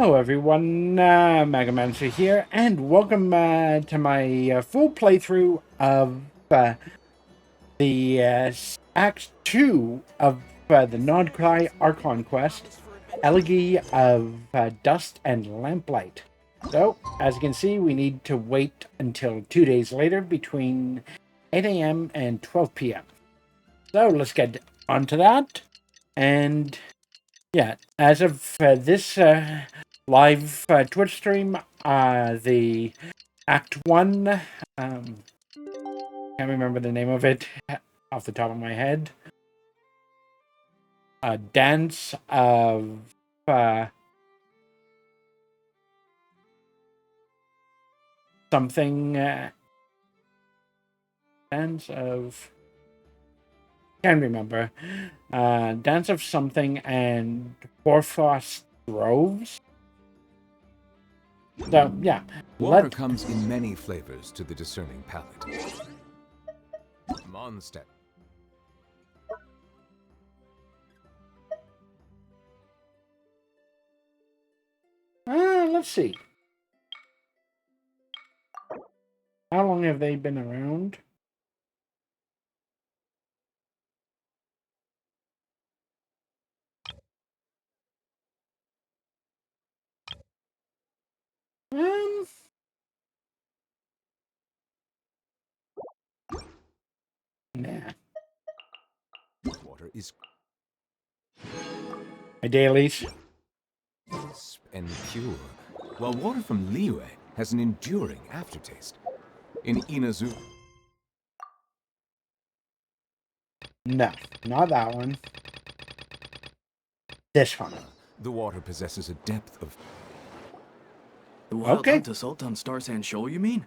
Hello everyone, Megamancer here, and welcome to my full playthrough of the Act 2 of the Nod-Krai Archon quest, Elegy of Dust and Lamplight. So, as you can see, we need to wait until 2 days later between 8 a.m. and 12 p.m. So, let's get on to that, and yeah, as of this live Twitch stream, the Act 1, can't remember the name of it off the top of my head. Dance of something. Dance of. Can't remember. Dance of something and Porphos Groves. So, yeah. Water comes in many flavors to the discerning palate. Mondstadt. Let's see. How long have they been around? Nah. Water is My dailies. crisp and pure, while water from Liyue has an enduring aftertaste. In Inazu, No, not that one. This one. the water possesses a depth of... The wild Okay. hunt assault on Star Sand Shoal, you mean?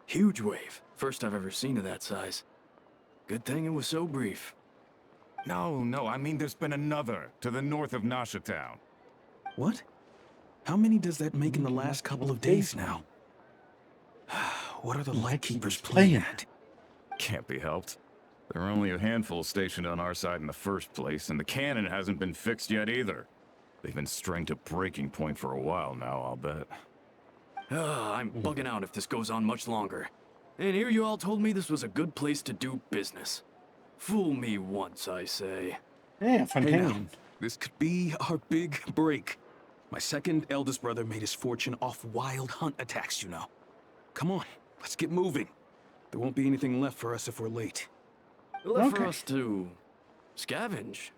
Huge wave. First I've ever seen of that size. Good thing it was so brief. No, I mean there's been another to the north of Nasha Town. What? How many does that make in the last couple of days now? What are the Lightkeepers playing at? Can't be helped. There are only a handful stationed on our side in the first place, and the cannon hasn't been fixed yet either. They've been strained to breaking point for a while now, I'll bet. I'm bugging out if this goes on much longer. And here you all told me this was a good place to do business. Fool me once, I say. Yeah, Hey now, Fontaine. this could be our big break. My second eldest brother made his fortune off wild hunt attacks, you know. Come on, let's get moving. There won't be anything left for us if we're late. Left for Okay. us to scavenge.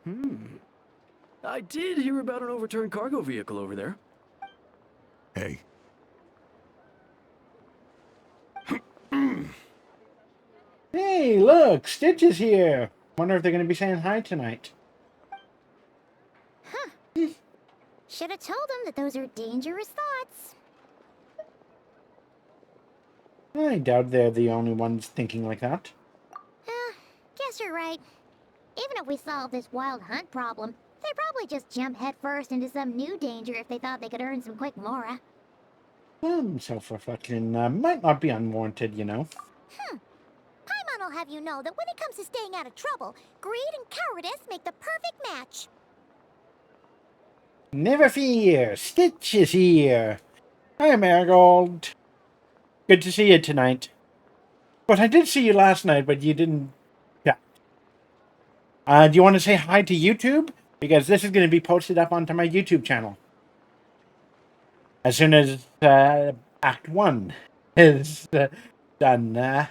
I did hear about an overturned cargo vehicle over there. Hey, Hey, look, Stitch is here. Wonder if they're going to be saying hi tonight. Should have told him that those are dangerous thoughts. I doubt they're the only ones thinking like that. Guess you're right. Even if we solve this wild hunt problem, they'd probably just jump headfirst into some new danger if they thought they could earn some quick mora. Self-reflection might not be unwarranted, you know. Paimon will have you know that when it comes to staying out of trouble, greed and cowardice make the perfect match. Never fear, Stitch is here. Hi, Marigold. Good to see you tonight. But I did see you last night, but you didn't... Yeah. Do you want to say hi to YouTube? Because this is going to be posted up onto my YouTube channel. As soon as Act 1 is done. Of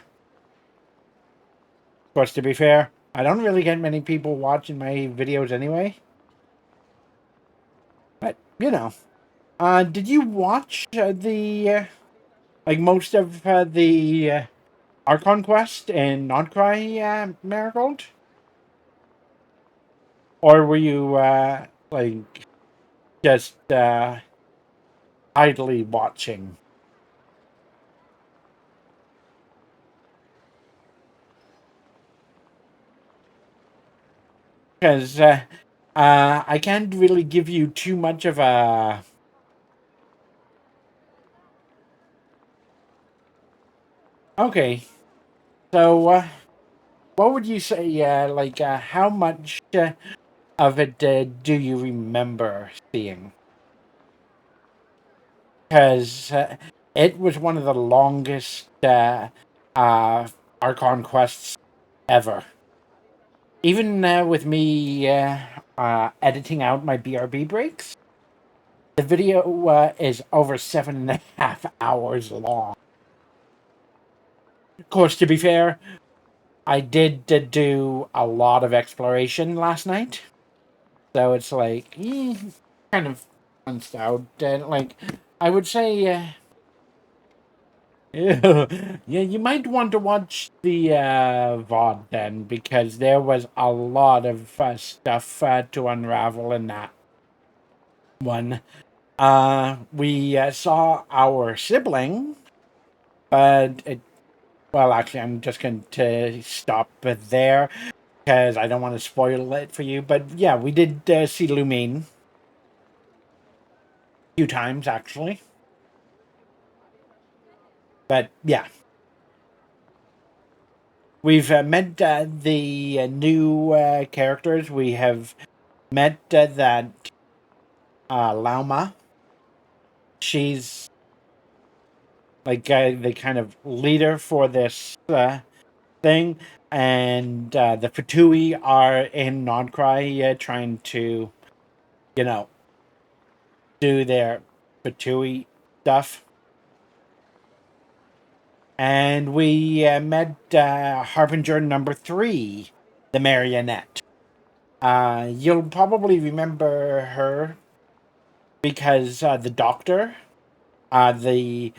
course, to be fair, I don't really get many people watching my videos anyway. But, you know. Did you watch the... like, most of the Archon quest and Nod-Krai, Marigold? Or were you, like, just idly watching? Because I can't really give you too much of a... Okay. So, what would you say, like, how much of it do you remember seeing? because it was one of the longest Archon quests ever. Even with me editing out my BRB breaks, the video is over 7.5 hours long. Of course, to be fair, I did do a lot of exploration last night, so it's like kind of balanced out. Like I would say, yeah, you might want to watch the VOD then, because there was a lot of stuff to unravel in that one. We saw our sibling, but well, actually, I'm just going to stop there because I don't want to spoil it for you. But yeah, we did see Lumine a few times, actually. But yeah. We've met the new characters. We have met that Lauma. She's like the kind of leader for this thing. And the Fatui are in Nod-Krai trying to, do their Fatui stuff. And we met Harbinger number 3, the Marionette. You'll probably remember her because the doctor, the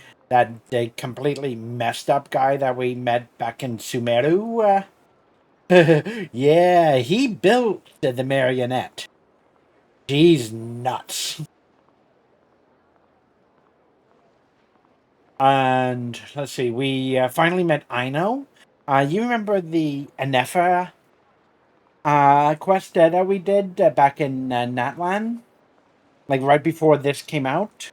completely messed up guy that we met back in Sumeru, yeah, he built the Marionette. She's nuts. And let's see, we finally met Aino. You remember the Anefa quest that we did back in Natlan? Like right before this came out?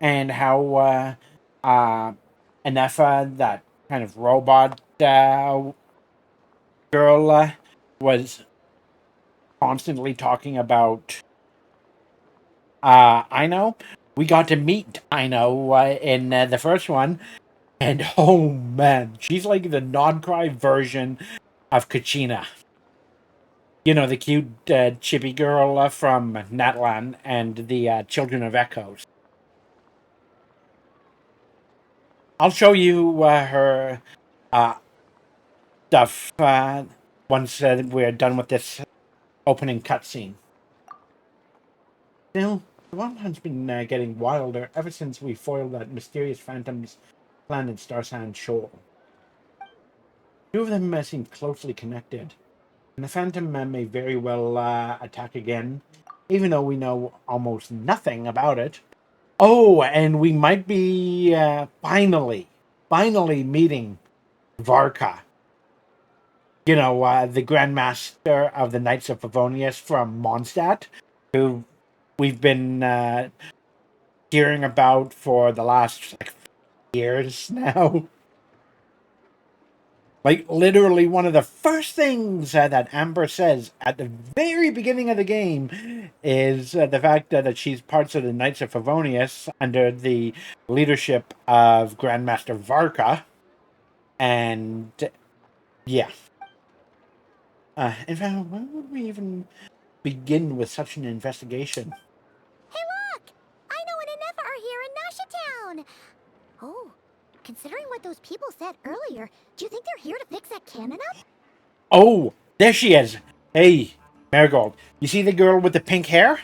And how Anefa, that kind of robot girl, was constantly talking about Aino. We got to meet Aino in the first one, and oh man, she's like the Nod-Krai version of Kachina. You know, the cute chippy girl from Natlan and the Children of Echoes. I'll show you her stuff once we're done with this opening cutscene. Still, the world has been getting wilder ever since we foiled that mysterious phantom's planet Starsand Shoal. Two of them seem closely connected, and the phantom may very well attack again, even though we know almost nothing about it. Oh, and we might be finally meeting Varka. You know, the Grandmaster of the Knights of Favonius from Mondstadt, who we've been hearing about for the last years now. Like, literally, one of the first things that Amber says at the very beginning of the game is the fact that she's part of the Knights of Favonius under the leadership of Grandmaster Varka. And, yeah. In fact, why would we even begin with such an investigation? Hey, look! Aino and Anefa are here in Nasha Town! Oh, considering what those people said earlier, do you think they're here to fix that cannon up? Oh, there she is. Hey, Marigold, you see the girl with the pink hair?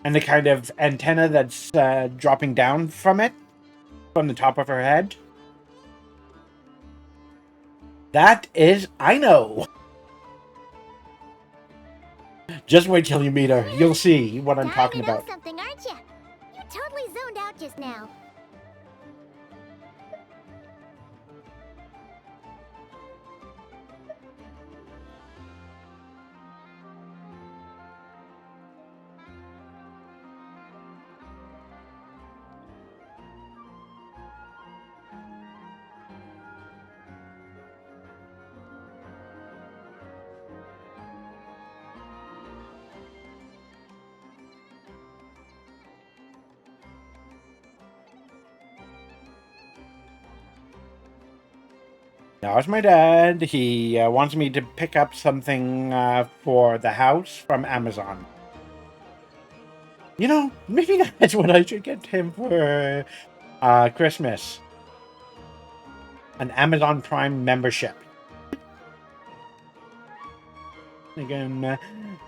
And the kind of antenna that's dropping down from it, from the top of her head? That is Aino. Just wait till you meet her. You'll see what I'm talking about. Know something, aren't you? You totally zoned out just now. No, it's my dad. He wants me to pick up something for the house from Amazon. You know, maybe that's what I should get him for Christmas. An Amazon Prime membership. Again,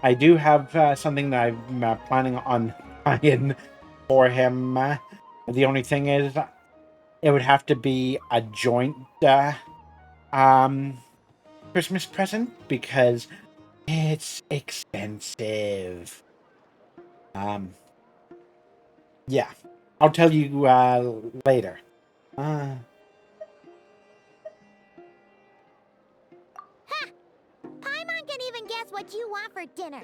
I do have something that I'm planning on buying for him. The only thing is, it would have to be a joint Christmas present because it's expensive. Yeah, I'll tell you later. Ha! Paimon can even guess what you want for dinner.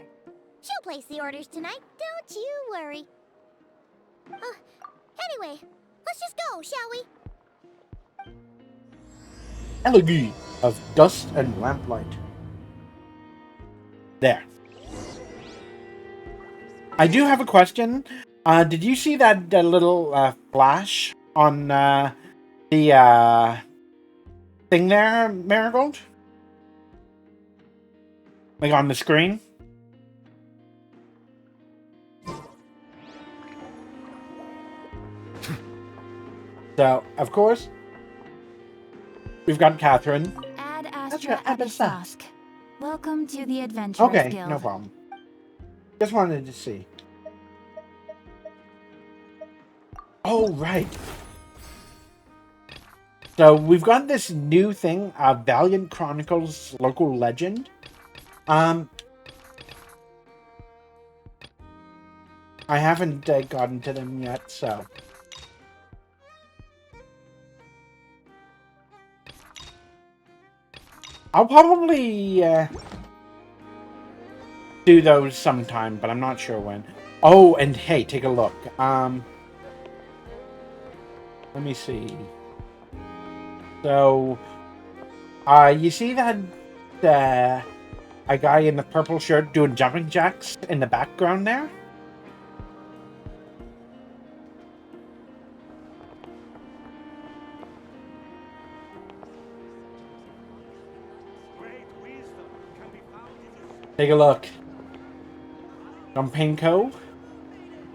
She'll place the orders tonight, don't you worry. Anyway, let's just go, shall we? Elegy of Dust and Lamplight. There. I do have a question. Did you see that little flash on the thing there, Marigold? Like on the screen? So, of course, we've got Catherine. Ad Astra Astra Abyssosque. Welcome to the Adventurers Okay, Guild. no problem. Just wanted to see. Oh, right. So we've got this new thing, Valiant Chronicles Local Legend. I haven't gotten to them yet, so. I'll probably do those sometime, but I'm not sure when. Oh, and hey, take a look. Let me see. So, you see that a guy in the purple shirt doing jumping jacks in the background there? Take a look. Dompenko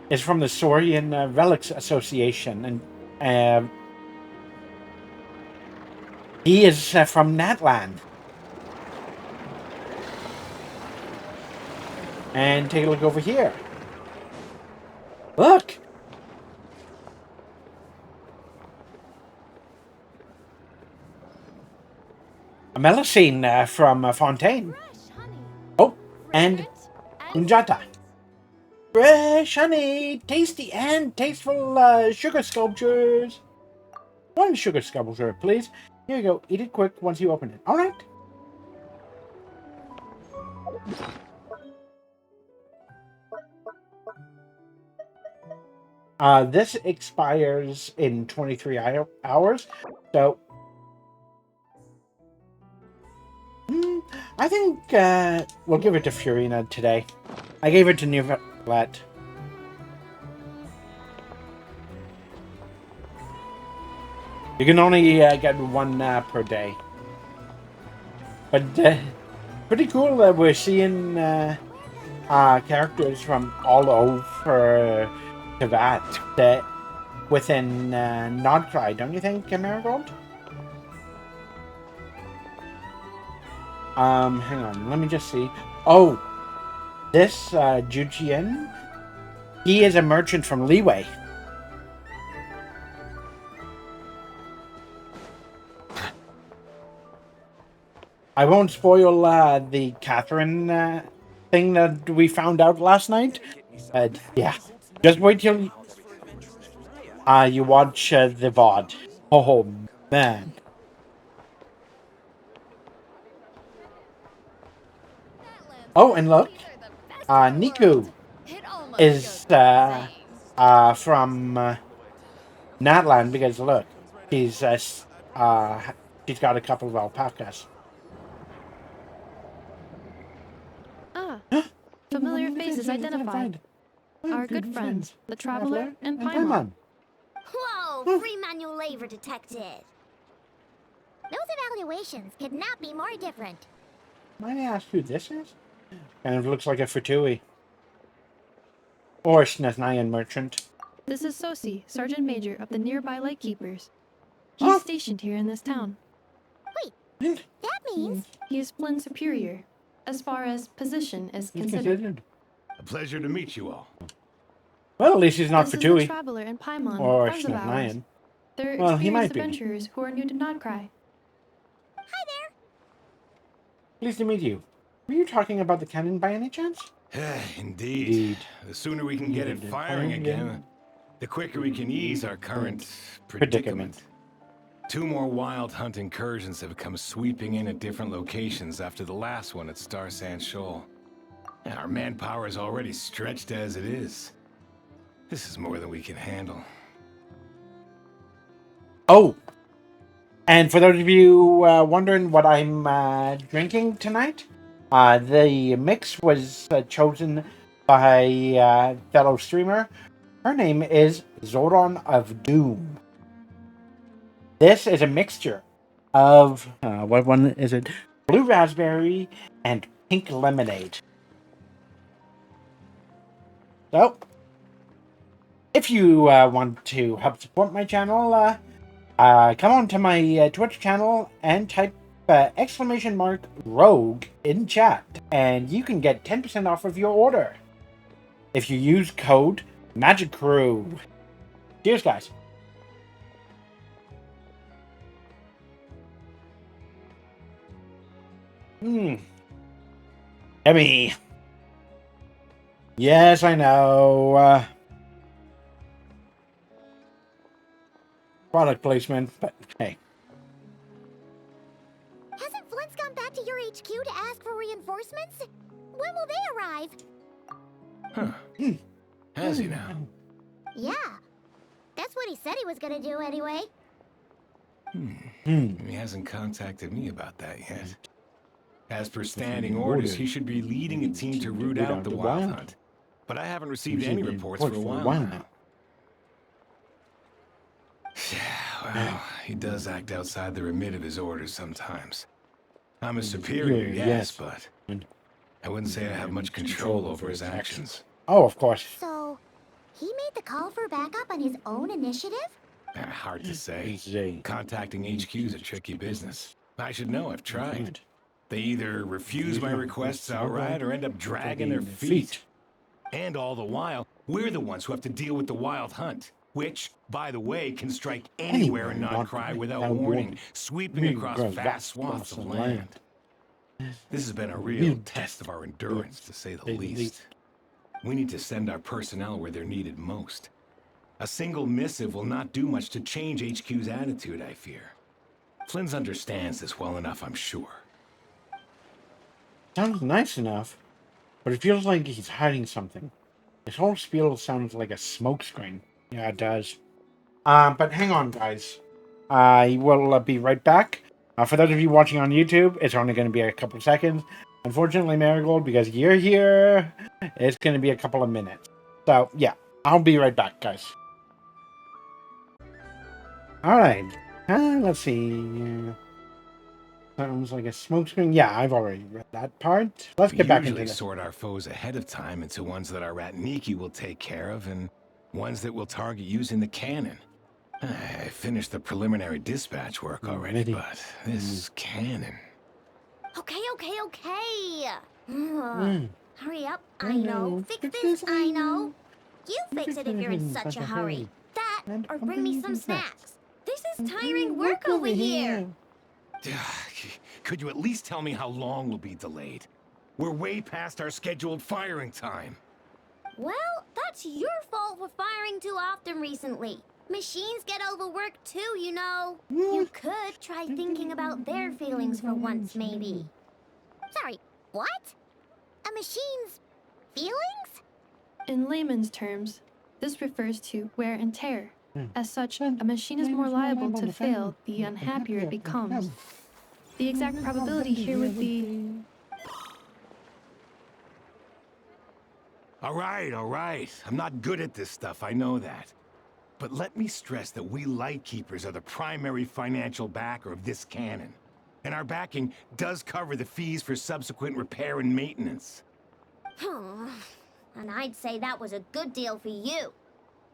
is from the Saurian Relics Association, and he is from Natland. And take a look over here. Look! A Melusine from Fontaine. Oh, and Unjata. Fresh honey, tasty and tasteful sugar sculptures. One sugar sculpture, please. Here you go. Eat it quick once you open it. All right. This expires in 23 hours, so I think we'll give it to Furina today. I gave it to Newlet. You can only get one per day. But pretty cool that we're seeing characters from all over Teyvat within Nod-Krai, don't you think, Marigold? Hang on, let me just see. Oh, this Jujian, he is a merchant from Liyue. I won't spoil the Catherine thing that we found out last night. Yeah, just wait till you watch the VOD. Oh, man. Oh, and look, Niku is from Natland because look, she's got a couple of alpacas. Familiar faces identified. Our good friends, the Traveler and Paimon. Whoa, free manual labor detected. Knows valuations could not be more different. Might I ask who this is? Kind of looks like a Fatui. Or Snethnayan merchant. This is Sosi, Sergeant Major of the nearby Lightkeepers. He's Oh. stationed here in this town. That means He is Flynn Superior, as far as position is He's considered. considered. A pleasure to meet you all. Well, at least he's not This is the Fatui. Traveler and Paimon, Or friends of ours. Snethnayan. They're Well, he experienced might be. adventurers who are new to Nod-Krai. Pleased to meet you. Were you talking about the cannon by any chance? Indeed. The sooner we can get it firing again, the quicker we can ease our current predicament. 2 more wild hunt incursions have come sweeping in at different locations after the last one at Star Sand Shoal. And our manpower is already stretched as it is. This is more than we can handle. Oh! And for those of you wondering what I'm drinking tonight, the mix was chosen by a fellow streamer. Her name is Zordon of Doom. This is a mixture of, what one is it? Blue raspberry and pink lemonade. So, if you want to help support my channel, come on to my Twitch channel and type !rogue in chat, and you can get 10% off of your order if you use code MAGICCREW. Cheers, guys. Emmy. Yes, I know. Product placement, but hey. hasn't Flint's gone back to your HQ to ask for reinforcements? When will they arrive? Huh. Has he now? Yeah. That's what he said he was gonna do anyway. He hasn't contacted me about that yet. As per standing orders, he should be leading a team to root out the wild hunt. But I haven't received any reports for a while now. Well, he does act outside the remit of his orders sometimes. I'm a superior, yes, but I wouldn't say I have much control over his actions. Oh, of course. So, he made the call for backup on his own initiative? Hard to say. Contacting HQ is a tricky business. I should know, I've tried. They either refuse my requests outright or end up dragging their feet. And all the while, we're the ones who have to deal with the wild hunt, which, by the way, can strike anywhere in Nod-Krai without warning, sweeping across vast swaths of land. This has been a real test of our endurance, to say the least. We need to send our personnel where they're needed most. A single missive will not do much to change HQ's attitude, I fear. Flynn's understands this well enough, I'm sure. Sounds nice enough, but it feels like he's hiding something. This whole spiel sounds like a smokescreen. Yeah, it does. But hang on, guys. I will be right back. For those of you watching on YouTube, it's only going to be a couple seconds. Unfortunately, Marigold, because you're here, it's going to be a couple of minutes. So, yeah, I'll be right back, guys. Alright. Let's see. Sounds like a smokescreen. Yeah, I've already read that part. Let's get back into We this. usually sort our foes ahead of time into ones that our Ratniki will take care of and ones that will target using the cannon. I finished the preliminary dispatch work already, but this cannon... Okay. Hurry up, I know. Fix this, I know. You fix it if you're in such a hurry. That, or bring me some snacks. This is tiring work over here. Could you at least tell me how long we'll be delayed? We're way past our scheduled firing time. Well, that's your fault for firing too often recently. Machines get overworked too, you know. You could try thinking about their feelings for once, maybe. Sorry, what? A machine's feelings? In layman's terms, this refers to wear and tear. As such, a machine is more liable to fail the unhappier it becomes. The exact probability here would be... All right. I'm not good at this stuff, I know that. But let me stress that we Lightkeepers are the primary financial backer of this cannon. And our backing does cover the fees for subsequent repair and maintenance. And I'd say that was a good deal for you.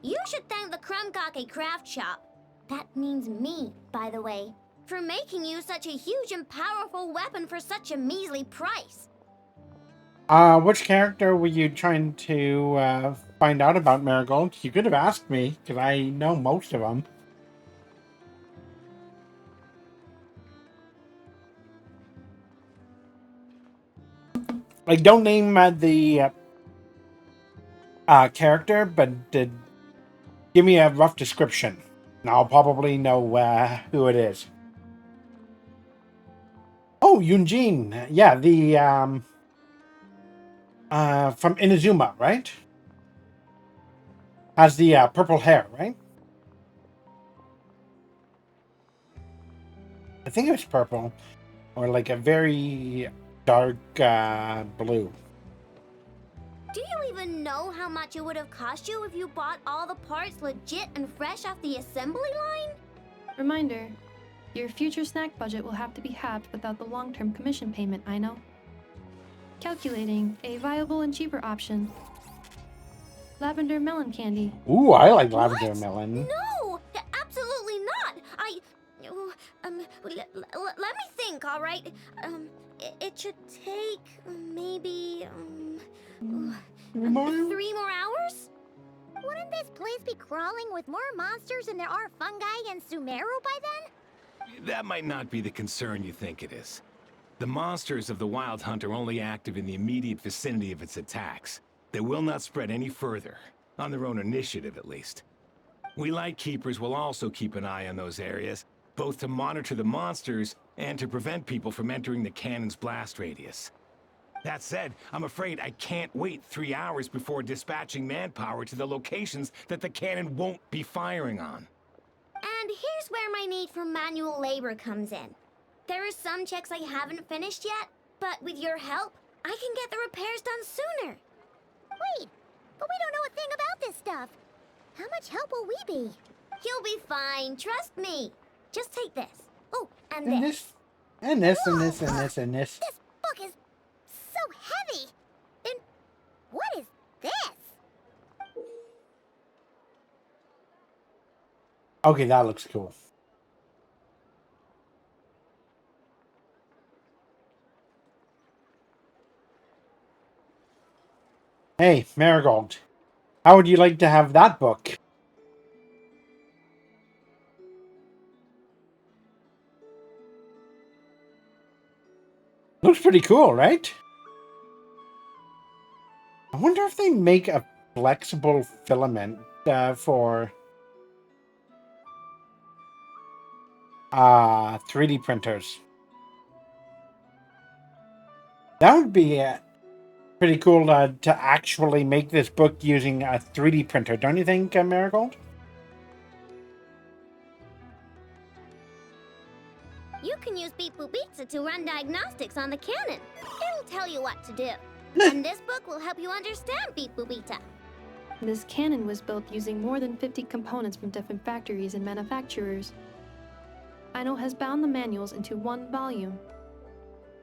You should thank the Krumkake craft shop. That means me, by the way, for making you such a huge and powerful weapon for such a measly price. Which character were you trying to find out about, Marigold? You could have asked me, because I know most of them. Like, don't name the character, but give me a rough description. And I'll probably know who it is. Oh, Yunjin. Yeah, the from Inazuma, right? Has the purple hair, right? I think it was purple. Or like a very dark blue. Do you even know how much it would have cost you if you bought all the parts legit and fresh off the assembly line? Reminder, your future snack budget will have to be halved without the long-term commission payment, I know. Calculating a viable and cheaper option. Lavender melon candy. Ooh, I like lavender melon. No, absolutely not. Let me think, all right? It should take maybe 3 more hours? Wouldn't this place be crawling with more monsters than there are fungi and Sumeru by then? That might not be the concern you think it is. The monsters of the Wild Hunt are only active in the immediate vicinity of its attacks. They will not spread any further, on their own initiative at least. We Lightkeepers will also keep an eye on those areas, both to monitor the monsters and to prevent people from entering the cannon's blast radius. That said, I'm afraid I can't wait 3 hours before dispatching manpower to the locations that the cannon won't be firing on. And here's where my need for manual labor comes in. There are some checks I haven't finished yet, but with your help, I can get the repairs done sooner. Wait, but we don't know a thing about this stuff. How much help will we be? You'll be fine, trust me. Just take this. Oh, and And this. this. And this, and this, and this, and this. This book is so heavy. Then what is this? Okay, that looks cool. Hey, Marigold. How would you like to have that book? Looks pretty cool, right? I wonder if they make a flexible filament for 3D printers. That would be pretty cool to actually make this book using a 3D printer, don't you think, Marigold? You can use Beep Boop Pizza to run diagnostics on the cannon. It'll tell you what to do. And this book will help you understand Beep Boop Pizza. This cannon was built using more than 50 components from different factories and manufacturers. Aino has bound the manuals into one volume.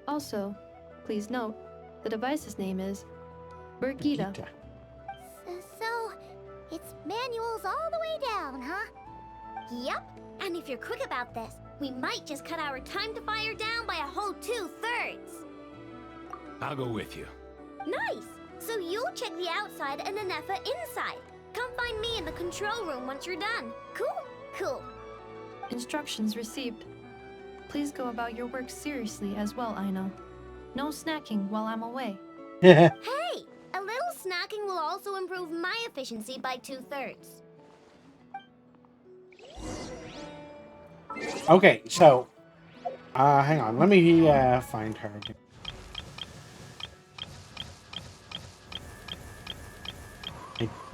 Also, please note, the device's name is Birgitta. So, it's manuals all the way down, huh? Yep. And if you're quick about this, we might just cut our time to fire down by a whole 2/3. I'll go with you. Nice. So you'll check the outside and Anefa inside. Come find me in the control room once you're done. Cool? Cool. Instructions received. Please go about your work seriously as well, Aino. No snacking while I'm away. Hey! A little snacking will also improve my efficiency by 2/3. Okay, so hang on, let me find her again.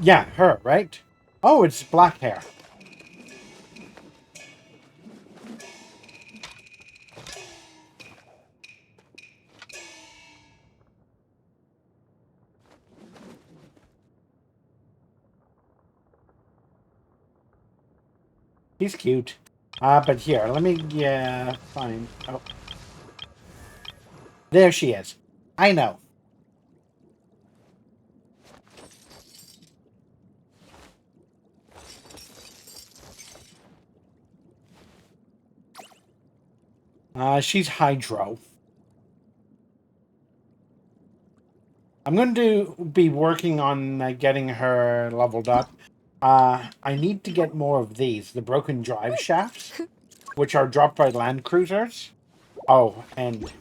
Yeah, her, right? Oh, it's black hair. He's cute. But here, let me find. Oh, There she is. I know. She's Hydro. I'm going to be working on getting her leveled up. I need to get more of these, the broken drive shafts, which are dropped by land cruisers. Oh, and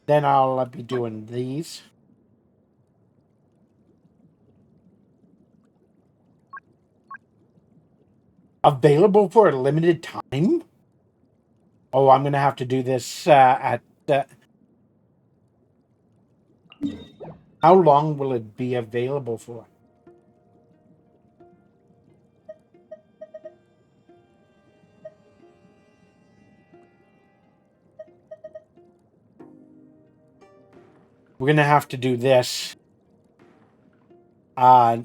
then I'll be doing these. Available for a limited time? Oh, I'm going to have to do this at... how long will it be available for? We're going to have to do this at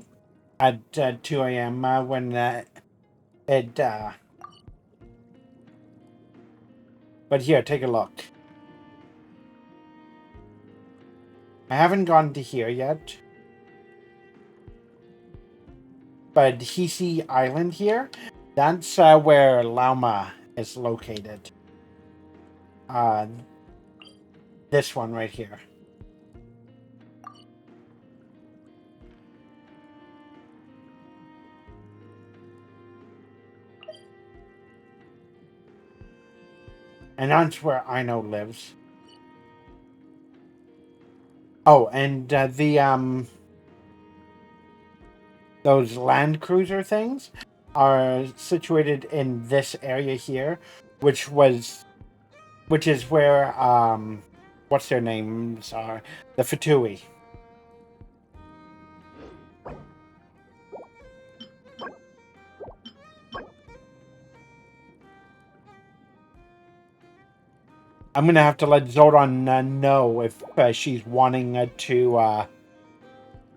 2 a.m. When it... But here, take a look. I haven't gone to here yet. But Hisi Island here, that's where Lauma is located. This one right here. And that's where Ino lives. Oh, and those land cruiser things are situated in this area here, which is where what's their names are? The Fatui. I'm gonna have to let Zordon know if she's wanting to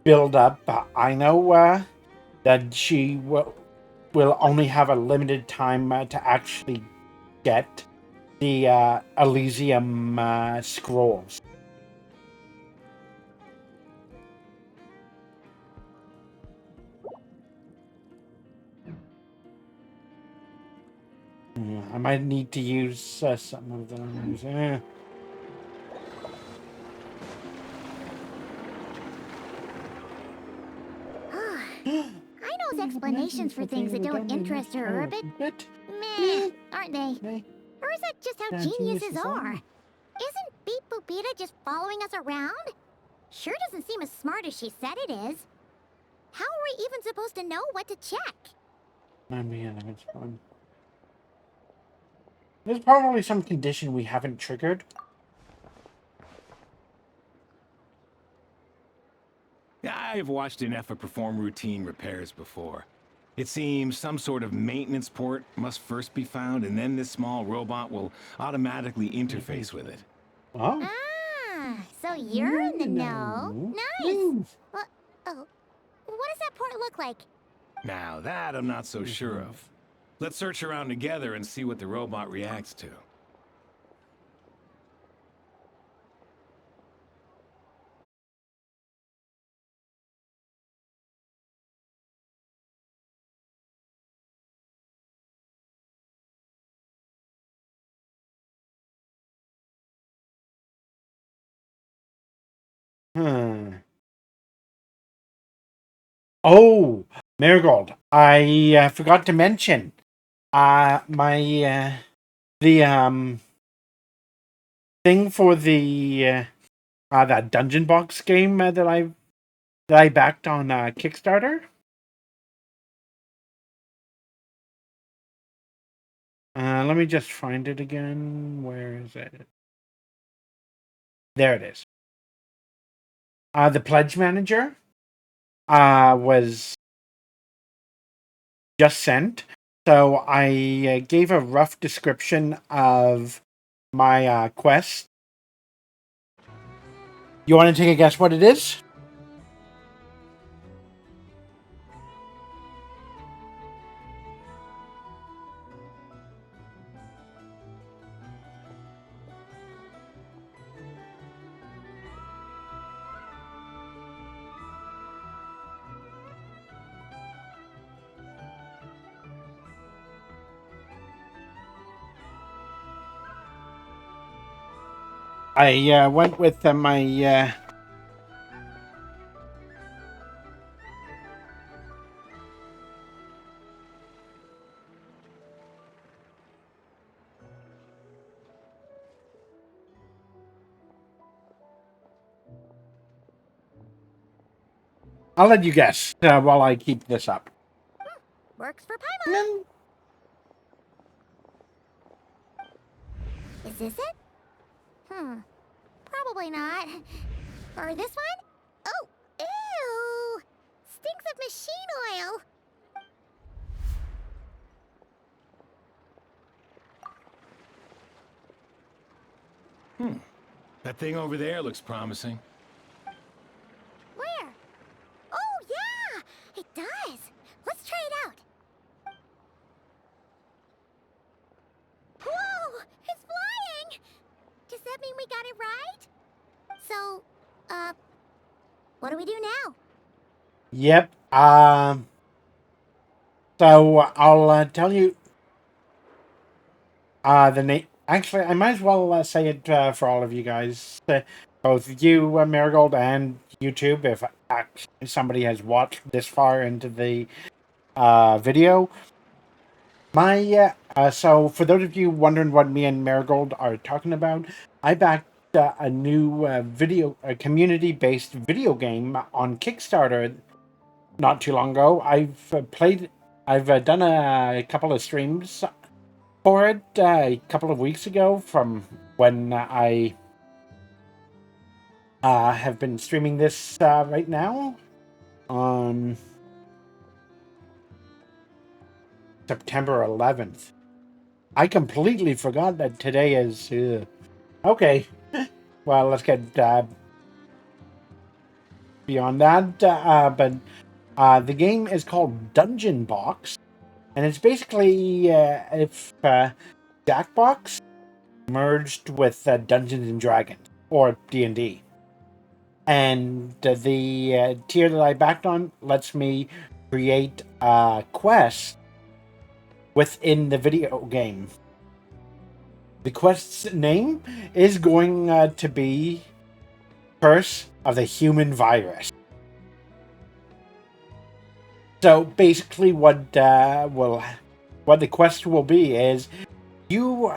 build up. I know that she will only have a limited time to actually get the Elysium scrolls. I might need to use some of those. Ino's explanations for things that don't interest her are a bit meh, aren't they? Or is that just how geniuses are? Isn't Beep Boopita just following us around? Sure doesn't seem as smart as she said it is. How are we even supposed to know what to check? I mean, it's fun. There's probably some condition we haven't triggered. I've watched an EFA perform routine repairs before. It seems some sort of maintenance port must first be found, and then this small robot will automatically interface with it. Oh. Ah, so you're in the know. Nice. Well, oh, what does that port look like? Now that I'm not so sure of. Let's search around together and see what the robot reacts to. Oh, Marigold, I forgot to mention. My the thing for the that Dungeon Box game that I backed on Kickstarter. Let me just find it again. Where is it? There it is. The Pledge Manager was just sent. So I gave a rough description of my quest. You want to take a guess what it is? I went with my I'll let you guess while I keep this up. Works for Paimon. Is this it? Probably not. Or this one? Oh, ew! Stinks of machine oil. That thing over there looks promising. Where? Oh, yeah! It does. Let's try it out. Whoa! It's flying! Does that mean we got it right? So, what do we do now? Yep. So I'll tell you the name. Actually, I might as well say it for all of you guys, both you, Marigold, and YouTube, if actually somebody has watched this far into the video. So for those of you wondering what me and Marigold are talking about, I backed a new a community-based video game on Kickstarter not too long ago. I've done a couple of streams for it a couple of weeks ago from when I have been streaming this right now on September 11th. I completely forgot that today is... Okay. Well, let's get beyond that. But the game is called Dungeon Box. And it's basically if Jackbox merged with Dungeons and Dragons or D&D. And the tier that I backed on lets me create quests within the video game. The quest's name is going to be Curse of the Human Virus. So basically what the quest will be is you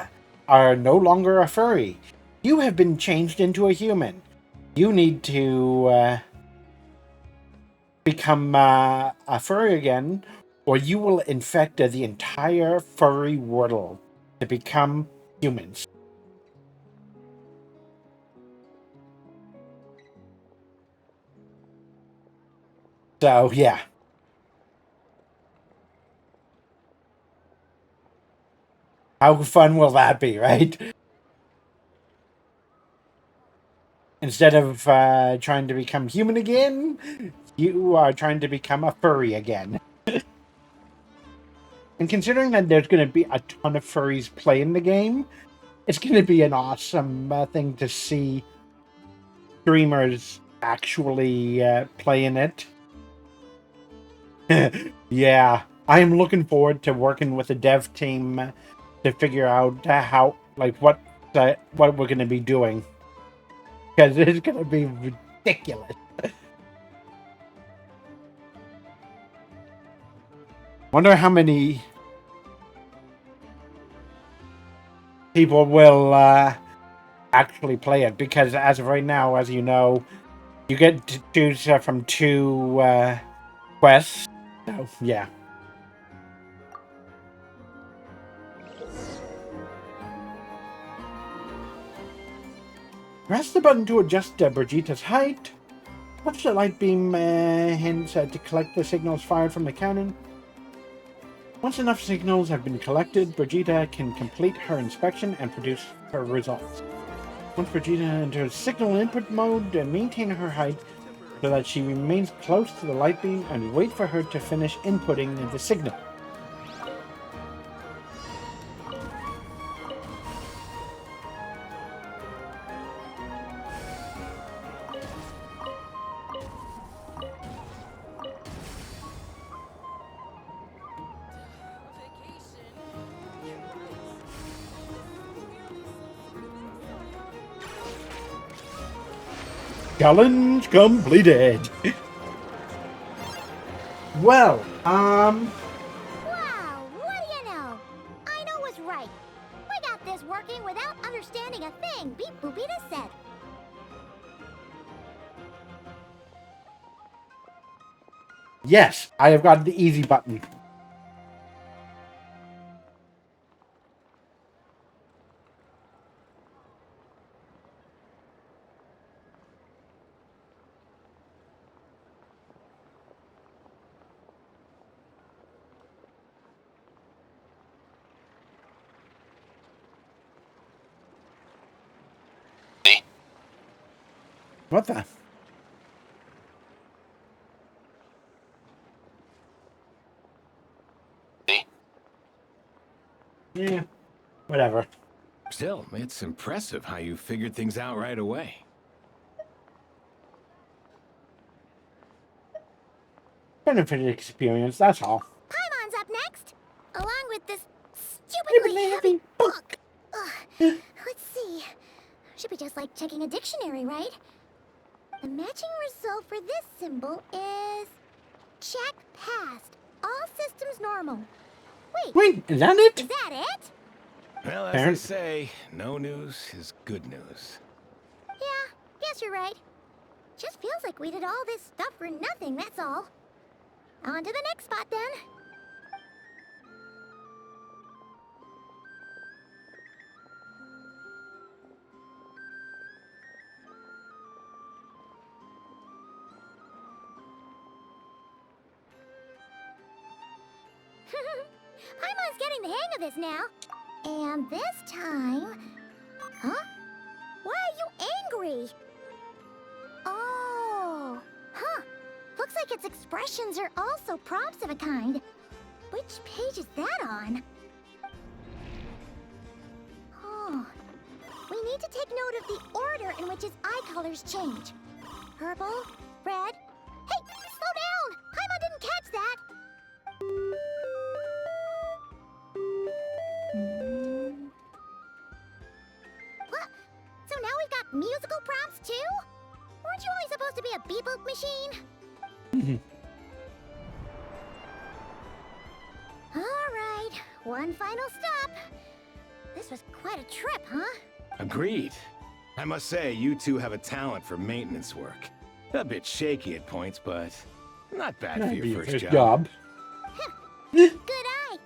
are no longer a furry. You have been changed into a human. You need to become a furry again, or you will infect the entire furry world to become humans. So, yeah. How fun will that be, right? Instead of trying to become human again, you are trying to become a furry again. And considering that there's going to be a ton of furries playing the game, it's going to be an awesome thing to see streamers actually playing it. Yeah, I am looking forward to working with the dev team to figure out how, like, what we're going to be doing. Because it's going to be ridiculous. Wonder how many people will actually play it, because as of right now, as you know, you get to choose from 2 quests. So, yeah. Press the button to adjust Brigitta's height. Touch the light beam hints to collect the signals fired from the cannon. Once enough signals have been collected, Brigitta can complete her inspection and produce her results. Once Brigitta enters signal input mode, maintain her height so that she remains close to the light beam and wait for her to finish inputting the signal. Challenge completed. Well, Wow, what do you know? I know was right. We got this working without understanding a thing Beep Boopita said. yes, I have got the easy button. What the? Yeah, whatever. Still, it's impressive how you figured things out right away. Benefit experience, that's all. Paimon's up next, along with this stupidly heavy book. Ugh. Let's see. Should be just like checking a dictionary, right? The matching result for this symbol is check passed. All systems normal. Wait, is that it? Is that it? Well, as Parent- they say, no news is good news. Yeah, guess you're right. Just feels like we did all this stuff for nothing, that's all. On to the next spot then. Paimon's getting the hang of this now. And this time... Huh? Why are you angry? Oh, huh. Looks like its expressions are also prompts of a kind. Which page is that on? Oh, we need to take note of the order in which its eye colors change. Purple, red... Hey, slow down! Paimon didn't catch that! What? So now we've got musical prompts too? Weren't you only supposed to be a beep-boop machine? Alright, one final stop. This was quite a trip, huh? Agreed. I must say, you two have a talent for maintenance work. A bit shaky at points, but not bad for your first job. Good eye.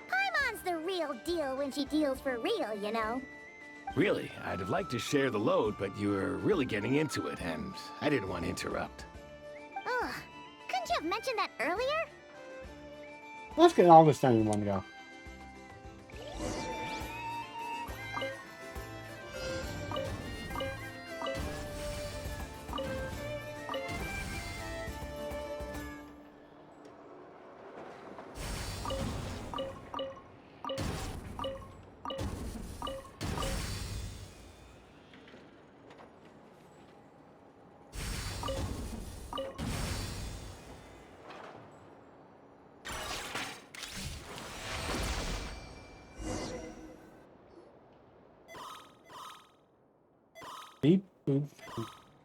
Paimon's the real deal when she deals for real, you know. Really, I'd have liked to share the load, but you were really getting into it, and I didn't want to interrupt. Ugh, couldn't you have mentioned that earlier? Let's get all this done in one go.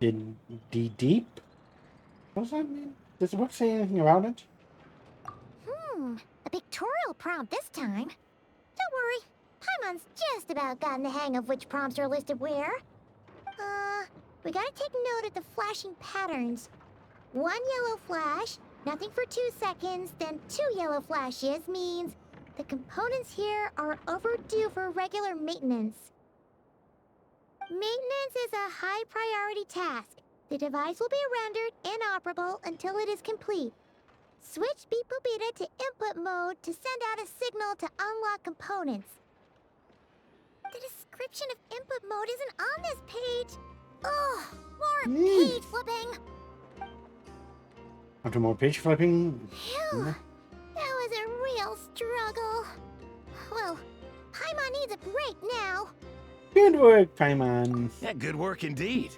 Deep, deep. What does that mean? Does the book say anything about it? A pictorial prompt this time. Don't worry, Paimon's just about gotten the hang of which prompts are listed where. We gotta take note of the flashing patterns. 1 yellow flash, nothing for 2 seconds, then 2 yellow flashes means the components here are overdue for regular maintenance. Maintenance is a high priority task. The device will be rendered inoperable until it is complete. Switch Beep Boopita to input mode to send out a signal to unlock components. The description of input mode isn't on this page. Ugh, more page flipping. After more page flipping. Phew, that was a real struggle. Well, Paimon needs a break now. Good work, Paimon. Yeah, good work indeed.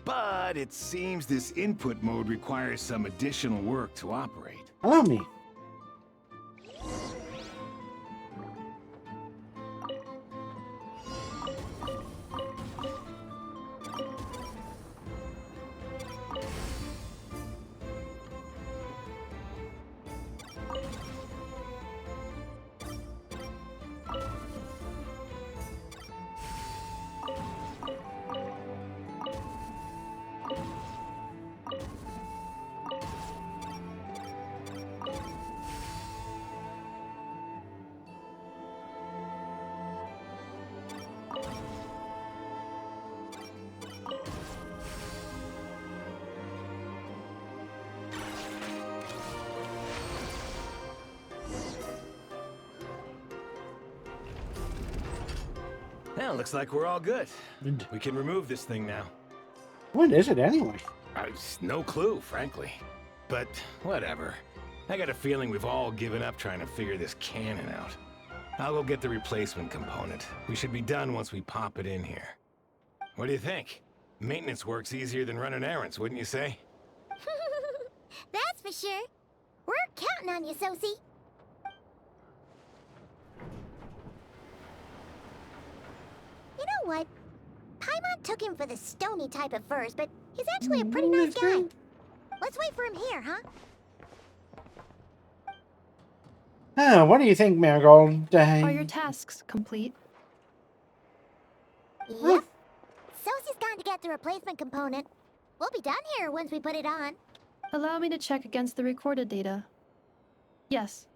But it seems this input mode requires some additional work to operate. Allow me. Well, looks like we're all good. We can remove this thing now. What is it anyway? No clue, frankly. But whatever. I got a feeling we've all given up trying to figure this cannon out. I'll go get the replacement component. We should be done once we pop it in here. What do you think? Maintenance work's easier than running errands, wouldn't you say? That's for sure. We're counting on you, Sosie. You know what? Paimon took him for the stony type at first, but he's actually a pretty nice guy. Let's wait for him here, huh? What do you think, Marigold? Are your tasks complete? Yep. Sosie's gone to get the replacement component. We'll be done here once we put it on. Allow me to check against the recorded data. Yes.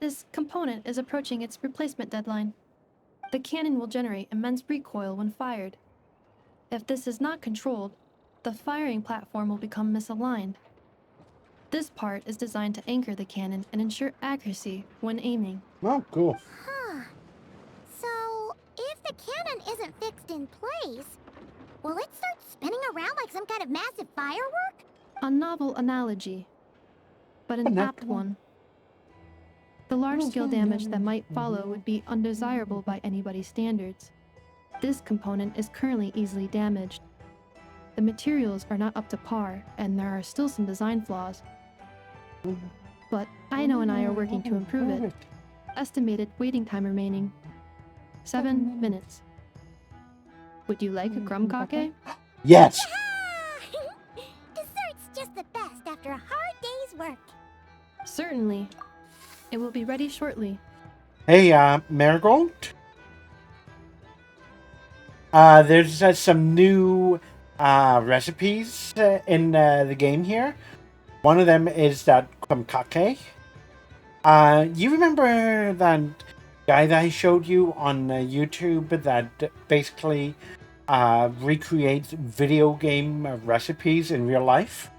This component is approaching its replacement deadline. The cannon will generate immense recoil when fired. If this is not controlled, the firing platform will become misaligned. This part is designed to anchor the cannon and ensure accuracy when aiming. Oh, cool. Huh. So, if the cannon isn't fixed in place, will it start spinning around like some kind of massive firework? A novel analogy, but an apt one. The large-scale damage that might follow would be undesirable by anybody's standards. This component is currently easily damaged. The materials are not up to par, and there are still some design flaws. But Aino and I are working to improve it. Estimated waiting time remaining 7 minutes. Would you like a crumb-kake? Yes. Dessert's just the best after a hard day's work. Certainly. It will be ready shortly. Hey, Marigold. There's some new recipes in the game here. One of them is that crumb-kake. You remember that guy that I showed you on YouTube that basically recreates video game recipes in real life?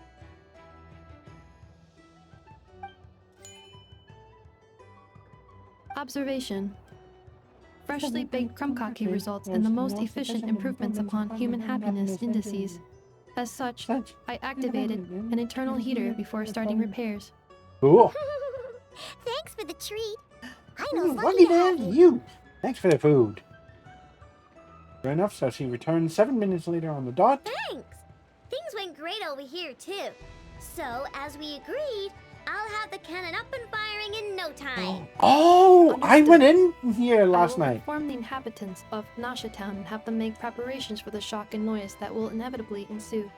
Observation. Freshly baked crumb-kake results in the most efficient improvements upon human happiness indices. As such, I activated an internal heater before starting repairs. Cool. Thanks for the treat. I know Lucky to have you. Thanks for the food. Fair enough, so she returns 7 minutes later on the dot. Thanks! Things went great over here, too. So, as we agreed, I'll have the cannon up and firing in no time. Oh, I went in here last I will night. inform the inhabitants of Nasha Town and have them make preparations for the shock and noise that will inevitably ensue.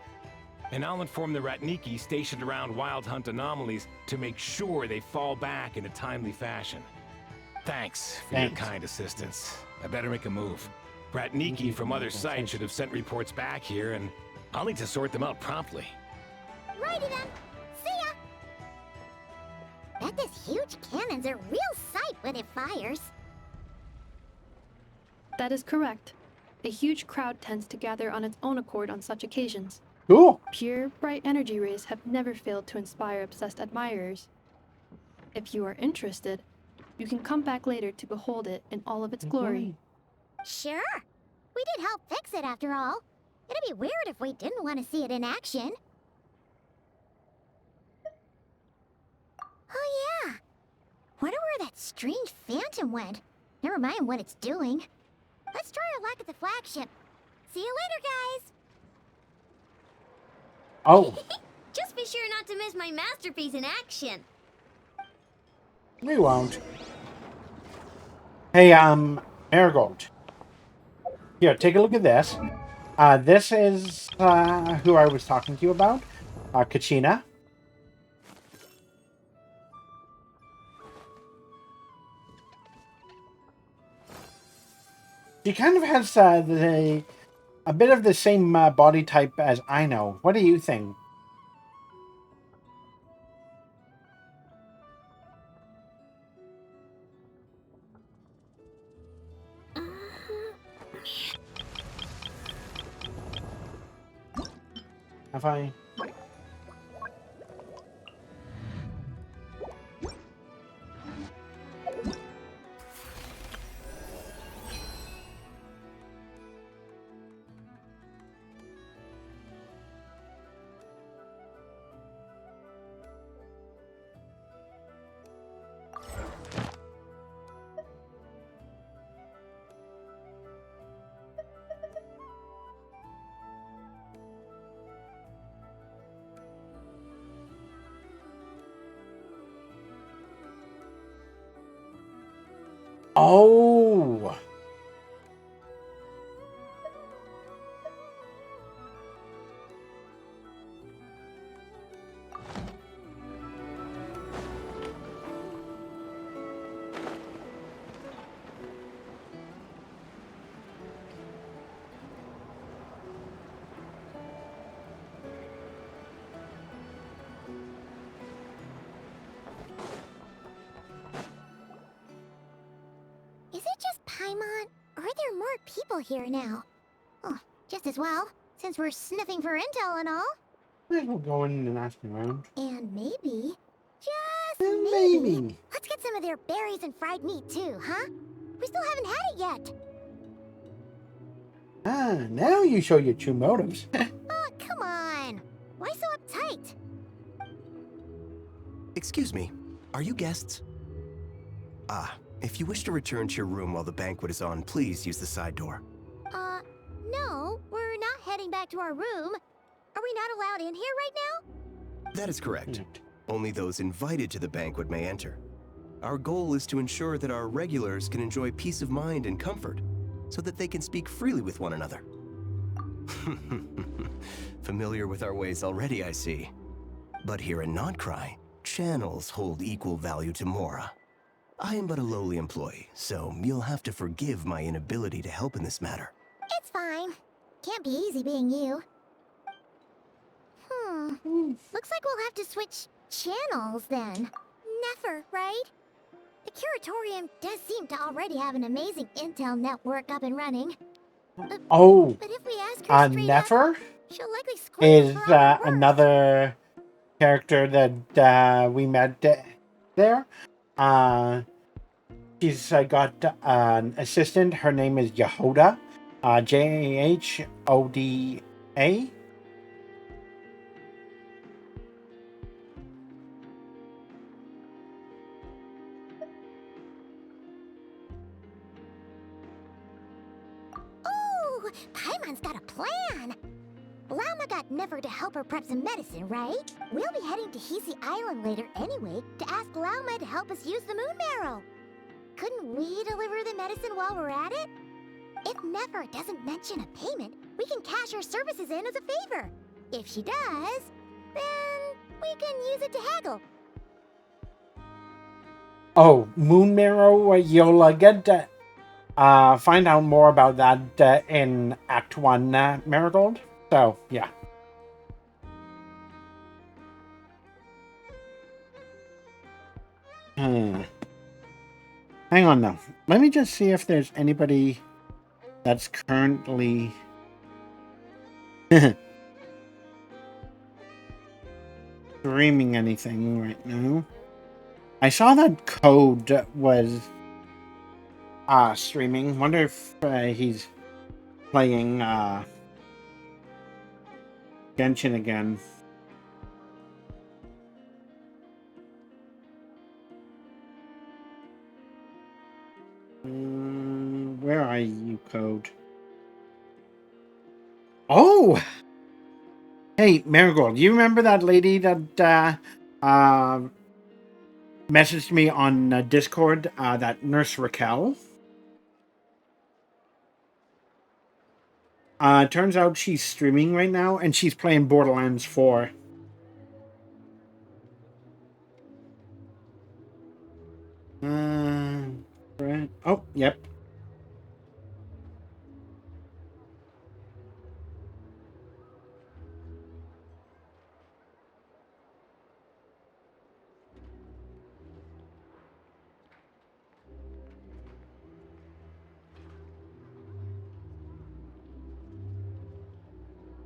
And I'll inform the Ratniki stationed around Wild Hunt anomalies to make sure they fall back in a timely fashion. Thanks for your kind assistance. I better make a move. Ratniki from other sites should have sent reports back here, and I'll need to sort them out promptly. Righty then. See ya. Bet this huge cannon's a real sight when it fires. That is correct. A huge crowd tends to gather on its own accord on such occasions. Cool. Pure, bright energy rays have never failed to inspire obsessed admirers. If you are interested, you can come back later to behold it in all of its glory. Sure. We did help fix it after all. It'd be weird if we didn't want to see it in action. Oh yeah. Wonder where that strange phantom went. Never mind what it's doing. Let's try our luck at the flagship. See you later, guys. Oh, Just be sure not to miss my masterpiece in action. we won't. Hey, Marigold. Here, take a look at this. This is who I was talking to you about. Kachina. She kind of has a bit of the same body type as Aino. What do you think? Have I? Oh. Is it just Paimon? Or are there more people here now? Oh, just as well, since we're sniffing for intel and all. We'll go in and ask around. And maybe, just Maybe. let's get some of their berries and fried meat too, huh? We still haven't had it yet. Ah, now you show your true motives. Oh, come on. Why so uptight? Excuse me, are you guests? If you wish to return to your room while the banquet is on, please use the side door. No, we're not heading back to our room. Are we not allowed in here right now? That is correct. Only those invited to the banquet may enter. Our goal is to ensure that our regulars can enjoy peace of mind and comfort, so that they can speak freely with one another. Familiar with our ways already, I see. But here in Nod-Krai, channels hold equal value to Mora. I am but a lowly employee, so you'll have to forgive my inability to help in this matter. It's fine. Can't be easy being you. Looks like we'll have to switch channels then. Never, right? The Curatorium does seem to already have an amazing intel network up and running. Oh, But if we ask her straight up, Nefer she'll likely squirt us is for all we're worth. another character that we met there. She's got an assistant. Her name is Yehoda. Jahoda. Ooh, Paimon's got a plan. Llama got Never to help her prep some medicine, right? We'll be heading to Hisi Island later anyway to ask Llama to help us use the moon marrow. Couldn't we deliver the medicine while we're at it? If Never doesn't mention a payment, we can cash her services in as a favor. If she does, then we can use it to haggle. Oh, Moon Marrow. You'll get find out more about that in Act 1, Marigold. So, yeah. Hang on now. Let me just see if there's anybody that's currently streaming anything right now. I saw that Code was streaming. Wonder if he's playing Genshin again. Where are you, Code? Oh! Hey, Marigold, you remember that lady that messaged me on Discord, that Nurse Raquel? Turns out she's streaming right now, and she's playing Borderlands 4. Right. Oh, yep.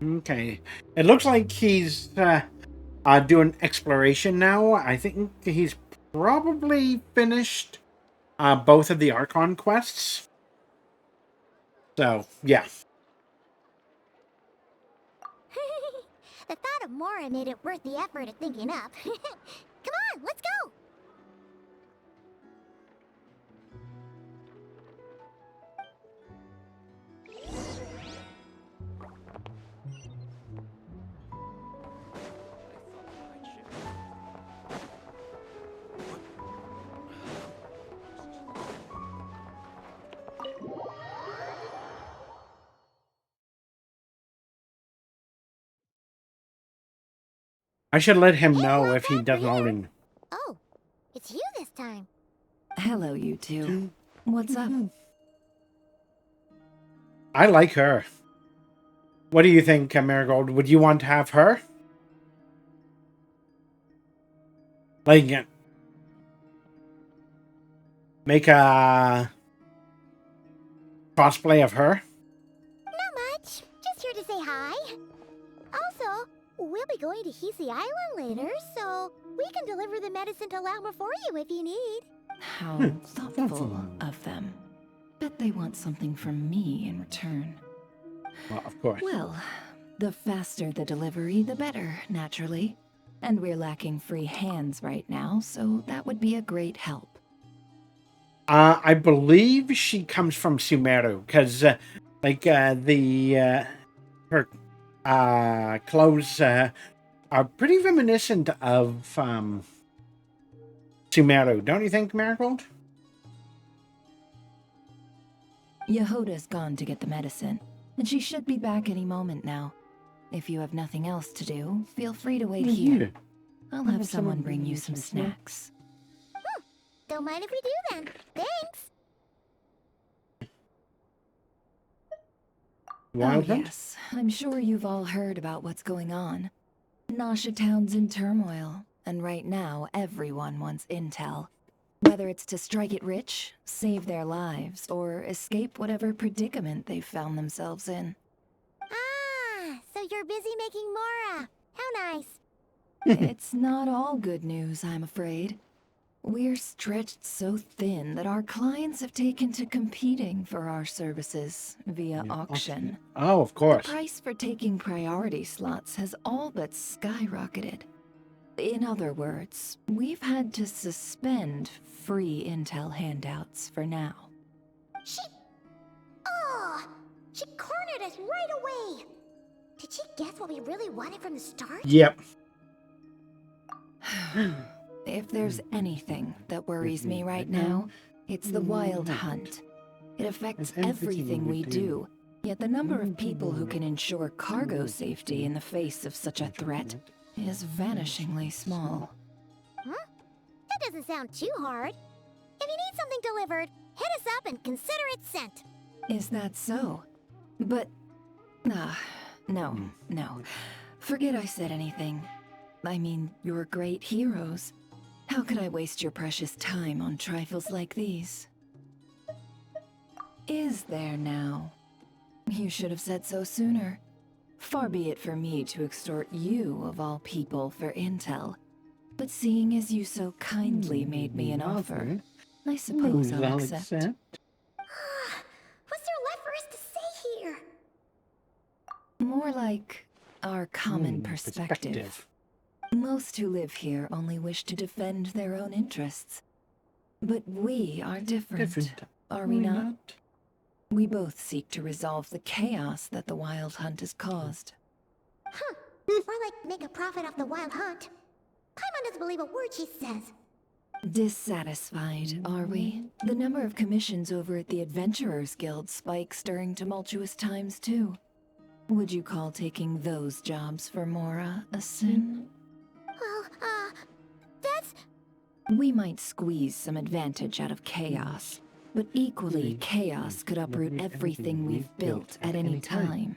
Okay. It looks like he's doing exploration now. I think he's probably finished both of the Archon quests. So, yeah. The thought of Mora made it worth the effort of thinking up. Come on, let's go! I should let him Hey, know what's if he up, doesn't Rita? already. Oh, it's you this time. Hello, you two. What's up? I like her. What do you think, Marigold? Would you want to have her? Like, make a cosplay of her? Not much. Just here to say hi. Also, we'll be going to Hisi Island later, so we can deliver the medicine to Lamma for you if you need. How thoughtful of them. Bet they want something from me in return. Well, of course. Well, the faster the delivery, the better, naturally. And we're lacking free hands right now, so that would be a great help. I believe she comes from Sumeru, because, her clothes are pretty reminiscent of Sumeru, don't you think, Marigold? Yehoda's gone to get the medicine, and she should be back any moment now. If you have nothing else to do, feel free to wait here. I'll have someone bring you some snacks. Don't mind if we do then. Thanks. Wild Oh Hunt? yes, I'm sure you've all heard about what's going on. Nasha Town's in turmoil, and right now everyone wants intel. Whether it's to strike it rich, save their lives, or escape whatever predicament they've found themselves in. Ah, so you're busy making Mora. How nice. It's not all good news, I'm afraid. We're stretched so thin that our clients have taken to competing for our services via auction. Oh, of The course. price for taking priority slots has all but skyrocketed. In other words, we've had to suspend free intel handouts for now. She cornered us right away. Did she guess what we really wanted from the start? Yep. If there's anything that worries me right now, it's the wild hunt. It affects everything we do, yet the number of people who can ensure cargo safety in the face of such a threat is vanishingly small. Huh? That doesn't sound too hard. If you need something delivered, hit us up and consider it sent. Is that so? But... no. Forget I said anything. I mean, you're great heroes. How could I waste your precious time on trifles like these? Is there now? You should have said so sooner. Far be it for me to extort you, of all people, for intel. But seeing as you so kindly made me an offer, I suppose I'll accept. What's there left for us to say here? More like our common perspective. Most who live here only wish to defend their own interests. But we are different, are we not? We both seek to resolve the chaos that the Wild Hunt has caused. Huh. Or like make a profit off the Wild Hunt. Paimon doesn't believe a word she says. Dissatisfied, are we? The number of commissions over at the Adventurers Guild spikes during tumultuous times, too. Would you call taking those jobs for Mora a sin? Well, that's... We might squeeze some advantage out of chaos, but equally, chaos could uproot everything we've built at any time.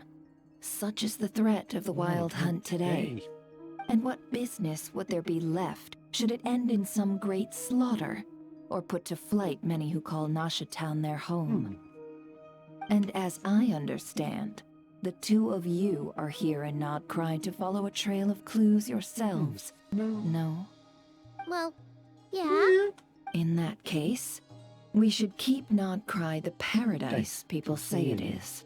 Such is the threat of the Wild Hunt today. And what business would there be left should it end in some great slaughter, or put to flight many who call Nasha Town their home? And as I understand, the two of you are here in Nod-Krai to follow a trail of clues yourselves. No? Well, yeah. In that case, we should keep Nod-Krai the paradise people say it is.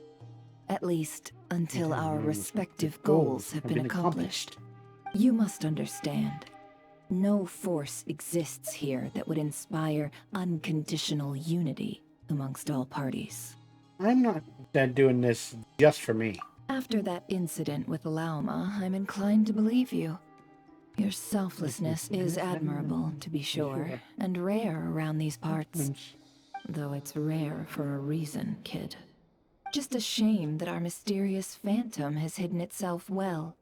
At least, until our respective goals have been accomplished. You must understand, no force exists here that would inspire unconditional unity amongst all parties. I'm not doing this just for me. After that incident with Lauma, I'm inclined to believe you. Your selflessness is admirable, to be sure, and rare around these parts. Though it's rare for a reason, kid. Just a shame that our mysterious phantom has hidden itself well.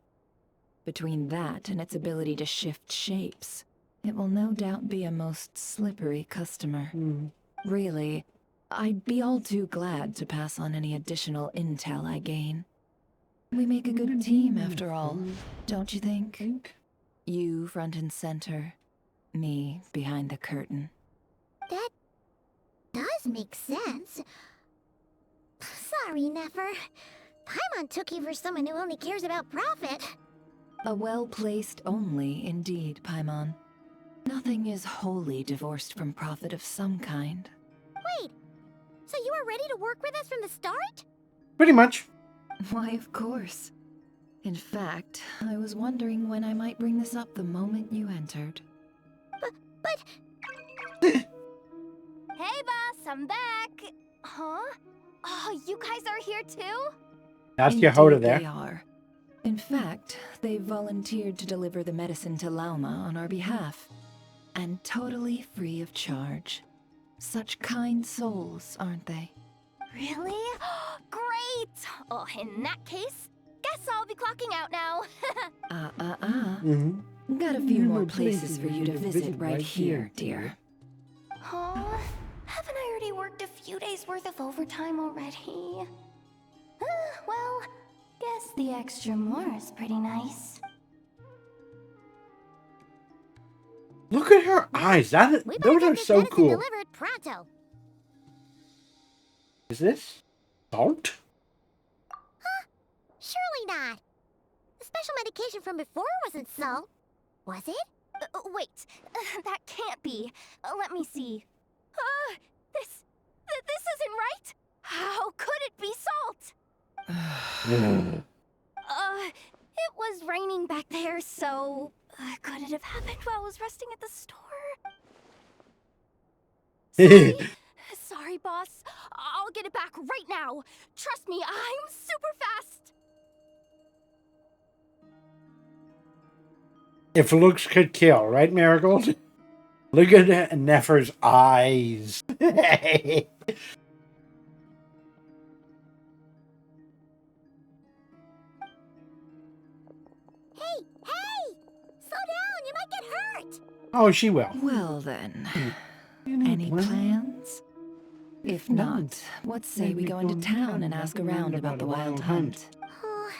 Between that and its ability to shift shapes, it will no doubt be a most slippery customer. Really, I'd be all too glad to pass on any additional intel I gain. We make a good team, after all, don't you think? You front and center, me behind the curtain. That does make sense. Sorry, Nefer. Paimon took you for someone who only cares about profit. A well-placed only, indeed, Paimon. Nothing is wholly divorced from profit of some kind. Wait, so you were ready to work with us from the start? Pretty much. Why, of course. In fact, I was wondering when I might bring this up the moment you entered. But... Hey, boss, I'm back. Huh? Oh, you guys are here too? That's your Hoda there. They are. In fact, they volunteered to deliver the medicine to Lauma on our behalf. And totally free of charge. Such kind souls, aren't they? Really? Great! Oh, in that case, guess I'll be clocking out now. Got a few more places for you to visit right here, dear. Huh? Haven't I already worked a few days worth of overtime already? Well, guess the extra more is pretty nice. Look at her eyes. Those are so cool. Delivered pronto. Is this salt? Surely not. The special medication from before wasn't salt, was it? Wait, that can't be. Let me see. This isn't right. How could it be salt? It was raining back there, so could it have happened while I was resting at the store? Sorry, boss. I'll get it back right now. Trust me, I'm super fast. If looks could kill, right, Marigold? Look at Nefer's eyes. Hey! Slow down, you might get hurt! Oh, she will. Well then, any plans? If not, what say we go into town and ask around about the wild hunt? Oh,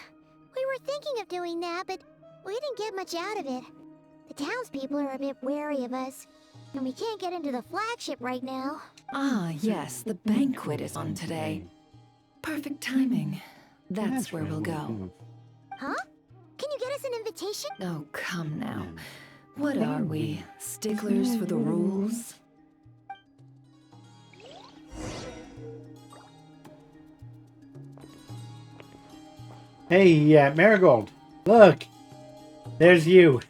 we were thinking of doing that, but we didn't get much out of it. The townspeople are a bit wary of us, and we can't get into the flagship right now. Ah, yes, the banquet is on today. Perfect timing. That's where we'll go. Huh? Can you get us an invitation? Oh, come now. What are we, sticklers for the rules? Hey, Marigold, look. There's you.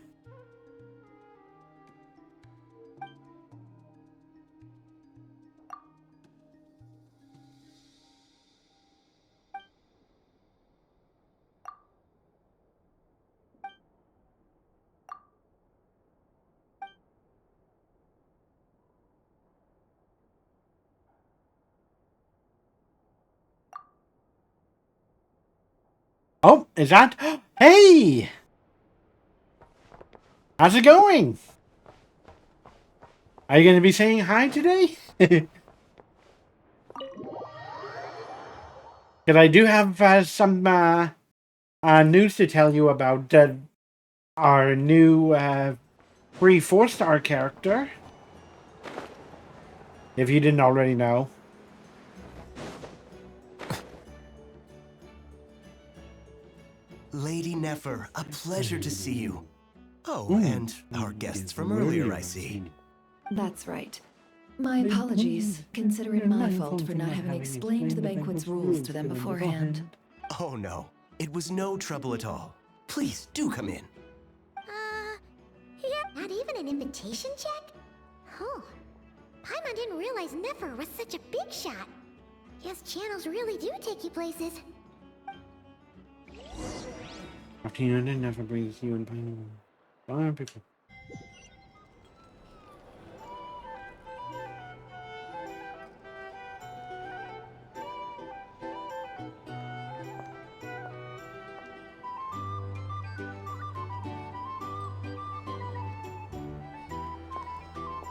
Oh, is that? Hey! How's it going? Are you going to be saying hi today? Because I do have some news to tell you about our new free 4-star character. If you didn't already know. Lady Nefer, a pleasure to see you. Oh, and our guests from earlier, I see. That's right. My apologies. Consider it my fault for not having explained the banquet's rules to them beforehand. Oh no, it was no trouble at all. Please, do come in. Yeah, not even an invitation check? Oh, Paimon didn't realize Nefer was such a big shot. Yes, channels really do take you places. Tina never brings you and Paimon. Bye, people.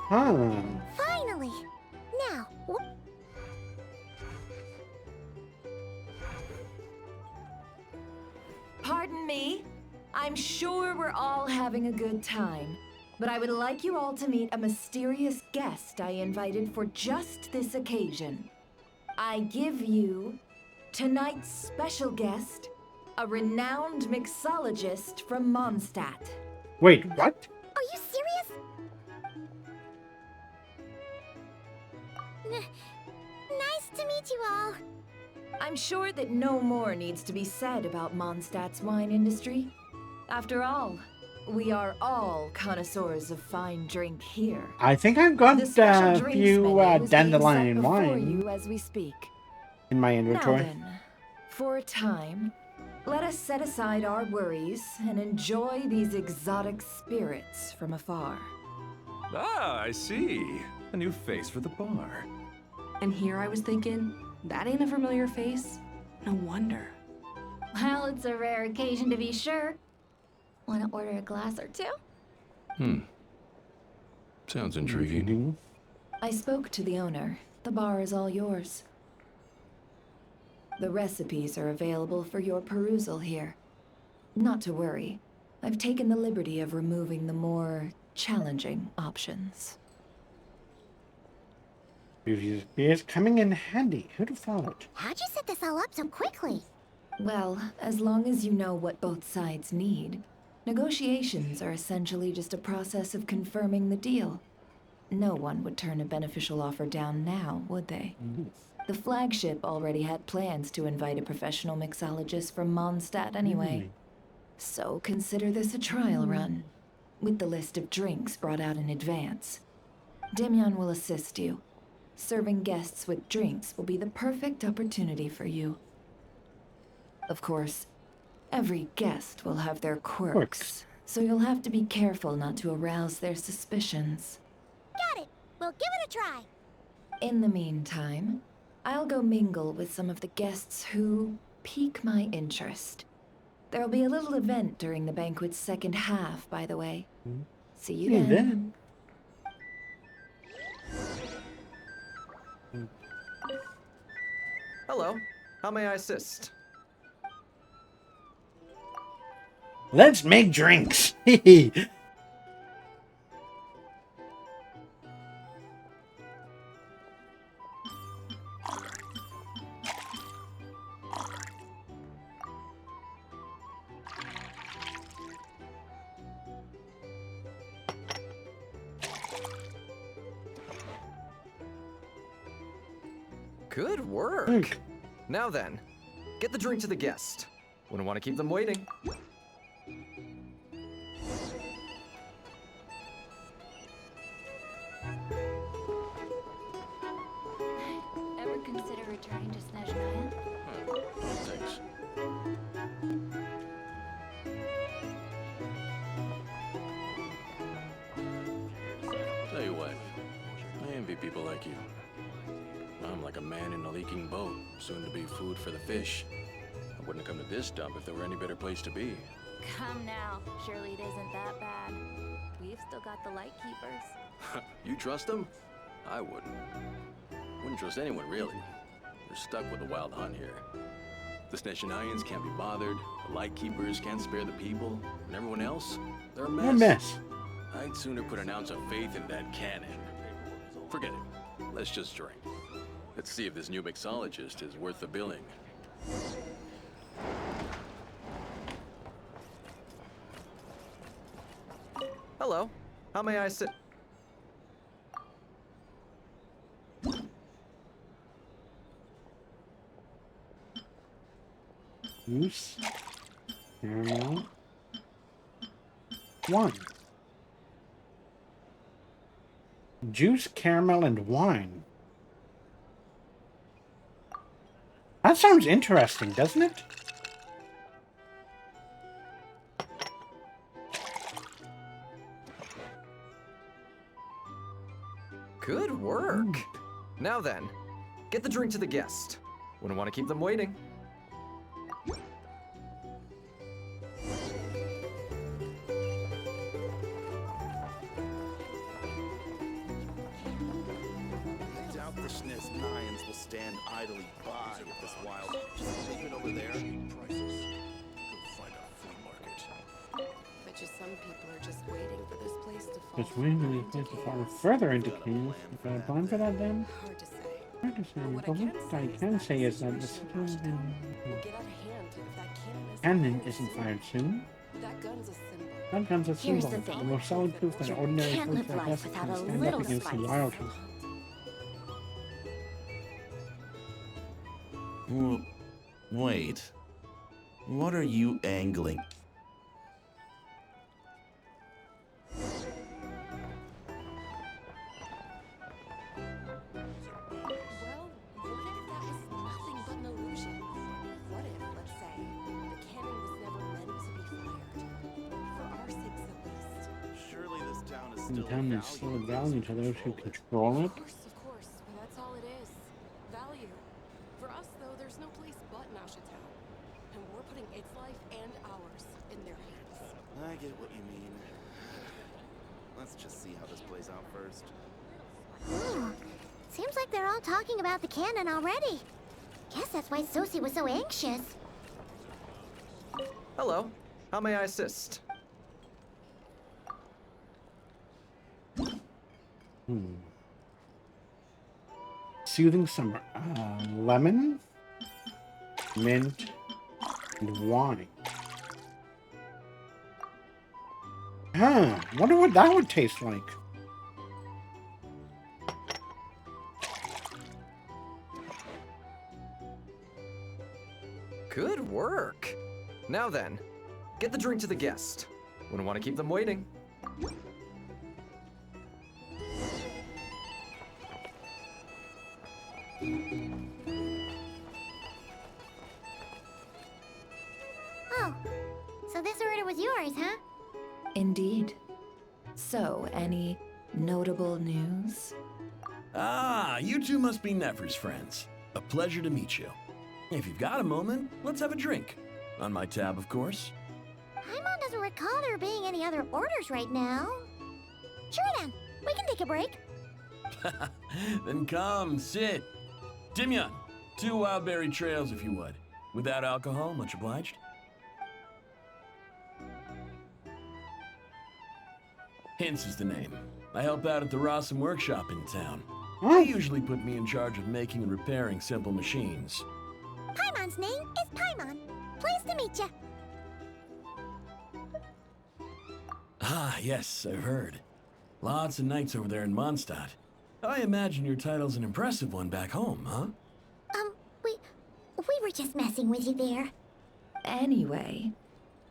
Huh. Finally! Now, Pardon me. I'm sure we're all having a good time, but I would like you all to meet a mysterious guest I invited for just this occasion. I give you tonight's special guest, a renowned mixologist from Mondstadt. Wait, what? are you serious? Nice to meet you all. I'm sure that no more needs to be said about Mondstadt's wine industry. After all, we are all connoisseurs of fine drink here. I think I've got The special a drinks few menu is being set dandelion before wine you as we speak. in my Now inventory. then, for a time, let us set aside our worries and enjoy these exotic spirits from afar. Ah, I see. A new face for the bar. And here I was thinking, that ain't a familiar face. No wonder. Well, it's a rare occasion to be sure. Wanna order a glass or two? Sounds intriguing. I spoke to the owner. The bar is all yours. The recipes are available for your perusal here. Not to worry. I've taken the liberty of removing the more challenging options. Beers coming in handy. Who'd have thought? How'd you set this all up so quickly? Well, as long as you know what both sides need, negotiations are essentially just a process of confirming the deal. No one would turn a beneficial offer down now, would they? The flagship already had plans to invite a professional mixologist from Mondstadt anyway. So consider this a trial run, with the list of drinks brought out in advance. Demyon will assist you. Serving guests with drinks will be the perfect opportunity for you. Of course, every guest will have their quirks, so you'll have to be careful not to arouse their suspicions. Got it. We'll give it a try. In the meantime, I'll go mingle with some of the guests who pique my interest. There'll be a little event during the banquet's second half, by the way. See you then. Hello. How may I assist? Let's make drinks. Good work. Now then, get the drink to the guest. Wouldn't want to keep them waiting. Ever consider returning to Snezhnaya? Thanks. Tell you what, I envy people like you. I'm like a man in a leaking boat, soon to be food for the fish. I wouldn't have come to this dump if there were any better place to be. Come now. Surely it isn't that bad. We've still got the light keepers. You trust them? I wouldn't. Wouldn't trust anyone, really. We're stuck with the wild hunt here. The Snezhnayans can't be bothered, the light keepers can't spare the people, and everyone else, they're a mess. A mess. I'd sooner put an ounce of faith in that cannon. Forget it. Let's just drink. Let's see if this new mixologist is worth the billing. Hello. How may I assist? Juice, caramel, wine. Juice, caramel, and wine. That sounds interesting, doesn't it? Good work. Now then, get the drink to the guest. Wouldn't want to keep them waiting. the SNES Nines will stand idly by if this wild... Just leave it over there. Prices. Go find a flea market. Bet you some people are just waiting for this place to fall. Just waiting for this place to fall further into chaos. You got a plan for that, then? Hard to say. Hard to say. But what I can say is that the situation cannon isn't fired soon. That gun's a symbol. That gun's a Here's symbol. the thing. The most solid proof that ordinary Can't folks live like life us without can a stand up little against the spice. wild ones. Wait. What are you angling? Well, what if that was nothing but an illusion? What if, let's say, the cannon was never meant to be fired? For our sakes at least. Surely this town is The still town is still of value to those who control it. Of course, but that's all it is. Value. For us, though, there's no place but Nasha Town. And we're putting its life and ours in their hands. I get what you mean. Let's just see how this plays out first. Seems like they're all talking about the cannon already. Guess that's why Sosie was so anxious. Hello. How may I assist? Soothing summer. Lemon, mint, and wine. Huh. Wonder what that would taste like. Good work. Now then, get the drink to the guest. Wouldn't want to keep them waiting. Oh, so this order was yours, huh? Indeed. So, any notable news? Ah, you two must be Nefer's friends. A pleasure to meet you. If you've got a moment, let's have a drink. On my tab, of course. Paimon doesn't recall there being any other orders right now. Sure then, we can take a break. Then come, sit. Timyon, 2 wildberry trails if you would. Without alcohol, much obliged. Hints is the name. I help out at the Rossum workshop in town. They usually put me in charge of making and repairing simple machines. Paimon's name is Paimon. Pleased to meet you. Ah, yes, I've heard. Lots of nights over there in Mondstadt. I imagine your title's an impressive one back home, huh? We were just messing with you there. Anyway,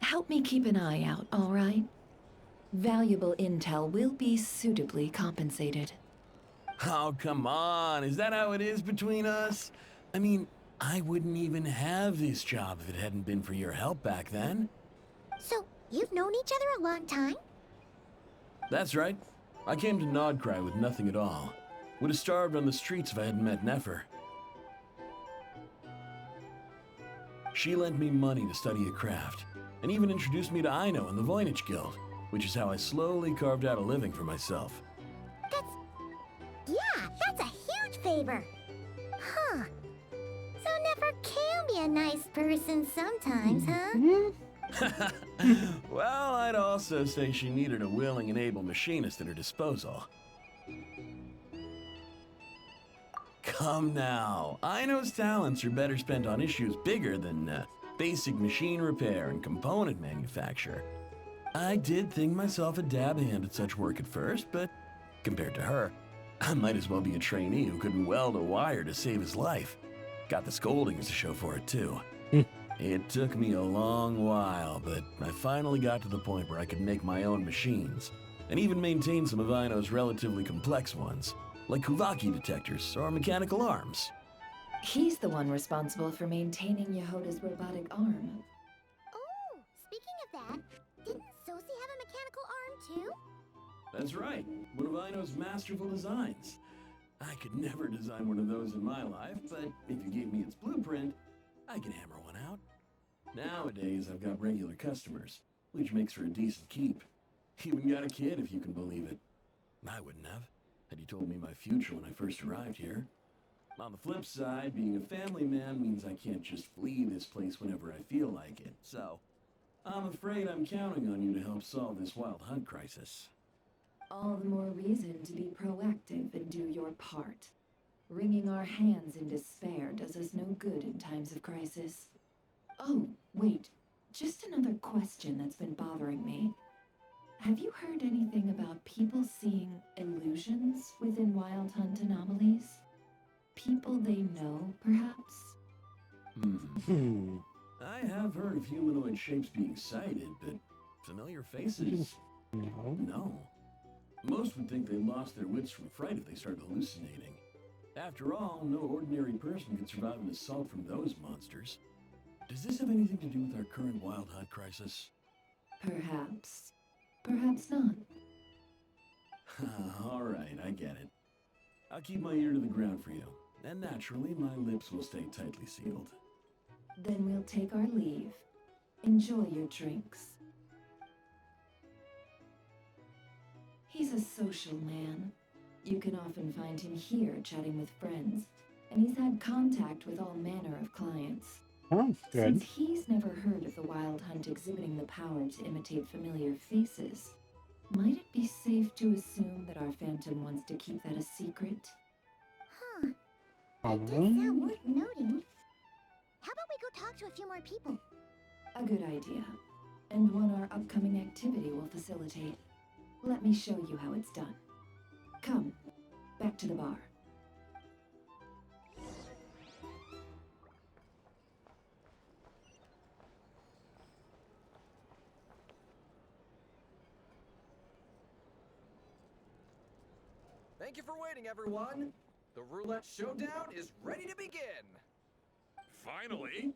help me keep an eye out, all right? Valuable intel will be suitably compensated. Oh, come on. Is that how it is between us? I mean, I wouldn't even have this job if it hadn't been for your help back then. So, you've known each other a long time? That's right. I came to Nod-Krai with nothing at all. Would have starved on the streets if I hadn't met Nefer. She lent me money to study a craft, and even introduced me to Aino and the Voynich Guild, which is how I slowly carved out a living for myself. That's a huge favor. Huh. So Nefer can be a nice person sometimes, huh? Well, I'd also say she needed a willing and able machinist at her disposal. Come now, Aino's talents are better spent on issues bigger than basic machine repair and component manufacture. I did think myself a dab hand at such work at first, but compared to her, I might as well be a trainee who couldn't weld a wire to save his life. Got the scoldings to show for it, too. It took me a long while, but I finally got to the point where I could make my own machines, and even maintain some of Aino's relatively complex ones, like Kuvaki detectors or mechanical arms. He's the one responsible for maintaining Yehoda's robotic arm. Oh, speaking of that, didn't Sosie have a mechanical arm too? That's right, one of Aino's masterful designs. I could never design one of those in my life, but if you gave me its blueprint, I can hammer one out. Nowadays, I've got regular customers, which makes for a decent keep. Even got a kid, if you can believe it. I wouldn't have, had you told me my future when I first arrived here. On the flip side, being a family man means I can't just flee this place whenever I feel like it. So, I'm afraid I'm counting on you to help solve this wild hunt crisis. All the more reason to be proactive and do your part. Wringing our hands in despair does us no good in times of crisis. Oh, wait. Just another question that's been bothering me. Have you heard anything about people seeing illusions within Wild Hunt anomalies? People they know, perhaps? I have heard of humanoid shapes being sighted, but familiar faces? No. Most would think they lost their wits from fright if they started hallucinating. After all, no ordinary person could survive an assault from those monsters. Does this have anything to do with our current wild hunt crisis? Perhaps. Perhaps not. Alright, I get it. I'll keep my ear to the ground for you, and naturally, my lips will stay tightly sealed. Then we'll take our leave. Enjoy your drinks. He's a social man. You can often find him here chatting with friends, and he's had contact with all manner of clients. Oh, good. Since he's never heard of the Wild Hunt exhibiting the power to imitate familiar faces, might it be safe to assume that our Phantom wants to keep that a secret? Huh. It does sound worth noting. How about we go talk to a few more people? A good idea, and one our upcoming activity will facilitate. Let me show you how it's done. Come, back to the bar. Thank you for waiting, everyone. The roulette showdown is ready to begin. Finally!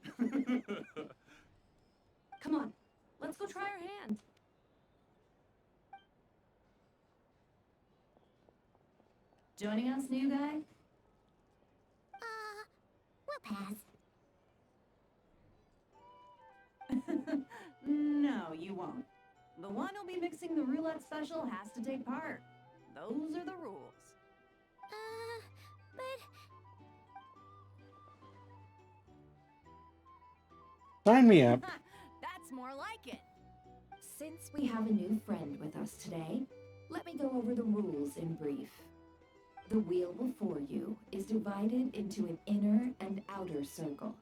Come on, let's go try our hand. Joining us, new guy? We'll pass. No, you won't. The one who'll be mixing the roulette special has to take part. Those are the rules. Sign me up. That's more like it. Since we have a new friend with us today, let me go over the rules in brief. The wheel before you is divided into an inner and outer circle.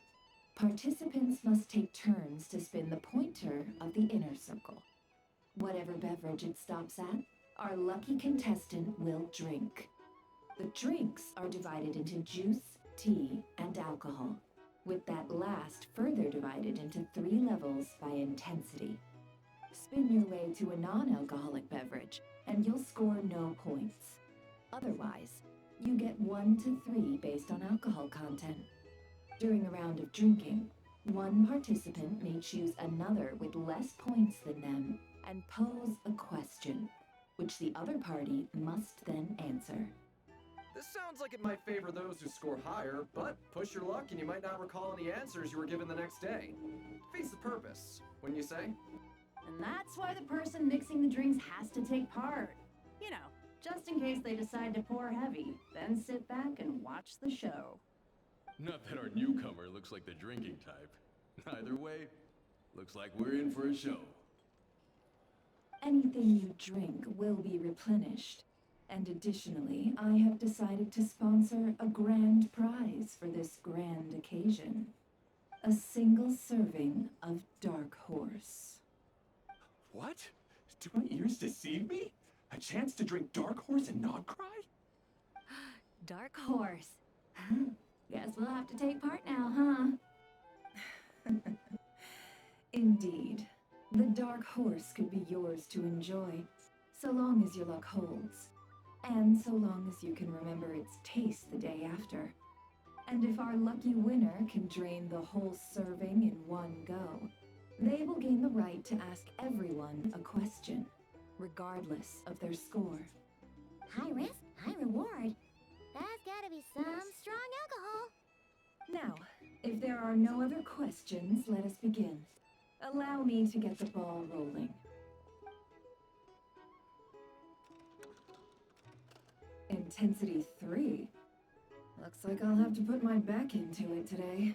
Participants must take turns to spin the pointer of the inner circle. Whatever beverage it stops at, our lucky contestant will drink. The drinks are divided into juice, tea, and alcohol, with that last further divided into 3 levels by intensity. Spin your way to a non-alcoholic beverage, and you'll score no points. Otherwise, you get 1 to 3 based on alcohol content. During a round of drinking, one participant may choose another with less points than them and pose a question, which the other party must then answer. This sounds like it might favor those who score higher, but push your luck and you might not recall any answers you were given the next day. Defeats the purpose, wouldn't you say? And that's why the person mixing the drinks has to take part. You know, just in case they decide to pour heavy, then sit back and watch the show. Not that our newcomer looks like the drinking type. Either way, looks like we're in for a show. Anything you drink will be replenished. And additionally, I have decided to sponsor a grand prize for this grand occasion. A single serving of Dark Horse. What? Do my ears deceive me? A chance to drink Dark Horse and Nod-Krai? Dark Horse. Guess we'll have to take part now, huh? Indeed. The Dark Horse could be yours to enjoy, so long as your luck holds. And so long as you can remember its taste the day after. And if our lucky winner can drain the whole serving in one go, they will gain the right to ask everyone a question, regardless of their score. High risk, high reward. That's gotta be some strong alcohol. Now, if there are no other questions, let us begin. Allow me to get the ball rolling. Intensity 3? Looks like I'll have to put my back into it today.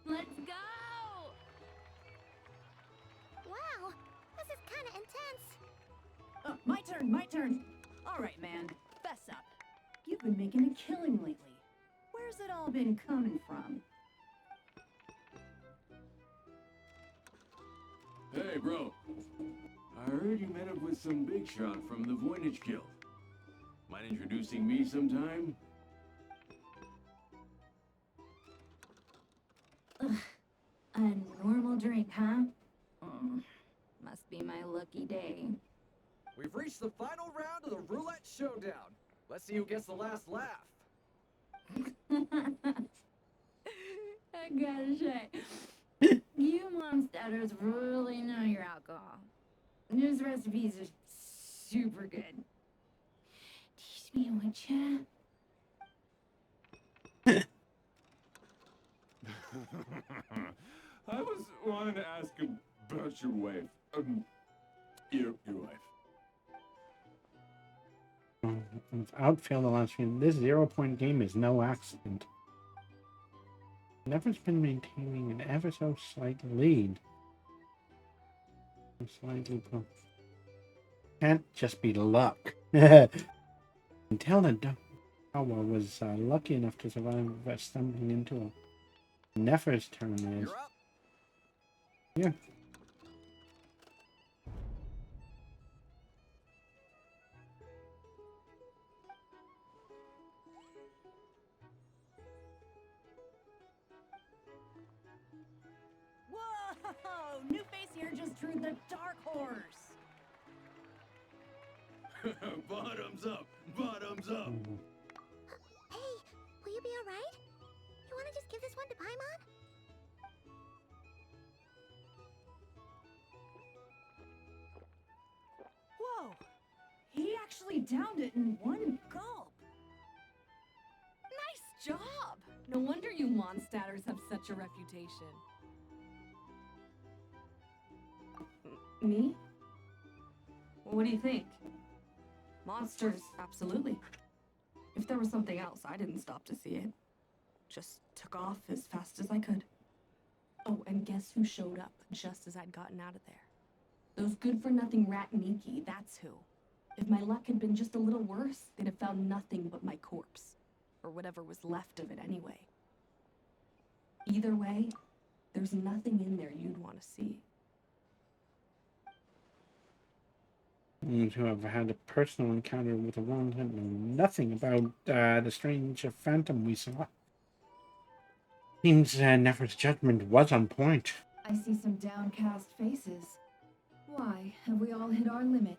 Let's go! Wow, this is kind of intense. Oh, my turn. All right, man, fess up. You've been making a killing lately. Where's it all been coming from? Hey, bro. I heard you met up with some big shot from the Voynich Guild. Mind introducing me sometime? Ugh, a normal drink, huh? Must be my lucky day. We've reached the final round of the roulette showdown. Let's see who gets the last laugh. I gotta say, you monsters really know your alcohol. These recipes are super good. Teach me, would ya? I was wanting to ask about your wife. Your wife. Without fail the last game, this 0-point game is no accident. Never's been maintaining an ever so slight lead. Can't just be luck. Until the Dawa was lucky enough to survive stumbling into a Nefer's turn is. Yeah. Whoa! New face here just drew the dark horse. Bottoms up! Bottoms up! Hey, will you be alright? You wanna just give this one to Paimon? Whoa! He actually downed it in one gulp. Nice job! No wonder you monstatters have such a reputation. Me? What do you think? Monsters, absolutely. If there was something else, I didn't stop to see it. Just took off as fast as I could. Oh, and guess who showed up just as I'd gotten out of there? Those good-for-nothing rat Niki, that's who. If my luck had been just a little worse, they'd have found nothing but my corpse. Or whatever was left of it anyway. Either way, there's nothing in there you'd want to see. Who have had a personal encounter with a wrong hunt know nothing about the strange phantom we saw. Seems Nefer's judgment was on point. I see some downcast faces. Why, have we all hit our limit?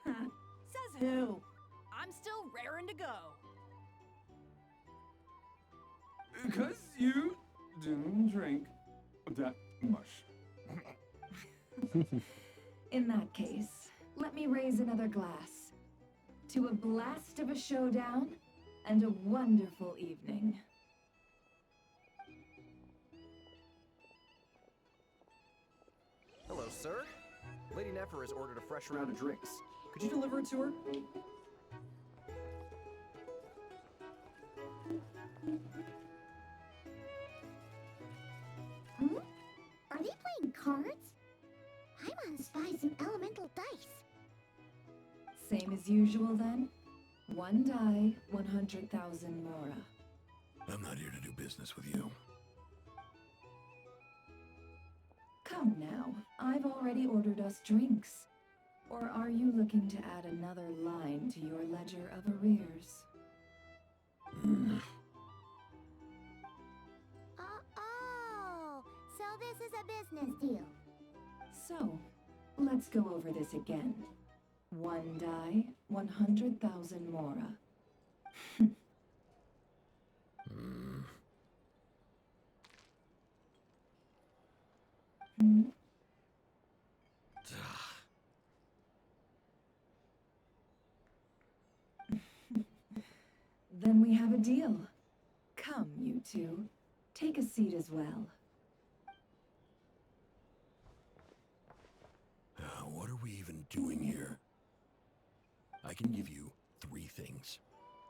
Says who? I'm still raring to go. Because you didn't drink that much. In that case, let me raise another glass. To a blast of a showdown and a wonderful evening. Hello, sir. Lady Nefer has ordered a fresh round of drinks. Could you deliver it to her? Are they playing cards? Paimon spies some elemental dice. Same as usual then? One die, 100,000 Mora. I'm not here to do business with you. Come now, I've already ordered us drinks. Or are you looking to add another line to your ledger of arrears? Oh, so this is a business deal. So, let's go over this again. One die, 100,000 Mora. Then we have a deal. Come, you two. Take a seat as well. doing here? I can give you 3 things.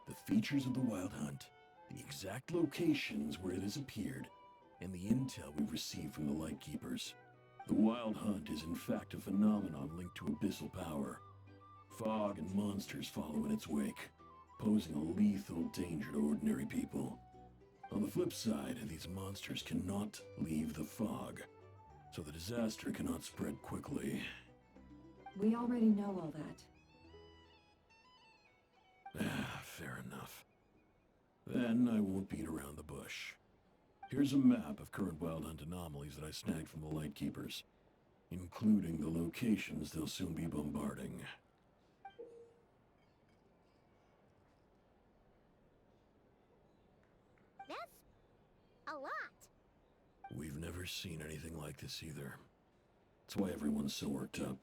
The features of the Wild Hunt, the exact locations where it has appeared, and the intel we've received from the Lightkeepers. The Wild Hunt is in fact a phenomenon linked to abyssal power. Fog and monsters follow in its wake, posing a lethal danger to ordinary people. On the flip side, these monsters cannot leave the fog, so the disaster cannot spread quickly. We already know all that. Fair enough. Then I won't beat around the bush. Here's a map of current Wild Hunt anomalies that I snagged from the Lightkeepers, including the locations they'll soon be bombarding. That's a lot. We've never seen anything like this either. That's why everyone's so worked up.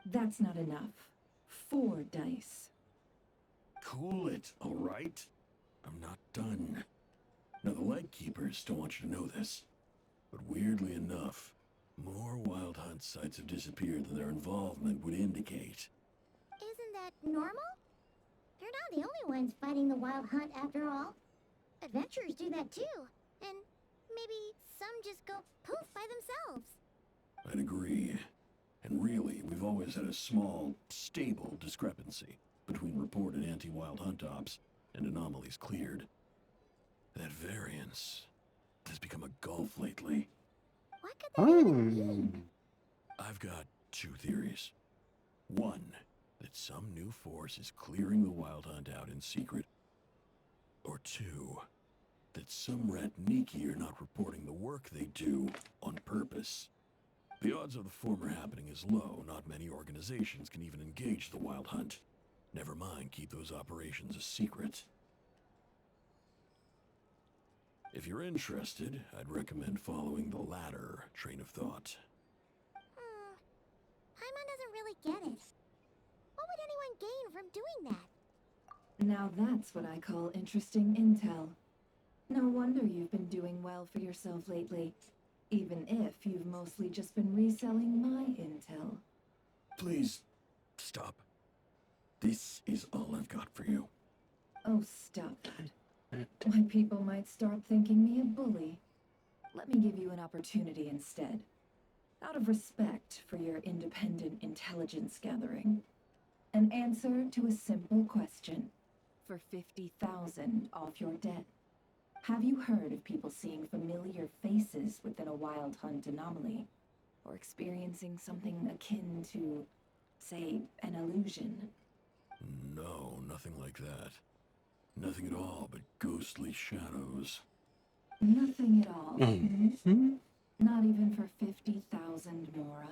That's not enough. 4 dice. Cool it, all right? I'm not done. Now, the Lightkeepers don't want you to know this, but weirdly enough, more Wild Hunt sites have disappeared than their involvement would indicate. Isn't that normal? They're not the only ones fighting the Wild Hunt after all. Adventurers do that too, and maybe some just go poof by themselves. I'd agree. And really, we've always had a small, stable discrepancy between reported anti-Wild Hunt ops and anomalies cleared. That variance has become a gulf lately. What could that even mean? I've got 2 theories. One, that some new force is clearing the Wild Hunt out in secret. Or 2, that some Ratniki are not reporting the work they do on purpose. The odds of the former happening is low. Not many organizations can even engage the Wild Hunt. Never mind keep those operations a secret. If you're interested, I'd recommend following the latter train of thought. Paimon doesn't really get it. What would anyone gain from doing that? Now that's what I call interesting intel. No wonder you've been doing well for yourself lately, even if you've mostly just been reselling my intel. Please, stop. This is all I've got for you. Oh, stop that. Why, people might start thinking me a bully. Let me give you an opportunity instead. Out of respect for your independent intelligence gathering. An answer to a simple question. For 50,000 off your debt. Have you heard of people seeing familiar faces within a Wild Hunt anomaly? Or experiencing something akin to, say, an illusion? No, nothing like that. Nothing at all but ghostly shadows. Nothing at all. Not even for 50,000 Mora.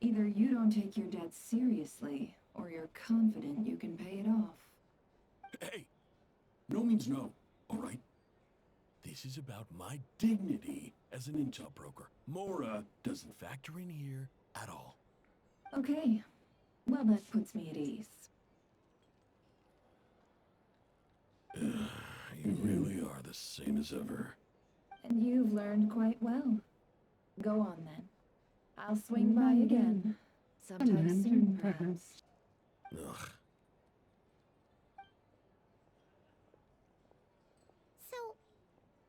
Either you don't take your debt seriously, or you're confident you can pay it off. Hey, no means no, all right? This is about my dignity as an intel broker. Mora doesn't factor in here at all. Okay. Well, that puts me at ease. You really are the same as ever. And you've learned quite well. Go on then. I'll swing by again. Sometime soon, perhaps. Ugh. So,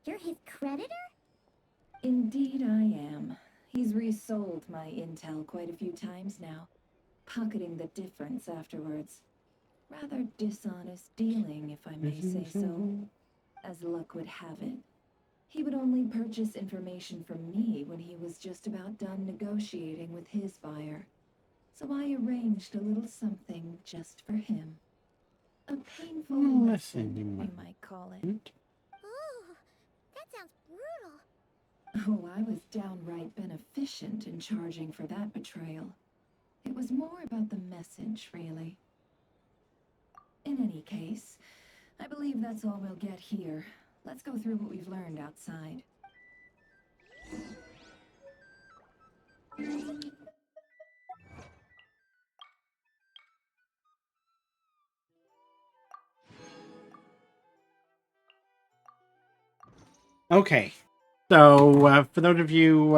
you're his creditor? Indeed I am. He's resold my intel quite a few times now, pocketing the difference afterwards. Rather dishonest dealing, if I may say so. As luck would have it, he would only purchase information from me when he was just about done negotiating with his buyer. So I arranged a little something just for him. A painful lesson, you might call it. Ooh, that sounds brutal. Oh, I was downright beneficent in charging for that betrayal. It was more about the message, really. In any case, I believe that's all we'll get here. Let's go through what we've learned outside. Okay, so for those of you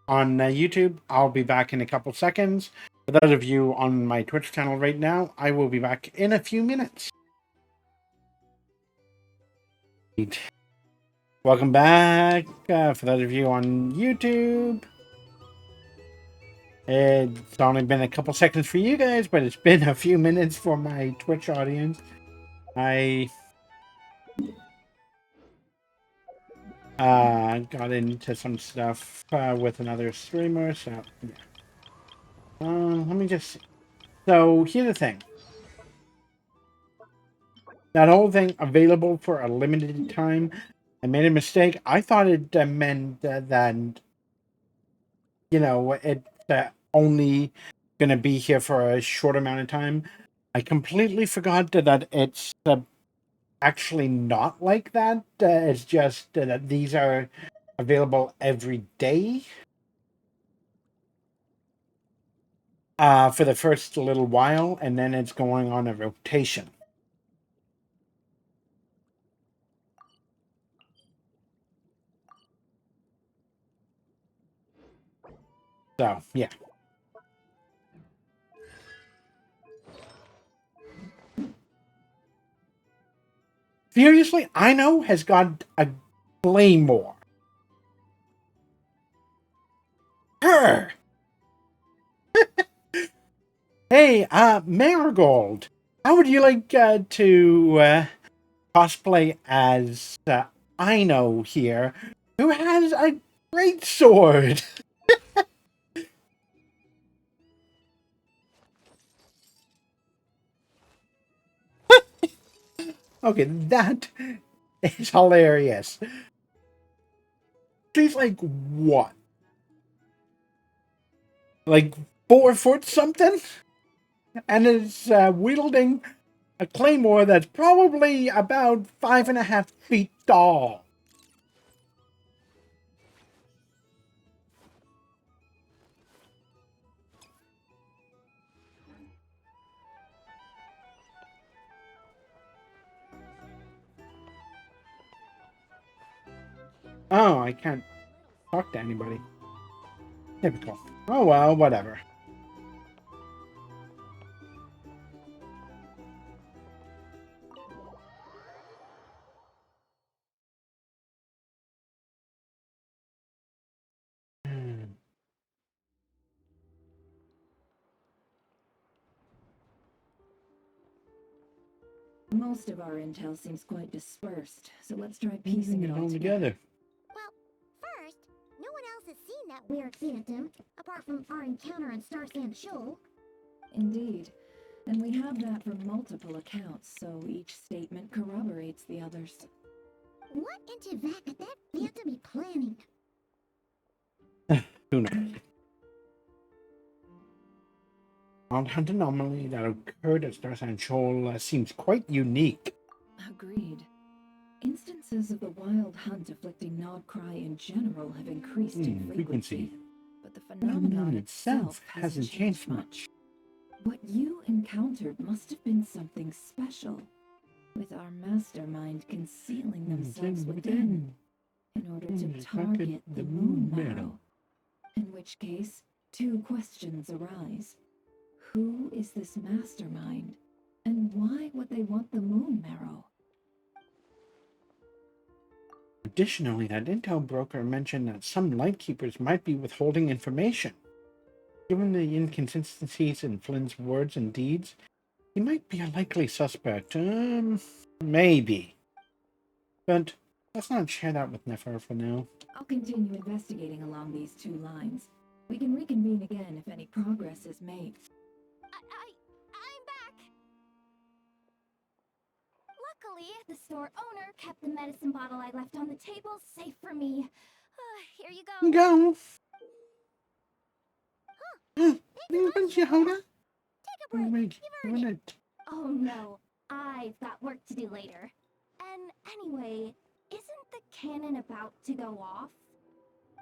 on YouTube, I'll be back in a couple seconds. For those of you on my Twitch channel right now, I will be back in a few minutes. Welcome back. For those of you on YouTube, it's only been a couple seconds for you guys, but it's been a few minutes for my Twitch audience. I got into some stuff with another streamer, so yeah. Let me just see. So here's the thing. That whole thing available for a limited time, I made a mistake. I thought it meant that, you know, it's only going to be here for a short amount of time. I completely forgot that it's actually not like that. It's just that these are available every day. For the first little while, and then it's going on a rotation. So, yeah. Seriously, Ino has got a claymore. Her! Hey, Marigold, how would you like to cosplay as Ino here, who has a great sword? Okay, that is hilarious. She's like, what? Like 4 foot something? And is wielding a claymore that's probably about 5.5 feet tall. Oh, I can't talk to anybody. Typical. Oh well, whatever. Most of our intel seems quite dispersed, so let's try piecing it all together. Well, first, no one else has seen that weird phantom, apart from our encounter on Star Sand Shoal. Indeed. And we have that from multiple accounts, so each statement corroborates the others. What in Tibet could that phantom be planning? Who knows? Wild hunt anomaly that occurred at Star Sand Shoal seems quite unique. Agreed. Instances of the wild hunt afflicting Nod-Krai in general have increased in frequency, but the phenomenon itself hasn't changed much. What you encountered must have been something special, with our mastermind concealing themselves within, in order to target the moon marrow. In which case, 2 questions arise. Who is this mastermind, and why would they want the moon marrow? Additionally, that intel broker mentioned that some lightkeepers might be withholding information. Given the inconsistencies in Flynn's words and deeds, he might be a likely suspect. Maybe. But let's not share that with Nefer for now. I'll continue investigating along these 2 lines. We can reconvene again if any progress is made. I'm back! Luckily, the store owner kept the medicine bottle I left on the table safe for me. Here you go. Go! Thanks a lot, Take a break. Wait, You've earned it. it. Oh no, I've got work to do later. And anyway, isn't the cannon about to go off?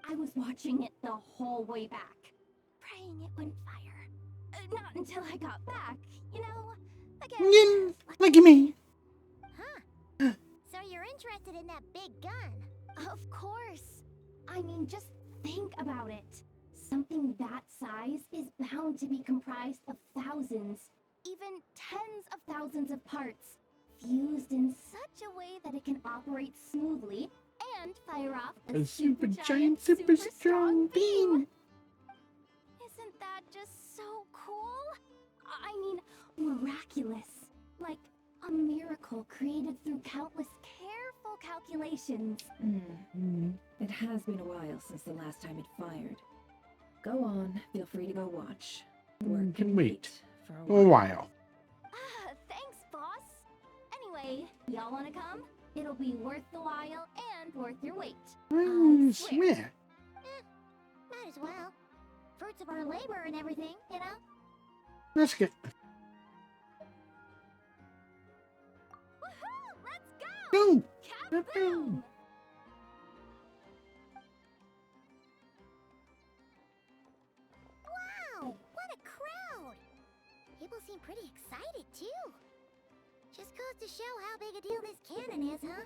I was watching it the whole way back, praying it wouldn't fire. Not until I got back, you know? Again. Look at me. Huh. So you're interested in that big gun? Of course. I mean, just think about it. Something that size is bound to be comprised of thousands, even tens of thousands of parts, fused in such a way that it can operate smoothly and fire off a super giant, super strong beam. Isn't that just so cool? I mean, miraculous. Like a miracle created through countless careful calculations. It has been a while since the last time it fired. Go on, feel free to go watch. Work Can wait for a while. Thanks, boss. Anyway, y'all wanna come? It'll be worth the while and worth your wait. I swear. Might as well. Fruits of our labor and everything, you know? Let's get. Woohoo! Let's go! Go! Kaboom! Wow! What a crowd! People seem pretty excited, too. Just goes to show how big a deal this cannon is, huh?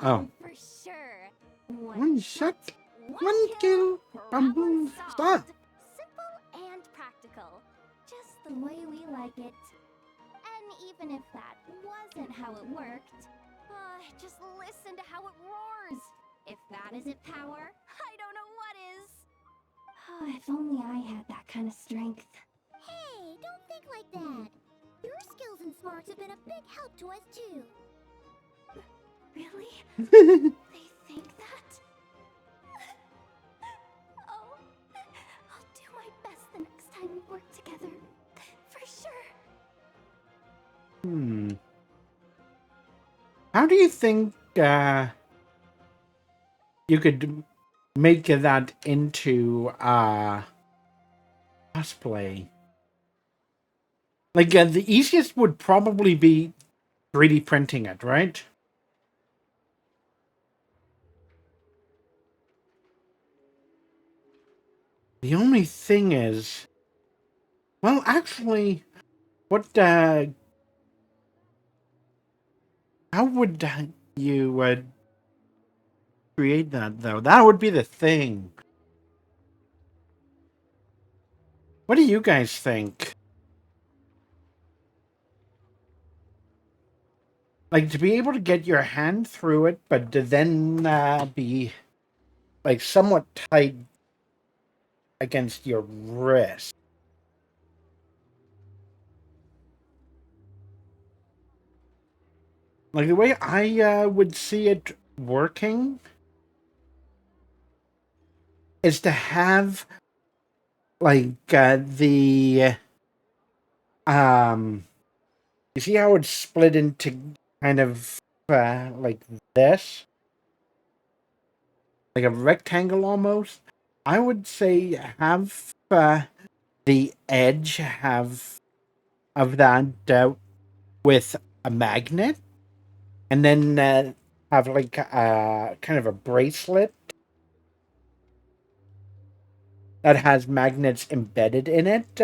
Oh. For sure. One shot, one kill, boom, start. Simple and practical. Just the way we like it. And even if that wasn't how it worked, just listen to how it roars. If that isn't power, I don't know what is. If only I had that kind of strength. Hey, don't think like that. Your skills and smarts have been a big help to us, too. Really? They think that? Oh, I'll do my best the next time we work together. For sure. How do you think you could make that into cosplay? Like, the easiest would probably be 3D printing it, right? The only thing is, well, actually, what, how would you create that, though? That would be the thing. What do you guys think? Like, to be able to get your hand through it, but to then be, like, somewhat tight against your wrist. Like, the way I would see it working is to have, like, you see how it's split into kind of, like this? Like a rectangle almost? I would say have, the edge of that, with a magnet, and then have like kind of a bracelet that has magnets embedded in it.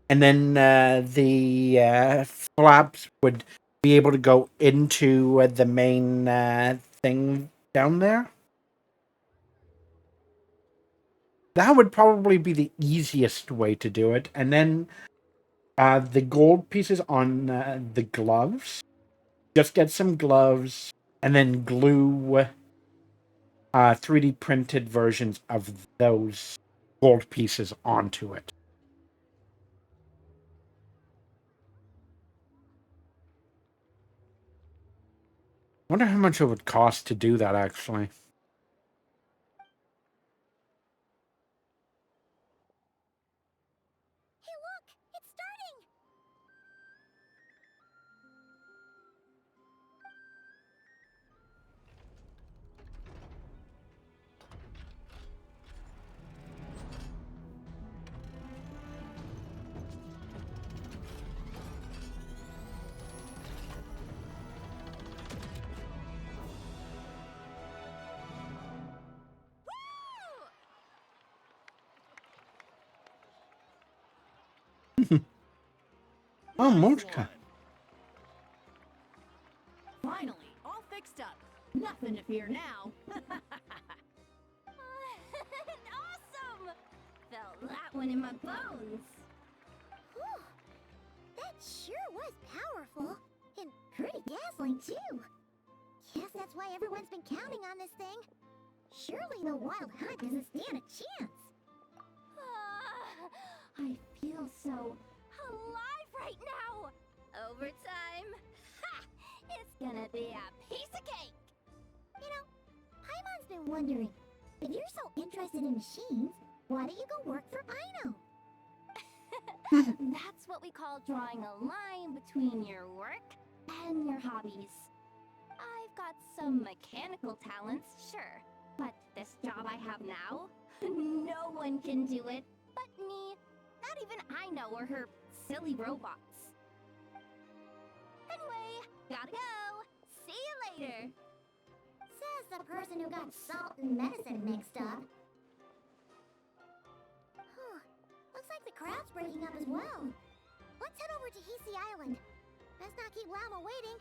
And then the flaps would be able to go into the main thing down there. That would probably be the easiest way to do it. And then the gold pieces on the gloves. Just get some gloves and then glue 3D printed versions of those gold pieces onto it. I wonder how much it would cost to do that, actually. Hey, look! It's starting! Oh, Nod-Krai. Nothing to fear now. Awesome! Felt that one in my bones. Whew. That sure was powerful. And pretty dazzling, too. Guess that's why everyone's been counting on this thing. Surely the Wild Hunt doesn't stand a chance. I feel so alive right now. Overtime. Ha! It's gonna be a piece of cake. You know, Paimon's been wondering, if you're so interested in machines, why don't you go work for Ino? That's what we call drawing a line between your work and your hobbies. I've got some mechanical talents, sure, but this job I have now, no one can do it but me. Not even Ino or her silly robots. Anyway, gotta go. See you later. Says the person who got salt and medicine mixed up. Huh. Looks like the crowd's breaking up as well. Let's head over to Hisi Island. Best not keep Llama waiting.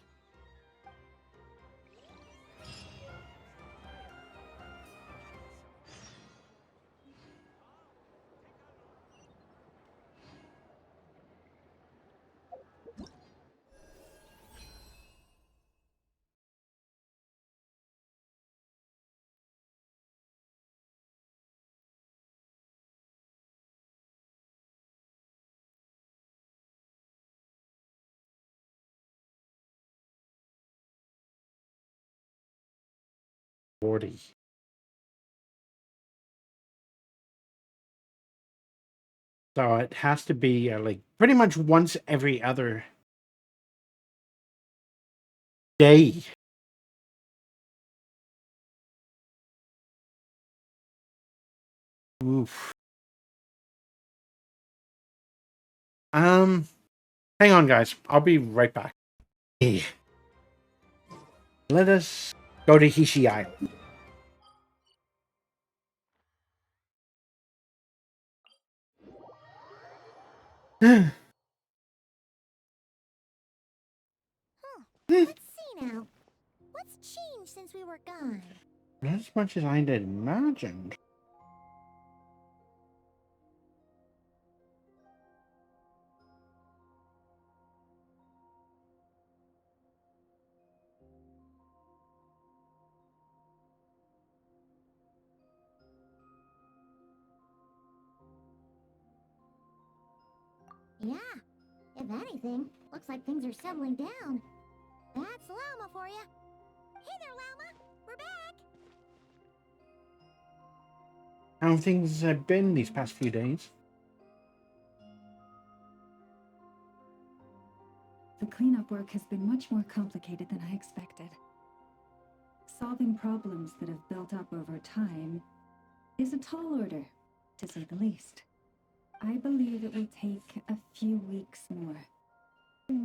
So it has to be like pretty much once every other day. Oof. Hang on, guys. I'll be right back. Let us go to Hisi Island. Let's see now. What's changed since we were gone? Not as much as I had imagined. Yeah. If anything, looks like things are settling down. That's Llama for you. Hey there, Llama. We're back. How things have been these past few days? The cleanup work has been much more complicated than I expected. Solving problems that have built up over time is a tall order, to say the least. I believe it will take a few weeks more.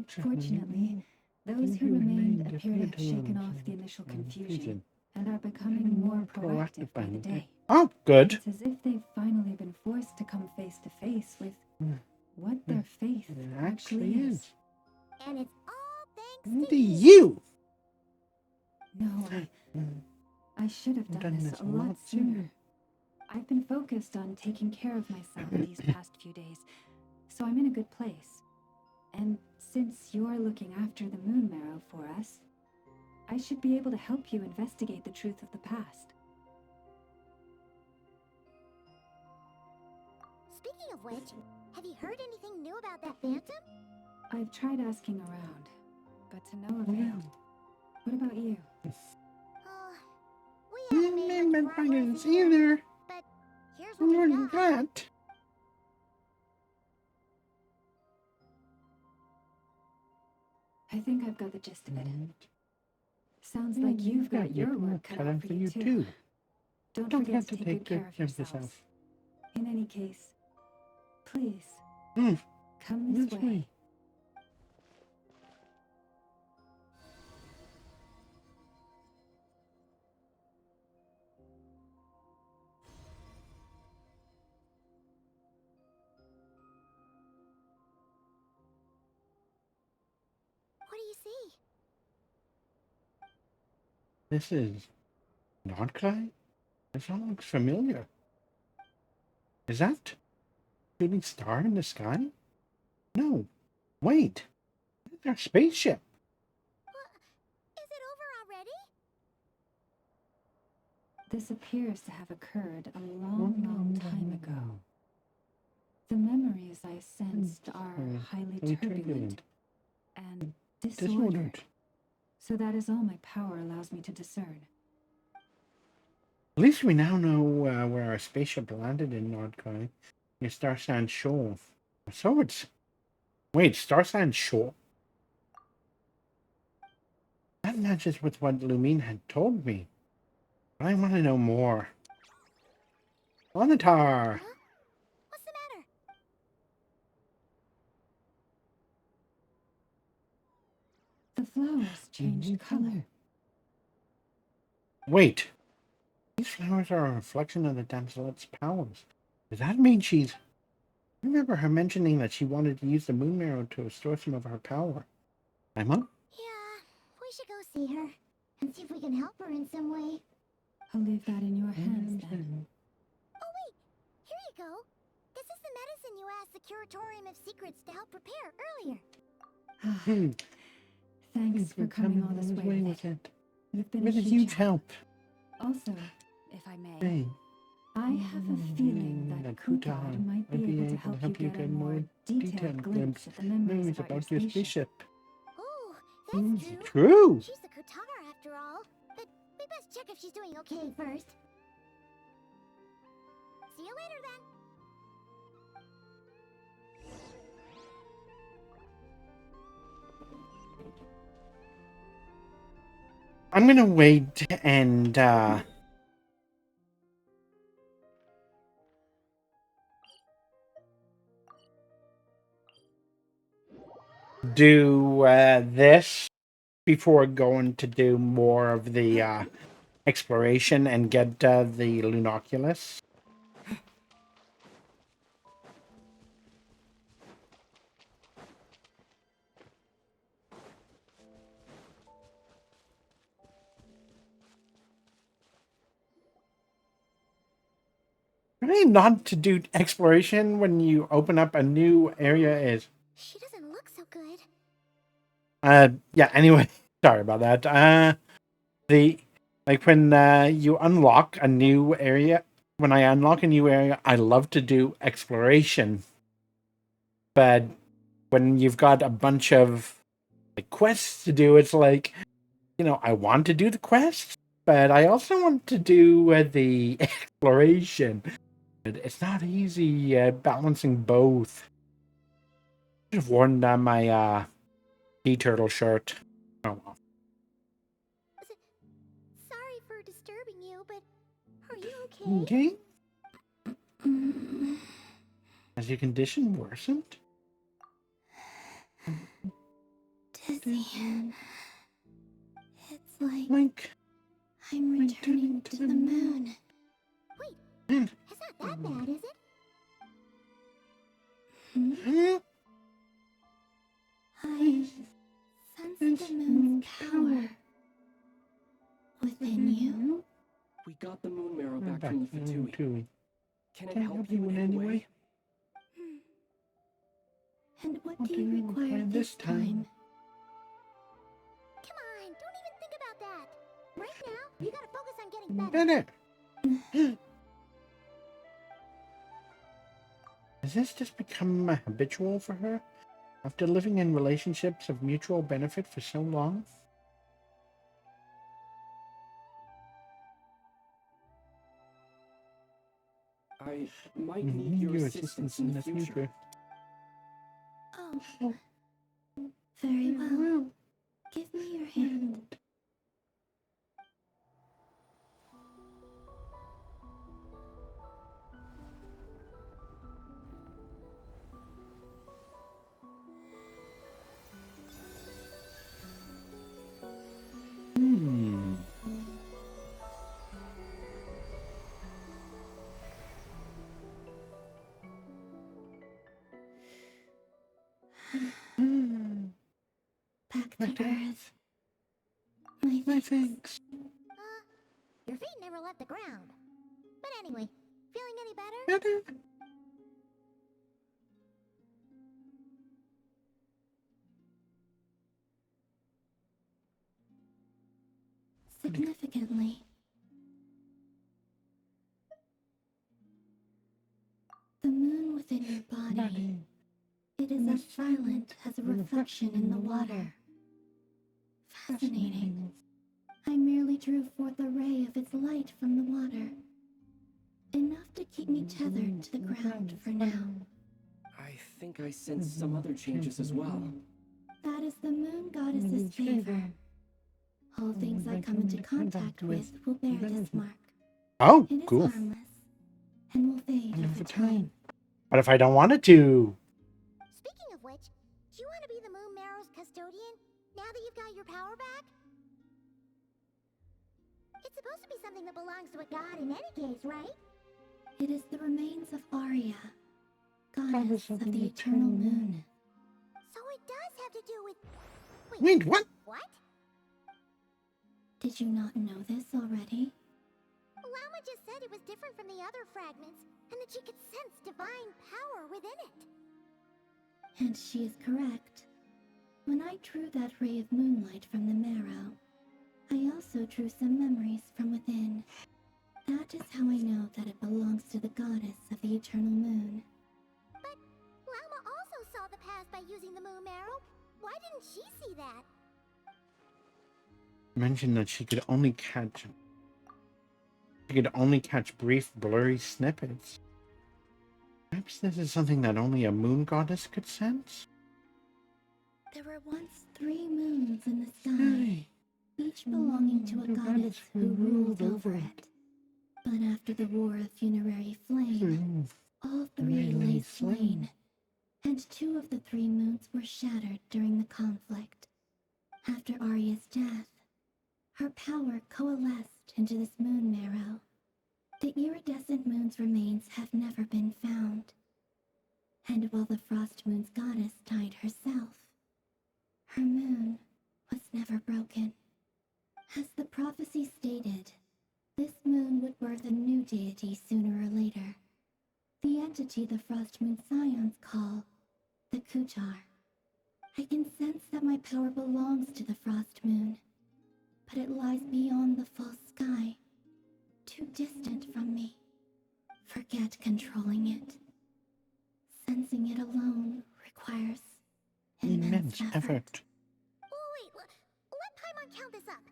Fortunately, those who remained appear to have shaken off the initial confusion and are becoming more proactive by the day. Oh, good. It's as if they've finally been forced to come face to face with what their faith actually is. And it's all thanks To you! No, I should have done this a lot sooner. I've been focused on taking care of myself these past few days, so I'm in a good place. And since you're looking after the Moon Marrow for us, I should be able to help you investigate the truth of the past. Speaking of which, have you heard anything new about that phantom? I've tried asking around, but to no avail. What about you? We haven't made much progress either. But here's what we got. I think I've got the gist of it. Sounds like you've got your work cut out for you too. Don't forget to take good care of yourself. In any case, please, come this way. What do you see? This is Nod-Krai? This all looks familiar. Is that a shooting star in the sky? No. Wait. It's our spaceship. Is it over already? This appears to have occurred a long time ago. The memories I sensed are highly turbulent and disordered. So that is all my power allows me to discern. At least we now know where our spaceship landed in Nod-Krai, near Star Sand Shore. So it's... Wait, Star Sand Shore? That matches with what Lumine had told me. But I want to know more. Onatar! What's the matter? The flowers changed color. Wait. These flowers are a reflection of the damselet's powers. Does that mean she's... I remember her mentioning that she wanted to use the moon marrow to restore some of her power. Emma? Yeah, we should go see her and see if we can help her in some way. I'll leave that in your hands then. Oh wait, here you go. This is the medicine you asked the Curatorium of Secrets to help prepare earlier. Thanks for coming all this way with it. You've been Been a huge help. Also, if I may, Hey. I have a feeling that Kutad might be able to help you get a more detailed glimpse of the memories about your spaceship. Oh, that's true. True. She's the Kutara after all. But we best check if she's doing okay first. See you later then. I'm gonna wait and do this before going to do more of the exploration and get the Lunoculus. Really not to do exploration when you open up a new area is... She doesn't look so good. Yeah, anyway, sorry about that. When you unlock a new area, when I unlock a new area, I love to do exploration. But when you've got a bunch of quests to do, it's like, I want to do the quests, but I also want to do the exploration. It's not easy balancing both. I should have worn my sea turtle shirt. Oh well. Sorry for disturbing you, but are you Okay. Has your condition worsened? Dizzy. It's like I'm returning to the moon. Wait, it's not that bad, is it? I sense the moon's power within you. We got the moon marrow back from the Fatui. Can it help you in any way? And what do you require this time? Come on, don't even think about that. Right now, you gotta focus on getting better. Has this just become habitual for her? After living in relationships of mutual benefit for so long? I might need your assistance in the future. Oh, very well. Give me your hand. Back to Earth. My thanks. Your feet never left the ground. But anyway, feeling any better? Significantly. The moon within your body. It is as silent as a reflection in the water. Fascinating. I merely drew forth a ray of its light from the water. Enough to keep me tethered to the ground for now. I think I sense some other changes as well. That is the moon goddess's favor. All things I come into contact with will bear this mark. Oh, It is cool. harmless and will fade over time. But if I don't want it to? Speaking of which, do you want to be the Moon Marrow's custodian now that you've got your power back? It's supposed to be something that belongs to a god in any case, right? It is the remains of Arya, goddess of the eternal moon. So it does have to do with... Wait, what? What? Did you not know this already? Llama just said it was different from the other fragments, and that she could sense divine power within it. And she is correct. When I drew that ray of moonlight from the marrow, I also drew some memories from within. That is how I know that it belongs to the goddess of the eternal moon. But Llama also saw the past by using the Moon Marrow. Why didn't she see that? Mentioned that she could only catch brief, blurry snippets. Perhaps this is something that only a moon goddess could sense? There were once 3 moons in the sky, each belonging to a goddess who ruled over it. But after the War of Funerary Flame, all 3 lay slain, and 2 of the 3 moons were shattered during the conflict. After Arya's death, her power coalesced into this moon marrow. The iridescent moon's remains have never been found. And while the Frost Moon's goddess died herself, her moon was never broken. As the prophecy stated, this moon would birth a new deity sooner or later. The entity the Frost Moon Scions call the Kujar. I can sense that my power belongs to the Frost Moon, but it lies beyond the false sky, too distant from me. Forget controlling it. Sensing it alone requires immense effort. Oh, wait, let Paimon count this up.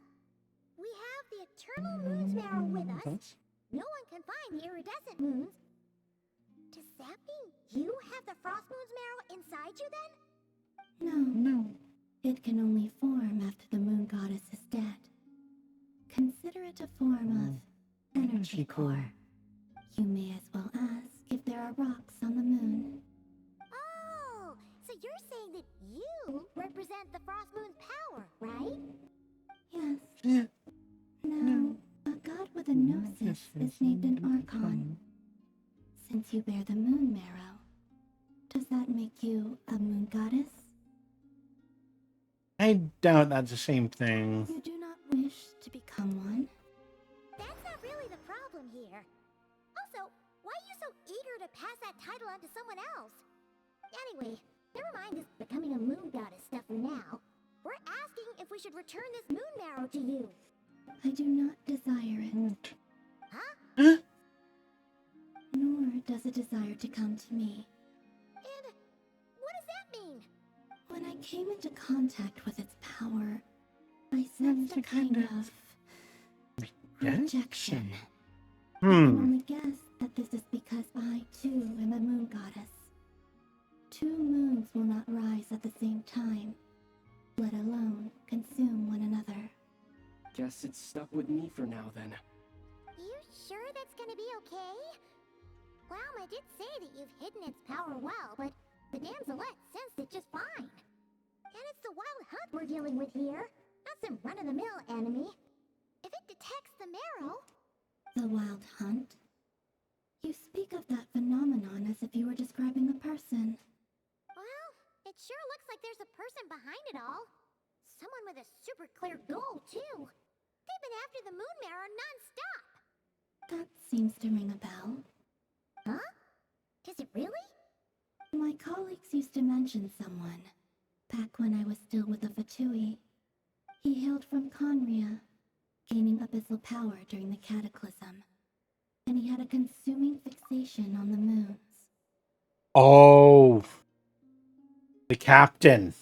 We have the Eternal Moon's Marrow with us. No one can find the iridescent moons. Does that mean you have the Frost Moon's Marrow inside you then? No. It can only form after the moon goddess is dead. Consider it a form of energy core. You may as well ask if there are rocks on the moon. Oh, so you're saying that you represent the Frost Moon's power, right? Yes. Yeah. No, a god with a gnosis is named an Archon. Since you bear the moon marrow, does that make you a moon goddess? I doubt that's the same thing. You do not wish to become one? That's not really the problem here. Also, why are you so eager to pass that title on to someone else? Anyway, never mind this becoming a moon goddess stuff for now. We're asking if we should return this moon marrow to you. I do not desire it. Huh? Nor does it desire to come to me. And what does that mean? When I came into contact with its power, I sensed a kind of rejection. I can only guess that this is because I, too, am a moon goddess. 2 moons will not rise at the same time, let alone consume one another. Guess it's stuck with me for now then. You sure that's gonna be okay? Llama did say that you've hidden its power well, but the damselette sensed it just fine. And it's the wild hunt we're dealing with here, not some run-of-the-mill enemy. If it detects the marrow... The wild hunt? You speak of that phenomenon as if you were describing a person. Well, it sure looks like there's a person behind it all. Someone with a super clear goal, too. They've been after the moon mirror non-stop. That seems to ring a bell. Huh? Does it really? My colleagues used to mention someone, back when I was still with the Fatui. He hailed from Conria, gaining abyssal power during the Cataclysm, and he had a consuming fixation on the moons. Oh, the captain.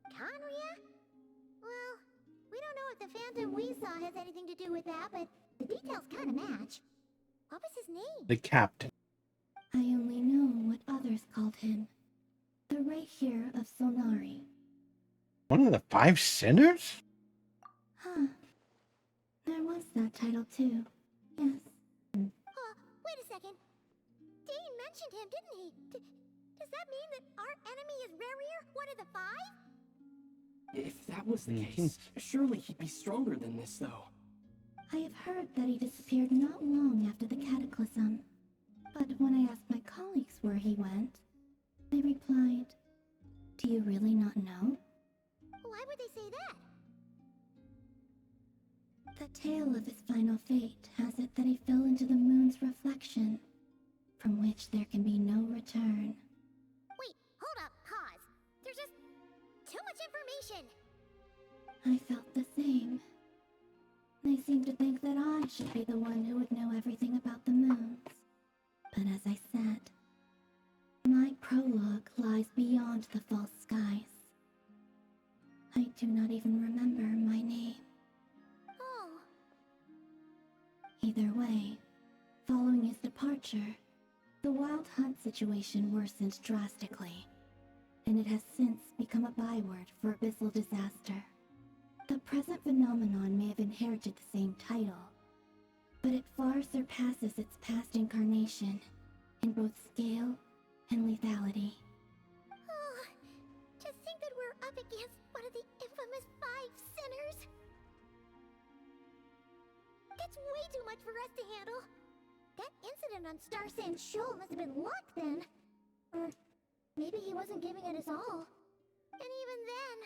Conria? Well, we don't know if the phantom we saw has anything to do with that, but the details kind of match. What was his name? The captain. I only know what others called him. The Rahir of Solnari. One of the 5 sinners? Huh. There was that title too. Yes. Wait a second. Dane mentioned him, didn't he? Does that mean that our enemy is Rarier, one of the 5? If that was the case, surely he'd be stronger than this, though. I have heard that he disappeared not long after the Cataclysm. But when I asked my colleagues where he went, they replied, "Do you really not know?" Why would they say that? The tale of his final fate has it that he fell into the moon's reflection, from which there can be no return. Wait, hold up, pause. There's just too much information. I felt the same. They seemed to think that I should be the one who would know everything about the moons. But as I said, my prologue lies beyond the false skies. I do not even remember my name. Oh. Either way, following his departure, the Wild Hunt situation worsened drastically, and it has since become a byword for abyssal disaster. The present phenomenon may have inherited the same title, but it far surpasses its past incarnation in both scale and lethality. Oh, to think that we're up against one of the infamous 5 sinners. That's way too much for us to handle. That incident on Star Sand Shoal must have been luck then. Or maybe he wasn't giving it his all. And even then,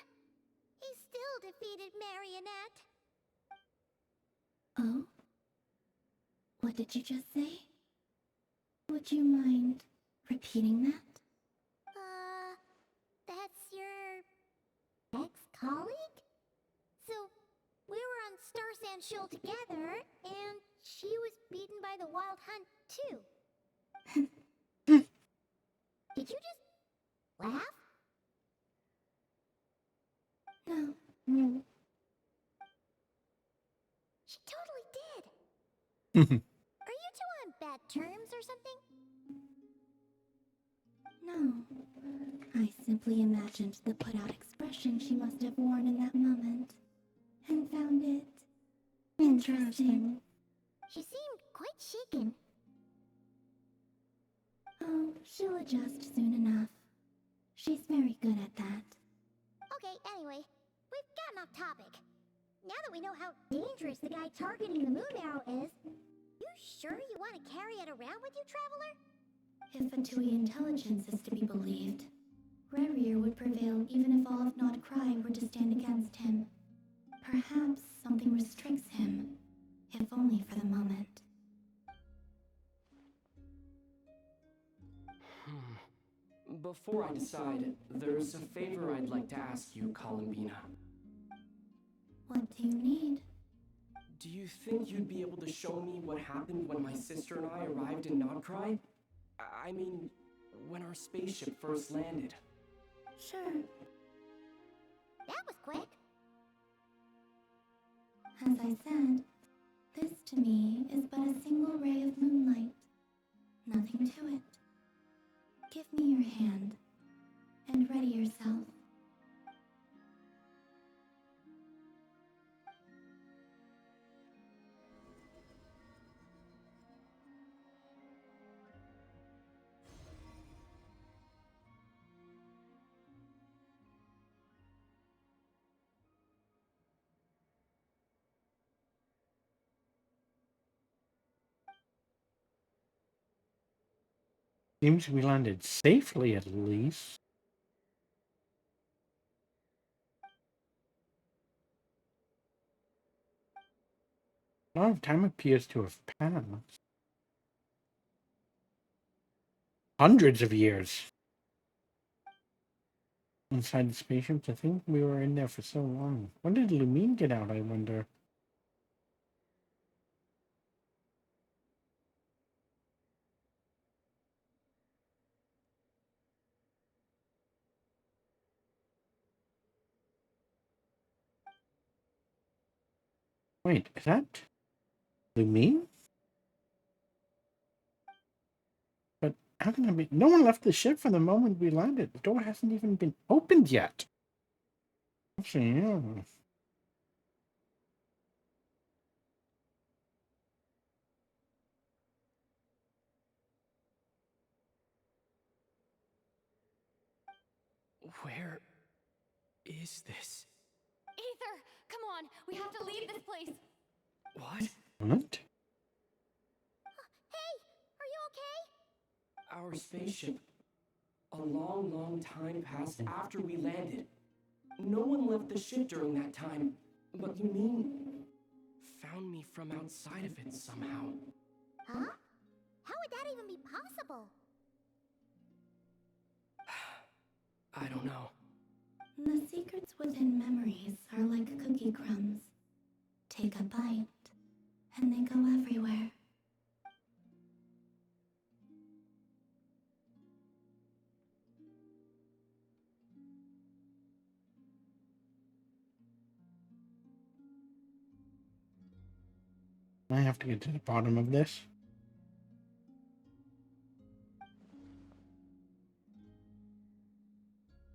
he still defeated Marionette. Oh? What did you just say? Would you mind repeating that? That's your ex-colleague? So, we were on Star Sand Shoal together, and she was beaten by the Wild Hunt, too. Did you just laugh? No. She totally did. Are you two on bad terms or something? No. I simply imagined the put-out expression she must have worn in that moment, and found it interesting. She seemed quite shaken. Oh, she'll adjust soon enough. She's very good at that. Okay, anyway, we've gotten off topic. Now that we know how dangerous the guy targeting the moon arrow is, you sure you want to carry it around with you, Traveler? If Fatui intelligence is to be believed, Rarier would prevail even if all of Nod-Krai were to stand against him. Perhaps something restricts him, if only for the moment. Before I decide, there's a favor I'd like to ask you, Columbina. What do you need? Do you think you'd be able to show me what happened when my sister and I arrived in Nod-Krai? I mean, when our spaceship first landed. Sure. That was quick. As I said, this to me is but a single ray of moonlight. Nothing to it. Give me your hand, and ready yourself. Seems we landed safely at least. A lot of time appears to have passed. Hundreds of years. Inside the spaceships, I think we were in there for so long. When did Lumine get out, I wonder? Wait, is that Lumine? But how can that be? No one left the ship from the moment we landed. The door hasn't even been opened yet. Actually, yeah. Where is this? Aether, come on. We have to leave this place. What? What? Hey, are you okay? Our spaceship. A long, long time passed after we landed. No one left the ship during that time. But you mean found me from outside of it somehow? Huh? How would that even be possible? I don't know. The secrets within memories are like cookie crumbs. Take a bite, and they go everywhere. I have to get to the bottom of this.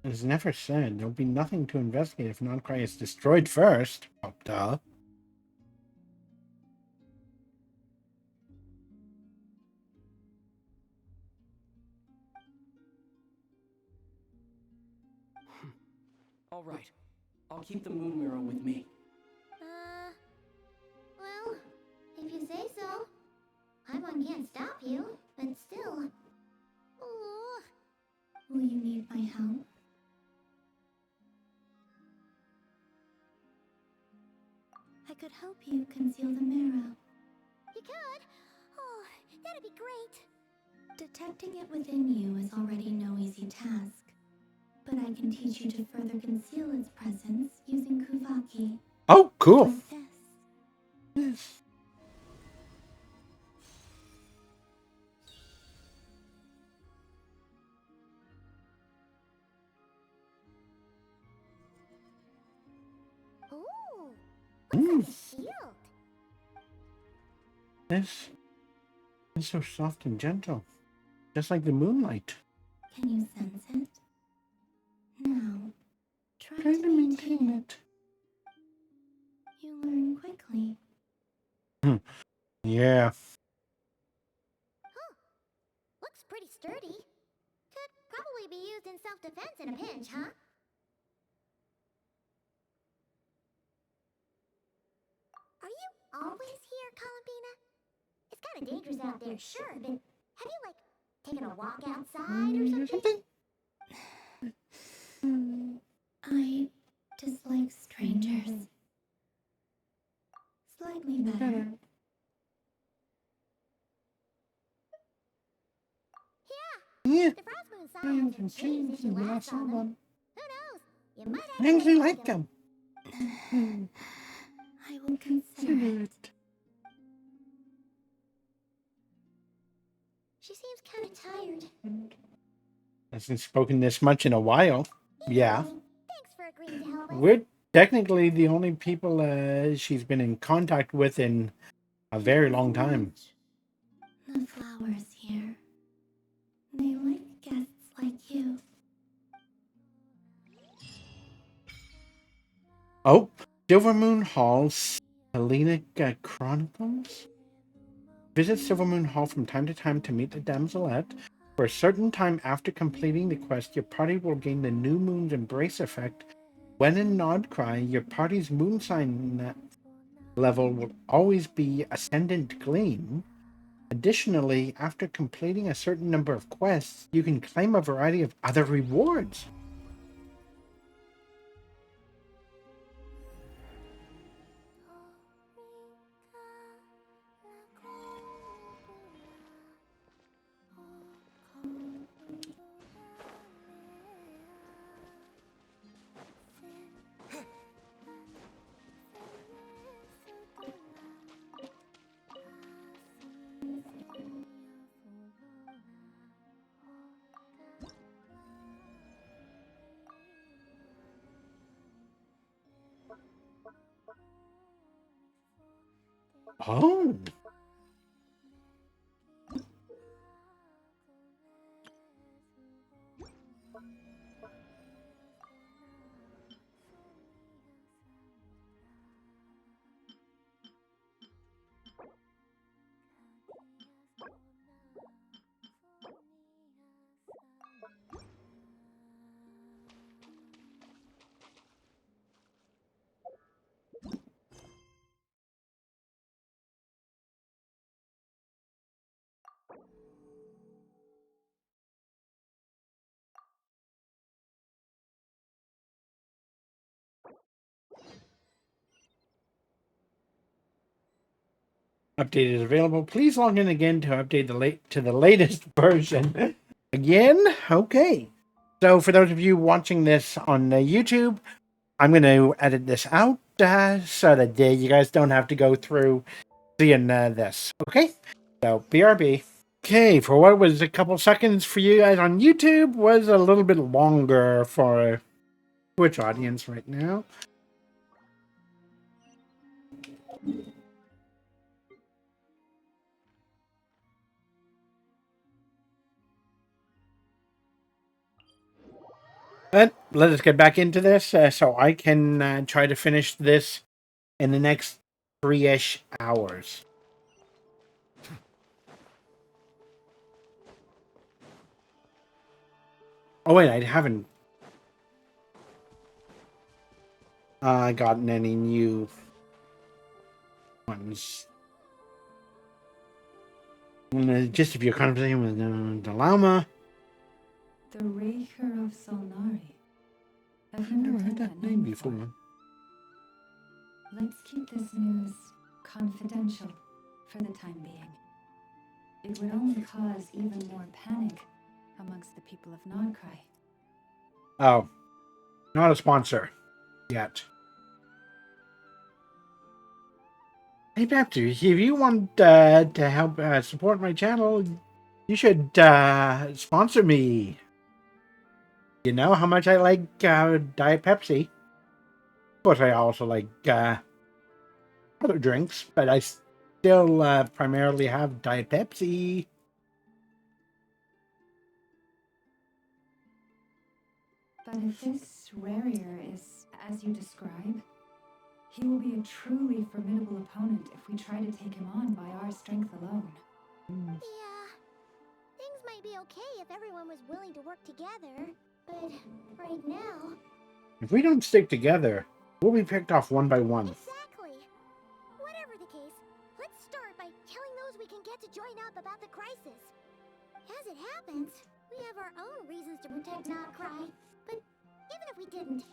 It's never said. There'll be nothing to investigate if Nod-Krai is destroyed first. Oh, duh. All right. I'll keep the moon mirror with me. Well, if you say so. Paimon can't stop you, but still. Ooh. Will you need my help? I could help you conceal the marrow. You could? Oh, that'd be great. Detecting it within you is already no easy task. But I can teach you to further conceal its presence using Kuvaki. Oh, cool. Like this. Yes. Ooh, what's on the shield? This is so soft and gentle. Just like the moonlight. Can you sense it? Now, try Trying to maintain it. it. You learn quickly. Yeah. Huh. Looks pretty sturdy. Could probably be used in self-defense in a pinch, huh? Are you always here, Columbina? It's kind of dangerous out there, sure, but have you, like, taken a walk outside or something? I dislike strangers. Slightly better. Yeah. The frost moon signs have changed since you last saw them. Who knows? You might I actually like them. I will consider it. She seems kind of tired. Hasn't spoken this much in a while. Yeah. Thanks for agreeing to help us. We're technically the only people she's been in contact with in a very long time. The flowers here. They like guests like you. Oh, Silvermoon Hall, Hellenic Chronicles? Visit Silvermoon Hall from time to time to meet the damselette. For a certain time after completing the quest, your party will gain the New Moon's Embrace effect. When in Nod-Krai, your party's moon sign level will always be Ascendant Gleam. Additionally, after completing a certain number of quests, you can claim a variety of other rewards. Oh. Update is available. Please log in again to update the latest version. Again? Okay. So for those of you watching this on YouTube, I'm going to edit this out so that you guys don't have to go through seeing this. Okay? So BRB. Okay, for what was a couple seconds for you guys on YouTube was a little bit longer for a Twitch audience right now. But let us get back into this so I can try to finish this in the next 3-ish hours. Oh wait, I haven't gotten any new ones. Just if you're conversating with the llama. The Raker of Solnari. I've never heard that name before. Let's keep this news confidential for the time being. It would only cause even more panic amongst the people of Nod-Krai. Oh, not a sponsor yet. Hey, Pepsi, if you want to help support my channel, you should sponsor me. You know how much I like Diet Pepsi. Of course, I also like other drinks, but I still primarily have Diet Pepsi. But if this warrior is as you describe, he will be a truly formidable opponent if we try to take him on by our strength alone. Yeah, things might be okay if everyone was willing to work together, but right now... If we don't stick together, we'll be picked off one by one. Exactly. Whatever the case, let's start by telling those we can get to join up about the crisis. As it happens, we have our own reasons to protect Nod-Krai, but even if we didn't,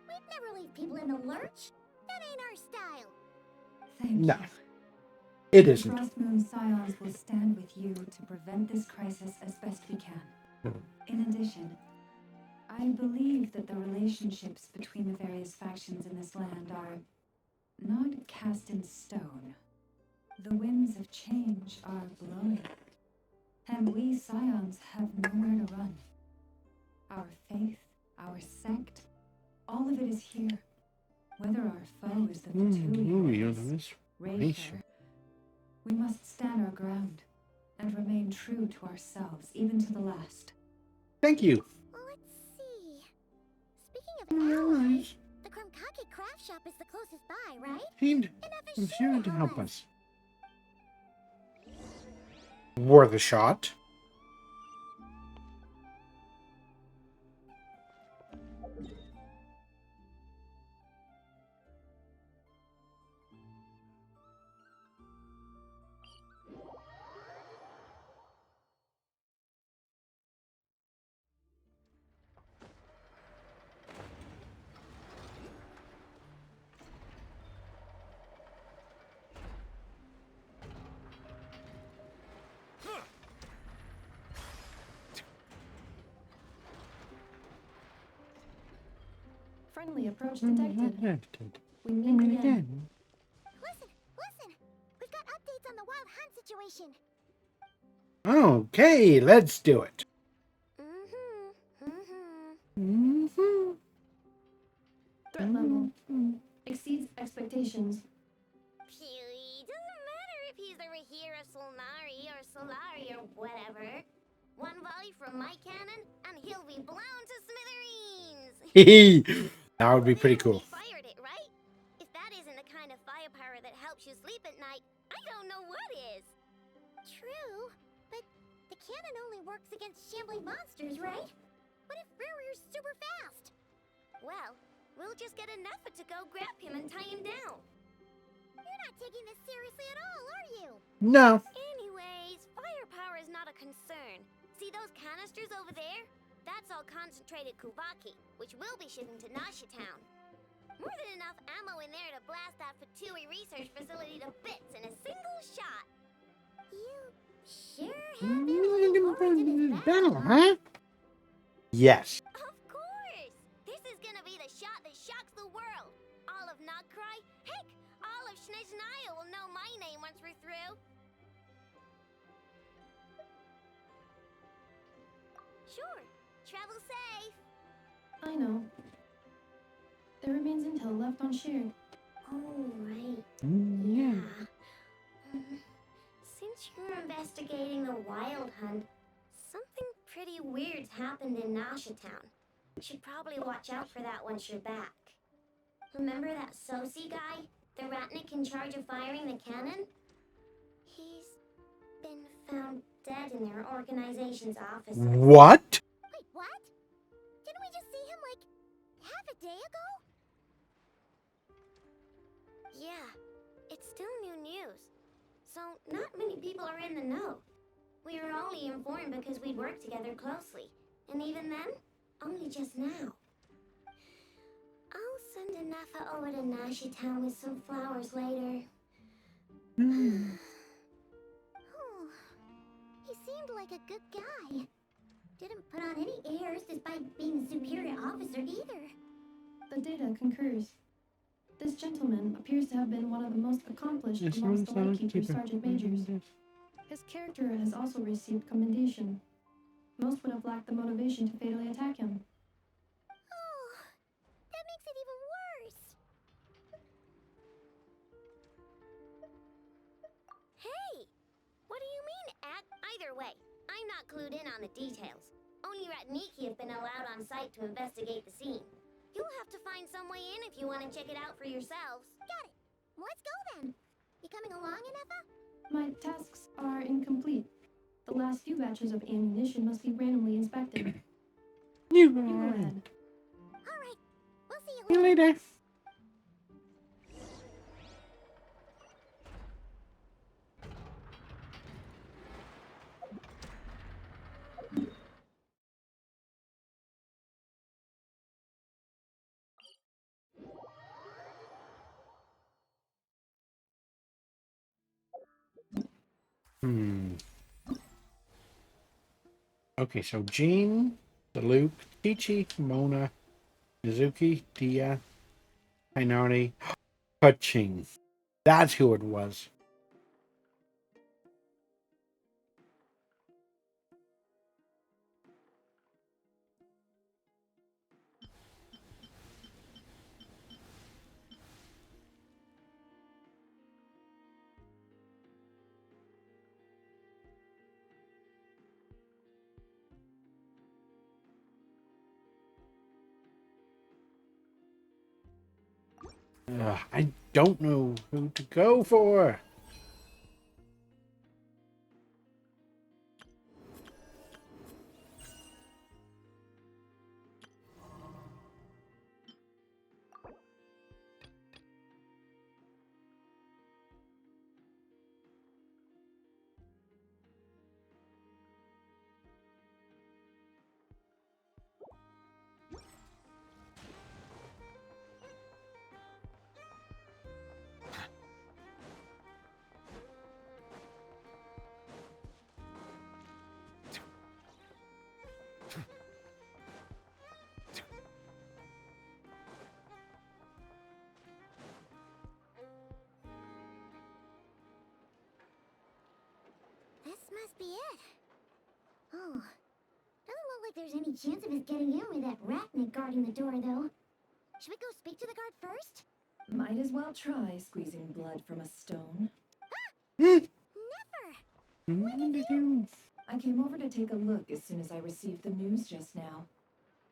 we'd never leave people in the lurch. That ain't our style. Thank No, you. it The isn't. Frost Moon Scions will stand with you to prevent this crisis as best we can. In addition, I believe that the relationships between the various factions in this land are not cast in stone. The winds of change are blowing, and we Scions have nowhere to run. Our faith, our sect, all of it is here. Whether our foe is the Fatui or this Raker, we must stand our ground and remain true to ourselves, even to the last. Thank you. Let's see. Speaking of allies, the Krumkaki craft shop is the closest by, right? Seemed sure to help us. Worth a shot. Friendly approach detected. We Meet meet again. again. Listen! We've got updates on the wild hunt situation. Okay, let's do it. Threat level exceeds expectations. Doesn't Solnari or Solari or whatever. One volley from my cannon, and he'll be blown to smithereens. That would be pretty cool. Fired it, right? If that isn't the kind of firepower that helps you sleep at night, I don't know what is. True, but the cannon only works against shambling monsters, right? What if Rurier's super fast? Well, we'll just get enough to go grab him and tie him down. You're not taking this seriously at all, are you? No. Anyways, firepower is not a concern. See those canisters over there? That's all concentrated Kuvaki, which we'll be shipping to Nasha Town. More than enough ammo in there to blast that Fatui research facility to bits in a single shot. You sure have been looking forward to this battle, Huh? Yes. Of course! This is gonna be the shot that shocks the world. All of Nod-Krai, heck, all of Snezhnaya will know my name once we're through. Sure, travel safe. I know. There remains intel left unshared. Oh, right. Yeah. Since you're investigating the Wild Hunt, something pretty weird's happened in Nasha Town. You should probably watch out for that once you're back. Remember that Sosi guy? The Ratnik in charge of firing the cannon? He's been found dead in their organization's offices. What? Wait, what? Didn't we just see him, like, half a day ago? Yeah, it's still new news. So, not many people are in the know. We were only informed because we'd worked together closely. And even then, only just now. I'll send Anafa over to Nashi Town with some flowers later. Oh, he seemed like a good guy. Didn't put on any airs despite being a superior officer either. The data concurs. This gentleman appears to have been one of the most accomplished amongst the Lightkeeper Sergeant Majors. His character has also received commendation. Most would have lacked the motivation to fatally attack him. Oh, that makes it even worse. Hey! What do you mean, either way, I'm not clued in on the details. Only Ratniki have been allowed on site to investigate the scene. You'll have to find some way in if you want to check it out for yourselves. Got it. Let's go then. You coming along, Anafa? My tasks are incomplete. The last few batches of ammunition must be randomly inspected. You go ahead. All right. We'll see you later. Okay, so Jean, the Luke, Tichi, Mona, Mizuki, Dia, Kainari, Kaching. That's who it was. I don't know who to go for. This must be it. Oh, doesn't look like there's any chance of us getting in with that Ratnik guarding the door, though. Should we go speak to the guard first? Might as well try squeezing blood from a stone. Never! I came over to take a look as soon as I received the news just now.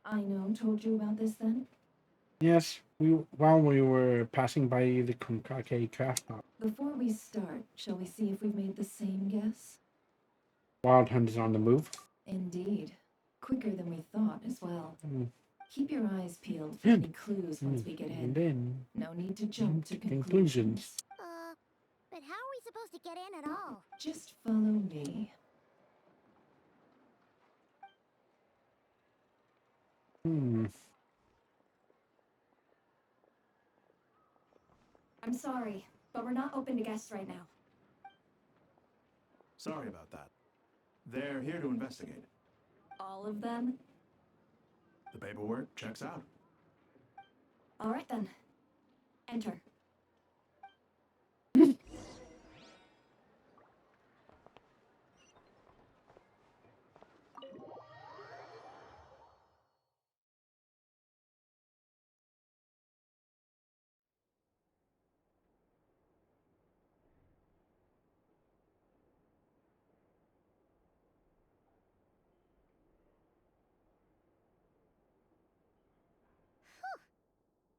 Aino told you about this then? Yes, while we were passing by the Kunkake craft hop. Before we start, shall we see if we've made the same guess? Wild Hunt is on the move. Indeed. Quicker than we thought as well. Mm. Keep your eyes peeled for any clues once we get in. No need to jump to conclusions. But how are we supposed to get in at all? Just follow me. I'm sorry, but we're not open to guests right now. Sorry about that. They're here to investigate. All of them? The paperwork checks out. All right then. Enter.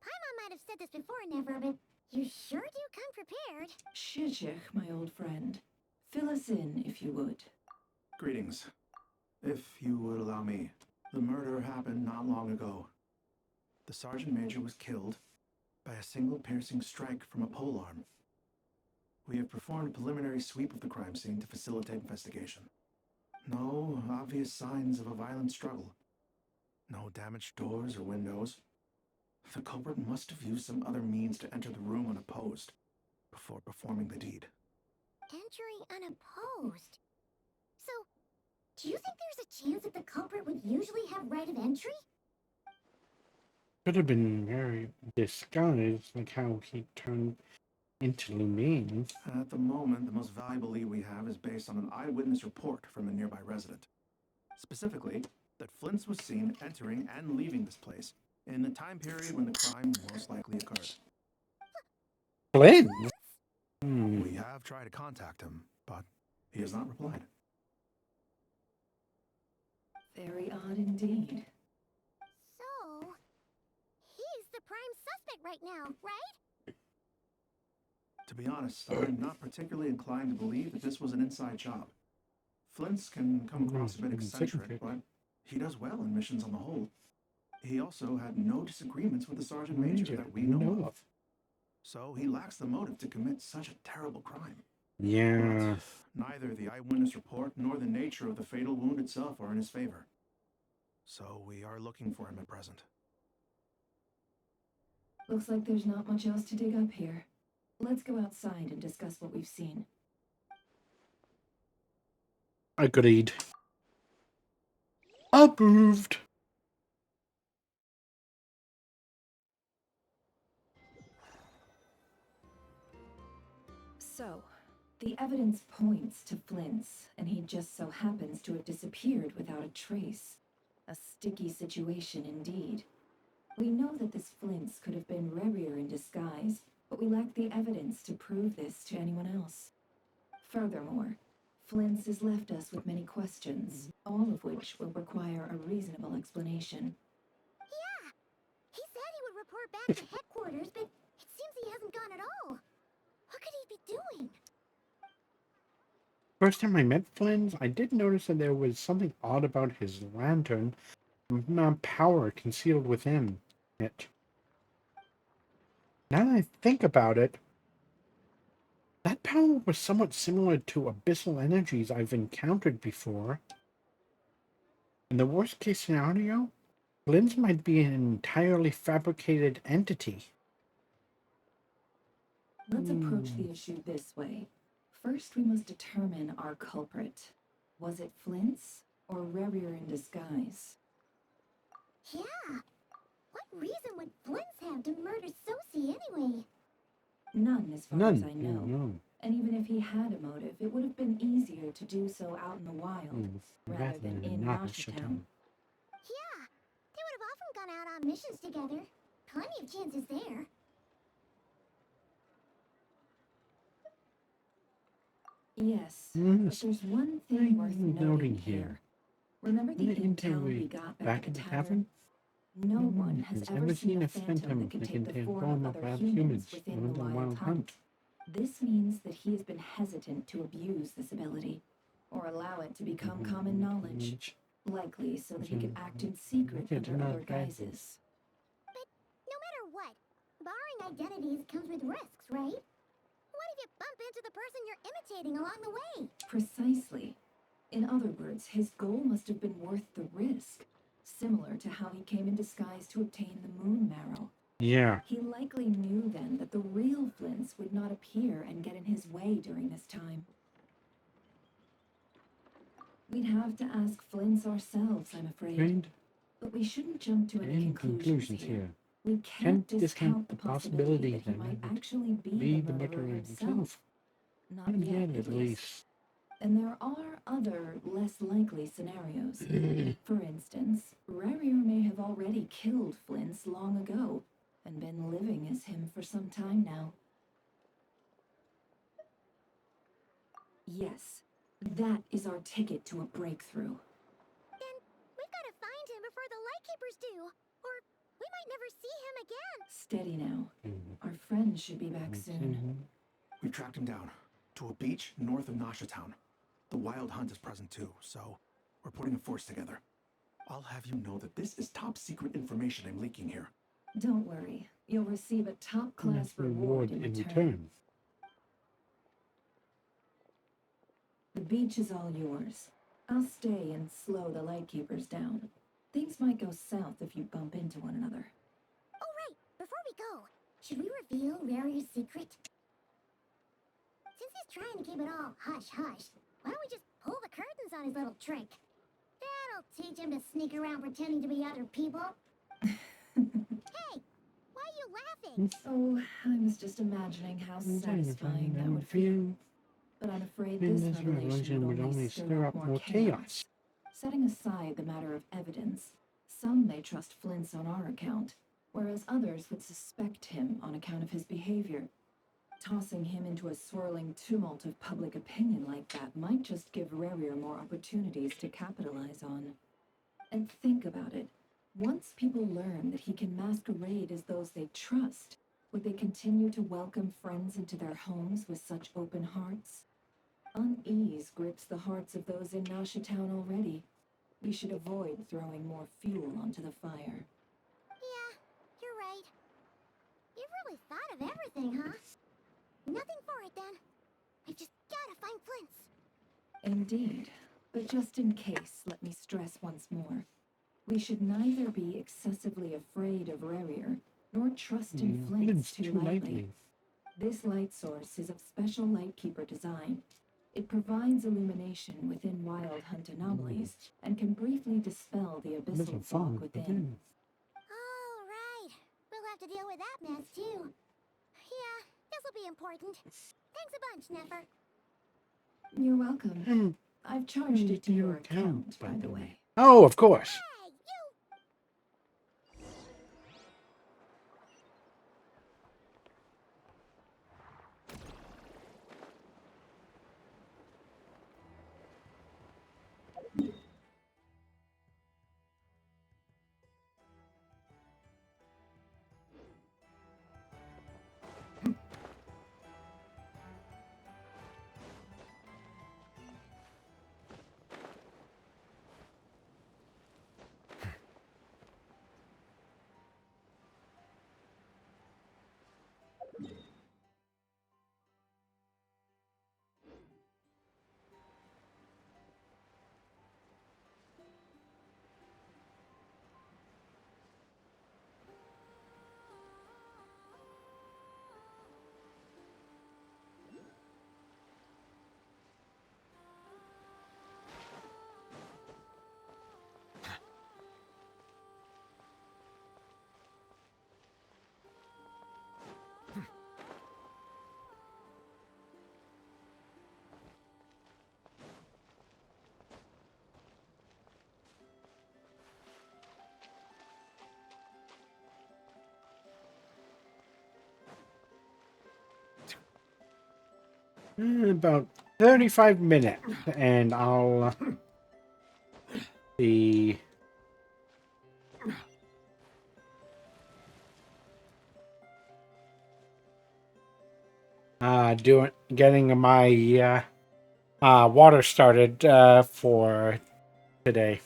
Paimon might have said this before, Never, but you sure do come prepared. Shishich, my old friend. Fill us in, if you would. Greetings. If you would allow me, the murder happened not long ago. The Sergeant Major was killed by a single piercing strike from a polearm. We have performed a preliminary sweep of the crime scene to facilitate investigation. No obvious signs of a violent struggle. No damaged doors or windows. The culprit must have used some other means to enter the room unopposed before performing the deed. Entering unopposed. So, do you think there's a chance that the culprit would usually have right of entry? Could have been very disguised, like how he turned into Lumine. At the moment, the most valuable lead we have is based on an eyewitness report from a nearby resident. Specifically, that Flint's was seen entering and leaving this place in the time period when the crime most likely occurred. Flint? We have tried to contact him, but he has not replied. Very odd indeed. So, he's the prime suspect right now, right? To be honest, I'm not particularly inclined to believe that this was an inside job. Flint's can come across a bit eccentric, but he does well in missions on the whole. He also had no disagreements with the Sergeant Major that we know of. So he lacks the motive to commit such a terrible crime. Yeah. But neither the eyewitness report nor the nature of the fatal wound itself are in his favor. So we are looking for him at present. Looks like there's not much else to dig up here. Let's go outside and discuss what we've seen. Agreed. Approved. So, the evidence points to Flint's, and he just so happens to have disappeared without a trace. A sticky situation indeed. We know that this Flint's could have been Revier in disguise, but we lack the evidence to prove this to anyone else. Furthermore, Flint's has left us with many questions, all of which will require a reasonable explanation. Yeah! He said he would report back to headquarters, but it seems he hasn't gone at all. What could he be doing? First time I met Flynn, I did notice that there was something odd about his lantern. Power concealed within it. Now that I think about it, that power was somewhat similar to abyssal energies I've encountered before. In the worst case scenario, Flynn's might be an entirely fabricated entity. Let's approach the issue this way. First, we must determine our culprit. Was it Flint's or Revier in disguise? Yeah! What reason would Flint's have to murder Sosie anyway? None, as far as I know. No. And even if he had a motive, it would have been easier to do so out in the wild, rather than in Nashatown. Yeah! They would have often gone out on missions together. Plenty of chances there. Yes, but there's one thing worth noting here. Remember the intel we got back at the tavern? No one has ever seen a phantom that can take the form of other humans within the Wild Hunt. This means that he has been hesitant to abuse this ability, or allow it to become common knowledge, likely so that he could act in secret under other guises. But no matter what, borrowing identities comes with risks, right? What if you bump into the person you're imitating along the way? Precisely. In other words, his goal must have been worth the risk, similar to how he came in disguise to obtain the moon marrow. Yeah. He likely knew then that the real Flints would not appear and get in his way during this time. We'd have to ask Flints ourselves, I'm afraid. But we shouldn't jump to any conclusions here. We can't discount the possibility that he might actually be the murderer himself. Not yet, at least. And there are other, less likely scenarios. For instance, Rarier may have already killed Flints long ago, and been living as him for some time now. Yes, that is our ticket to a breakthrough. Then we've got to find him before the Lightkeepers do, or we might never see him again. Steady now. Our friend should be back soon. We've tracked him down to a beach north of Nasha Town. The Wild Hunt is present too, so we're putting a force together. I'll have you know that this is top secret information I'm leaking here. Don't worry, you'll receive a top-class reward in return. The beach is all yours. I'll stay and slow the Lightkeepers down. Things might go south if you bump into one another. Oh right, before we go, should we reveal Rarier's secret? Since he's trying to keep it all hush-hush, why don't we just pull the curtains on his little trick? That'll teach him to sneak around pretending to be other people. Hey, why are you laughing? Oh, I was just imagining how satisfying that would feel. But I'm afraid this revelation would only stir up more chaos. Setting aside the matter of evidence, some may trust Flints on our account, whereas others would suspect him on account of his behavior. Tossing him into a swirling tumult of public opinion like that might just give Rarier more opportunities to capitalize on. And think about it. Once people learn that he can masquerade as those they trust, would they continue to welcome friends into their homes with such open hearts? Unease grips the hearts of those in Nasha Town already. We should avoid throwing more fuel onto the fire. Yeah, you're right. You've really thought of everything, huh? Nothing for it then. I've just gotta find Flints. Indeed. But just in case, let me stress once more. We should neither be excessively afraid of Rarier, nor trust in Flints too lightly. This light source is of special Lightkeeper design. It provides illumination within Wild Hunt anomalies, and can briefly dispel the abyssal fog within. All right. We'll have to deal with that mess too. Yeah, this'll be important. Thanks a bunch, Nefer. You're welcome. I've charged it to your account, by the way. Oh, of course. About 35 minutes, and I'll be getting my water started for today.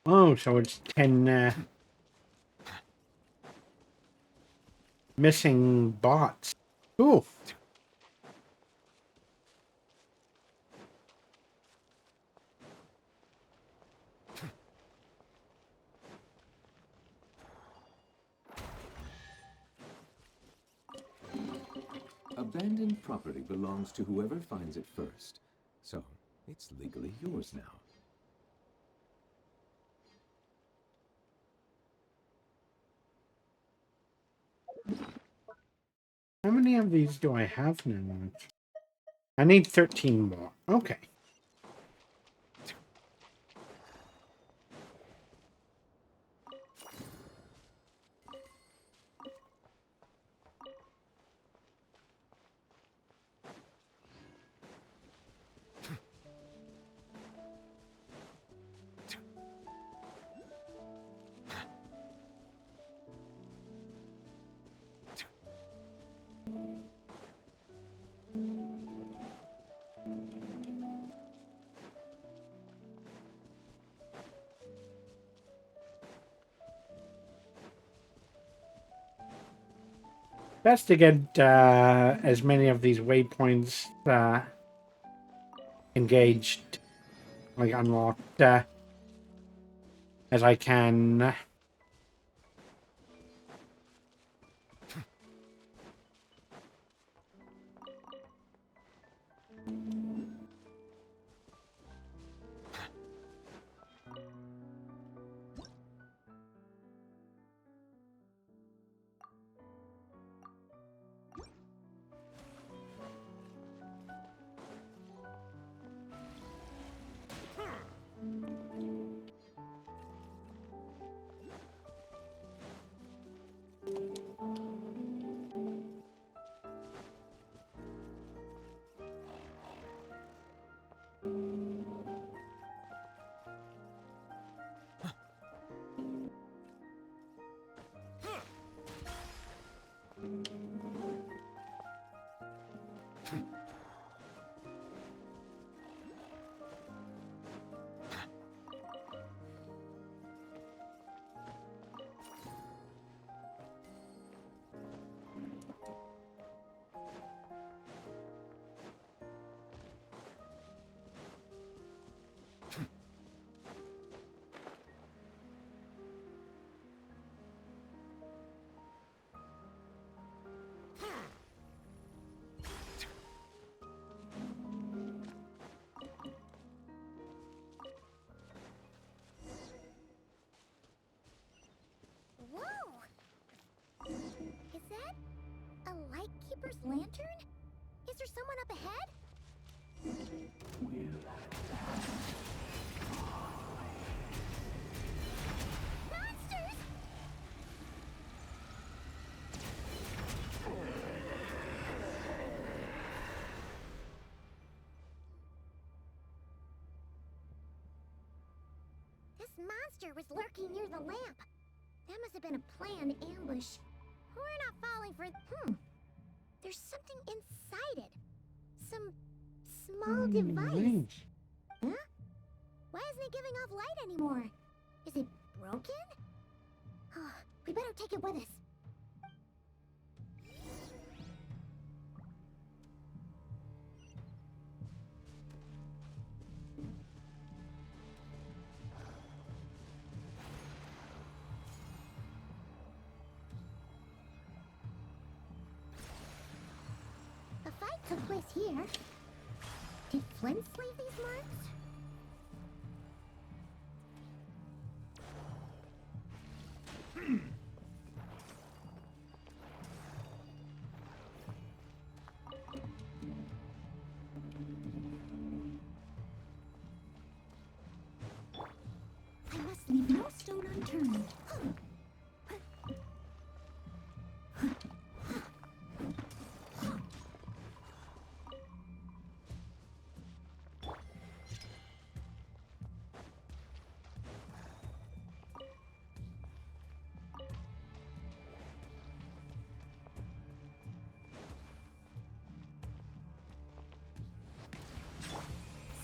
Oh, so it's 10 missing bots. Cool. Abandoned property belongs to whoever finds it first, so it's legally yours now. How many of these do I have now? I need 13 more. Okay. Best to get as many of these waypoints engaged, like unlocked, as I can. Whoa! Is that a Lightkeeper's lantern? Is there someone up ahead? Monsters! monster was lurking near the lamp. That must have been a planned ambush. We're not falling for... There's something inside it. Some small device. Huh? Why isn't it giving off light anymore? Is it broken? Oh, we better take it with us. The fight took place here. Did Flint leave these marks? I must leave no stone unturned.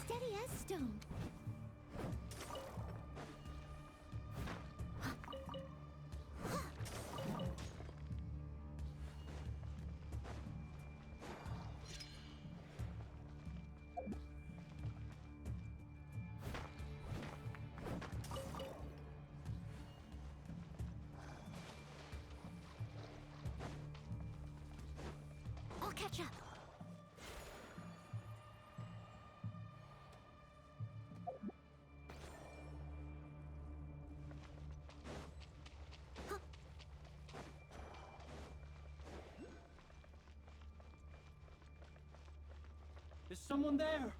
Steady as stone. I'll catch up. Is someone there?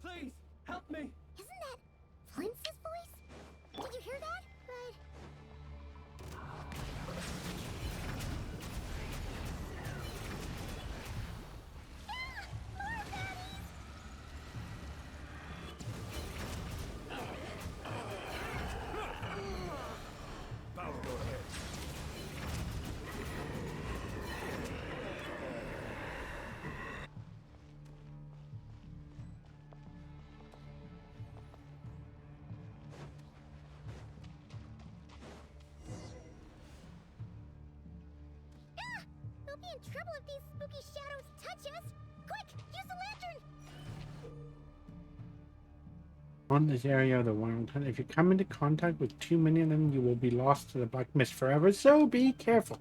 Please, help me! Isn't that Flint's voice? Did you hear that? Right. We'll be in trouble if these spooky shadows touch us! Quick, use the lantern! On this area of the wild hunt, if you come into contact with too many of them, you will be lost to the black mist forever, so be careful.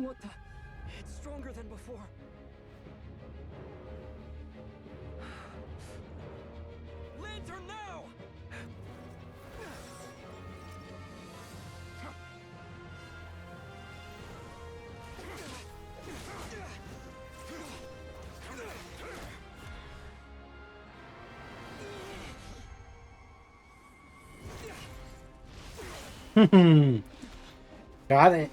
What the? It's stronger than before. Lantern now! Got it.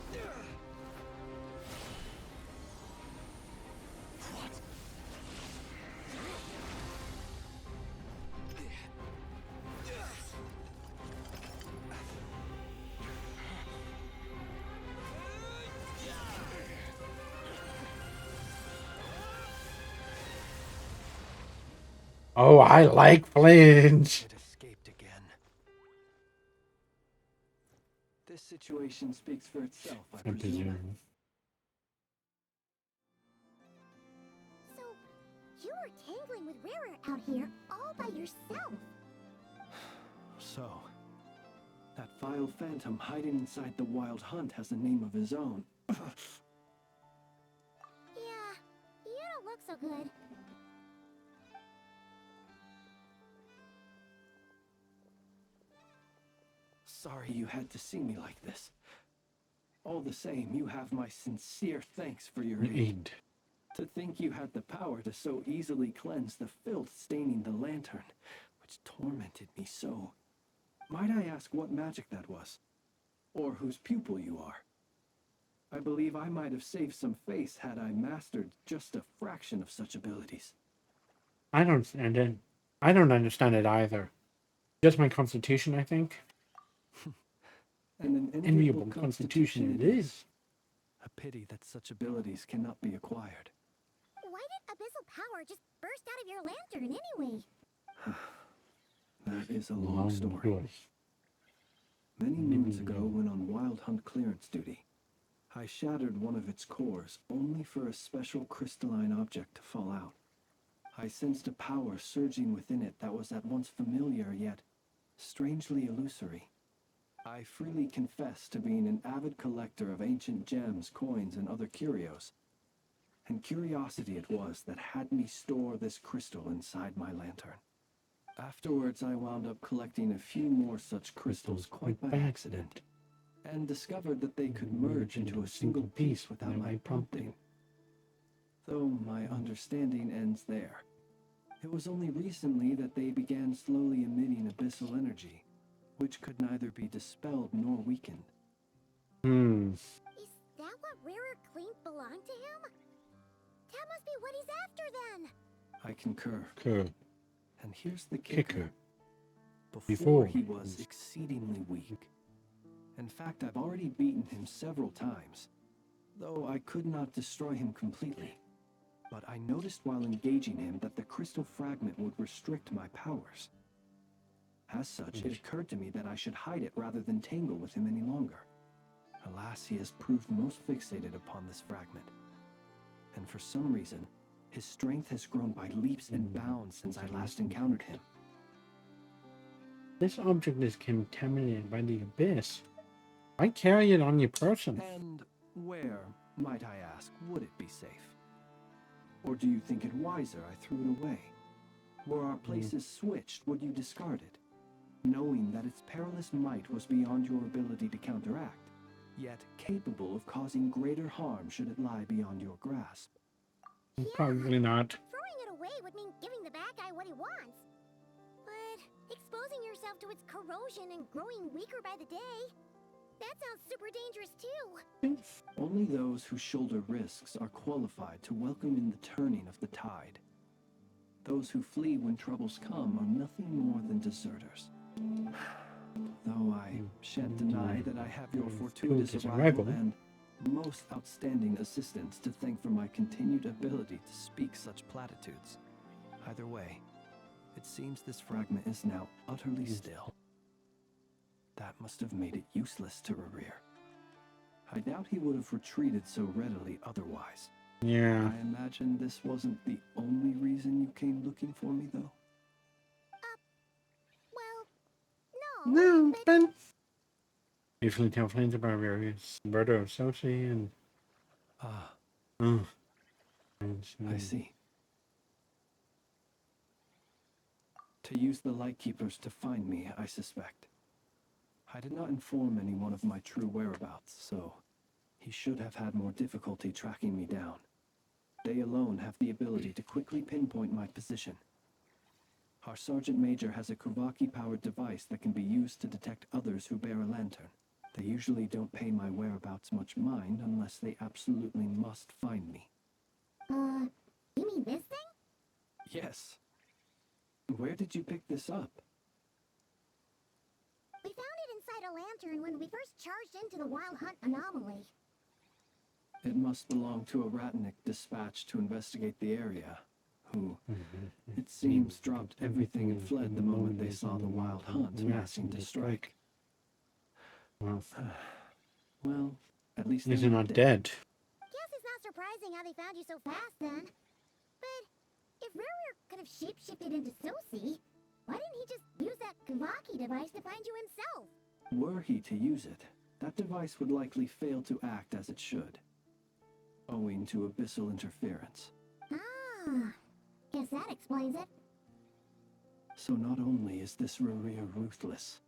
Oh, I like flinch. It escaped again. This situation speaks for itself, I presume. So, you were tangling with Rara out here all by yourself. So, that vile phantom hiding inside the Wild Hunt has a name of his own. Yeah, you don't look so good. Sorry you had to see me like this. All the same, you have my sincere thanks for your aid. To think you had the power to so easily cleanse the filth staining the lantern, which tormented me so. Might I ask what magic that was? Or whose pupil you are? I believe I might have saved some face had I mastered just a fraction of such abilities. I don't understand it. I don't understand it either. Just my constitution, I think. And an Enviable constitution it is. A pity that such abilities cannot be acquired. Why did abyssal power just burst out of your lantern anyway? That is a long story. Many moons ago, when on Wild Hunt clearance duty, I shattered one of its cores only for a special crystalline object to fall out. I sensed a power surging within it that was at once familiar yet strangely illusory. I freely confess to being an avid collector of ancient gems, coins, and other curios. And curiosity it was that had me store this crystal inside my lantern. Afterwards, I wound up collecting a few more such crystals quite by accident, and discovered that they could merge into a single piece without my prompting. Though my understanding ends there. It was only recently that they began slowly emitting abyssal energy, which could neither be dispelled nor weakened. Is that what Rara claimed belonged to him? That must be what he's after then. I concur. Cool. And here's the kicker. Before he was exceedingly weak. In fact, I've already beaten him several times, though I could not destroy him completely. But I noticed while engaging him that the crystal fragment would restrict my powers. As such, it occurred to me that I should hide it rather than tangle with him any longer. Alas, he has proved most fixated upon this fragment. And for some reason, his strength has grown by leaps and bounds since I last encountered him. This object is contaminated by the abyss. Why carry it on your person? And where, might I ask, would it be safe? Or do you think it wiser I threw it away? Were our places switched, would you discard it, knowing that its perilous might was beyond your ability to counteract, yet capable of causing greater harm should it lie beyond your grasp? Probably not. Throwing it away would mean giving the bad guy what he wants. But exposing yourself to its corrosion and growing weaker by the day, that sounds super dangerous too. Only those who shoulder risks are qualified to welcome in the turning of the tide. Those who flee when troubles come are nothing more than deserters. Though I shan't deny that I have your fortuitous arrival and most outstanding assistance to thank for my continued ability to speak such platitudes. Either way, it seems this fragment is now utterly still. That must have made it useless to Rerir. I doubt he would have retreated so readily otherwise. Yeah. I imagine this wasn't the only reason you came looking for me, though. No, but... Usually tell friends about various murder of Sophie and Ah, Oh. I see. To use the Lightkeepers to find me, I suspect. I did not inform anyone of my true whereabouts, so he should have had more difficulty tracking me down. They alone have the ability to quickly pinpoint my position. Our Sergeant Major has a Kuvaki-powered device that can be used to detect others who bear a lantern. They usually don't pay my whereabouts much mind unless they absolutely must find me. You mean this thing? Yes. Where did you pick this up? We found it inside a lantern when we first charged into the Wild Hunt anomaly. It must belong to a Ratnik dispatched to investigate the area, who, it seems, dropped everything and fled the moment they saw the Wild Hunt massing to strike. Well, at least He's they're not dead. Guess it's not surprising how they found you so fast then. But if Ruru could have shapeshifted into Sosi, why didn't he just use that Kavaki device to find you himself? Were he to use it, that device would likely fail to act as it should, owing to abyssal interference. Ah, guess that explains it. So not only is this Rurir ruthless,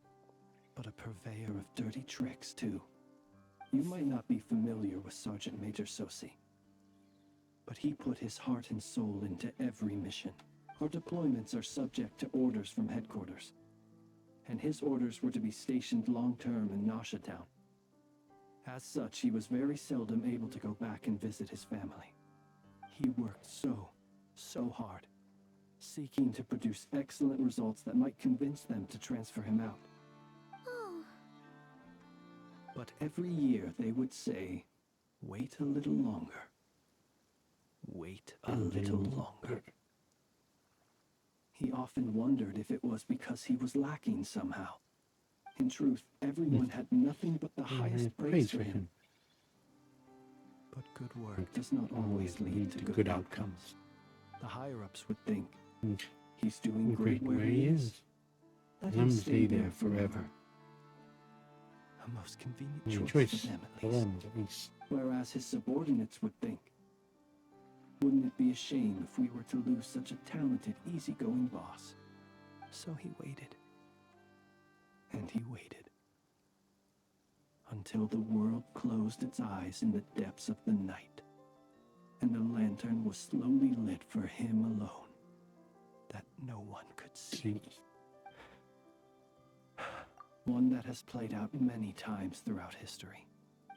but a purveyor of dirty tricks too. You might not be familiar with Sergeant Major Sosi, but he put his heart and soul into every mission. Our deployments are subject to orders from headquarters, and his orders were to be stationed long-term in Nasha Town. As such, he was very seldom able to go back and visit his family. He worked so hard, seeking to produce excellent results that might convince them to transfer him out. Oh. But every year they would say, wait a little longer. Wait a little longer. He often wondered if it was because he was lacking somehow. In truth, everyone had nothing but the highest praise for him. But good work does not always lead to good outcomes. The higher-ups would think, he's doing great where he is. Let him stay there forever. A most convenient choice for them, at least. Whereas his subordinates would think, wouldn't it be a shame if we were to lose such a talented, easygoing boss? So he waited. And he waited. Until the world closed its eyes in the depths of the night, and the lantern was slowly lit for him alone, that no one could see. One that has played out many times throughout history.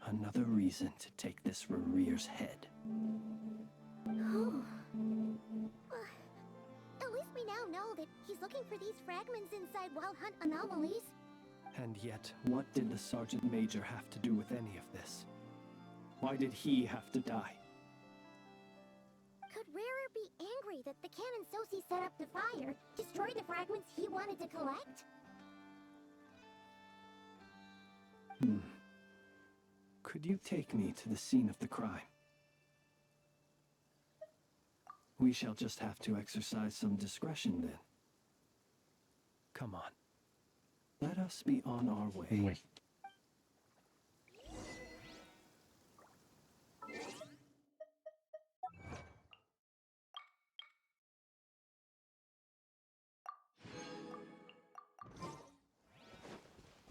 Another reason to take this Rurir's head. Oh. At least we now know that he's looking for these fragments inside Wild Hunt anomalies. And yet, what did the Sergeant Major have to do with any of this? Why did he have to die? Could Rarer be angry that the cannon Sosi set up to fire destroyed the fragments he wanted to collect? Could you take me to the scene of the crime? We shall just have to exercise some discretion then. Come on. Let us be on our way.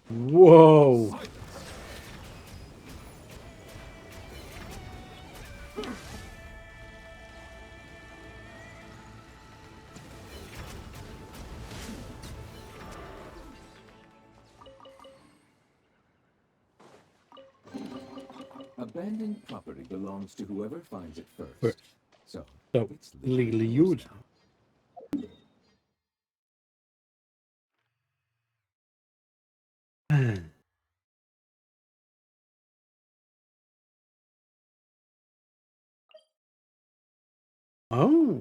Whoa! Abandoned property belongs to whoever finds it first. So it's legally yours. Oh.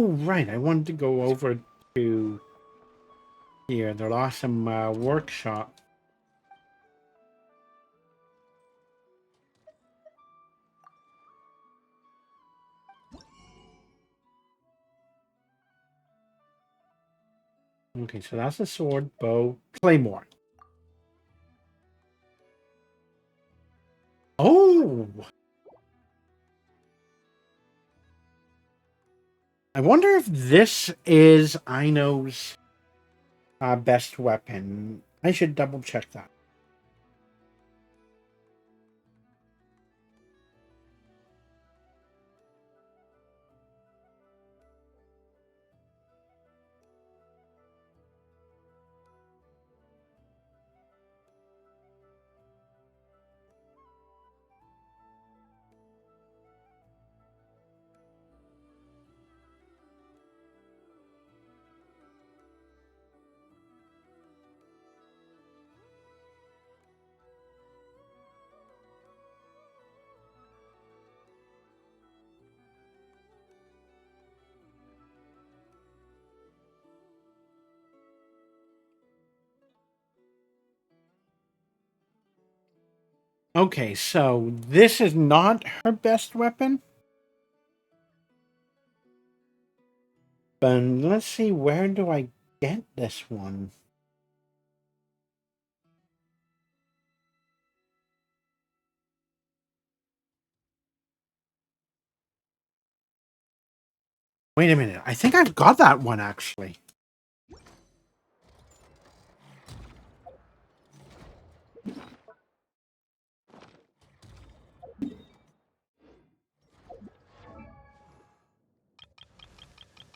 Oh, right. I wanted to go over to here, the awesome workshop. Okay, so that's a sword, bow, claymore. Oh! I wonder if this is Aino's best weapon. I should double check that. Okay, so this is not her best weapon. But let's see, where do I get this one? Wait a minute. I think I've got that one, actually.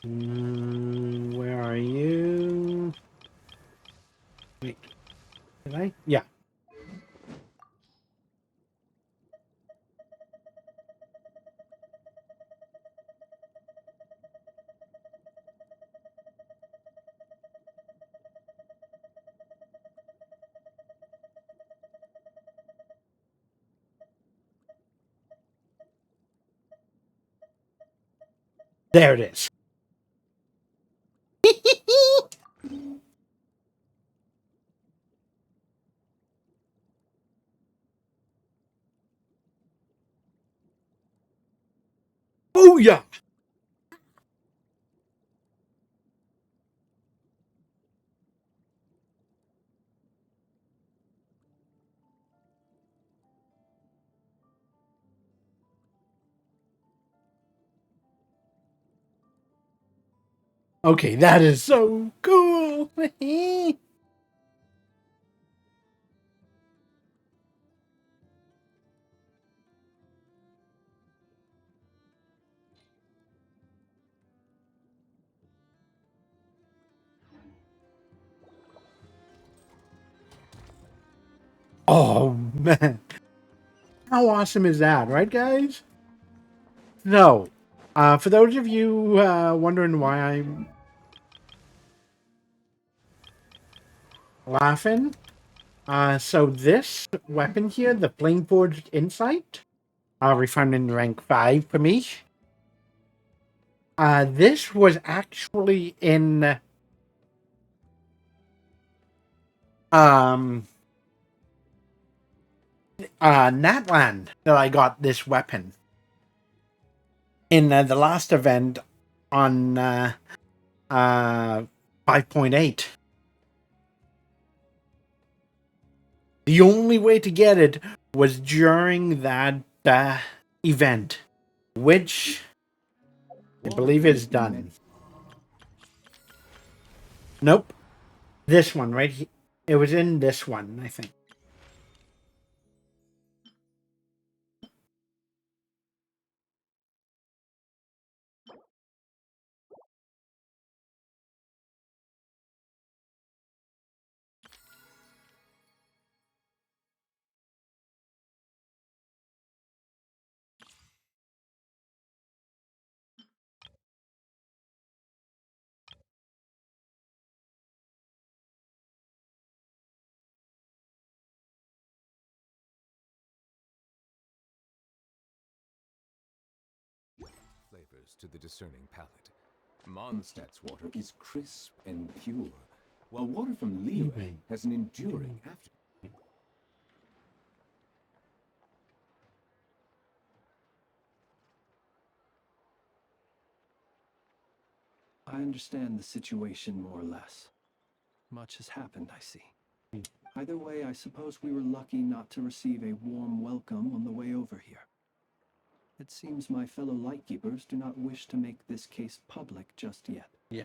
Where are you? Wait. Did I? Yeah. There it is. Oh, yeah. Okay, that is so cool. Oh, man. How awesome is that, right, guys? So, for those of you wondering why I'm laughing, so this weapon here, the Flameforged Insight, refined in rank 5 for me. This was actually in Natland that I got this weapon. In the last event on 5.8. The only way to get it was during that event, which I believe is done. Nope. This one, right here. It was in this one, I think. Flavors to the discerning palate. Mondstadt's water is crisp and pure, while water from Liyue has an enduring aftertaste. I understand the situation more or less. Much has happened, I see. Either way, I suppose we were lucky not to receive a warm welcome on the way over here. It seems my fellow Lightkeepers do not wish to make this case public just yet. Yeah.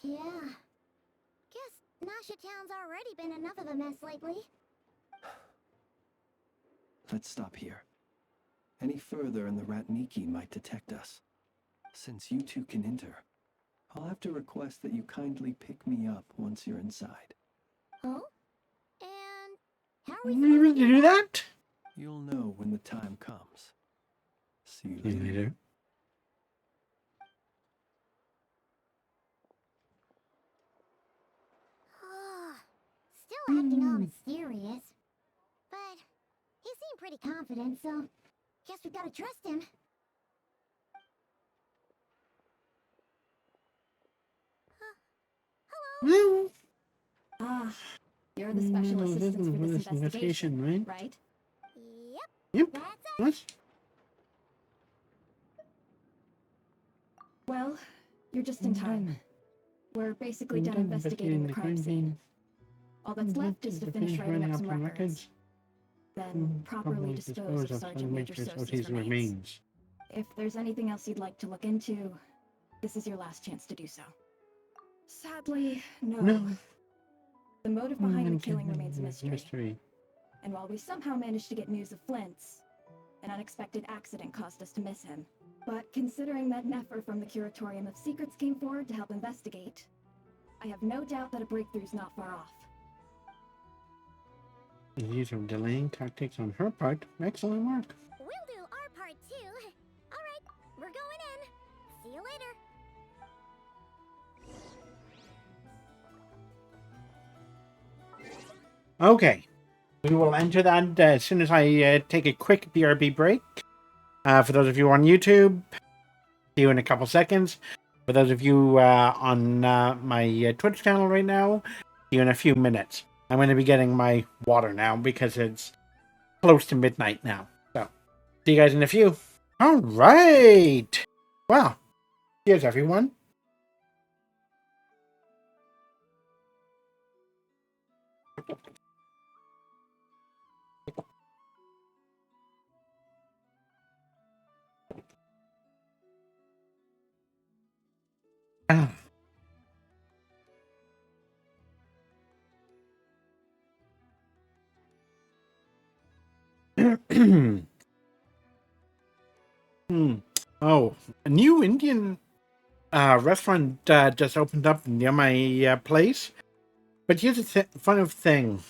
Yeah. Guess Nasha Town's already been enough of a mess lately. Let's stop here. Any further and the Ratniki might detect us. Since you two can enter, I'll have to request that you kindly pick me up once you're inside. Oh? And how are You we supposed ready to do that? You'll know when the time comes. See you See you later. later. Still acting all mysterious. But he seemed pretty confident, so guess we gotta trust him. No. Ah, you're the special assistant for this investigation, right? right? Yep. That's it. What? Well, you're just in time. We're basically done investigating the crime scene. All that's left is to finish writing up some records. Then properly dispose of Sergeant Major Sosie's remains. If there's anything else you'd like to look into, this is your last chance to do so. Sadly, no. The motive behind the killing remains a mystery. And while we somehow managed to get news of Flint's, an unexpected accident caused us to miss him. But considering that Nefer from the Curatorium of Secrets came forward to help investigate, I have no doubt that a breakthrough's not far off. The use of delaying tactics on her part. Excellent work. We'll do our part too. Alright, we're going in. See you later. Okay. We will enter that as soon as I take a quick BRB break. For those of you on YouTube, see you in a couple seconds. For those of you on my Twitch channel right now, see you in a few minutes. I'm going to be getting my water now because it's close to midnight now. So, see you guys in a few. All right. Well, cheers, everyone. Oh, a new Indian restaurant just opened up near my place. But here's the fun thing.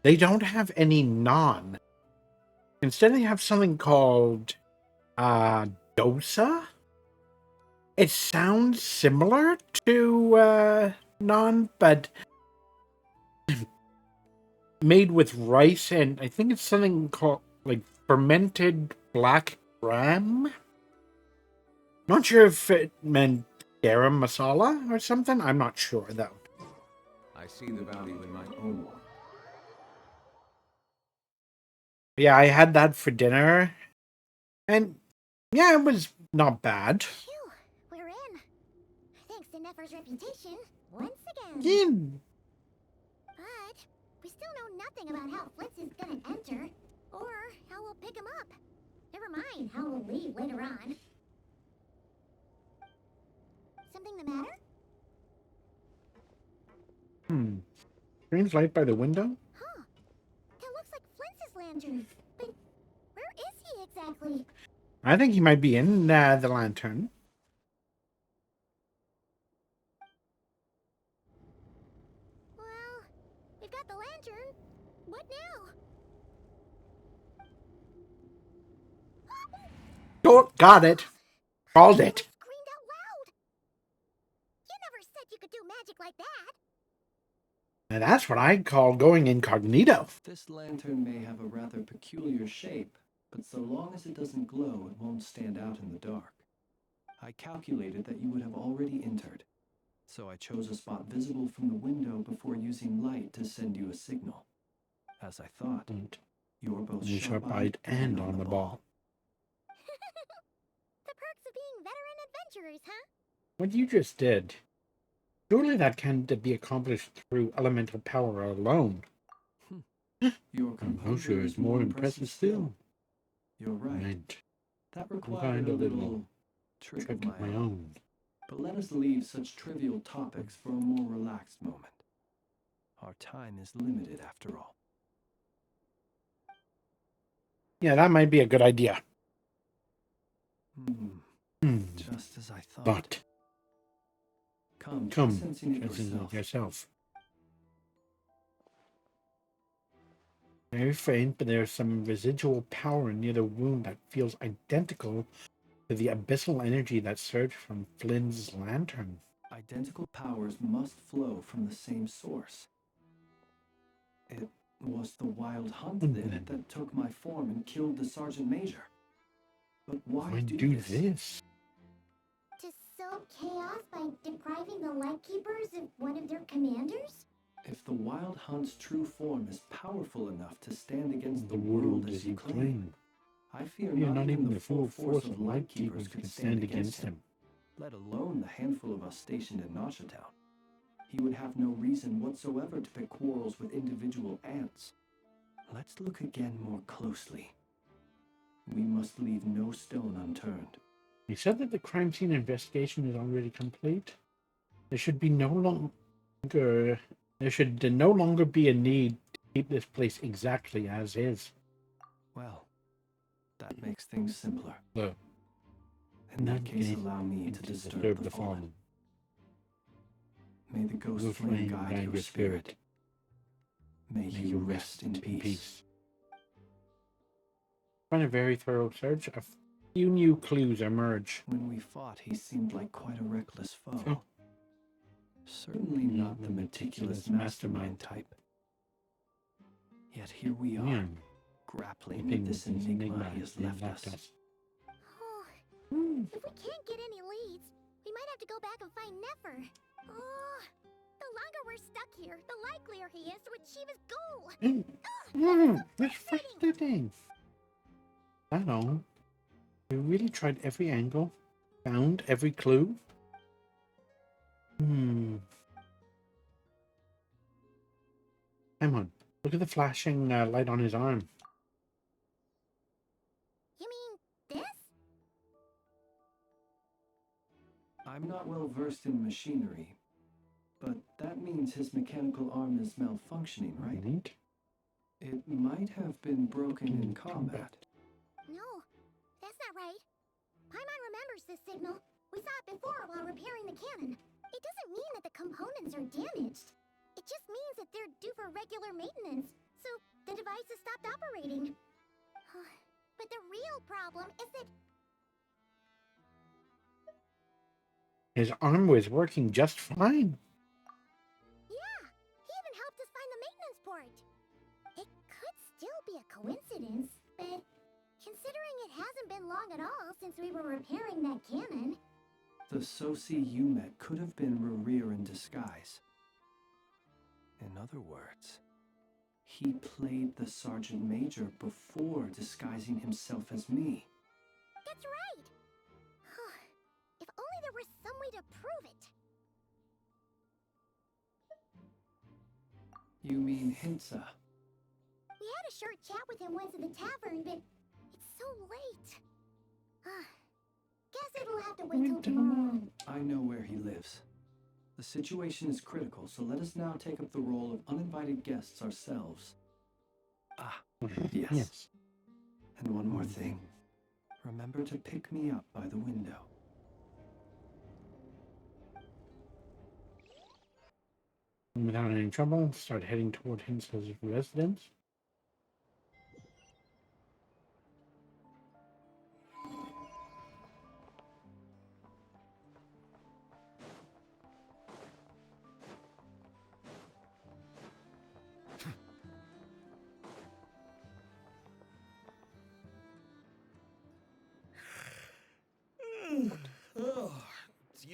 They don't have any naan. Instead, they have something called dosa. It sounds similar to naan, but made with rice, and I think it's something called like fermented black gram. Not sure if it meant garam masala or something. I'm not sure though. I see the value in my own one. Yeah, I had that for dinner, and yeah, it was not bad. Phew, we're in. Thanks to Nefer's reputation, once again. Yeah. But we still know nothing about how Flint's is gonna enter, or how we'll pick him up. Never mind how we'll leave later on. Something the matter? Strange light by the window? Huh. That looks like Flint's lantern. But where is he exactly? I think he might be in the lantern. Well, we've got the lantern. What now? Oh, got it. Called it. Screamed out loud. You never said you could do magic like that. And that's what I call going incognito. This lantern may have a rather peculiar shape, but so long as it doesn't glow, it won't stand out in the dark. I calculated that you would have already entered, so I chose a spot visible from the window before using light to send you a signal. As I thought, you were both sharp-eyed and on the ball. The perks of being veteran adventurers, huh? What you just did, surely that can't be accomplished through elemental power alone. Your composure is more impressive still. You're right. That Find required a a little little trick of of my own. But let us leave such trivial topics for a more relaxed moment. Our time is limited after all. Yeah, that might be a good idea. Just as I thought. But Come, sensing it yourself. yourself. Very faint, but there's some residual power near the wound that feels identical to the abyssal energy that surged from Flynn's lantern. Identical powers must flow from the same source. It was the wild hunt then that took my form and killed the sergeant major. But why do this? To sow chaos by depriving the Lightkeepers of one of their commanders? If the wild hunt's true form is powerful enough to stand against the world as you claim, I fear not even the full force of Lightkeepers could stand against him, let alone the handful of us stationed in Nashatown. He would have no reason whatsoever to pick quarrels with individual ants. Let's look again more closely. We must leave no stone unturned. He said that the crime scene investigation is already complete. There should no longer be a need to keep this place exactly as is. Well, that makes things simpler. So, in that case, allow me to disturb the fallen. May the ghost flame guide your spirit. May you rest in peace. Find a very thorough search. A few new clues emerge. When we fought, he seemed like quite a reckless foe. Certainly not the meticulous mastermind type. Yet here we are, grappling with this enigma he has left us. If we can't get any leads, we might have to go back and find Nefer. The longer we're stuck here, the likelier he is to achieve his goal. That's frustrating. I know. We really tried every angle, found every clue. Come on, look at the flashing light on his arm. You mean this? I'm not well versed in machinery, but that means his mechanical arm is malfunctioning, right? It might have been broken in combat. No, that's not right. Paimon remembers this signal. We saw it before while repairing the cannon. It doesn't mean that the components are damaged. It just means that they're due for regular maintenance, so the device has stopped operating. But the real problem is that his arm was working just fine. Yeah, he even helped us find the maintenance port. It could still be a coincidence, but considering it hasn't been long at all since we were repairing that cannon. The Soci you met could have been Rerir in disguise. In other words, he played the Sergeant Major before disguising himself as me. That's right! If only there was some way to prove it. You mean Hinsa? We had a short chat with him once at the tavern, but it's so late. Guess it'll have to wait till tomorrow. I know where he lives. The situation is critical, so let us now take up the role of uninvited guests ourselves. Yes. And one more thing. Remember to pick me up by the window. Without any trouble, start heading toward Hinsa's residence.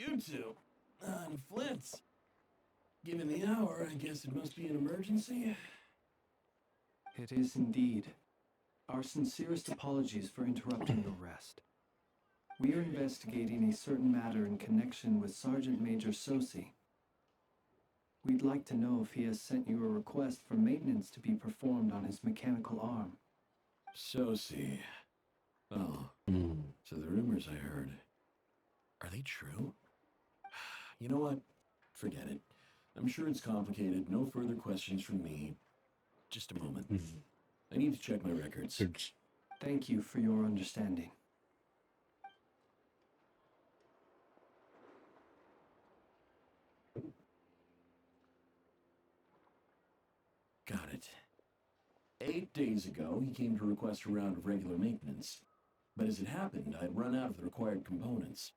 you two. And Flint's. Given the hour, I guess it must be an emergency. It is indeed. Our sincerest apologies for interrupting your rest. We are investigating a certain matter in connection with Sergeant Major Sosi. We'd like to know if he has sent you a request for maintenance to be performed on his mechanical arm. Sosi. Oh, so the rumors I heard, are they true? You know what? Forget it. I'm sure it's complicated. No further questions from me. Just a moment. I need to check my records. Thank you for your understanding. Got it. 8 days ago, he came to request a round of regular maintenance. But as it happened, I'd run out of the required components.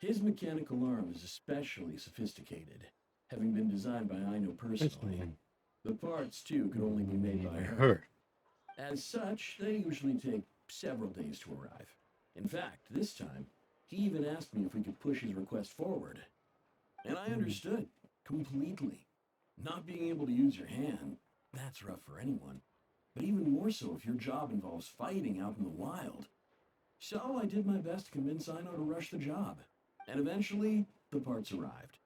His mechanical arm is especially sophisticated, having been designed by Aino personally. The parts, too, could only be made by her. As such, they usually take several days to arrive. In fact, this time, he even asked me if we could push his request forward. And I understood, completely. Not being able to use your hand, that's rough for anyone. But even more so if your job involves fighting out in the wild. So I did my best to convince Aino to rush the job. And eventually, the parts arrived.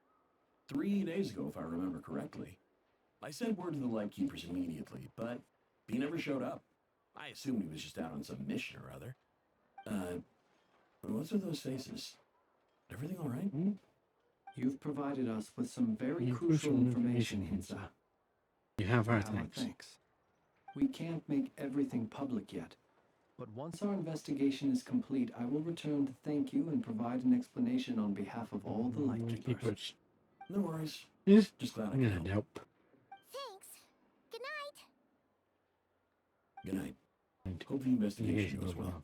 3 days ago, if I remember correctly. I sent word to the Lightkeepers immediately, but he never showed up. I assumed he was just out on some mission or other. What's with those faces? Everything all right? You've provided us with some very crucial information, Hinza. You have our thanks. Thanks. We can't make everything public yet, but once our investigation is complete, I will return to thank you and provide an explanation on behalf of all the Lightkeepers. No worries. Yes. Just glad I could help. Thanks. Good night. Good night. Hope the investigation goes well.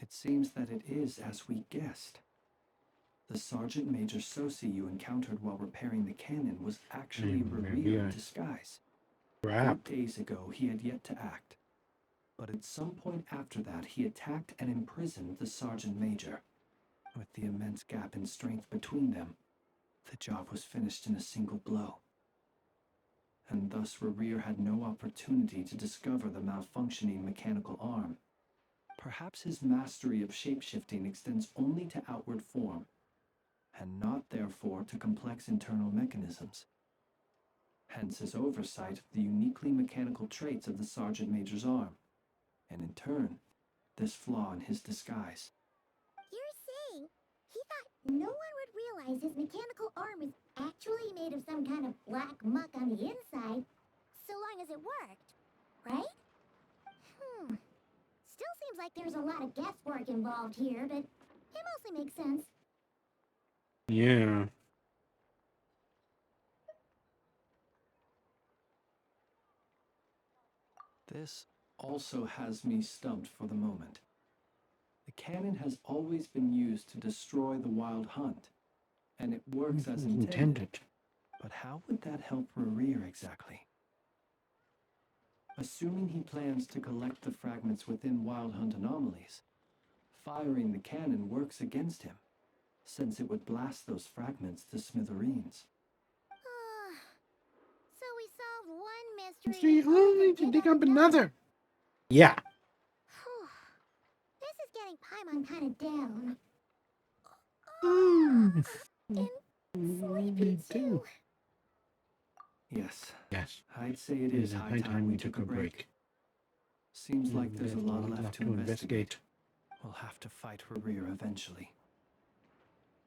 It seems that it is as we guessed. The Sergeant Major Sosi you encountered while repairing the cannon was actually Revere in disguise. 8 days ago, he had yet to act. But at some point after that, he attacked and imprisoned the Sergeant Major. With the immense gap in strength between them, the job was finished in a single blow. And thus Revere had no opportunity to discover the malfunctioning mechanical arm. Perhaps his mastery of shapeshifting extends only to outward form, and not therefore to complex internal mechanisms. Hence his oversight of the uniquely mechanical traits of the Sergeant Major's arm, and in turn, this flaw in his disguise. You're saying he thought no one would realize his mechanical arm is actually made of some kind of black muck on the inside, so long as it worked, right? Still seems like there's a lot of guesswork involved here, but it mostly makes sense. Yeah. This also has me stumped for the moment. The cannon has always been used to destroy the wild hunt, and it works as intended. But how would that help Revere exactly? Assuming he plans to collect the fragments within wild hunt anomalies, firing the cannon works against him, since it would blast those fragments to smithereens. So we solved one mystery. See, only to dig up another. Yeah. This is getting Paimon kind of down. And sleepy too. Yes. Yes. I'd say it is high time we took a break. Seems like there's a lot left to investigate. We'll have to fight Revere eventually.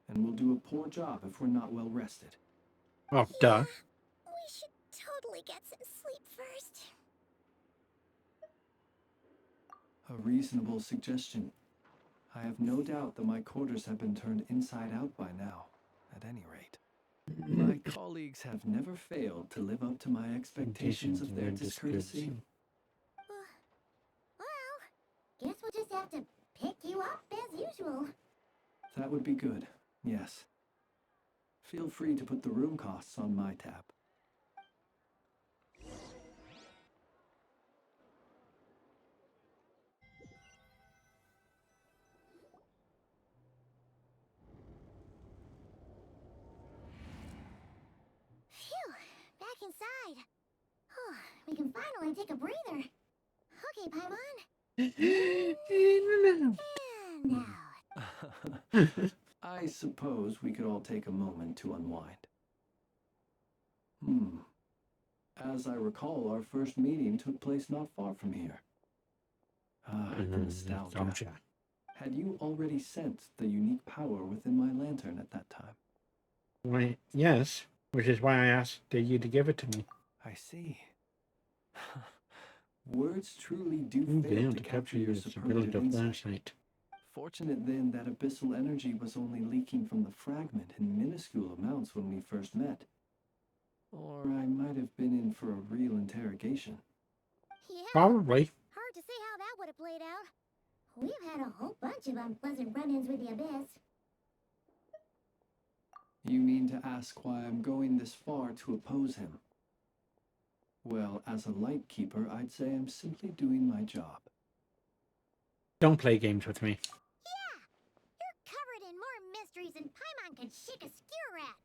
And we'll do a poor job if we're not well rested. Oh, duh. We should totally get some sleep first. A reasonable suggestion. I have no doubt that my quarters have been turned inside out by now, at any rate. My colleagues have never failed to live up to my expectations of their discourtesy. Well, guess we'll just have to pick you up as usual. That would be good, yes. Feel free to put the room costs on my tab. right. We can finally take a breather. Okay, Paimon. And now. I suppose we could all take a moment to unwind. As I recall, our first meeting took place not far from here. The nostalgia. Had you already sensed the unique power within my lantern at that time? Why, yes, which is why I asked you to give it to me. I see. Words truly do fail to capture your superlative insight. Fortunate then that abyssal energy was only leaking from the fragment in minuscule amounts when we first met. Or I might have been in for a real interrogation. Yeah. Probably. Hard to say how that would have played out. We've had a whole bunch of unpleasant run-ins with the Abyss. You mean to ask why I'm going this far to oppose him? Well, as a light keeper, I'd say I'm simply doing my job. Don't play games with me. Yeah! You're covered in more mysteries than Paimon could shake a skewer at.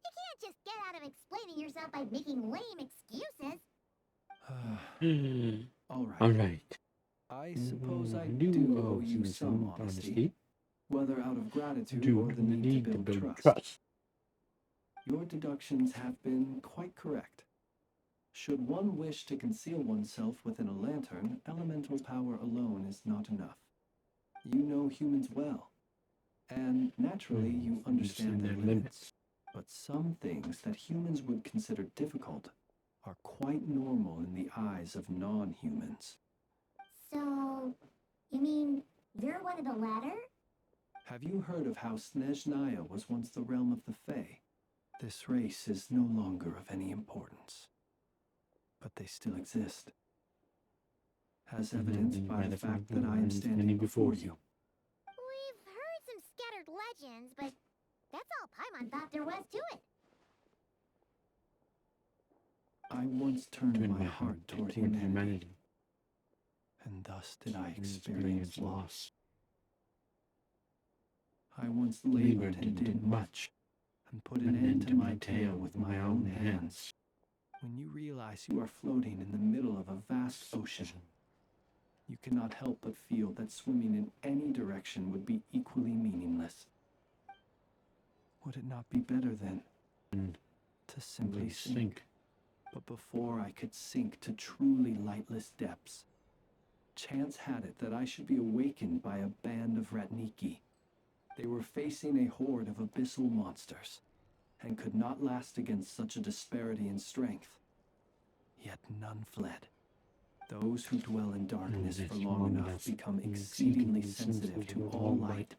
You can't just get out of explaining yourself by making lame excuses. All right. All right. I suppose I do owe you some honesty, whether out of gratitude or the need to build trust. Your deductions have been quite correct. Should one wish to conceal oneself within a lantern, elemental power alone is not enough. You know humans well, and naturally you understand their limits. But some things that humans would consider difficult are quite normal in the eyes of non-humans. So, you mean you're one of the latter? Have you heard of how Snezhnaya was once the realm of the Fae? This race is no longer of any importance. But they still exist. As evidenced by the fact that I am standing before you. We've heard some scattered legends, but that's all Paimon thought there was to it. I once turned my heart toward humanity. And thus did I experience loss. I once labored and did much, and put an end to my tale with my own hands. When you realize you are floating in the middle of a vast ocean, you cannot help but feel that swimming in any direction would be equally meaningless. Would it not be better then to simply sink? But before I could sink to truly lightless depths, chance had it that I should be awakened by a band of Ratniki. They were facing a horde of abyssal monsters, and could not last against such a disparity in strength. Yet none fled. Those who dwell in darkness for long enough become exceedingly sensitive to all light.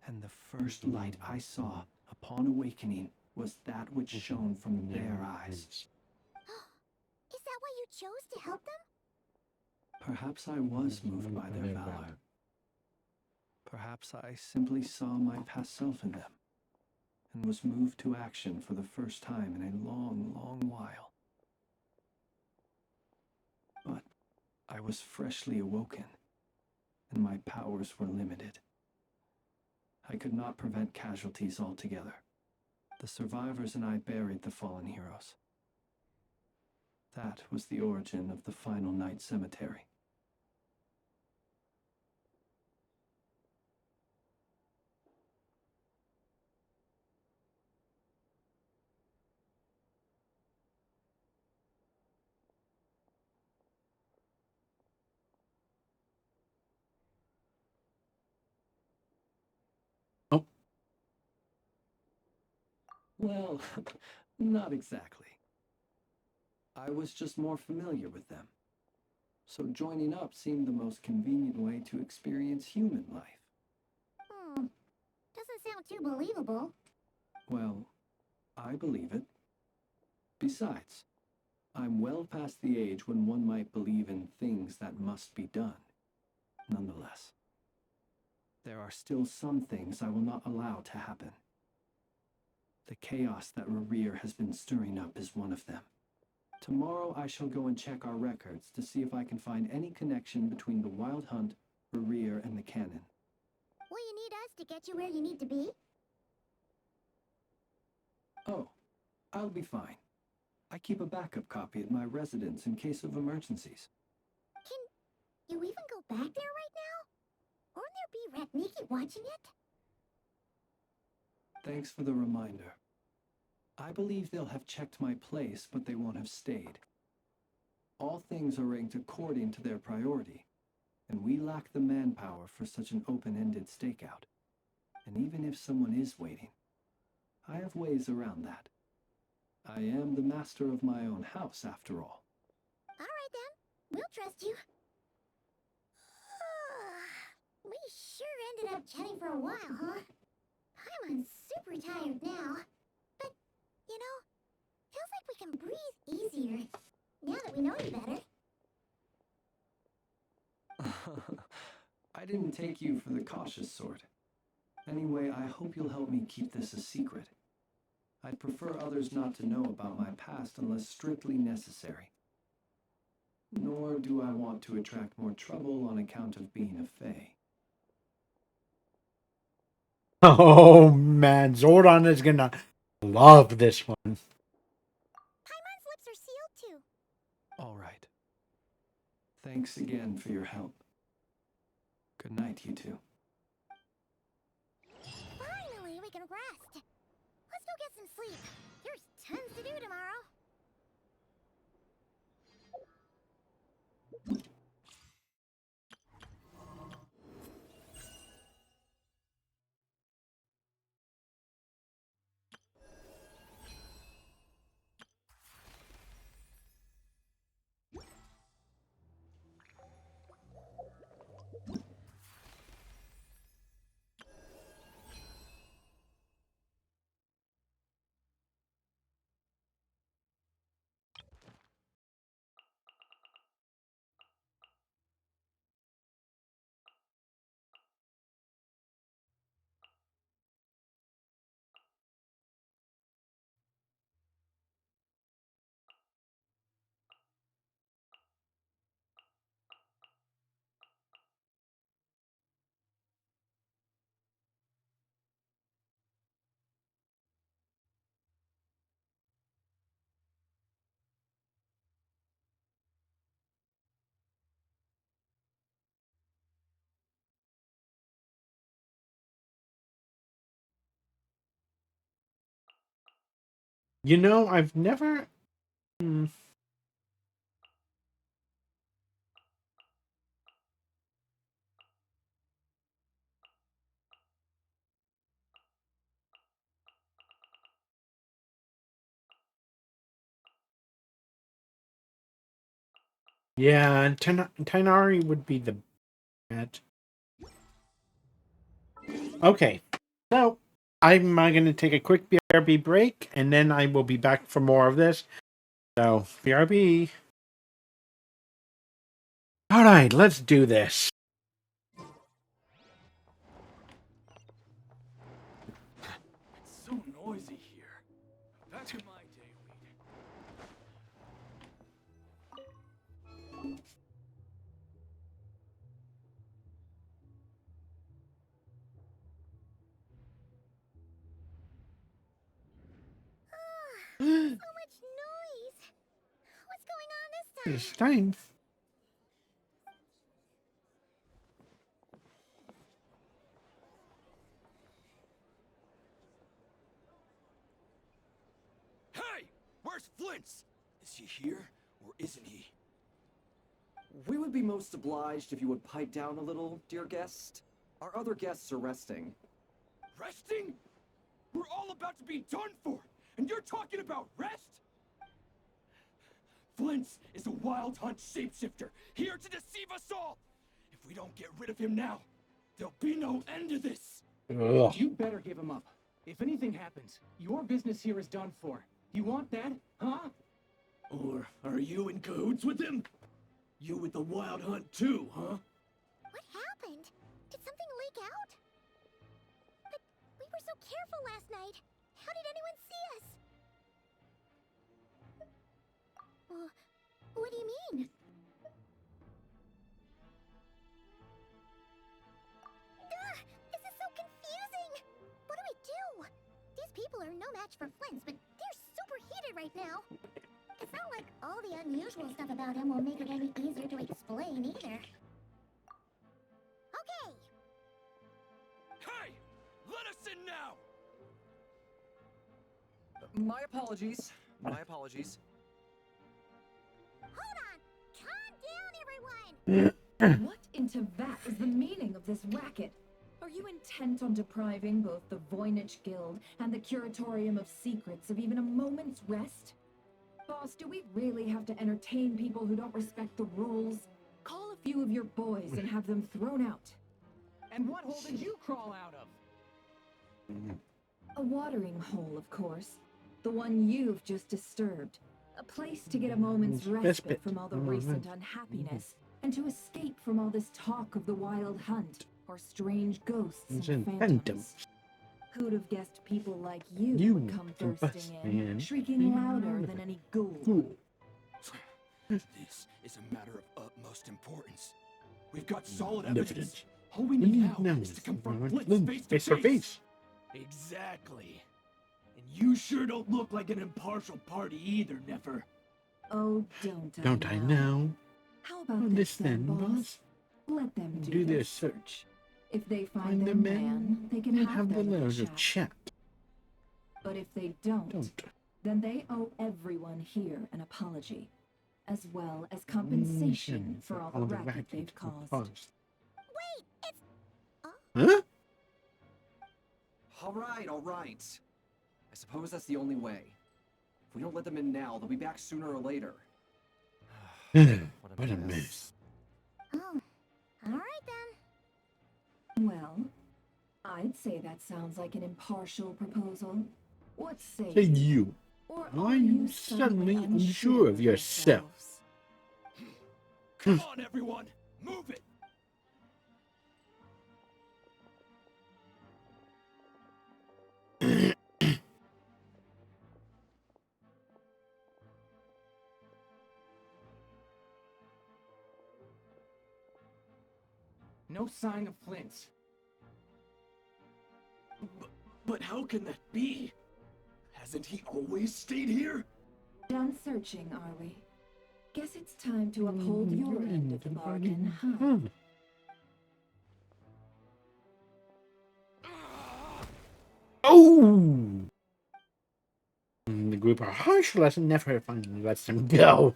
And the first light I saw upon awakening was that which shone from their eyes. Is that why you chose to help them? Perhaps I was moved by their valor. Perhaps I simply saw my past self in them, and was moved to action for the first time in a long, long while. But I was freshly awoken, and my powers were limited. I could not prevent casualties altogether. The survivors and I buried the fallen heroes. That was the origin of the final night cemetery. Well, not exactly. I was just more familiar with them. So joining up seemed the most convenient way to experience human life. Doesn't sound too believable. Well, I believe it. Besides, I'm well past the age when one might believe in things that must be done. Nonetheless, there are still some things I will not allow to happen. The chaos that Rerir has been stirring up is one of them. Tomorrow I shall go and check our records to see if I can find any connection between the Wild Hunt, Rerir, and the Cannon. Will you need us to get you where you need to be? Oh, I'll be fine. I keep a backup copy at my residence in case of emergencies. Can you even go back there right now? Won't there be Rat Nikki watching it? Thanks for the reminder. I believe they'll have checked my place, but they won't have stayed. All things are ranked according to their priority, and we lack the manpower for such an open-ended stakeout. And even if someone is waiting, I have ways around that. I am the master of my own house, after all. All right then, we'll trust you. We sure ended up chatting for a while, huh? I'm super tired now. But, you know, feels like we can breathe easier now that we know you better. I didn't take you for the cautious sort. Anyway, I hope you'll help me keep this a secret. I'd prefer others not to know about my past unless strictly necessary. Nor do I want to attract more trouble on account of being a fae. Oh man, Zordon is gonna love this one. Paimon's lips are sealed too. All right. Thanks again for your help. Good night, you two. Finally, we can rest. Let's go get some sleep. There's tons to do tomorrow. You know, I've never... Yeah, Tainari would be the bet. Okay, so I'm going to take a quick BRB break, and then I will be back for more of this. So, BRB. All right, let's do this. It's so noisy here. Back in my day, So much noise. What's going on this time? It's time. Hey! Where's Flint's? Is he here, or isn't he? We would be most obliged if you would pipe down a little, dear guest. Our other guests are resting. Resting? We're all about to be done for, and you're talking about rest? Flint's is a wild hunt shapeshifter, here to deceive us all! If we don't get rid of him now, there'll be no end to this! Ugh. You better give him up. If anything happens, your business here is done for. You want that, huh? Or are you in cahoots with him? You with the wild hunt too, huh? What happened? Did something leak out? But we were so careful last night. How did anyone see us? What do you mean? This is so confusing! What do we do? These people are no match for Flint's, but they're super heated right now. It's not like all the unusual stuff about him will make it any easier to explain either. Okay. Hey! Let us in now! My apologies. My apologies. Hold on! Calm down, everyone! What into that is the meaning of this racket? Are you intent on depriving both the Voynich Guild and the Curatorium of Secrets of even a moment's rest? Boss, do we really have to entertain people who don't respect the rules? Call a few of your boys and have them thrown out. And what hole did you crawl out of? A watering hole, of course. The one you've just disturbed. A place to get a moment's respite from all the recent unhappiness, and to escape from all this talk of the wild hunt, or strange ghosts and phantoms. Who'd have guessed people like you would come thirsting in, shrieking louder than any ghoul? This is a matter of utmost importance. We've got solid evidence. All we need now is to confront Flint face to face. Exactly. And you sure don't look like an impartial party either, Nefer. Oh, don't I know? How about this then, boss? Let them do their this. search. If they find their man, they can have the their little little chat. But if they don't, then they owe everyone here an apology, as well as compensation for all the racket they've caused. Wait, it's... Huh? All right. I suppose that's the only way. If we don't let them in now, they'll be back sooner or later. What a mess. Oh, alright then. Well, I'd say that sounds like an impartial proposal. What say Say you. Or Are you suddenly unsure of yourself? Come on, everyone! Move it! No sign of Flint. But how can that be? Hasn't he always stayed here? Done searching, are we? Guess it's time to uphold your end of the bargain, huh? Oh! The group are harsh, never finally lets him go.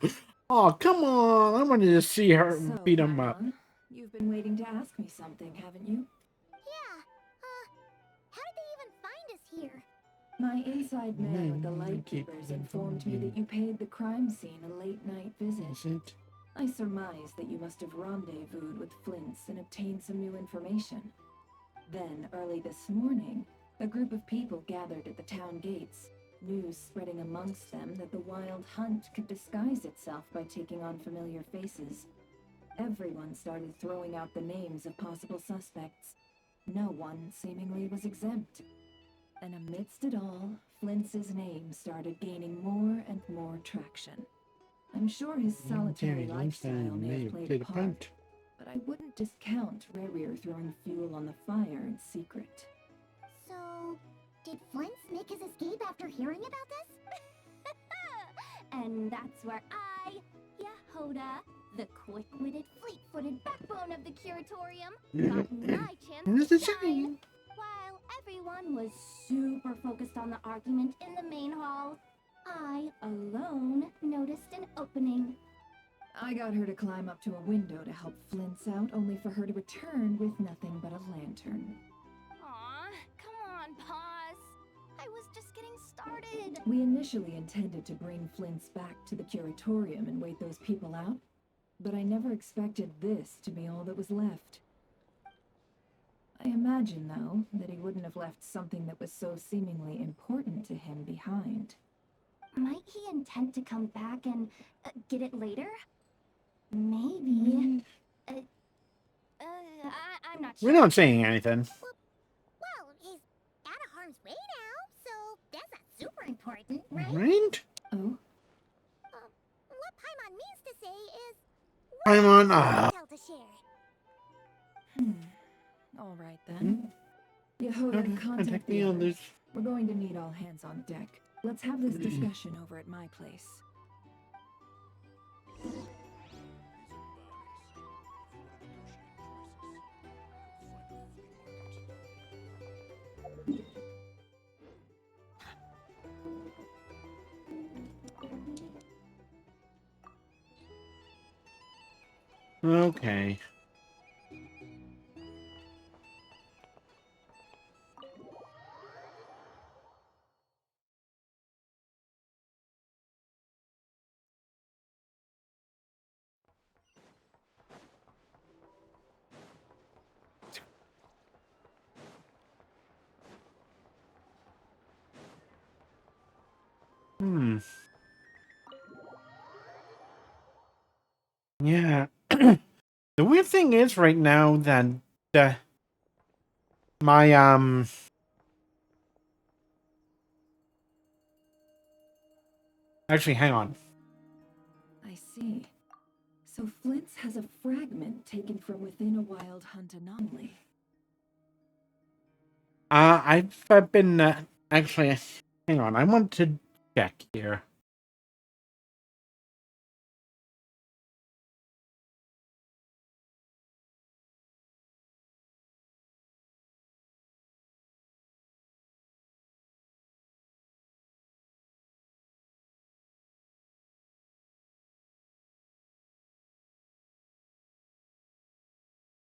Oh, come on! I wanted to see her beat him up. You've been waiting to ask me something, haven't you? Yeah, how did they even find us here? My inside man with the Lightkeepers informed me that you paid the crime scene a late-night visit. I surmise that you must have rendezvoused with Flint's and obtained some new information. Then, early this morning, a group of people gathered at the town gates, news spreading amongst them that the wild hunt could disguise itself by taking on familiar faces. Everyone started throwing out the names of possible suspects. No one seemingly was exempt. And amidst it all, Flint's name started gaining more and more traction. I'm sure his solitary lifestyle may have played a part, but I wouldn't discount Rerir throwing fuel on the fire in secret. So, did Flint make his escape after hearing about this? And that's where I, Yehoda, the quick-witted, fleet-footed backbone of the Curatorium, got my chance to shine. While everyone was super focused on the argument in the main hall, I, alone, noticed an opening. I got her to climb up to a window to help Flint's out, only for her to return with nothing but a lantern. Aw, come on, Paz. I was just getting started. We initially intended to bring Flint's back to the Curatorium and wait those people out, but I never expected this to be all that was left. I imagine, though, that he wouldn't have left something that was so seemingly important to him behind. Might he intend to come back and get it later? Maybe. I'm not sure. We're not saying anything. Well, he's out of harm's way now, so that's not super important, right? Right? Oh? What Paimon means to say is... Paimon, tell to share. All right, then. Yehoda, contact the others. We're going to need all hands on deck. Let's have this discussion over at my place. Okay. Yeah. The weird thing is right now that my actually, hang on. I see. So Flint's has a fragment taken from within a wild hunt anomaly. I've been actually, hang on. I want to check here.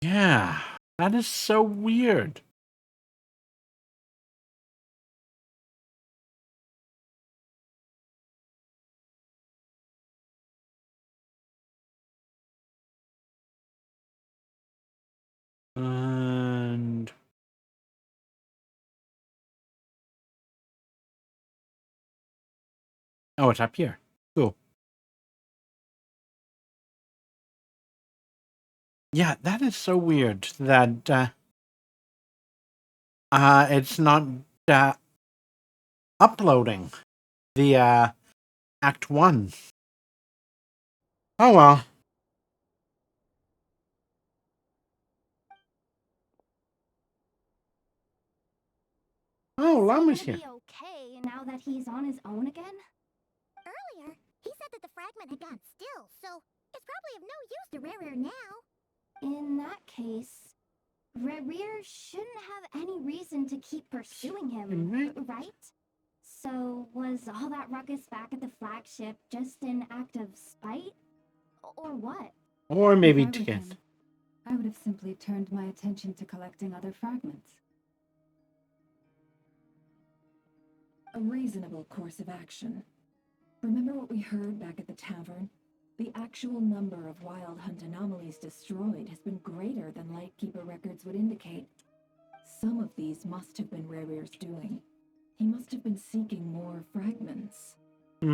Yeah, that is so weird. And oh, it's up here. Cool. Yeah, that is so weird that it's not uploading the Act 1. Oh well. Oh, Llama's here. Be okay now that he's on his own again? Earlier, he said that the fragment had gone still, so it's probably of no use to Rerir now. In that case, Rerir shouldn't have any reason to keep pursuing him, right? So was all that ruckus back at the flagship just an act of spite? Or what? Or maybe If I were to him, I would have simply turned my attention to collecting other fragments. A reasonable course of action. Remember what we heard back at the tavern? The actual number of wild hunt anomalies destroyed has been greater than Lightkeeper records would indicate. Some of these must have been Rerir's doing. He must have been seeking more fragments. This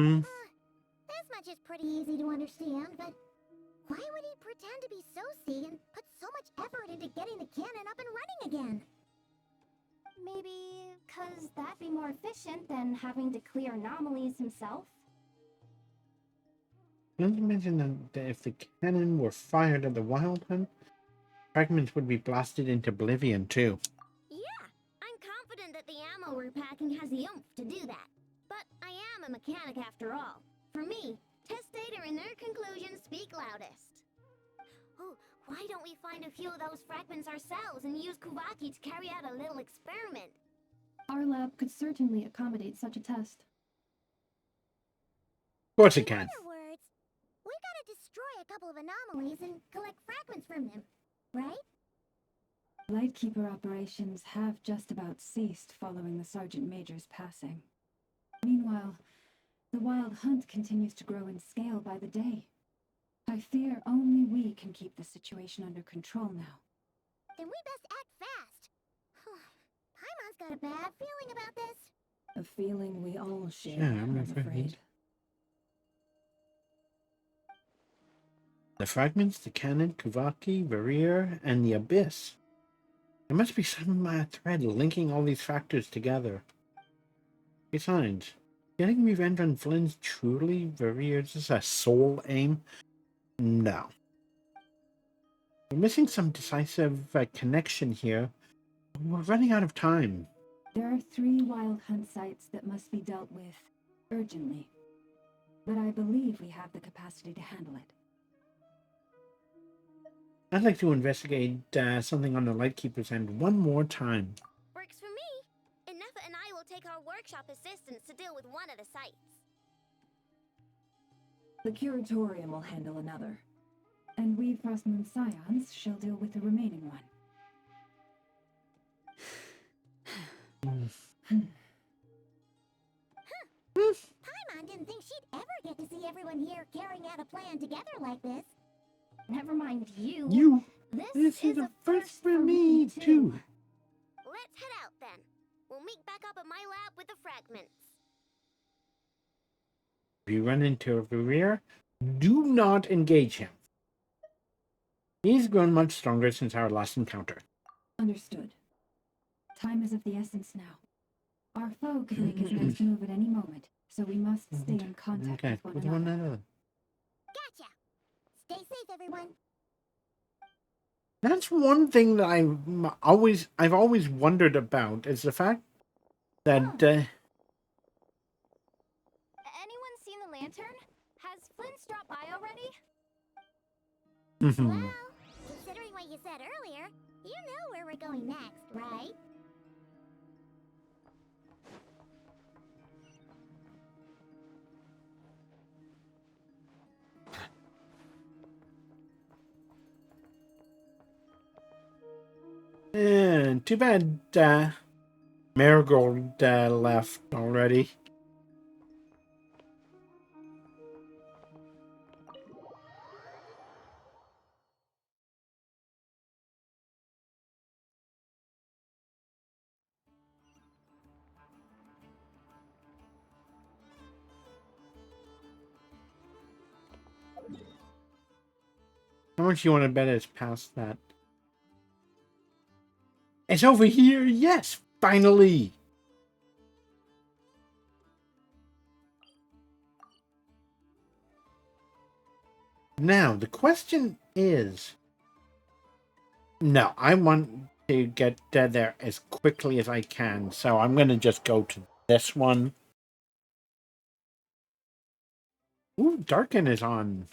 much is pretty easy to understand, but why would he pretend to be Soci and put so much effort into getting the cannon up and running again? Maybe because that'd be more efficient than having to clear anomalies himself? Don't you mention that if the cannon were fired at the Wild Hunt, fragments would be blasted into oblivion too? Yeah, I'm confident that the ammo we're packing has the oomph to do that. But I am a mechanic after all. For me, test data and their conclusions speak loudest. Oh, why don't we find a few of those fragments ourselves and use Kuvaki to carry out a little experiment? Our lab could certainly accommodate such a test. Of course it can. In other words, we gotta destroy a couple of anomalies and collect fragments from them, right? Lightkeeper operations have just about ceased following the Sergeant Major's passing. Meanwhile, the Wild Hunt continues to grow in scale by the day. I fear only we can keep the situation under control now. Then we best act fast. Paimon's got a bad feeling about this. A feeling we all share, Yeah, I'm I'm afraid. The fragments, the cannon, Kuvaki, Rerir, and the Abyss. There must be some thread linking all these factors together. Besides, getting revenge on Flynn's truly Rerir's a sole aim? No. We're missing some decisive connection here. We're running out of time. There are 3 Wild Hunt sites that must be dealt with urgently. but I believe we have the capacity to handle it. I'd like to investigate something on the Lightkeeper's end one more time. Works for me. Ineffa and I will take our workshop assistants to deal with one of the sites. The Curatorium will handle another. And we Frostmoon Scions shall deal with the remaining one. Paimon didn't think she'd ever get to see everyone here carrying out a plan together like this. Never mind you. This is a first for me, too. Let's head out then. We'll meet back up at my lab with the fragments. If you run into a Verrier, do not engage him. He's grown much stronger since our last encounter. Understood. Time is of the essence now. Our foe could make his next move at any moment, so we must stay in contact with one another. Gotcha. Stay safe, everyone. That's one thing that I've always wondered about, is the fact that Anyone seen the lantern? Has Flint's dropped by already? Well, considering what you said earlier, you know where we're going next, right? Too bad Marigold left already. How much you want to bet it's past that? It's over here! Yes! Finally! Now, the question is... No, I want to get there as quickly as I can, so I'm going to just go to this one. Ooh, Darken is on.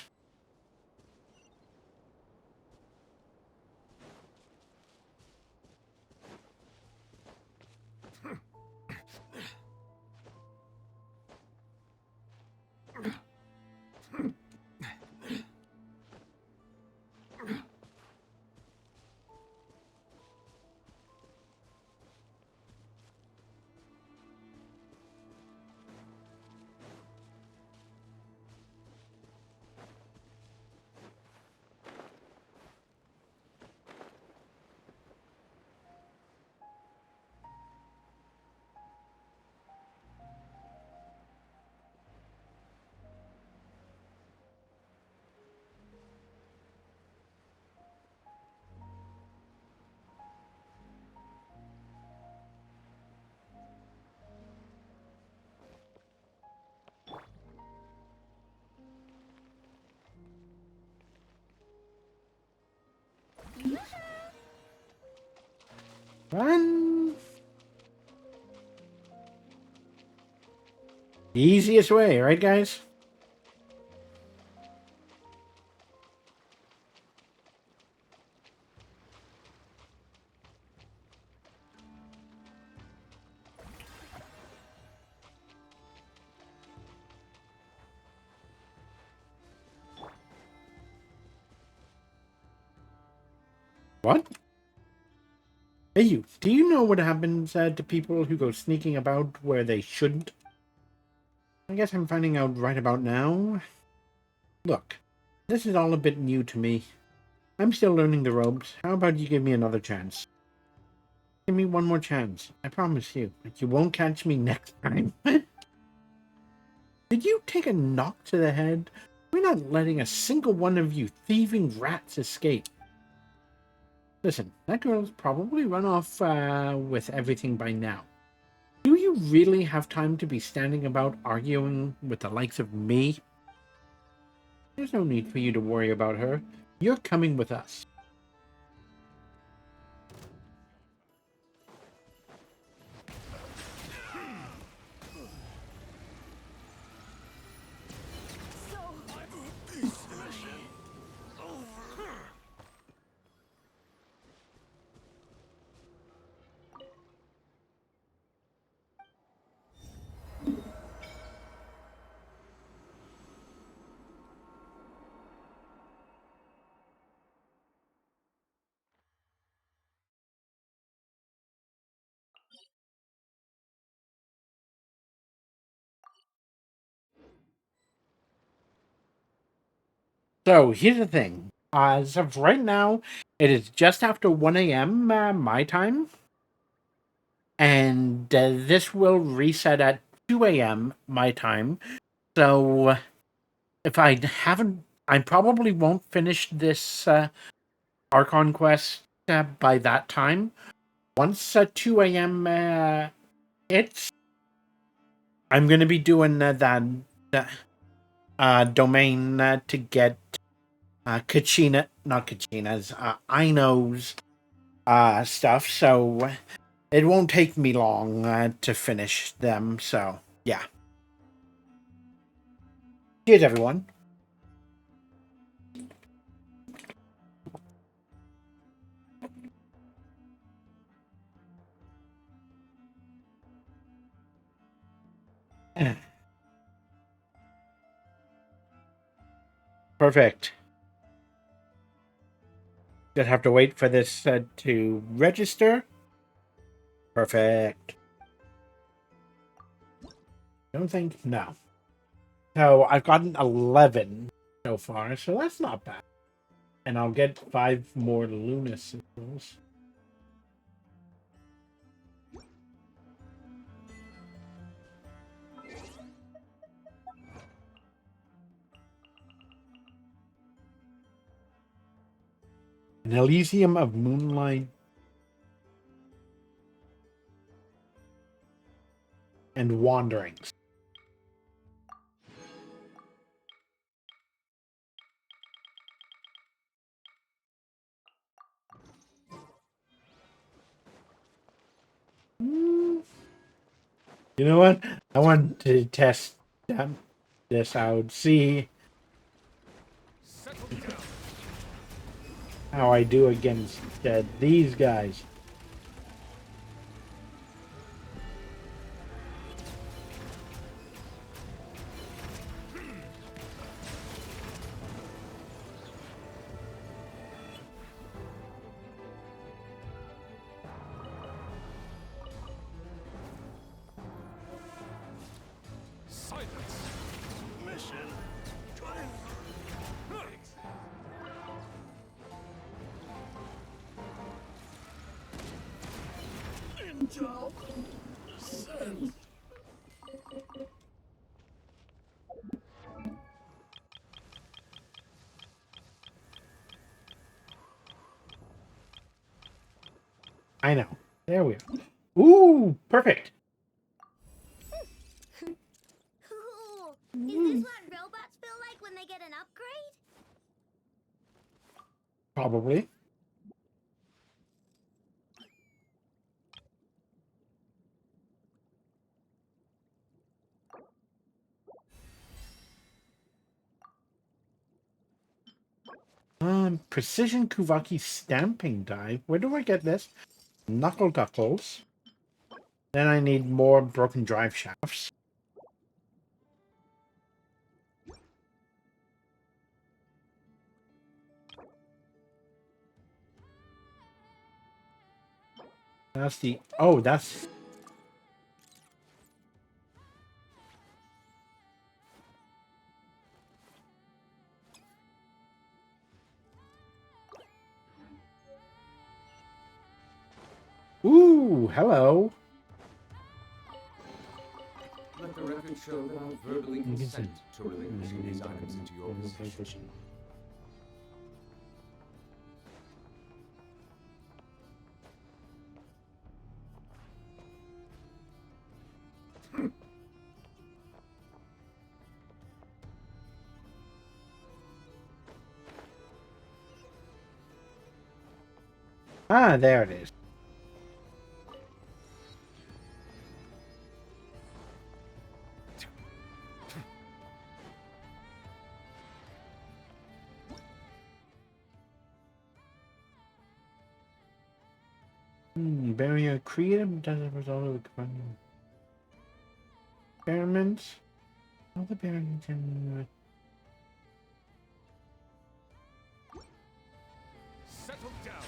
Run! The easiest way, right, guys? What? Hey, you. Do you know what happens to people who go sneaking about where they shouldn't? I guess I'm finding out right about now. Look, this is all a bit new to me. I'm still learning the ropes. How about you give me another chance? Give me one more chance. I promise you. You won't catch me next time. Did you take a knock to the head? We're not letting a single one of you thieving rats escape. Listen, that girl's probably run off with everything by now. Do you really have time to be standing about arguing with the likes of me? There's no need for you to worry about her. You're coming with us. So here's the thing. As of right now, it is just after 1 a.m. My time. And this will reset at 2 a.m. my time. So if I haven't, I probably won't finish this Archon quest by that time. Once 2 a.m. Hits, I'm going to be doing that domain to get Kachina, not Kachina's, Ino's stuff. So it won't take me long to finish them. So yeah. Cheers, everyone. Perfect. Just have to wait for this to register. Perfect. Don't think, no. So I've gotten 11 so far, so that's not bad. And I'll get 5 more Luna symbols. An Elysium of Moonlight and Wanderings. You know what? I want to test this out. See how I do against these guys. I know. There we are. Ooh, perfect. Cool. Is this what robots feel like when they get an upgrade? Probably. Precision Kuvaki stamping die. Where do I get this? Knuckle Duckles. Then I need more broken drive shafts. That's the... Oh, that's... Ooh, hello. Let the record show that I verbally consent to relinquishing these items into your possession. Ah, there it is. Barrier created as a result of the combining experiments. All the barriers in... Settle down.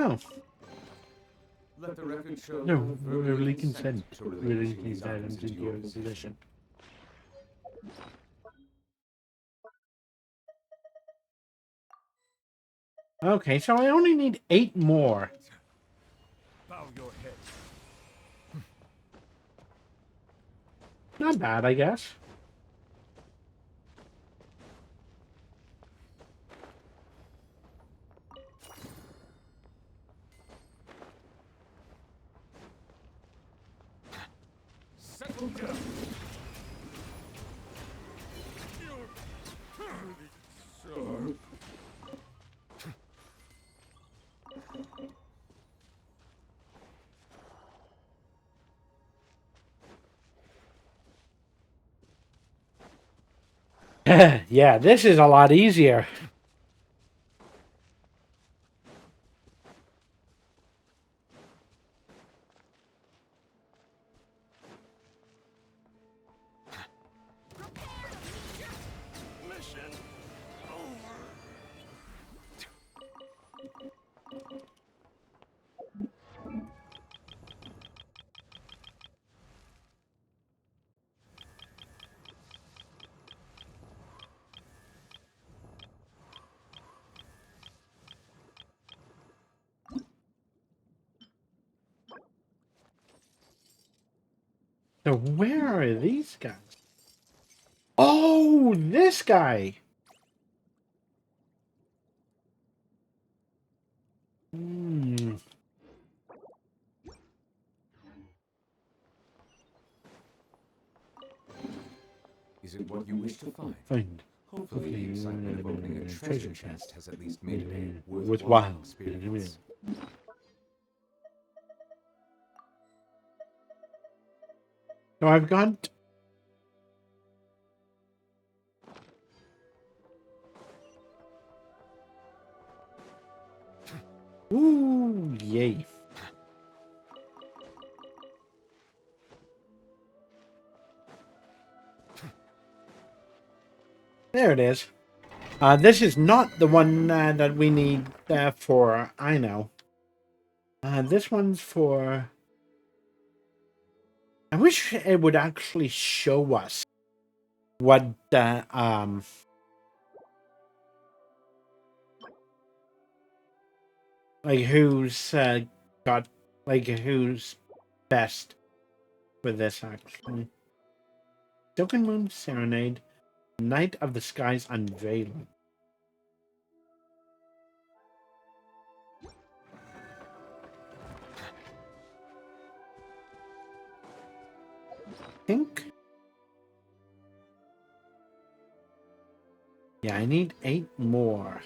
Oh. Let the record show No, you verbally consent to releasing releasing these items into your possession. Okay, so I only need 8 more. Bow your head. Not bad, I guess. Settle down. You're pretty sharp. Yeah, this is a lot easier. Mission over. So where are these guys? Oh, this guy. Hmm. Is it what you wish to find? Find. Hopefully, the excitement of opening a treasure chest has at least made it a Worthwhile worthwhile experience. So I've got... Ooh, yay. There it is. This is not the one that we need for I know. This one's for... I wish it would actually show us what like who's got, like who's best for this actually. Silken Moon Serenade, Night of the Skies Unveiling. Think. Yeah, I need 8 more.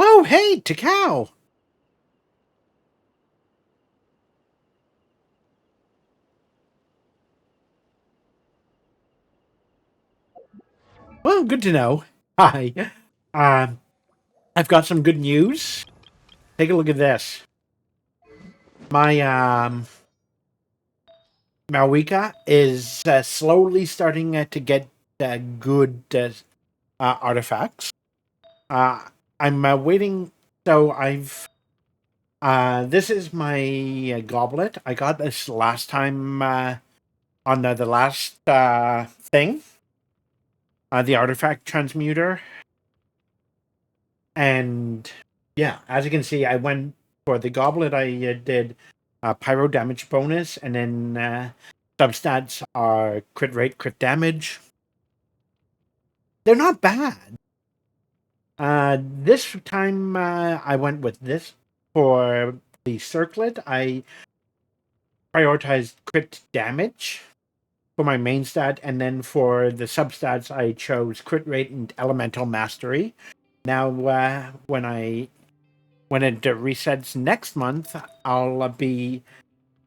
Oh, hey, Takao! Well, good to know. Hi. I've got some good news. Take a look at this. My Malwika is slowly starting to get good artifacts. I'm waiting. So I've this is my goblet. I got this last time on the last thing. The artifact transmuter. And yeah, as you can see, I went for the goblet. I did pyro damage bonus, and then substats are crit rate, crit damage. They're not bad. This time I went with this for the circlet. I prioritized crit damage for my main stat, and then for the substats, I chose crit rate and elemental mastery. Now, when it resets next month, I'll be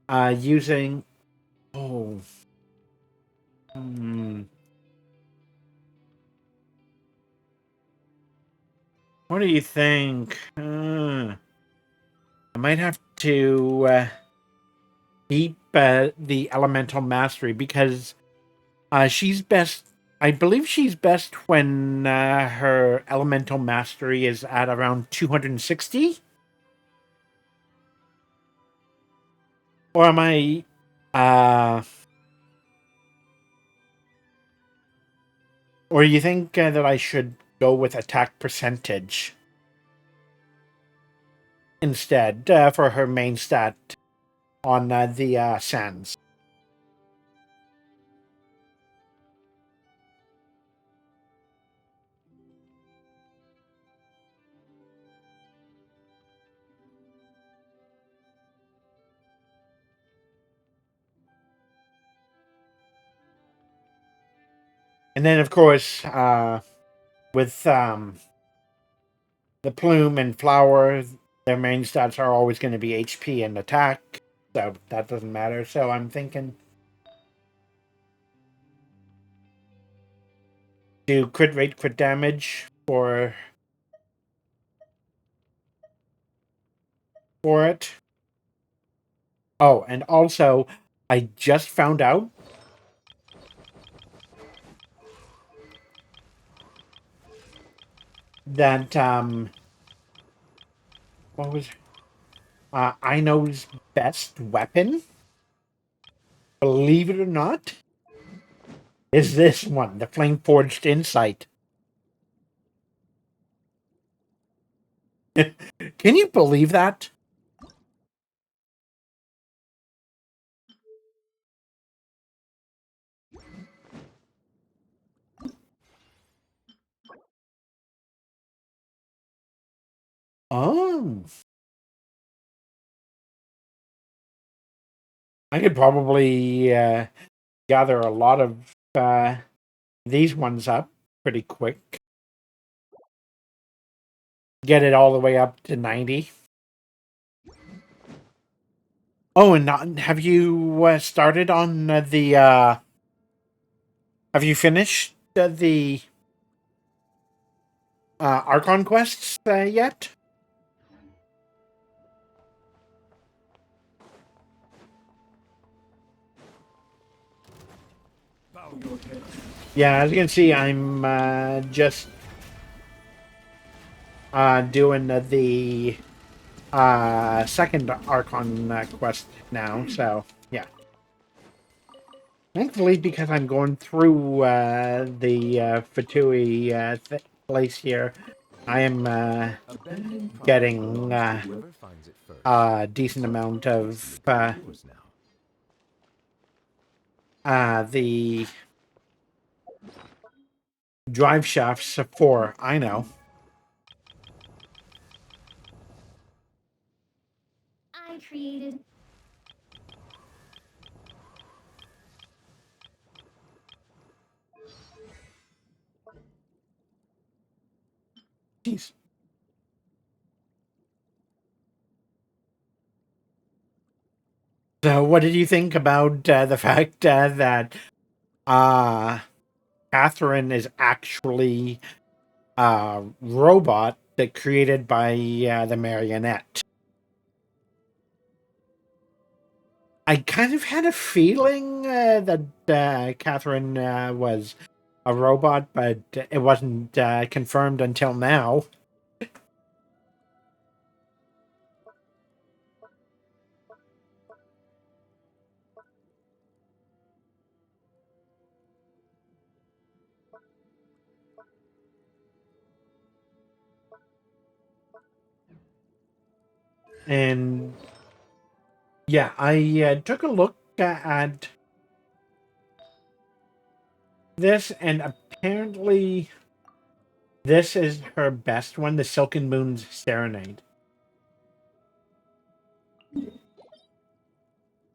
using... Oh. What do you think? I might have to beep the elemental mastery, because she's best I believe she's best when her elemental mastery is at around 260. Or am I... or you think that I should go with attack percentage instead for her main stat on the sands? And then, of course, with the plume and flower, their main stats are always going to be HP and attack, so that doesn't matter. So I'm thinking do crit rate, crit damage for it. Oh, and also, I just found out that what was Ino's best weapon, believe it or not, is this one, the Flame Forged Insight. Can you believe that? Oh. I could probably gather a lot of these ones up pretty quick. Get it all the way up to 90. Oh, and have you started on the... have you finished the Archon quests yet? Yeah, as you can see, I'm just doing the second Archon quest now, so yeah. Thankfully, because I'm going through the Fatui place here, I am getting a decent amount of the drive shafts for Ino. I created. Jeez. So, what did you think about the fact that Catherine is actually a robot that created by the marionette? I kind of had a feeling that Catherine was a robot, but it wasn't confirmed until now. And yeah, I took a look at this, and apparently this is her best one, the Silken Moon's Serenade.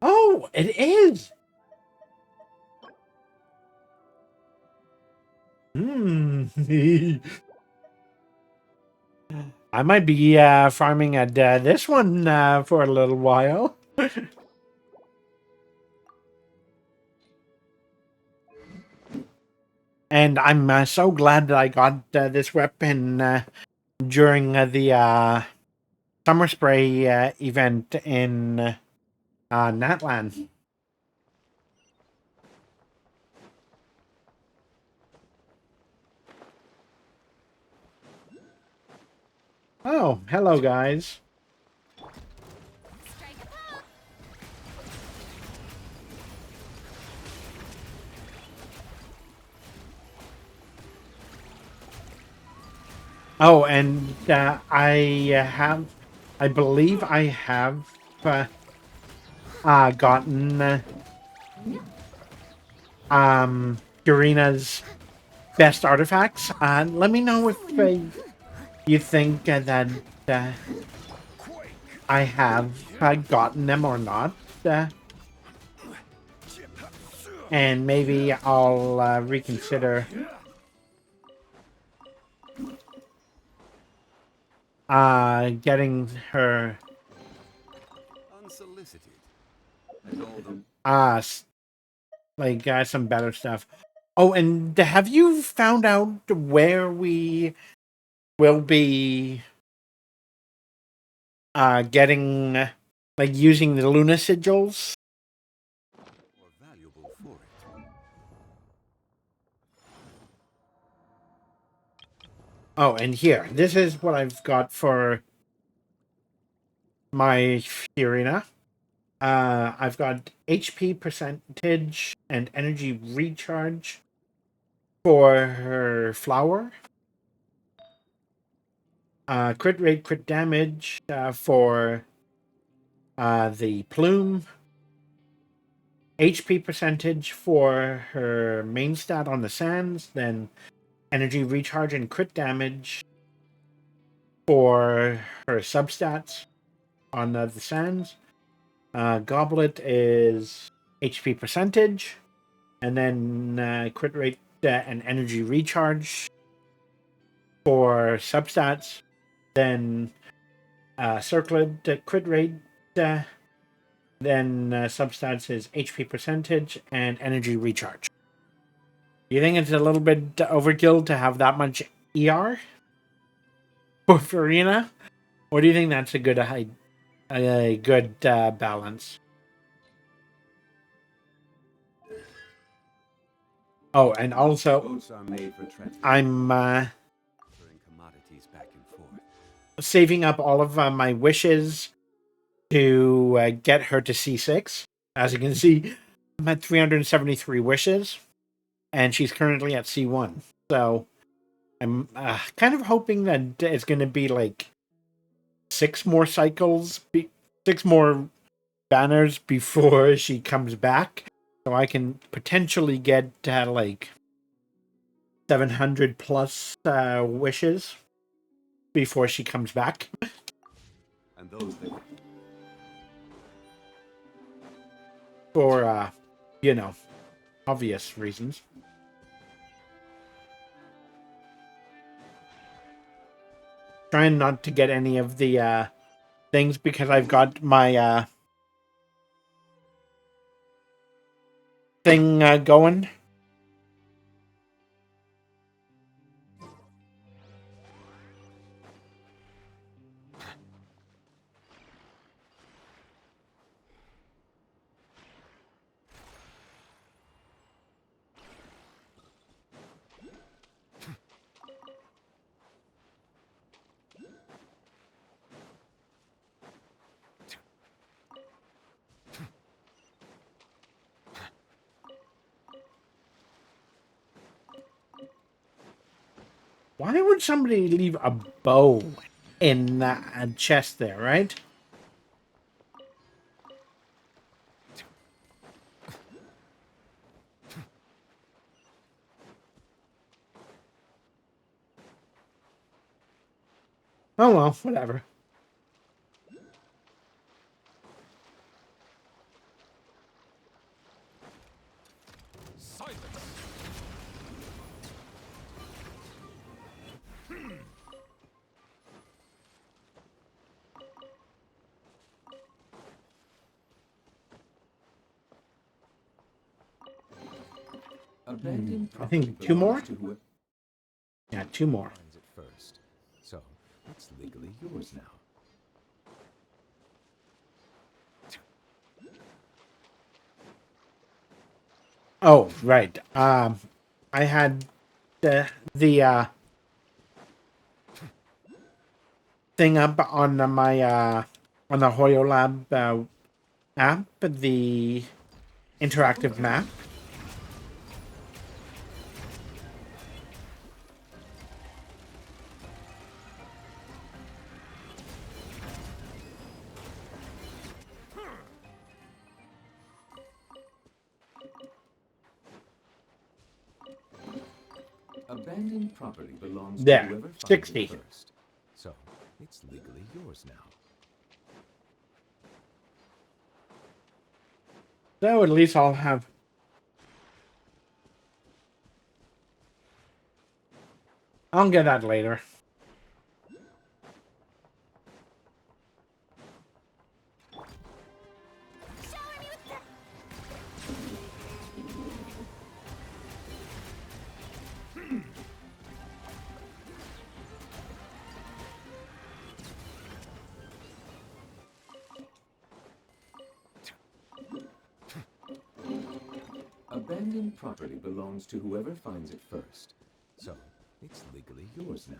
Oh, it is! I might be farming at this one for a little while. And I'm so glad that I got this weapon during the Summer Spray event in Natlan. Oh, hello, guys. Oh, and I believe I have gotten Purina's best artifacts. Let me know if you think that I have gotten them or not. And maybe I'll reconsider getting her Unsolicited. some better stuff. Oh, and have you found out where we will be getting using the Luna sigils? More valuable for it. Oh, and here, this is what I've got for my Fiorina. I've got HP percentage and energy recharge for her flower. Crit rate, crit damage for the plume. HP percentage for her main stat on the sands. Then energy recharge and crit damage for her substats on the sands. Goblet is HP percentage, and then crit rate and energy recharge for substats. Then circlet crit rate, then substats is HP percentage and energy recharge. Do you think it's a little bit overkill to have that much ER for Farina, or do you think that's a good balance? Oh, and also, Boats are made for I'm commodities back and forth. saving up all of my wishes to get her to C6. As you can see, I'm at 373 wishes, and she's currently at C1. So I'm kind of hoping that it's going to be like 6 more cycles, 6 more banners before she comes back, so I can potentially get like 700 plus wishes before she comes back. And those that For obvious reasons. Trying not to get any of the things because I've got my thing going. Why would somebody leave a bow in that chest there, right? Oh well, whatever. abandoned I think property 2 more? belongs to whoever Yeah, 2 more. finds it first. So it's legally yours now. Oh, right. I had the thing up on my on the HoYoLab app, the interactive map. Abandoned property belongs to There, whoever finds 60. it first. So, it's legally yours now. So at least I'll have... I'll get that later. Abandoned property belongs to whoever finds it first. So, it's legally yours now.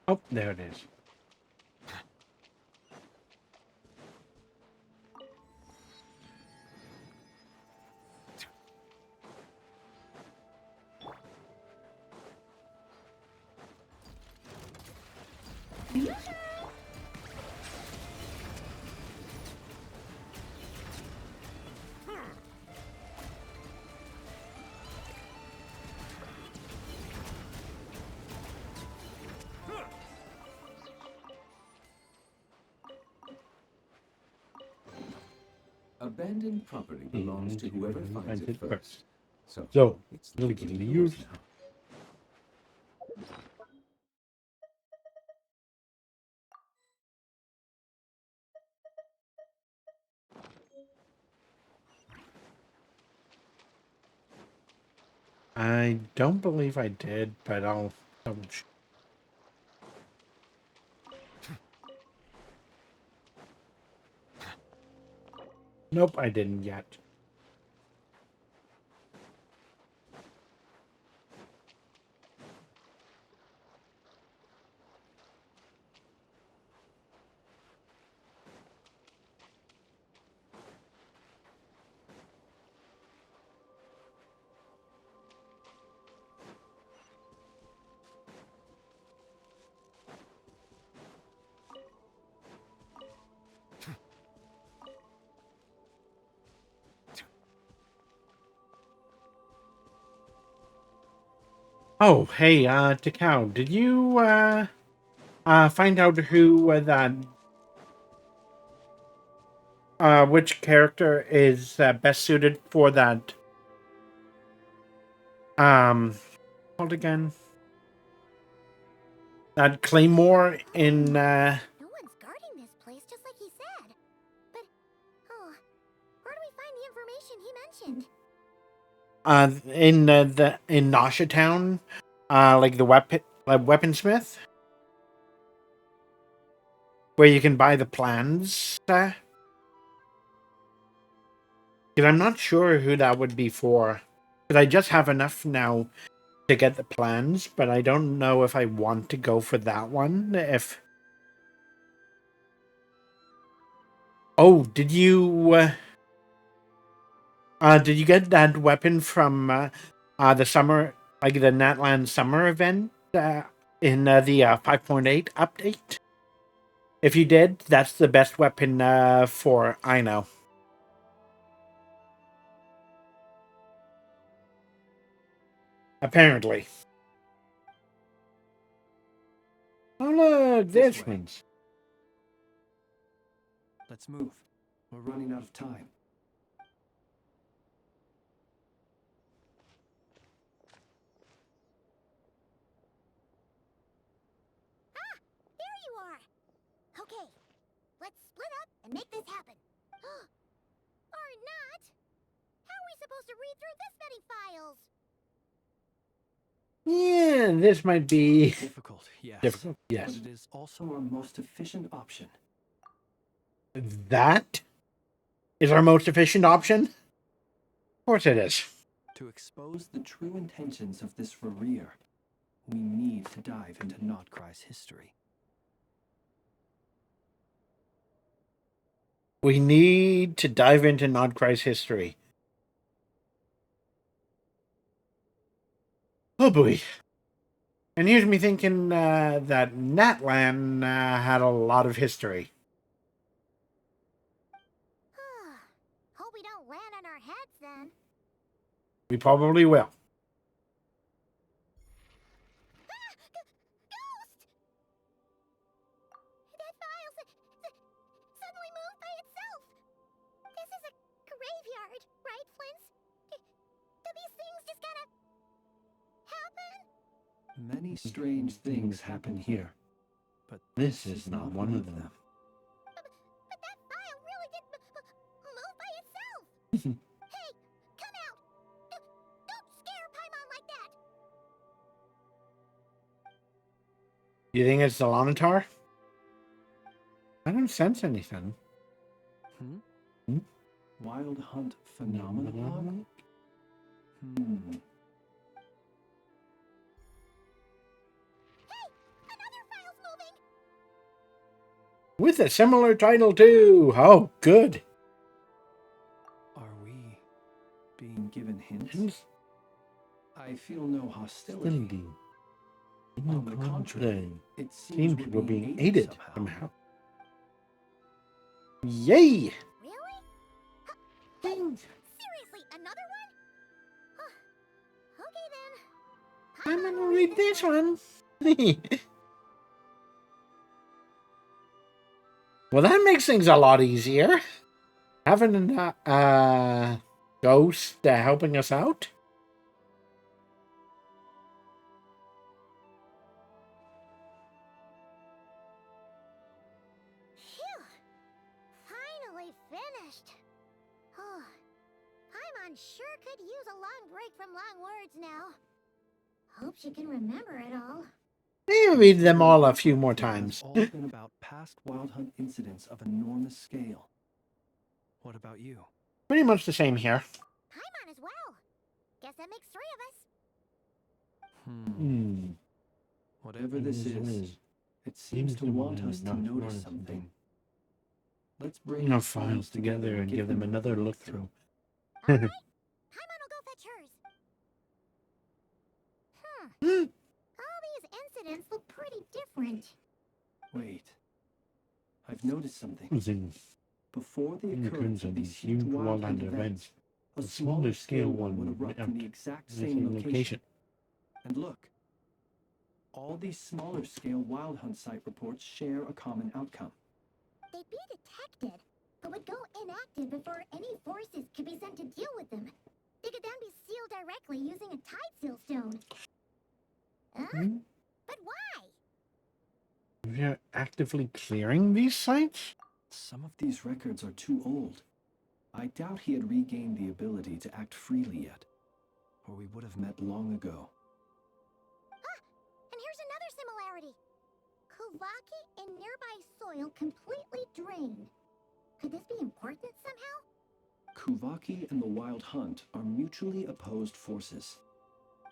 Oh, there it is. Abandoned property belongs to whoever finds it first. So, it's legally legally yours yours now. I don't believe I did, but I'll double check. Nope, I didn't yet. Oh, hey, Takao, did you, find out who, which character is, best suited for that, called again? That Claymore in, No one's guarding this place, just like he said. But, oh, where do we find the information he mentioned? in Nasha Town, like the weaponsmith, where you can buy the plans. Because I'm not sure who that would be for. Because I just have enough now to get the plans, but I don't know if I want to go for that one. If did you get that weapon from the summer, like the Natland summer event in the 5.8 update? If you did, that's the best weapon for Ino. Apparently. Oh look, this one's. Let's move. We're running out of time. Okay, let's split up and make this happen. Or not. How are we supposed to read through this many files? Yeah, this might be difficult, yes. difficult. Yes. But it is also our most efficient option. That is our most efficient option? Of course it is. To expose the true intentions of this Rereer, we need to dive into Nod-Krai's history. We need to dive into Nod-Krai's history. Oh boy. And here's me thinking that Natlan had a lot of history. Hope we don't land on our heads then. We probably will. Ghost! That file suddenly moved by itself. This is a graveyard, right, Flint's? Do these things just kind of happen? Many strange things happen here, but this is not one of them. But that file really did move by itself. Hey, come out! Don't scare Paimon like that! You think it's the Lanatar? I don't sense anything. Wild Hunt Phenomenon? With a similar title too. Oh, good. Are we being given hints? I feel no hostility. On the contrary, it seems we're being aided somehow. Yay! Really? Hey, seriously, another one? Okay then. I'm gonna read this one. Well, that makes things a lot easier. Having a ghost helping us out. Phew. Finally finished. Oh, Paimon sure could use a long break from long words now. Hope she can remember it all. Maybe read them all a few more times. It's all been about past Wild Hunt incidents of enormous scale. What about you? Pretty much the same here. Paimon as well. Guess that makes 3 of us. Whatever this is, it seems to want us to notice something. Let's bring our files together and give them another look through. Alright, Paimon will go fetch hers. All these incidents look pretty different. Wait. I've noticed something. Before the occurrence of these huge Wild Hunt events, a smaller scale one would erupt in the exact same location. And look. All these smaller scale Wild Hunt site reports share a common outcome. They'd be detected, but would go inactive before any forces could be sent to deal with them. They could then be sealed directly using a tide seal stone. But why? We're actively clearing these sites? Some of these records are too old. I doubt he had regained the ability to act freely yet, or we would have met long ago. And here's another similarity. Kuvaki and nearby soil completely drained. Could this be important somehow? Kuvaki and the Wild Hunt are mutually opposed forces.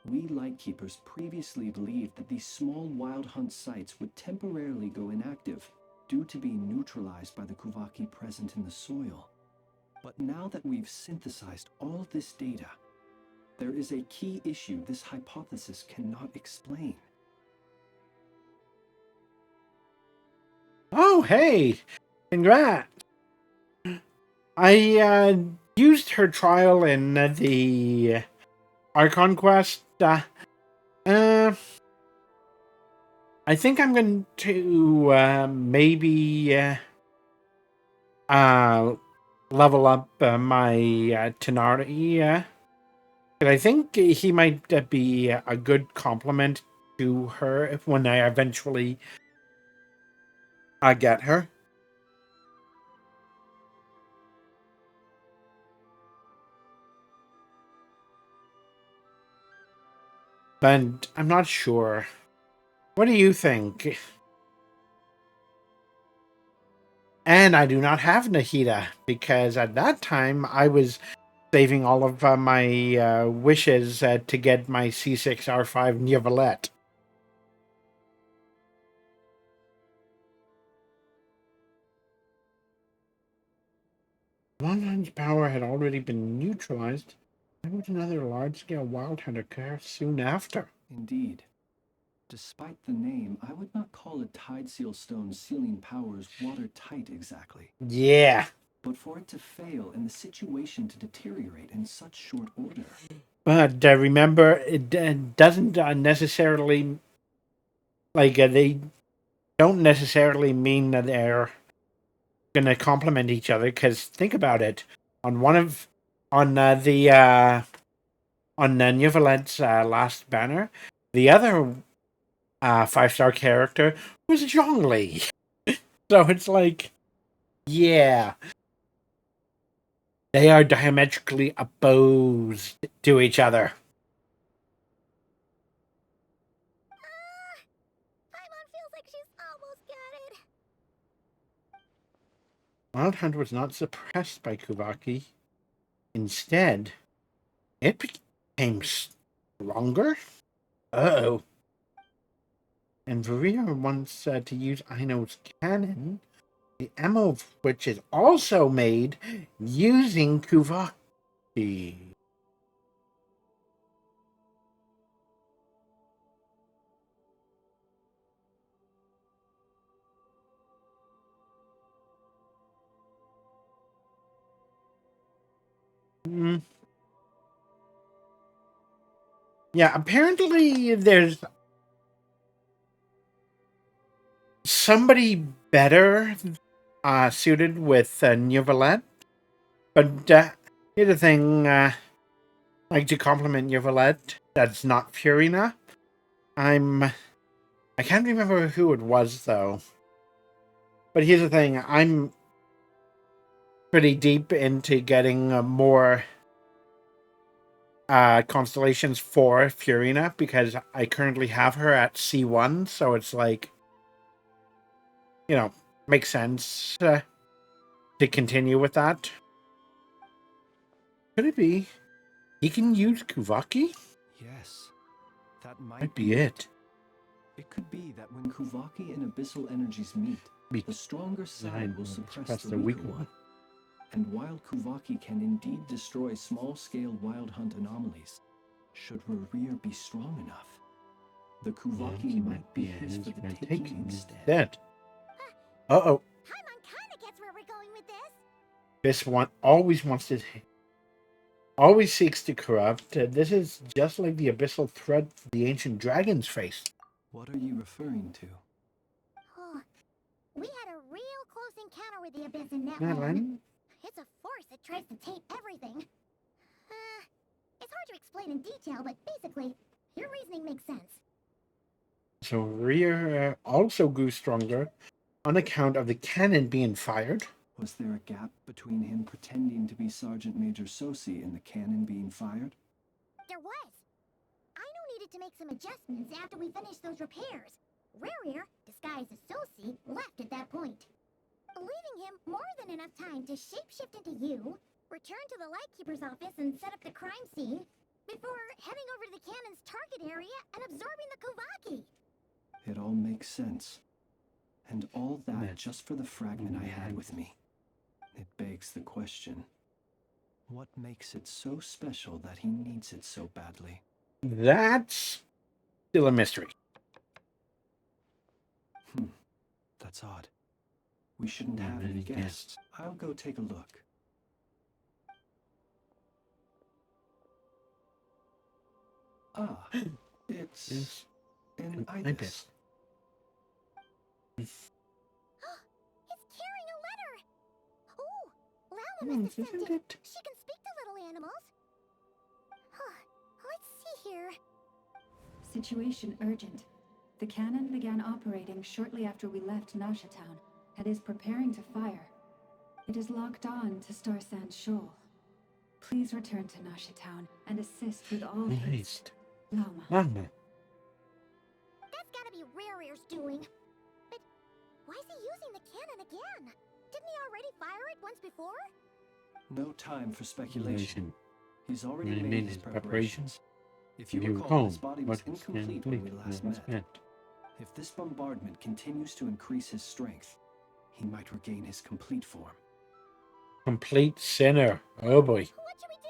We Lightkeepers previously believed that these small Wild Hunt sites would temporarily go inactive due to being neutralized by the Kuvaki present in the soil. But now that we've synthesized all this data, there is a key issue this hypothesis cannot explain. Oh, hey! Congrats! I used her trial in the Archon quest. I think I'm going to maybe level up my Tenari. I think he might be a good complement to her when I eventually I get her. But I'm not sure. What do you think? And I do not have Nahida, because at that time I was saving all of my wishes to get my C6R5 Neuvillette. One Hunt's power had already been neutralized. There was another large-scale Wild Hunt occur soon after. Indeed. Despite the name, I would not call a Tide Seal Stone's sealing powers watertight exactly. Yeah. But for it to fail and the situation to deteriorate in such short order. But remember, it doesn't necessarily... Like, they don't necessarily mean that they're going to complement each other, because think about it. On Neuvillette's last banner, the other 5-star character was Zhongli. So it's like, yeah. They are diametrically opposed to each other. Paimon feels like she's almost got it. Wild Hunt was not suppressed by Kuvaki. Instead, it became stronger? Uh-oh. And Varia wants to use Aino's cannon, the ammo of which is also made using Kuvaki. Yeah, apparently there's somebody better suited with Neuvillette. But here's the thing, like to compliment Neuvillette, that's not Furina. I can't remember who it was, though. But here's the thing, I'm pretty deep into getting more constellations for Furina, because I currently have her at C1, so it's like, you know, makes sense to continue with that. Could it be he can use Kuvaki? Yes, that Might be it. It could be that when Kuvaki and Abyssal energies meet, the stronger side will suppress the weaker one. And while Kuvaki can indeed destroy small-scale Wild Hunt anomalies, should Rerir be strong enough, the Kuvaki might be his for the taking instead. Uh-oh. Paimon kinda gets where we're going with this. This one always always seeks to corrupt. This is just like the abyssal threat the ancient dragons faced. What are you referring to? Oh, we had a real close encounter with the Abyss in that Madeline? one. It's a force that tries to taint everything. It's hard to explain in detail, but basically, your reasoning makes sense. So Rear also grew stronger on account of the cannon being fired. Was there a gap between him pretending to be Sergeant Major Sosi and the cannon being fired? There was. Aino needed to make some adjustments after we finished those repairs. Rerir, disguised as Sosi, left at that point, leaving him more than enough time to shapeshift into you, return to the Lightkeeper's office and set up the crime scene, before heading over to the cannon's target area and absorbing the Kuvaki. It all makes sense. And all that just for the fragment I had with me. It begs the question, what makes it so special that he needs it so badly? That's still a mystery. That's odd. We shouldn't have any guests. I'll go take a look. Ah, it's an ibis. It's carrying a letter! Ooh, Lala must have sent it. She can speak to little animals. Let's see here. Situation urgent. The cannon began operating shortly after we left Nasha Town. and is preparing to fire. It is locked on to Star Sand Shoal. Please return to Nasha Town and assist with all haste. Lama. That's gotta be Rare's doing. But why is he using the cannon again? Didn't he already fire it once before? No time for speculation. He's already He made his preparations. If you recall, his body was incomplete when we last met. If this bombardment continues to increase his strength, he might regain his complete form. Complete sinner. Oh boy. What should we do?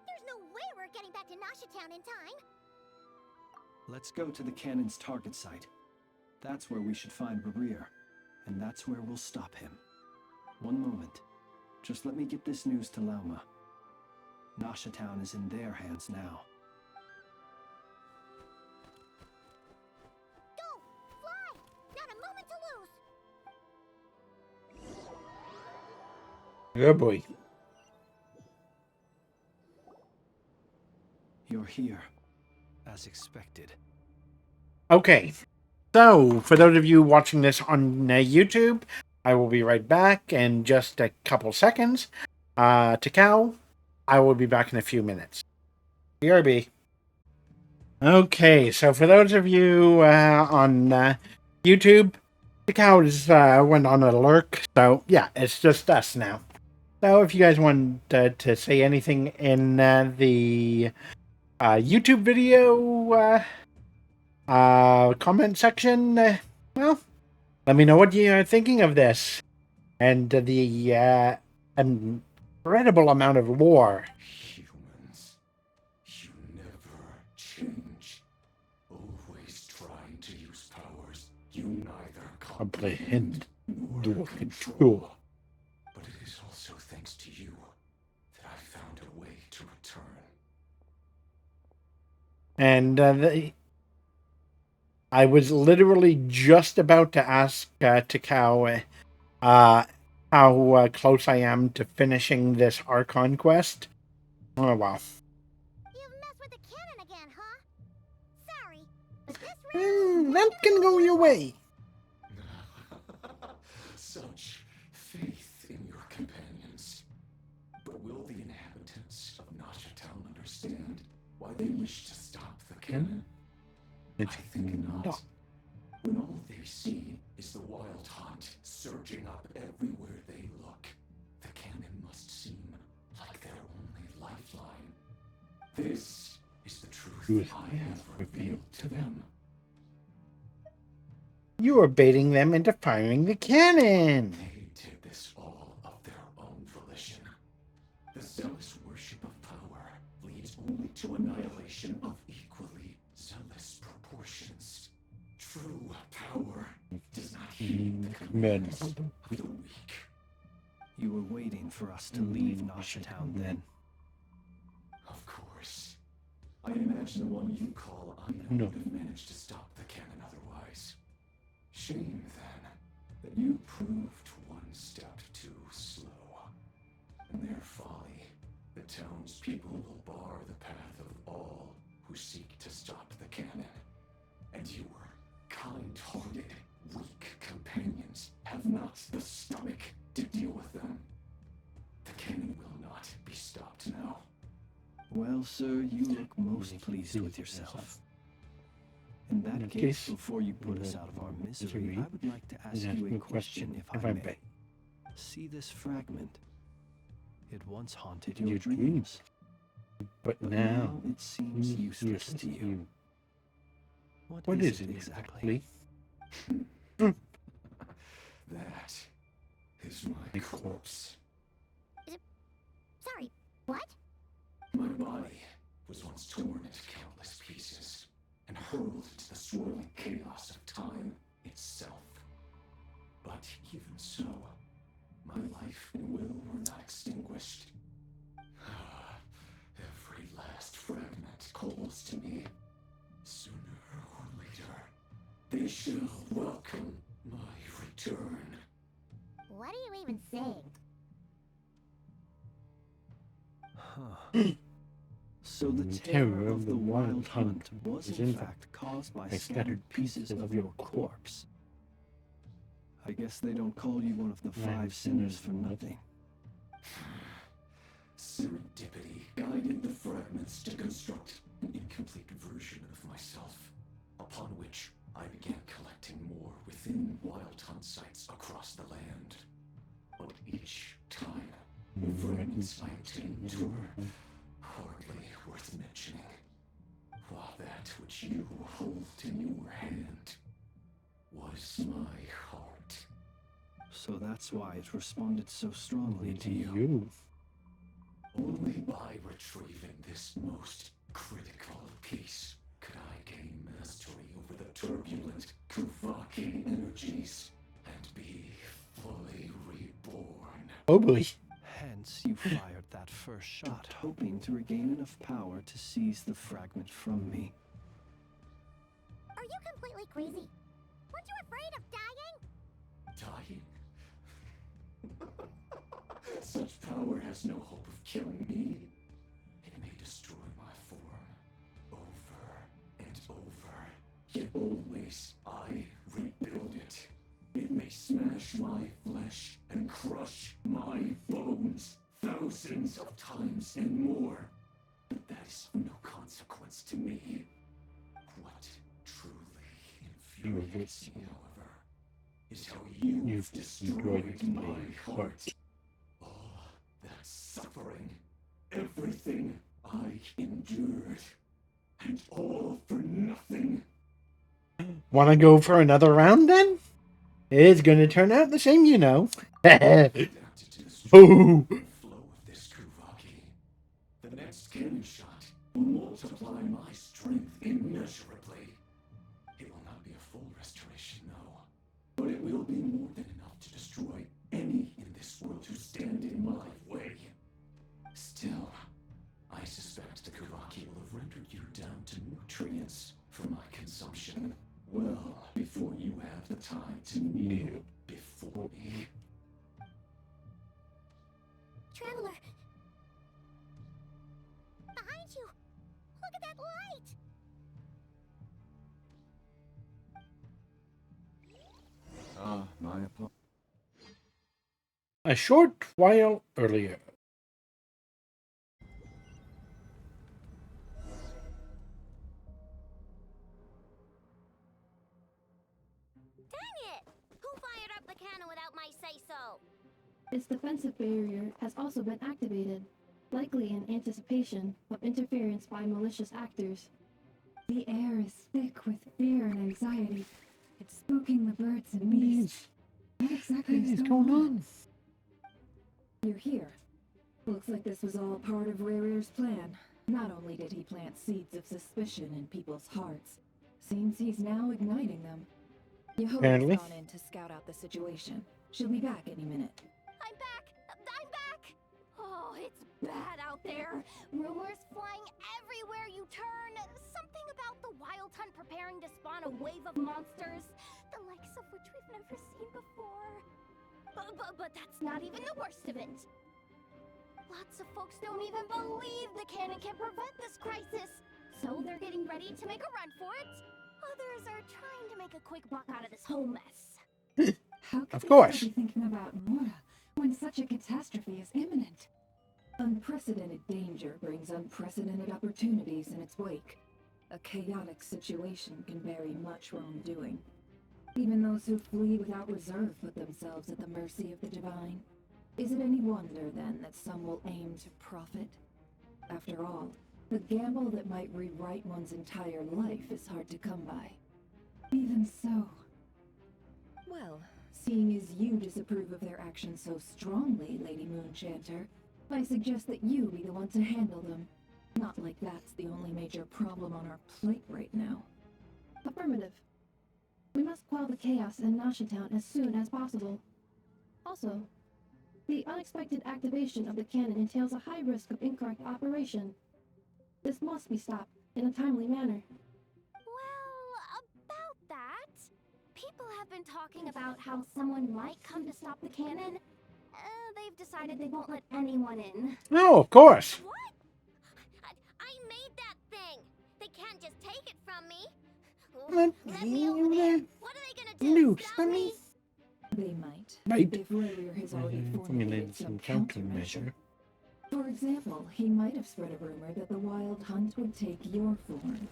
There's no way we're getting back to Nasha Town in time. Let's go to the cannon's target site. That's where we should find Rarir, and that's where we'll stop him. One moment. Just let me get this news to Lauma. Nasha Town is in their hands now. Go! Fly! Not a moment to lose! Oh boy. You're here, as expected. Okay. So, for those of you watching this on YouTube, I will be right back in just a couple seconds. Takao, I will be back in a few minutes. BRB. Okay, so for those of you on YouTube, Takao's went on a lurk, so yeah, it's just us now. So if you guys want to say anything in the YouTube video comment section, well, let me know what you're thinking of this and the incredible amount of lore. Humans, you never change. Always trying to use powers you neither Comprehend nor control. But it is also thanks to you that I found a way to return. And I was literally just about to ask Takao how close I am to finishing this Archon quest. Oh, wow. You've messed with the cannon again, huh? Sorry, but this That can go your way. Such faith in your companions. But will the inhabitants of Nasha Town understand why they wish to stop the cannon? I think not. When all they see is the wild hunt surging up everywhere they look, the cannon must seem like their only lifeline. This is the truth I have revealed to them. You are baiting them into firing the cannon. They did this all of their own volition. The zealous worship of power leads only to annihilation of equally zealous proportions. True power does not heed the commands of the weak. You were waiting for us to leave Nasha Town then. Of course. I imagine the one you call Aina would have managed to stop the cannon otherwise. Shame, then, that you proved one step too slow. In their folly, the townspeople will bar the path of all who seek to stop the cannon. And your kind-hearted, weak companions have not the stomach to deal with them. The cannon will not be stopped now. Well, sir, you look most pleased with yourself. In that case, before you put us out of our misery, I would like to ask you a question, if I may. See this fragment? It once haunted your dreams. But now it seems useless to you. What is it exactly? That is my corpse. Sorry, what? My body was once torn into countless pieces and hurled into the swirling chaos of time itself. But even so, my life and will were not extinguished. Every last fragment calls to me. Sooner or later, they shall welcome my return. What are you even saying? So the terror of the wild hunt was in fact caused by scattered pieces of your corpse. I guess they don't call you one of the 5 sinners for nothing. Serendipity guided the fragments to construct an incomplete version of myself, upon which I began collecting more within Wild Hunt sites across the land. But each time, the fragments I obtained were hardly worth mentioning, while that which you hold in your hand was my heart. So that's why it responded so strongly to you. Only by retrieving this most critical piece could I gain mastery over the turbulent Kuvaki energies and be fully reborn. Oh boy. Hence, you fired that first shot, hoping to regain enough power to seize the fragment from me. Are you completely crazy? Weren't you afraid of dying? Dying? Such power has no hope of killing me. It may destroy my form over and over, yet always I rebuild it. It may smash my flesh and crush my bones thousands of times and more, but that is of no consequence to me. What truly infuriates me, however, is how you've destroyed my heart. All that suffering, everything I endured, and all for nothing. Want to go for another round then? It's going to turn out the same, you know. Oh. Flow of this Kuvaki. The next cannon shot will multiply my strength immeasurably. It will not be a full restoration, though, but it will be more than enough to destroy any in this world who stand in my way. Still, I suspect the Kuvaki will have rendered you down to nutrients for my consumption. Well, before you have the time to kneel before me. Traveler! Behind you! Look at that light! My apologies. A short while earlier. Dang it! Who fired up the cannon without my say-so? Its defensive barrier has also been activated, likely in anticipation of interference by malicious actors. The air is thick with fear and anxiety. It's spooking the birds and beasts. What exactly is going on? You're here. Looks like this was all part of Rerir's plan. Not only did he plant seeds of suspicion in people's hearts, seems he's now igniting them. Apparently. Yehova's gone in to scout out the situation. She'll be back any minute. I'm back! I'm back! Oh, it's bad out there. Rumors flying everywhere you turn. Something about the Wild Hunt preparing to spawn a wave of monsters, the likes of which we've never seen before. But that's not even the worst of it. Lots of folks don't even believe the cannon can prevent this crisis, so they're getting ready to make a run for it. Others are trying to make a quick buck out of this whole mess. How could Of course. they be thinking about Mora when such a catastrophe is imminent? Unprecedented danger brings unprecedented opportunities in its wake. A chaotic situation can bury much wrongdoing. Even those who flee without reserve put themselves at the mercy of the divine. Is it any wonder, then, that some will aim to profit? After all, the gamble that might rewrite one's entire life is hard to come by. Even so. Well, seeing as you disapprove of their actions so strongly, Lady Moonchanter, I suggest that you be the one to handle them. Not like that's the only major problem on our plate right now. Affirmative. We must quell the chaos in Nashitown as soon as possible. Also, the unexpected activation of the cannon entails a high risk of incorrect operation. This must be stopped in a timely manner. Well, about that, people have been talking about how someone might come to stop the cannon. They've decided they won't let anyone in. No, of course. What? I made that thing. They can't just take it from me. Let me over there. What are they gonna do? No, Stop me? They might. Might. If Rurier has already Formulated some countermeasure. For example, he might have spread a rumor that the Wild Hunt would take your form.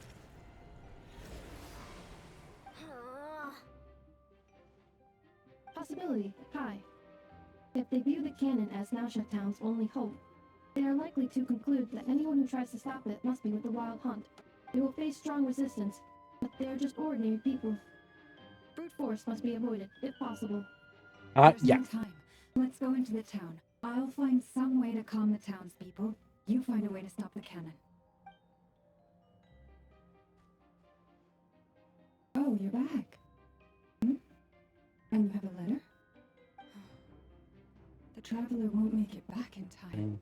Possibility high. If they view the cannon as Nasha Town's only hope, they are likely to conclude that anyone who tries to stop it must be with the Wild Hunt. They will face strong resistance, but they are just ordinary people. Brute force must be avoided, if possible. There's Yeah. no time. Let's go into the town. I'll find some way to calm the townspeople. You find a way to stop the cannon. Oh, you're back. Hmm? And you have a letter? The traveler won't make it back in time.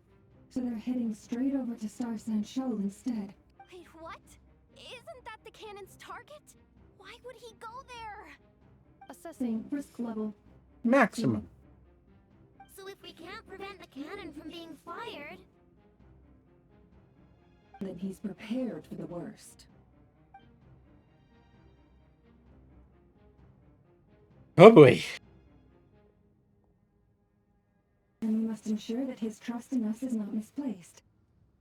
So they're heading straight over to Star Sand Shoal instead. Wait, what? Isn't that the cannon's target? Why would he go there? Assessing risk level. Maximum. So if we can't prevent the cannon from being fired... Then he's prepared for the worst. Oh boy. And we must ensure that his trust in us is not misplaced.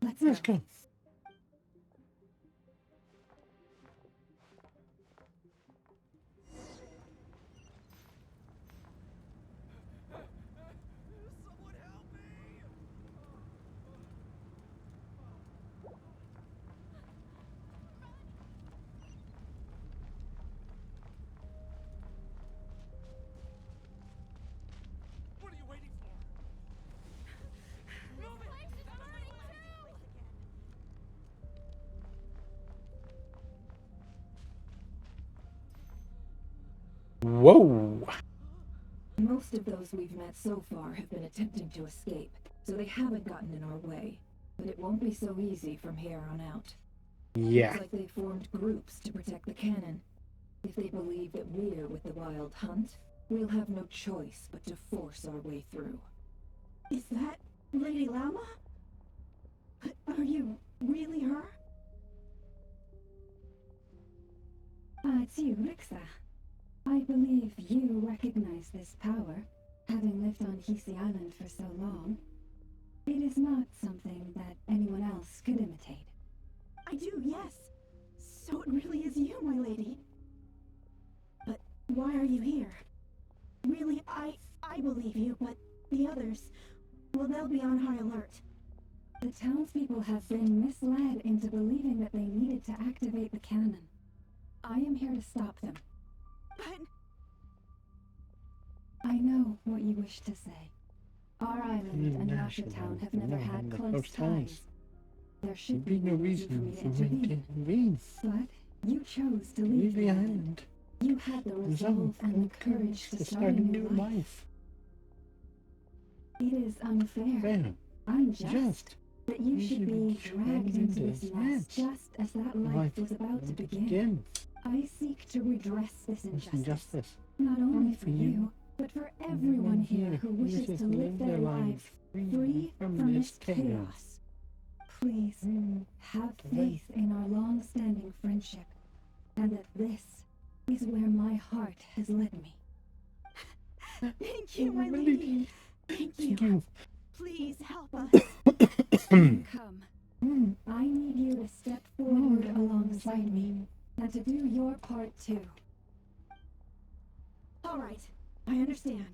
Let's go. What are you waiting for? Whoa. Most of those we've met so far have been attempting to escape, so they haven't gotten in our way. But it won't be so easy from here on out. Yeah. Looks like they formed groups to protect the cannon. If they believe that we're with the Wild Hunt, we'll have no choice but to force our way through. Is that Lady Lama? Are you really her? It's you, Rixa. I believe you recognize this power, having lived on Hisi Island for so long. It is not something that anyone else could imitate. I do, yes. So it really is you, my lady. But why are you here? Really, I believe you, but the others, well, they'll be on high alert. The townspeople have been misled into believing that they needed to activate the cannon. I am here to stop them. But... I know what you wish to say. Our island and Nasha Town have never had close ties. There should be no reason for me to intervene. But you chose to leave the island. You had the resolve and the courage to start a new life. It is unfair, unjust, that you should be dragged into this mess just as that life was about to begin. I seek to redress this injustice, not only for you, but for everyone here who wishes to live their lives free from this chaos. Please, have faith in our long-standing friendship, and that this is where my heart has led me. Thank you, my lady. Thank you. Please help us. Come. I need you to step forward alongside me, and to do your part too. All right, I understand.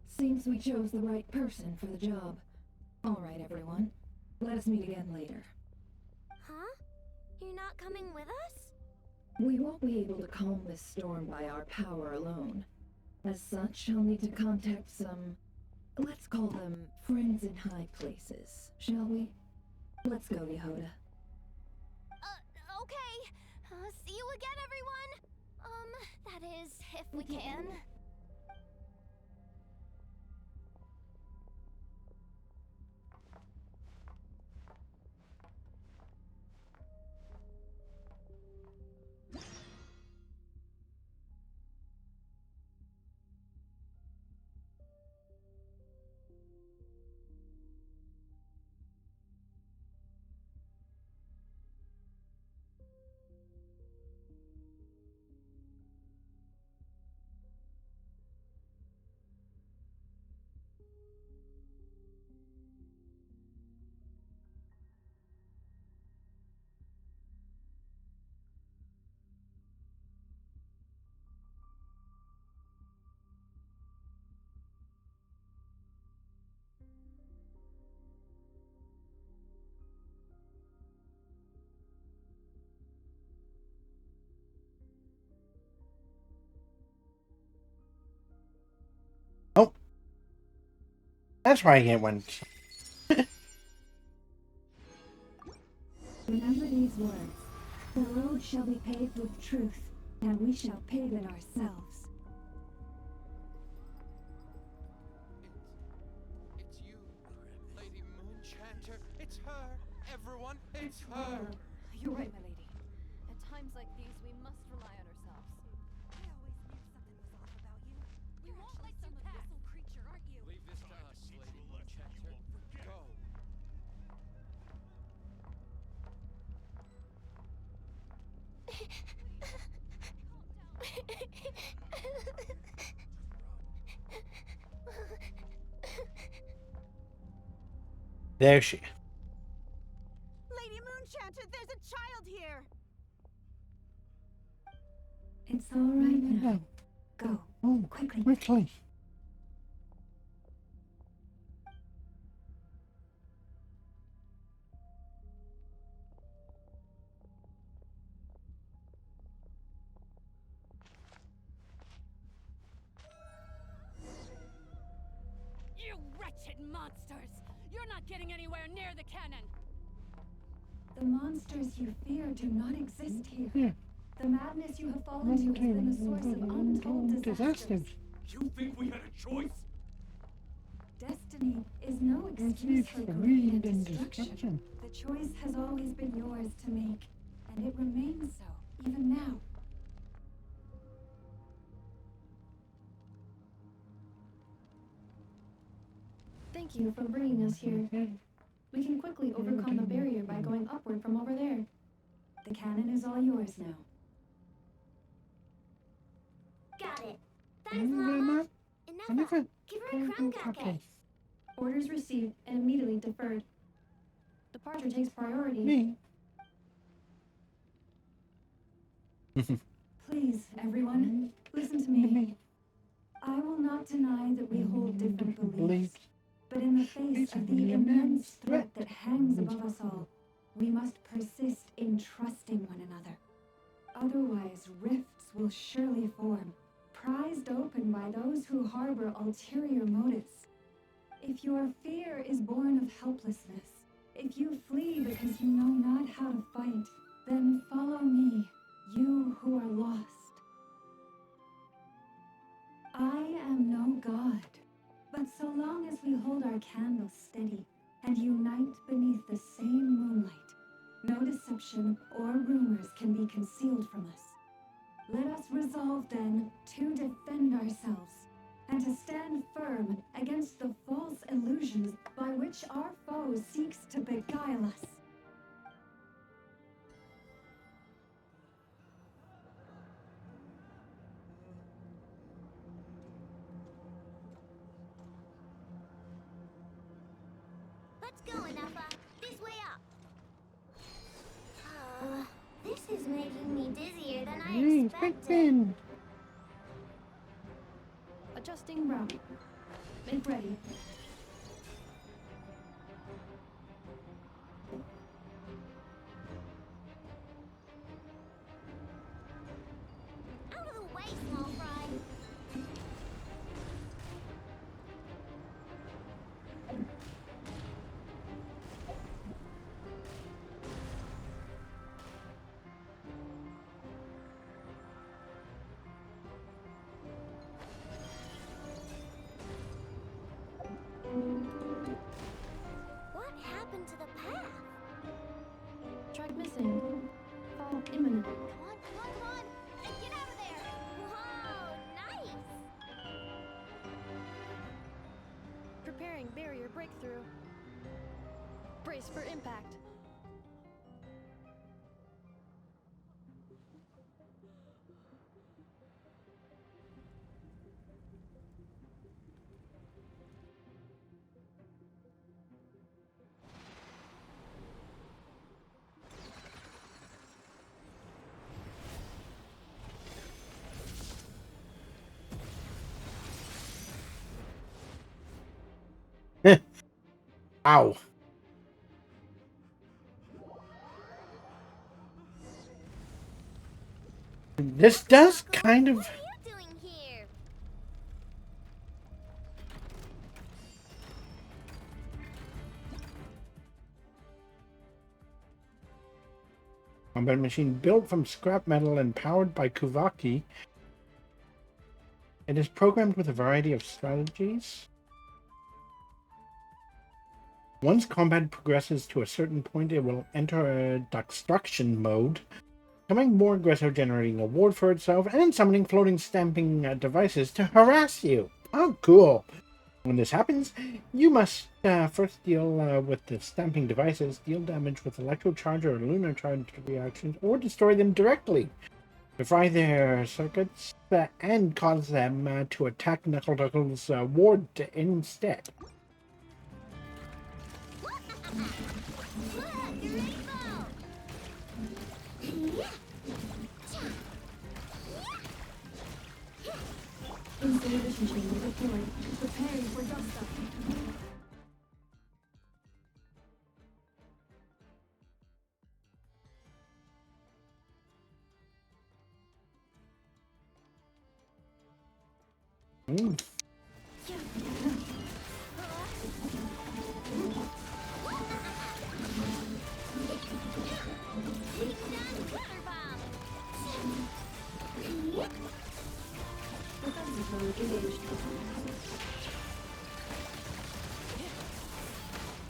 Seems we chose the right person for the job. All right, everyone. Let us meet again later. Huh? You're not coming with us? We won't be able to calm this storm by our power alone. As such, I'll need to contact some, let's call them friends in high places, shall we? Let's go, Yehoda. Okay. See you again, everyone. That is, if we can. That's why I get one. Remember these words. The road shall be paved with truth, and we shall pave it ourselves. It's you, Lady Moonchanter. It's her. Everyone, it's her. You're right, my lady. At times like these, we must rely on ourselves. I always knew something was off about you. We won't let you pass. Creature, aren't you? Leave this to us, Lady Moonchanter. Go. There she. Lady Moonchanter, there's a child here. It's all right now. Go. Oh, quickly. You wretched monsters! You're not getting anywhere near the cannon! The monsters you fear do not exist here. Yeah. The madness you have fallen into has been the source of untold disasters. You think we had a choice? Destiny is no excuse for greed and destruction. The choice has always been yours to make, and it remains so, even now. Thank you for bringing us here. We can quickly overcome the barrier by going upward from over there. The cannon is all yours now. Got it. Thanks, Mama. Enough. Give her a crumb cupcake. Orders received and immediately deferred. Departure takes priority. Me. Please, everyone, listen to me. I will not deny that we hold different beliefs, but in the face of the immense threat that hangs above us all, we must persist in trusting one another. Otherwise, rifts will surely form, prized open by those who harbor ulterior motives. If your fear is born of helplessness, if you flee because you know not how to fight, then follow me, you who are lost. I am no god, but so long as we hold our candles steady and unite beneath the same moonlight, no deception or rumors can be concealed from us. Let us resolve then to defend ourselves and to stand firm against the false illusions by which our foe seeks to beguile us. Let's go, Enougha. This way up. This is making me dizzier than I expected. Adjusting route. Make ready. Out of the way, small fry. What happened to the path? Track missing. Fall imminent. Come on, and get out of there! Whoa, nice! Preparing barrier breakthrough. Brace for impact. Ow. This does kind of... What are you doing here? Combat machine built from scrap metal and powered by Kuvaki. It is programmed with a variety of strategies. Once combat progresses to a certain point, it will enter destruction mode, becoming more aggressive, generating a ward for itself, and summoning floating stamping devices to harass you. Oh, cool. When this happens, you must first deal with the stamping devices, deal damage with electrocharge or lunar charge reactions, or destroy them directly. Fry their circuits and cause them to attack Knuckle-Duckle's ward instead. Installation chamber deployed. Preparing for dust-up.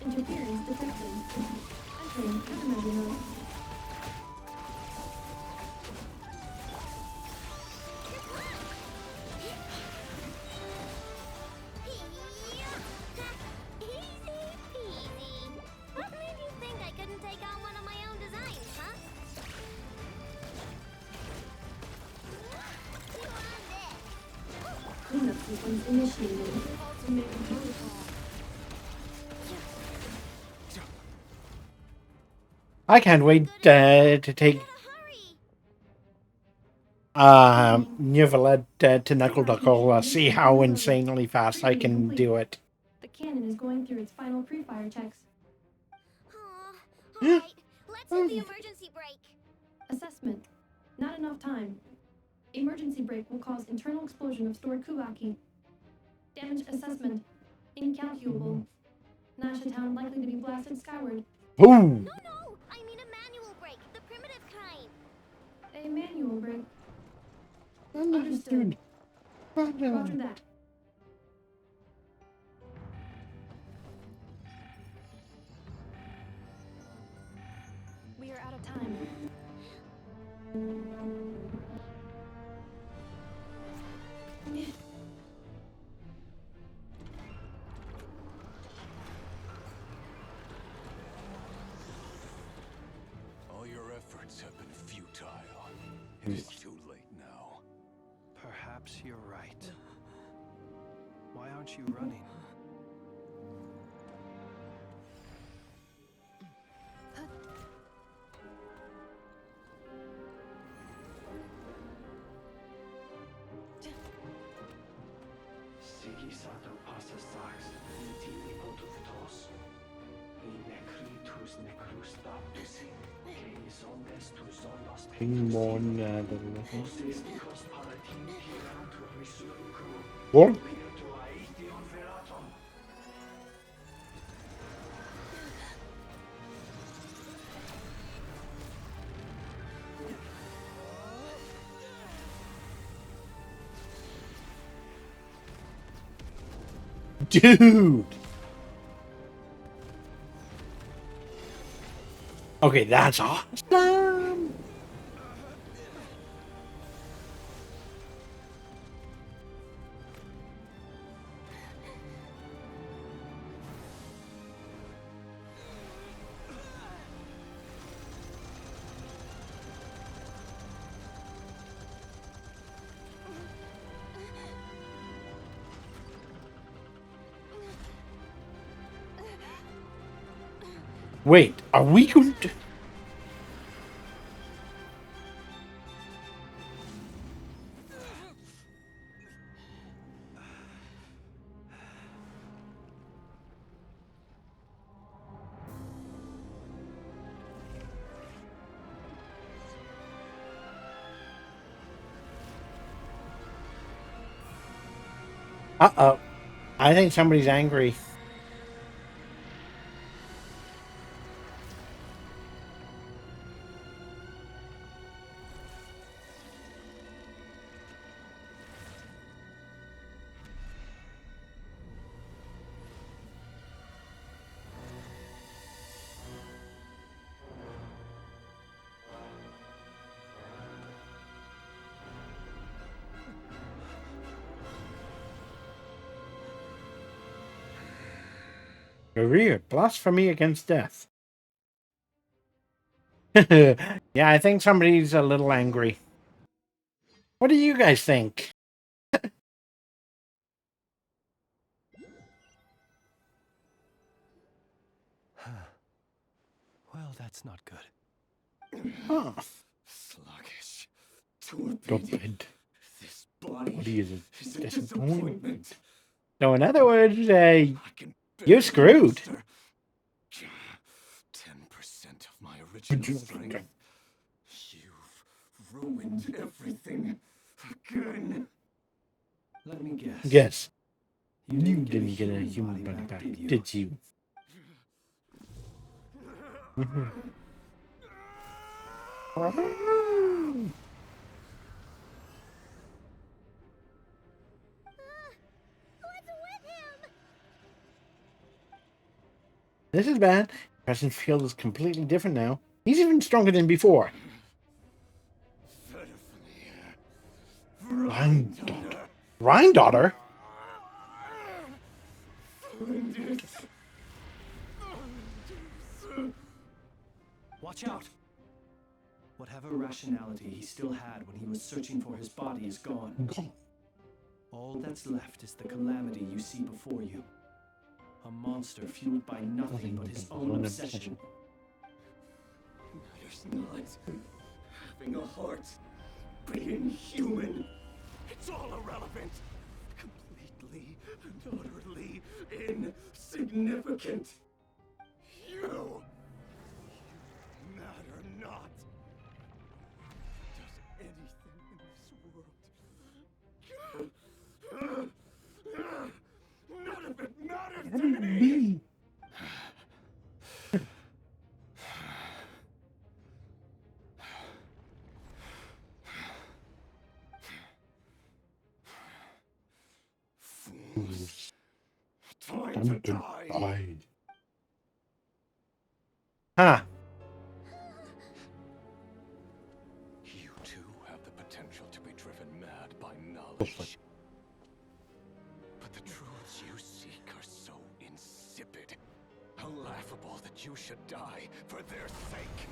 Interference detected. Entering countermeasure mode. What made you think I couldn't take on one of my own designs, huh? Cleanup sequence initiated. Ultimate protocol. I can't wait to take Neuvillette to Knuckle-Duckle, see how insanely fast I can do it. The cannon is going through its final pre-fire checks. Alright, let's hit the emergency brake. Assessment. Not enough time. Emergency brake will cause internal explosion of stored Kubaki. Damage assessment. Incalculable. Nasha Town likely to be blasted skyward. Boom! No, I mean a manual brake, the primitive kind. A manual brake. Understood. Roger that. We are out of time. All your efforts have been futile. It is too late now. Perhaps you're right. Why aren't you running? What? Dude! Okay, that's awesome! Wait, are we going to... Uh-oh. I think somebody's angry. Career, blasphemy against death. Yeah, I think somebody's a little angry. What do you guys think? Well, that's not good. Huh. Sluggish. Torpid. Torpid. This body is is a a disappointment. disappointment. So in other words, you're screwed. 10% of my original strength. You've ruined everything again. Let me guess. Yes. You didn't get a human body back, did you? This is bad. Presence field is completely different now. He's even stronger than before. Rhine-daughter? Watch out! Whatever rationality he still had when he was searching for his body is gone. All that's left is the calamity you see before you. A monster fueled by nothing but his own obsession. Matters not. Having a heart. Being human. It's all irrelevant. Completely and utterly insignificant. You matter not. Does anything in this world. None of it matters to me. Fools. Time to die. Huh. You too have the potential to be driven mad by knowledge. But the truths you seek are so insipid. How laughable that you should die for their sake.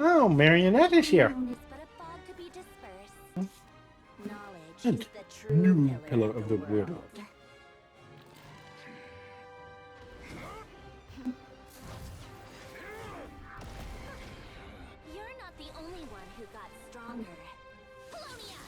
Oh, Marionette is here. And new pillar of the world. You're not the only one who got stronger. Polonia!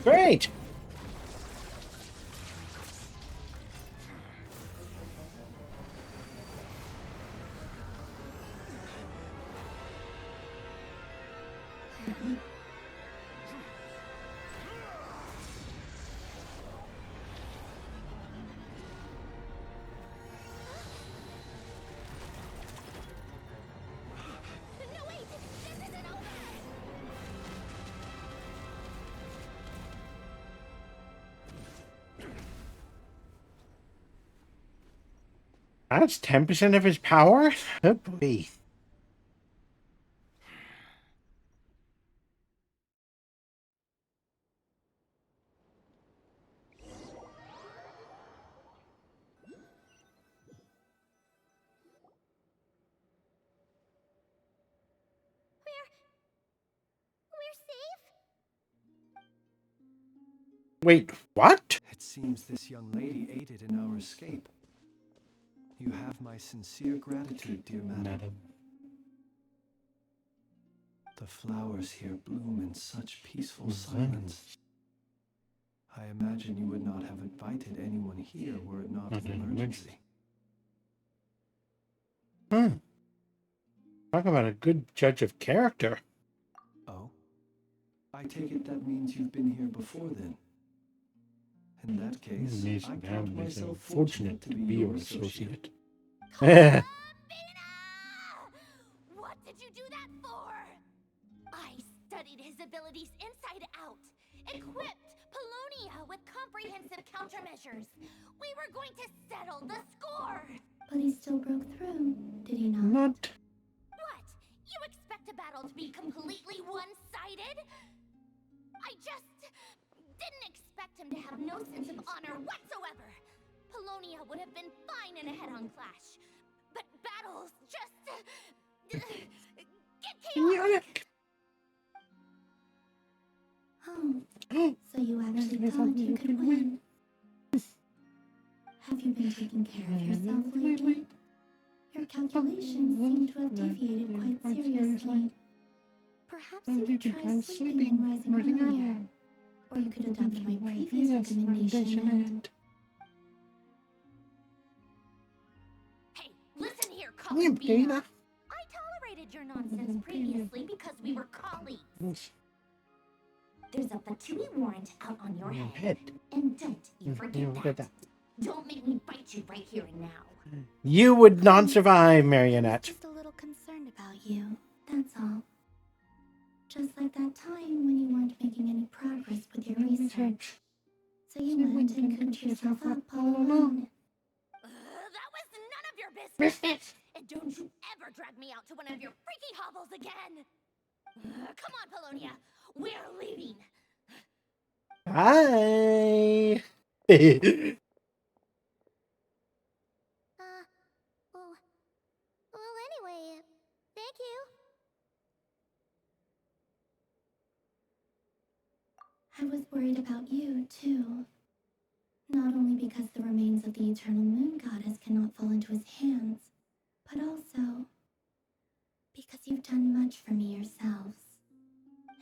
Great. That's 10% of his power? Oh boy. Wait, what? It seems this young lady aided in our escape. You have my sincere gratitude, dear madam. The flowers here bloom in such peaceful silence. I imagine you would not have invited anyone here were it not an emergency. Talk about a good judge of character. Oh? I take it that means you've been here before then. In that case, I count myself fortunate to be your associate. What did you do that for? I studied his abilities inside out, equipped Polonia with comprehensive countermeasures. We were going to settle the score. But he still broke through, did he not? Not. What? You expect a battle to be completely one-sided? I just didn't expect him to have no sense of honor whatsoever. Polonia would have been fine in a head-on clash, but battles just get chaotic. Oh, so you actually thought you could win. Have you been taking care of yourself lately? Your calculations seem to have deviated quite seriously. Perhaps you could try sleeping and rising earlier. Or you could adopt my previous recommendation and... Hey, listen here, Colleen. I tolerated your nonsense previously because we were colleagues. There's a patootie warrant out on your head. And don't you forget that. Don't make me bite you right here and now. You would not survive, Marionette. Just a little concerned about you, that's all. Just like that time when you weren't making any progress with your research. So you went and cooked yourself up all alone. That was none of your business. And don't you ever drag me out to one of your freaky hovels again. Come on, Polonia. We're leaving. Hi. Well, anyway, thank you. I was worried about you, too. Not only because the remains of the Eternal Moon Goddess cannot fall into his hands, but also because you've done much for me yourselves.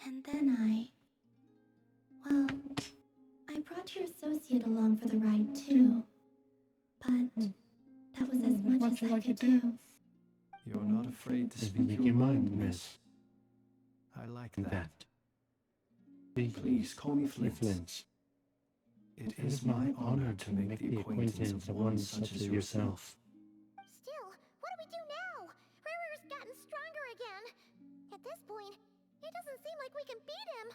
And then well, I brought your associate along for the ride, too. But that was as much as I could do. You're not afraid to speak your mind, miss. I like that. Please call me Flint. It is my honor to make the acquaintance of one such as yourself. Still, what do we do now? Riri's gotten stronger again. At this point, it doesn't seem like we can beat him.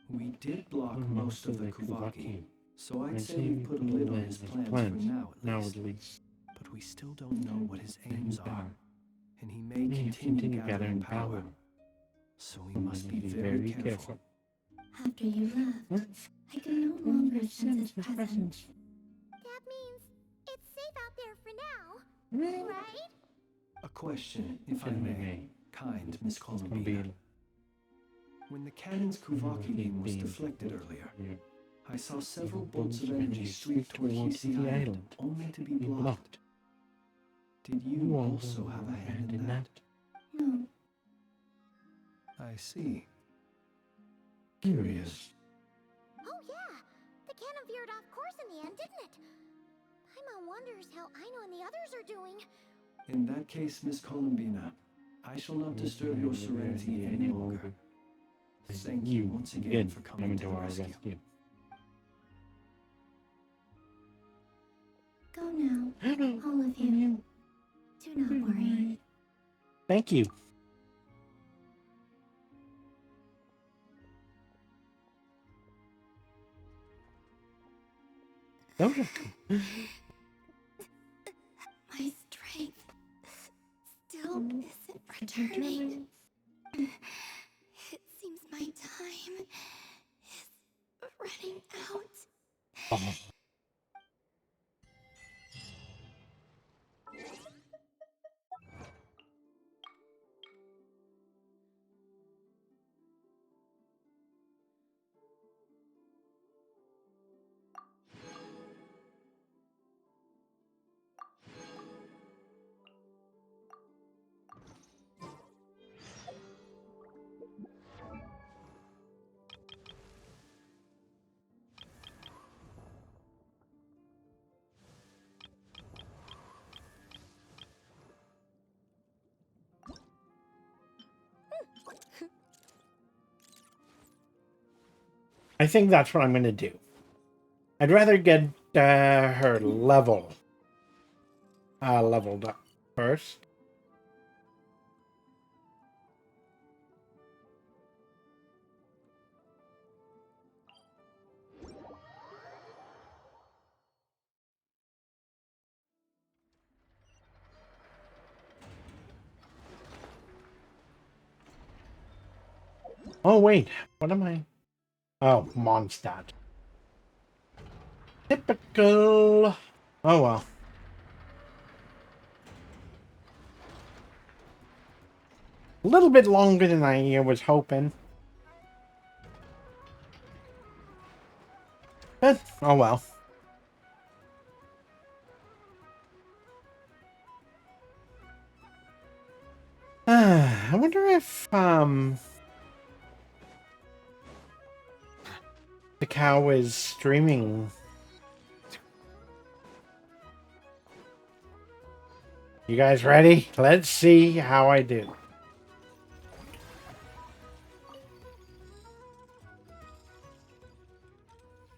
We did block most of the Kuvaki, so I'd say we put a lid on his plans for now at least. But we still don't know what his aims are, and he may continue gathering power. So we must be very careful. After you left, I can no longer sense his presence. That means it's safe out there for now, right? A question, if I may, kind Miss Columbine. When the cannon's Kuvaki beam was deflected earlier, I saw several bolts of energy streak toward Hisi Island, only to be blocked. Did you also have a hand in that? No. I see. Curious. Oh yeah, the cannon veered off course in the end, didn't it? Paimon wonders how Aino and the others are doing. In that case, Miss Columbina, I shall not disturb your serenity any longer. Thank you once again for coming to our rescue. Go now, all of you. Do not worry. Thank you. My strength still isn't returning. It seems my time is running out. I think that's what I'm going to do. I'd rather get her leveled up first. Oh, wait. What am I? Oh, Mondstadt. Typical. Oh, well. A little bit longer than I was hoping. But, oh well. I wonder if, the cow is streaming. You guys ready? Let's see how I do.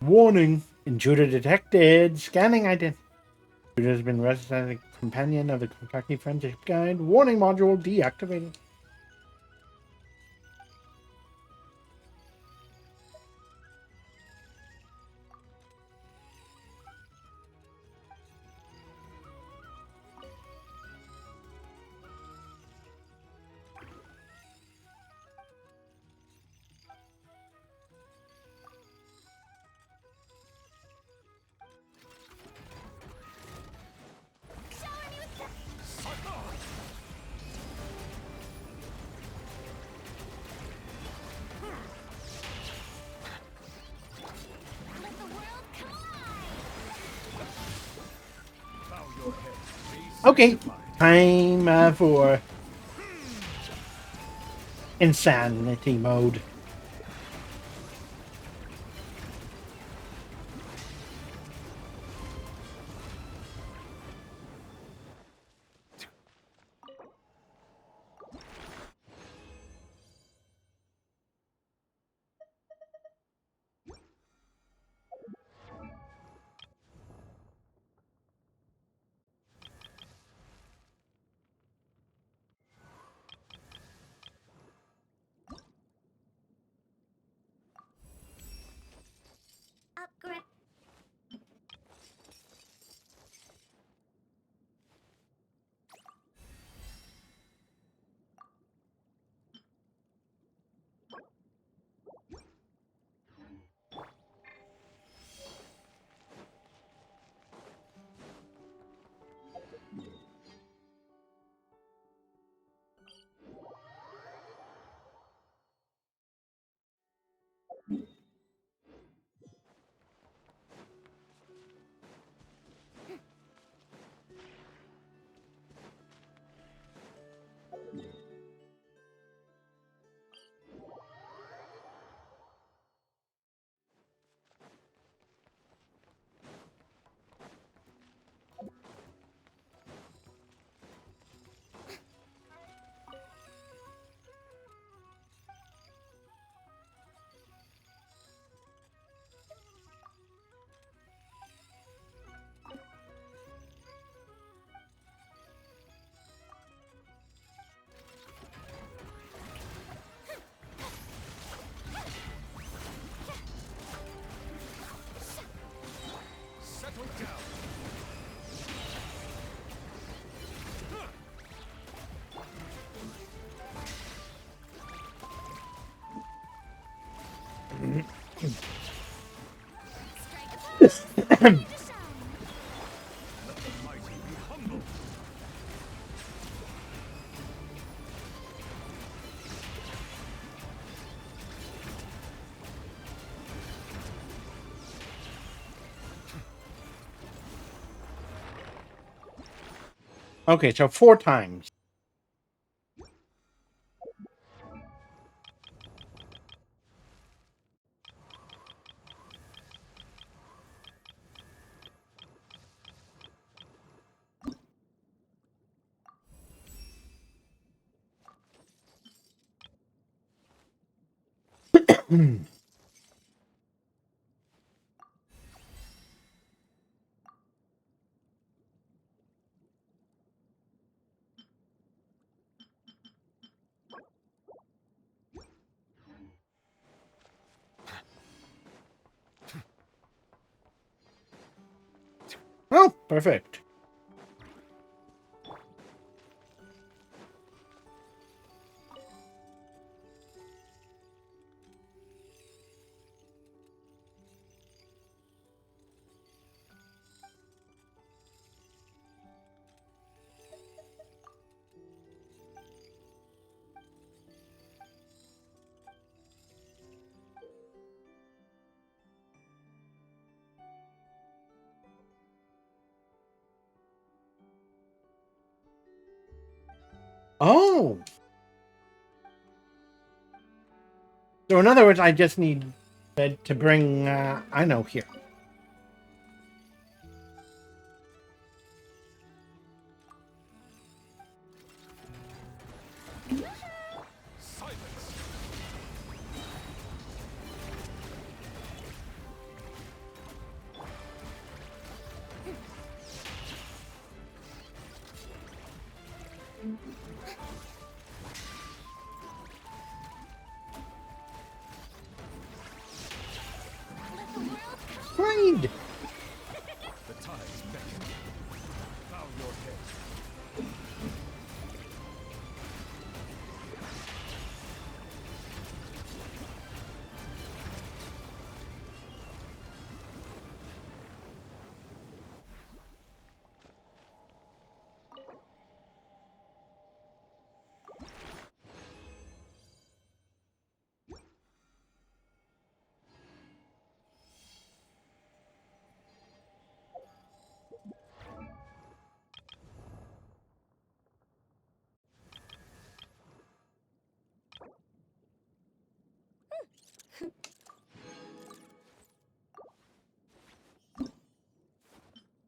Warning! Intruder detected. Scanning identity. Intruder has been registered as a companion of the Kentucky Friendship Guide. Warning module deactivated. Okay, time for insanity mode. Upgrade. Settle down. Okay, so 4 times. Oh, perfect. Oh! So in other words, I just need to bring Ino here. Raid! The tides beckon. Bow your head.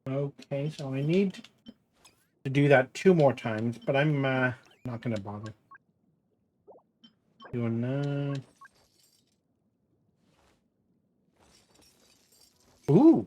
Okay, so I need to do that 2 more times, but I'm not going to bother. Doing that. Ooh!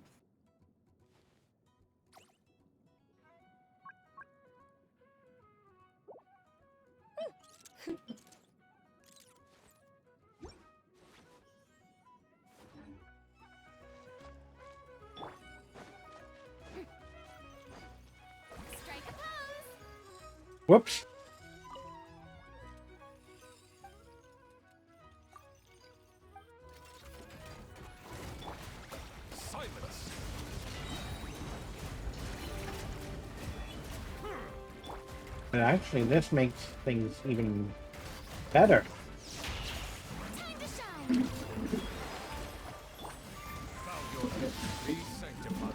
Whoops. Silence. But actually, this makes things even better. Bow your head. Be sanctified.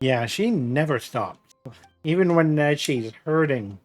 Yeah, she never stops. Even when she's hurting.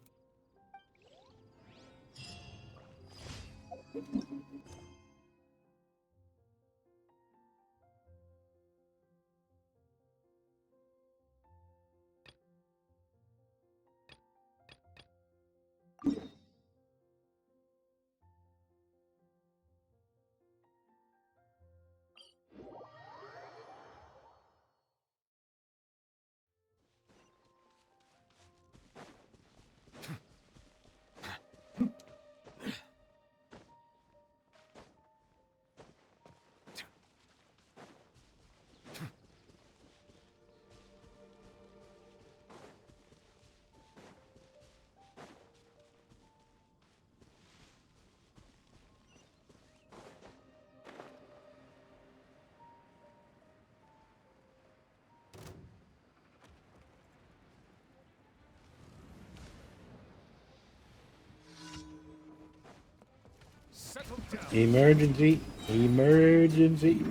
Emergency. Emergency.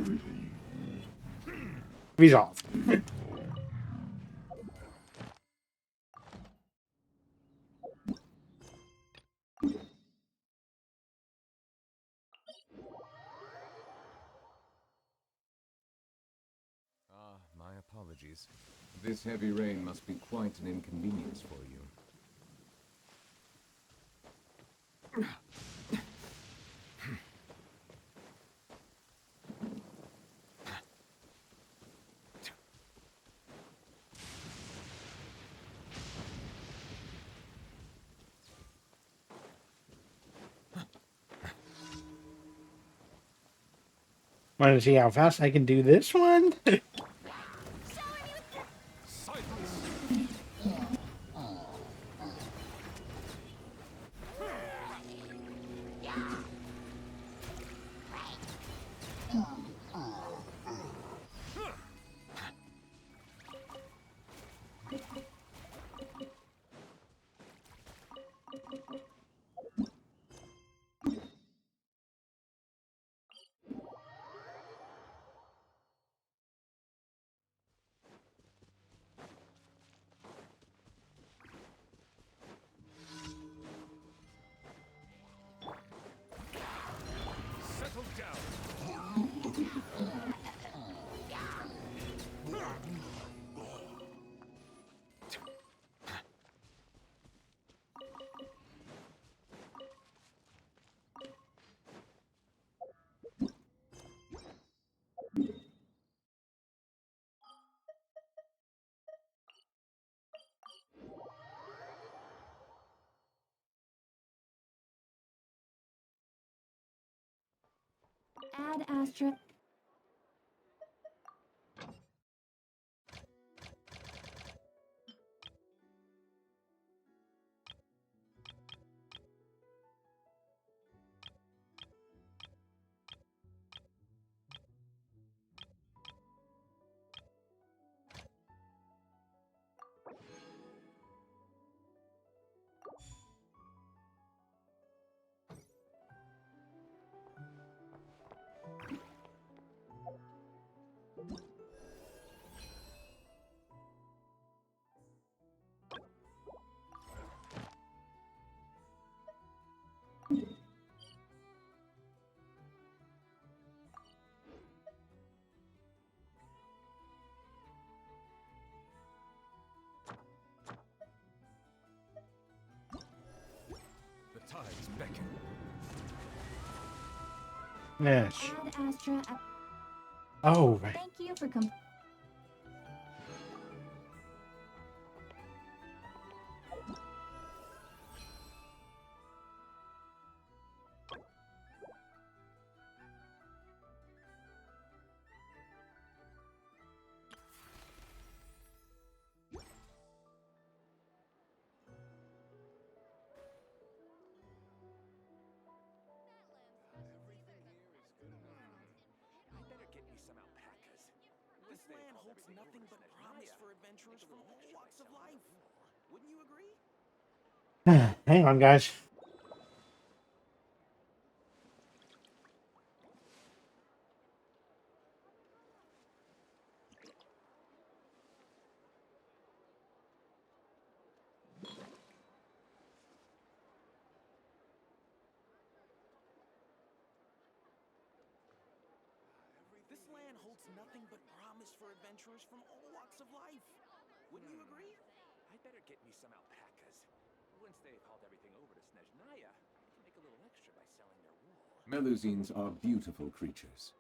Resolved. My apologies. This heavy rain must be quite an inconvenience for you. Want to see how fast I can do this one? Ad Astra. The tides beckon. Yes. Ad Astra. Oh, right. Thank you for coming. This land holds nothing but promise for adventurers from all walks of life. Wouldn't you agree? Hang on, guys. nothing but promise for adventurers from all walks of life. Wouldn't you agree? I'd better get me some alpacas. Once they've hauled everything over to Snezhnaya, I can make a little extra by selling their wool. Melusines are beautiful creatures.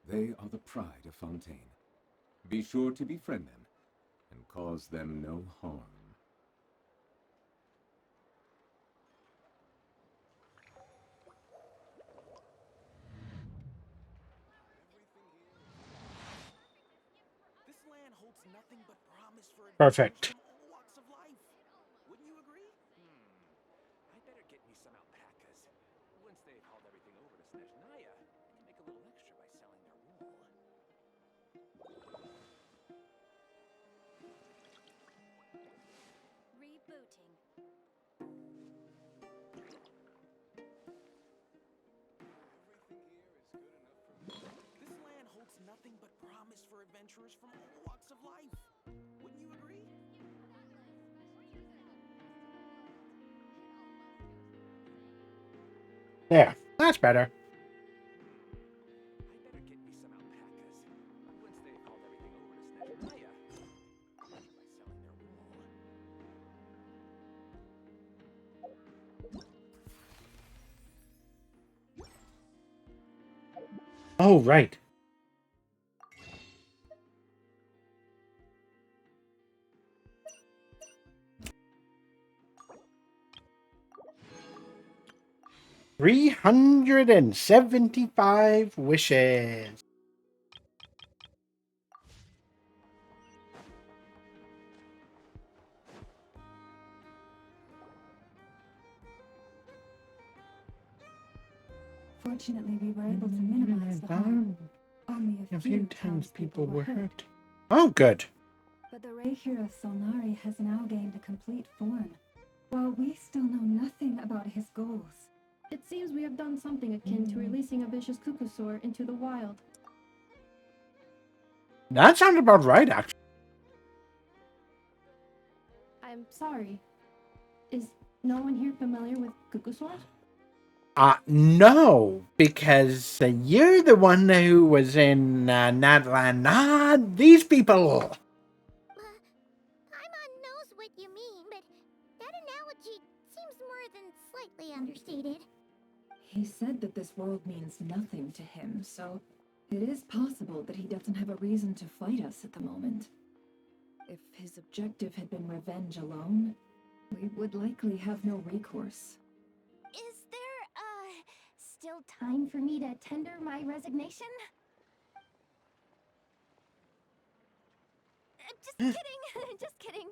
They are the pride of Fontaine. Be sure to befriend them and cause them no harm. This land holds nothing but promise for Perfect. from all walks of life. Wouldn't you agree? I'd better get me some alpacas. Once they've hauled everything over to Snezhnaya, I can make a little extra by selling their wool. Rebooting. This land holds nothing but promise for adventurers from all walks of life. Wouldn't you agree? There. That's better. I'd better get me some alpacas. Once they've hauled everything over to Snezhnaya, by selling their wool. Oh, right. $375 wishes. Fortunately, we were able to minimize the harm. Only A few times people were hurt. hurt. Oh, good. But the Ray hero Solnari has now gained a complete form, while we still know nothing about his goals. It seems we have done something akin to releasing a vicious cuckoosaur into the wild. That sounds about right, actually. I'm sorry. Is no one here familiar with cuckoosaurs? No, because you're the one who was in Nadland. Not these people. Paimon knows what you mean, but that analogy seems more than slightly understated. He said that this world means nothing to him, so it is possible that he doesn't have a reason to fight us at the moment. If his objective had been revenge alone, we would likely have no recourse. Is there, still time for me to tender my resignation? Just kidding, just kidding.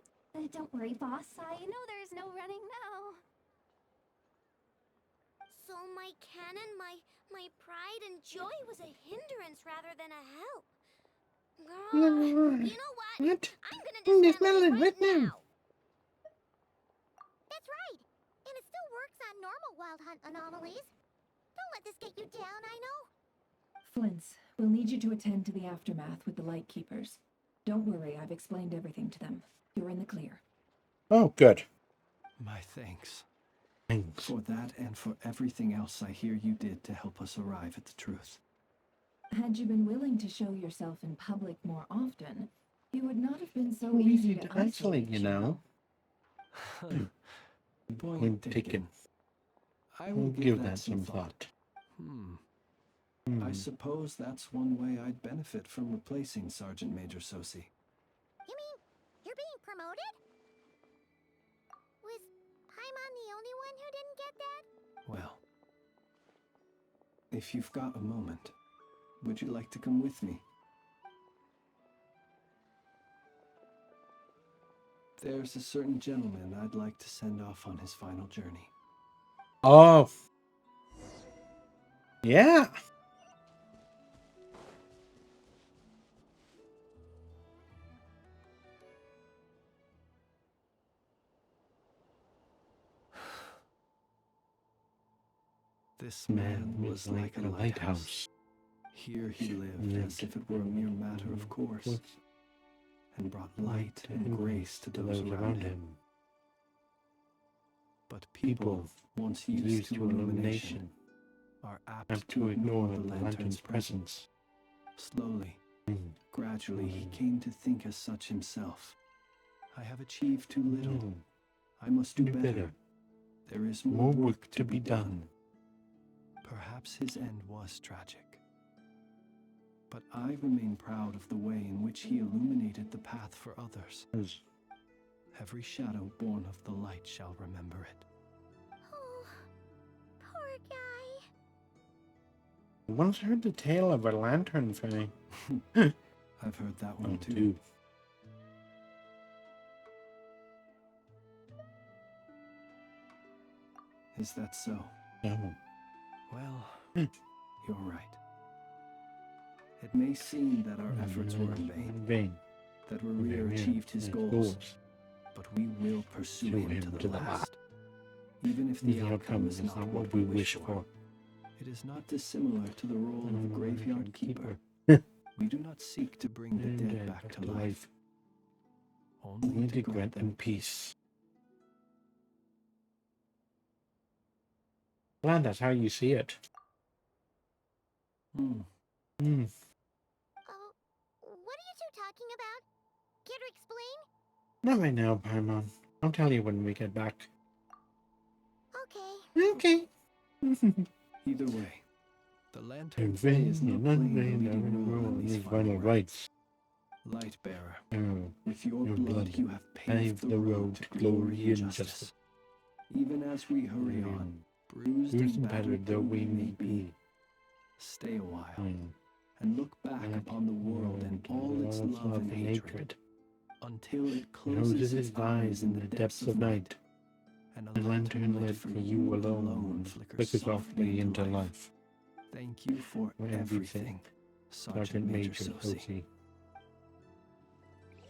Don't worry, boss. I know there's no running now. So my cannon, my pride and joy was a hindrance rather than a help. Girl, you know what? I'm gonna dismantle it right now. That's right. And it still works on normal wild hunt anomalies. Don't let this get you down, I know. Flints, we'll need you to attend to the aftermath with the Lightkeepers. Don't worry, I've explained everything to them. You're in the clear. Oh, good. My thanks. Thanks. For that and for everything else I hear you did to help us arrive at the truth. Had you been willing to show yourself in public more often, you would not have been so easy to isolate, you know. Point taken. I will give that some thought. I suppose that's one way I'd benefit from replacing Sergeant Major Sosi. You mean you're being promoted? Was Paimon the only one who didn't get that? Well, if you've got a moment, would you like to come with me? There's a certain gentleman I'd like to send off on his final journey. Oh. Yeah. This man was like a lighthouse. Here he lived as if it were a mere matter of course, and brought light and grace to those around him. But people, once used to illumination, are apt to ignore the lantern's presence. Slowly, Gradually, he came to think as such himself. I have achieved too little. I must do better. There is more work to be done. Perhaps his end was tragic. But I remain proud of the way in which he illuminated the path for others. Every shadow born of the light shall remember it. Oh, poor guy. Once heard the tale of a lantern fairy. I've heard that one too. Is that so? No. Well, you're right. It may seem that our efforts were in vain, that Maria achieved his goals, but we will pursue him to the last, even if the outcome is not what we wish for. It is not dissimilar to the role of a graveyard keeper. We do not seek to bring the dead back to life, only to grant them peace. Glad that's how you see it. What are you two talking about? Care to explain? Not right now, Paimon. I'll tell you when we get back. Okay. Okay. Either way, the lantern is not playing the leading role in these final rites. Lightbearer, with your blood you have paved the road to glory and justice. Even as we hurry on, bruised and battered though we may be, stay a while and look back upon the world and all its love and hatred, until it closes its eyes in the depths of night, and a lantern lit for you alone flickers softly into life. Thank you for everything, Sergeant Major Sosi.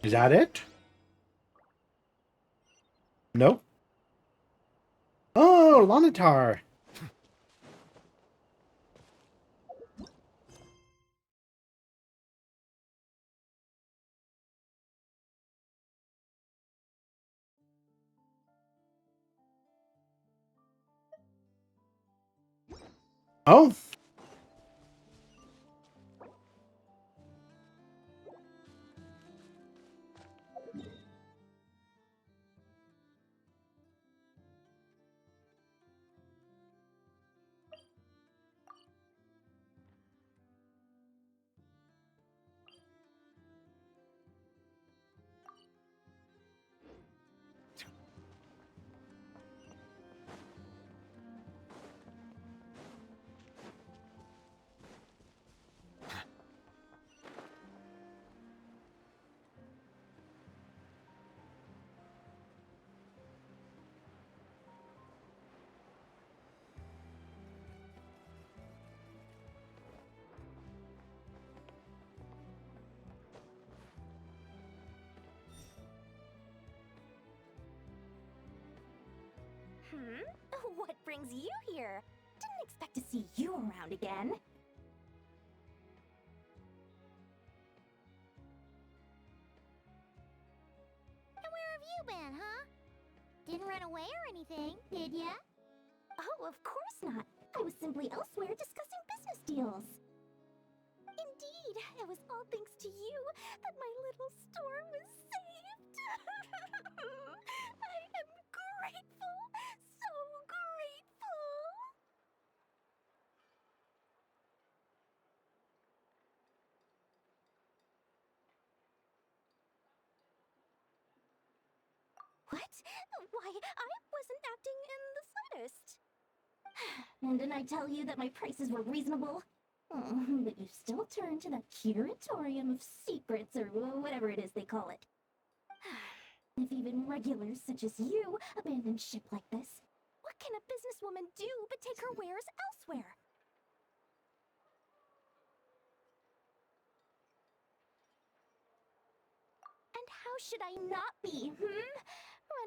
Is that it? Nope. Oh, Lanitar. Oh. What brings you here? Didn't expect to see you around again. And where have you been, huh? Didn't run away or anything, did ya? Oh, of course not. I was simply elsewhere discussing business deals. Indeed, it was all thanks to you that my little store was saved. I am grateful, so grateful. What? Why, I wasn't acting in the slightest. And didn't I tell you that my prices were reasonable? Oh, but you still turn to that curatorium of secrets, or whatever it is they call it. If even regulars such as you abandon ship like this, what can a businesswoman do but take her wares elsewhere? And how should I not be,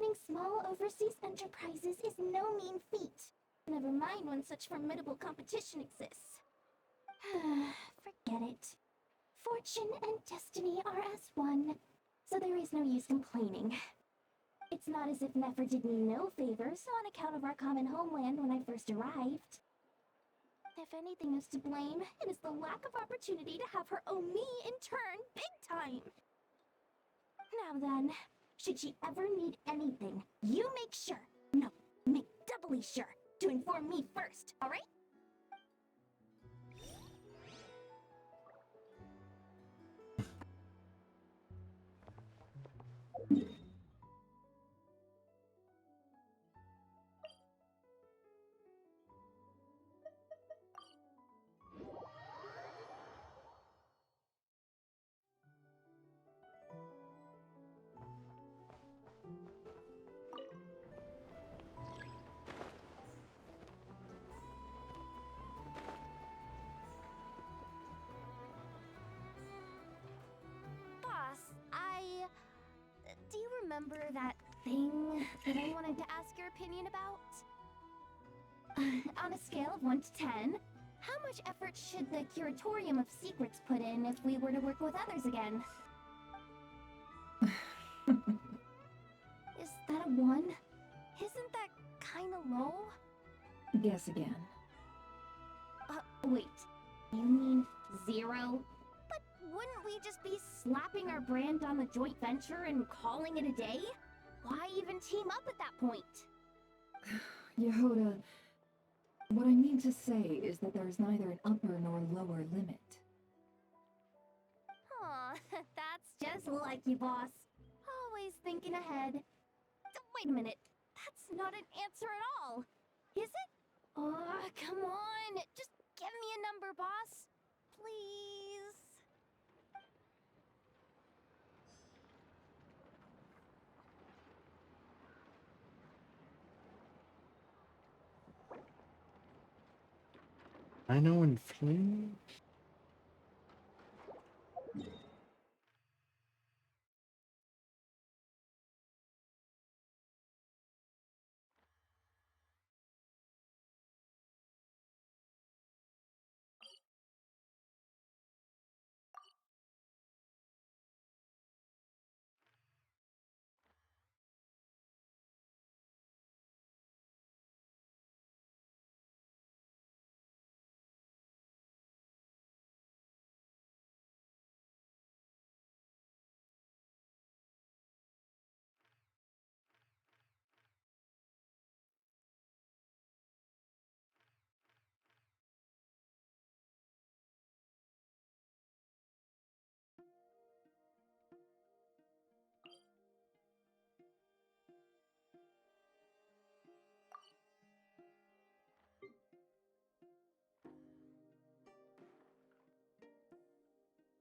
Running small overseas enterprises is no mean feat. Never mind when such formidable competition exists. Forget it. Fortune and destiny are as one, so there is no use complaining. It's not as if Nefer did me no favors on account of our common homeland when I first arrived. If anything is to blame, it is the lack of opportunity to have her owe me in turn big time. Now then, should she ever need anything, you make sure, no, make doubly sure, to inform me first, alright? Do you remember that thing that I wanted to ask your opinion about? On a scale of 1 to 10, how much effort should the Curatorium of Secrets put in if we were to work with others again? Is that a 1? Isn't that kinda low? Guess again. Wait. You mean 0? But wouldn't we just be slapping our brand on the joint venture and calling it a day? Why even team up at that point? Yehoda, what I mean to say is that there is neither an upper nor lower limit. Aw, that's just like you, boss. Always thinking ahead. Wait a minute. That's not an answer at all. Is it? Oh, come on. Just give me a number, boss. Please. I know in Flynn.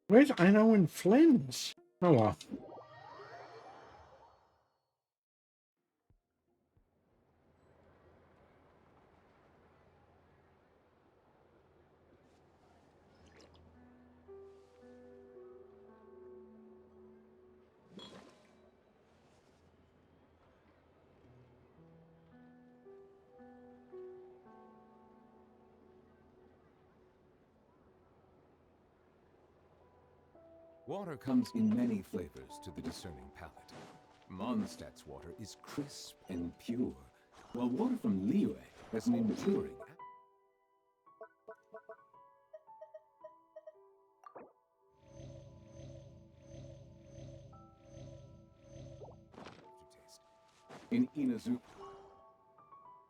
Where's I know in Flynn's? Oh well. Water comes in many flavors to the discerning palate. Mondstadt's water is crisp and pure, while water from Liyue has an enduring aftertaste. In Inazu,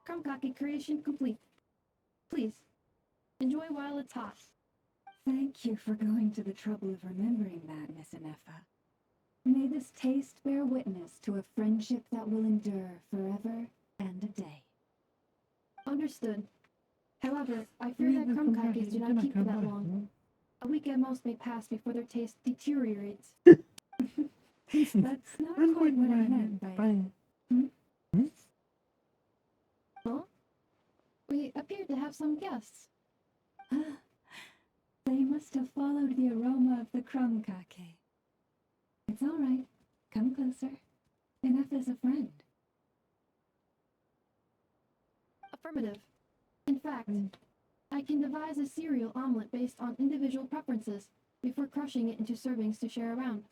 Krumkake creation complete. Please, enjoy while it's hot. Thank you for going to the trouble of remembering that, Miss Anefa. May this taste bear witness to a friendship that will endure forever and a day. Understood. However, I fear that krumkakes do not keep for that long. A week at most may pass before their taste deteriorates. That's not quite what I meant by... Huh? We appear to have some guests. They must have followed the aroma of the krumkake. It's all right. Come closer. Enough as a friend. Affirmative. In fact, I can devise a cereal omelet based on individual preferences before crushing it into servings to share around.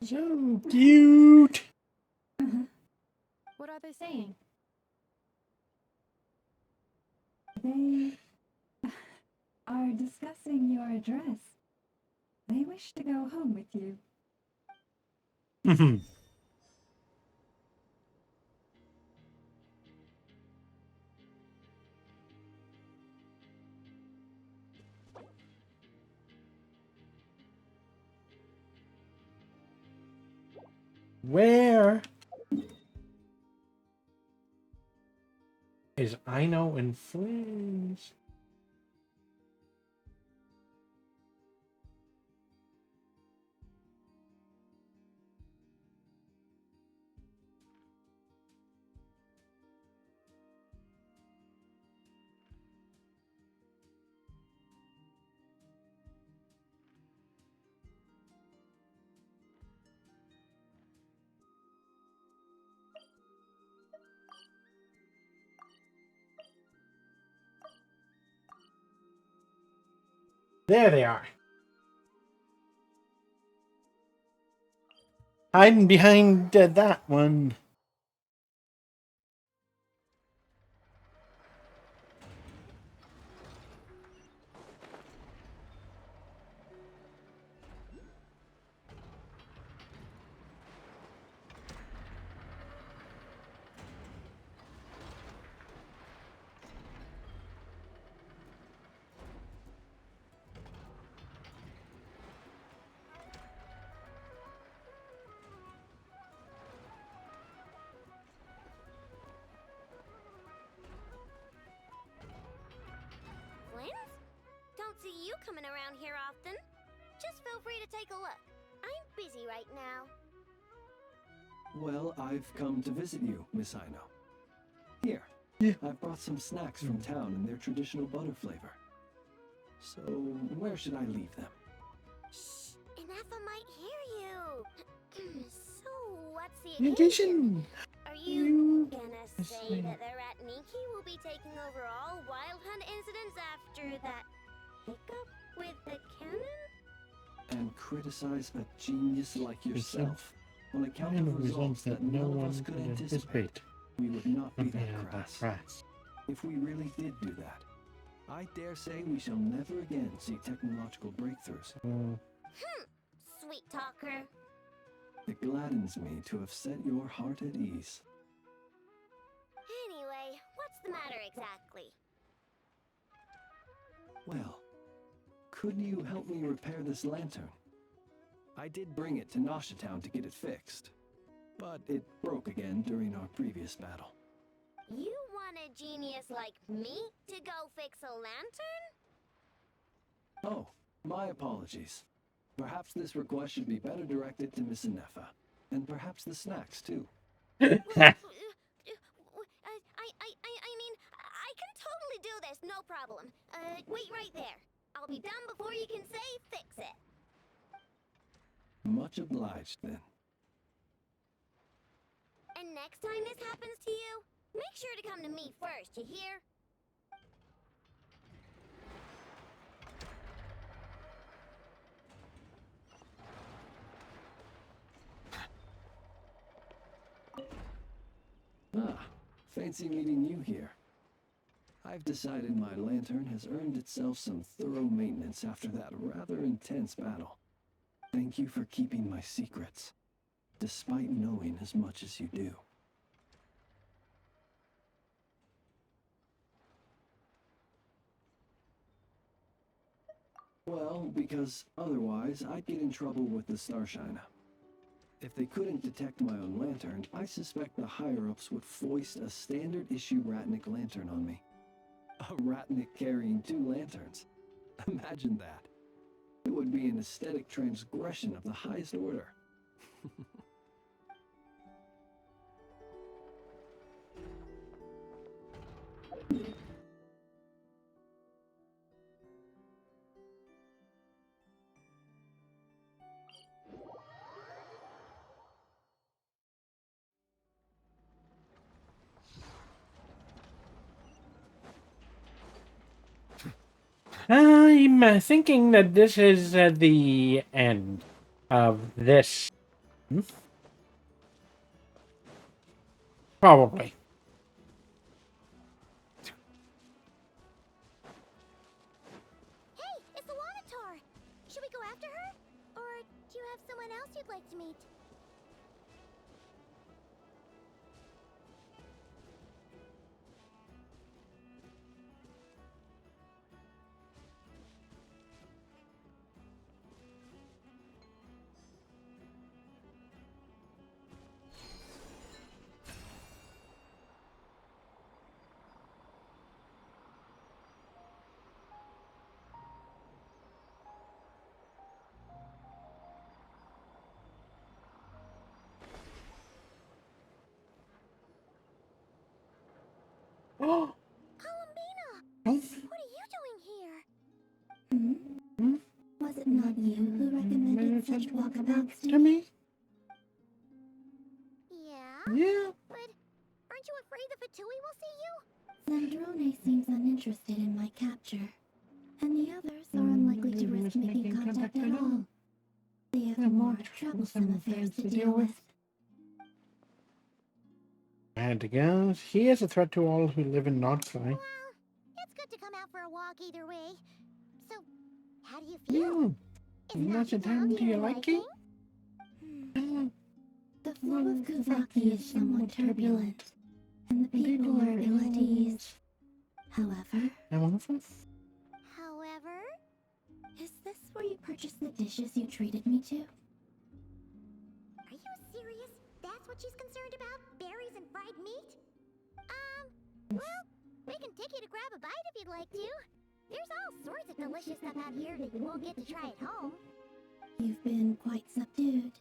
So cute. What are they saying? They are discussing your address. They wish to go home with you. Where is Ino and Flynn's? There they are. Hiding behind that one. Flint? Don't see you coming around here often. Just feel free to take a look. I'm busy right now. Well, I've come to visit you, Miss Ino. Here, I've brought some snacks from town in their traditional butter flavor. So, where should I leave them? Shh, Inefa might hear you. So, what's the In occasion? addition, Are you gonna say that the Ratniki will be taking over all Wild Hunt incidents after that hiccup with the cannon? And criticize a genius like yourself on account of results that no none of one us could could anticipate. anticipate. We would not be Yeah, that that's crass. right. If we really did do that, I dare say we shall never again see technological breakthroughs. Sweet talker. It gladdens me to have set your heart at ease. Anyway, what's the matter exactly? Well, could you help me repair this lantern? I did bring it to Nasha Town to get it fixed, but it broke again during our previous battle. You want a genius like me to go fix a lantern? Oh, my apologies. Perhaps this request should be better directed to Miss Inefa, and perhaps the snacks too. I mean, I can totally do this, no problem. Wait right there. I'll be done before you can say fix it. Much obliged then. And next time this happens to you, make sure to come to me first, you hear? Ah, fancy meeting you here. I've decided my lantern has earned itself some thorough maintenance after that rather intense battle. Thank you for keeping my secrets, despite knowing as much as you do. Well, because otherwise I'd get in trouble with the Starshiner. If they couldn't detect my own lantern, I suspect the higher-ups would foist a standard-issue Ratnik lantern on me. A Ratnik carrying 2 lanterns. Imagine that. It would be an aesthetic transgression of the highest order. I'm thinking that this is the end of this. Probably. Should we go after her? Or do you have someone else you'd like to meet? Oh, Columbina! What are you doing here? Was it not you who recommended such walkabouts to me? Yeah? Yeah. But aren't you afraid the Fatui will see you? Zandrone seems uninterested in my capture, and the others are unlikely to risk making contact at all. They have more troublesome affairs to deal with. And again, he is a threat to all who live in Nod-Krai. Well, it's good to come out for a walk either way. So, how do you feel? Is that time to your liking? The flow of Kuvaki is somewhat turbulent, and the people are ill at ease. However, is this where you purchased the dishes you treated me to? Are you serious? That's what she's concerned about? Berries and fried meat? Well, we can take you to grab a bite if you'd like to. There's all sorts of delicious stuff out here that you won't get to try at home. You've been quite subdued.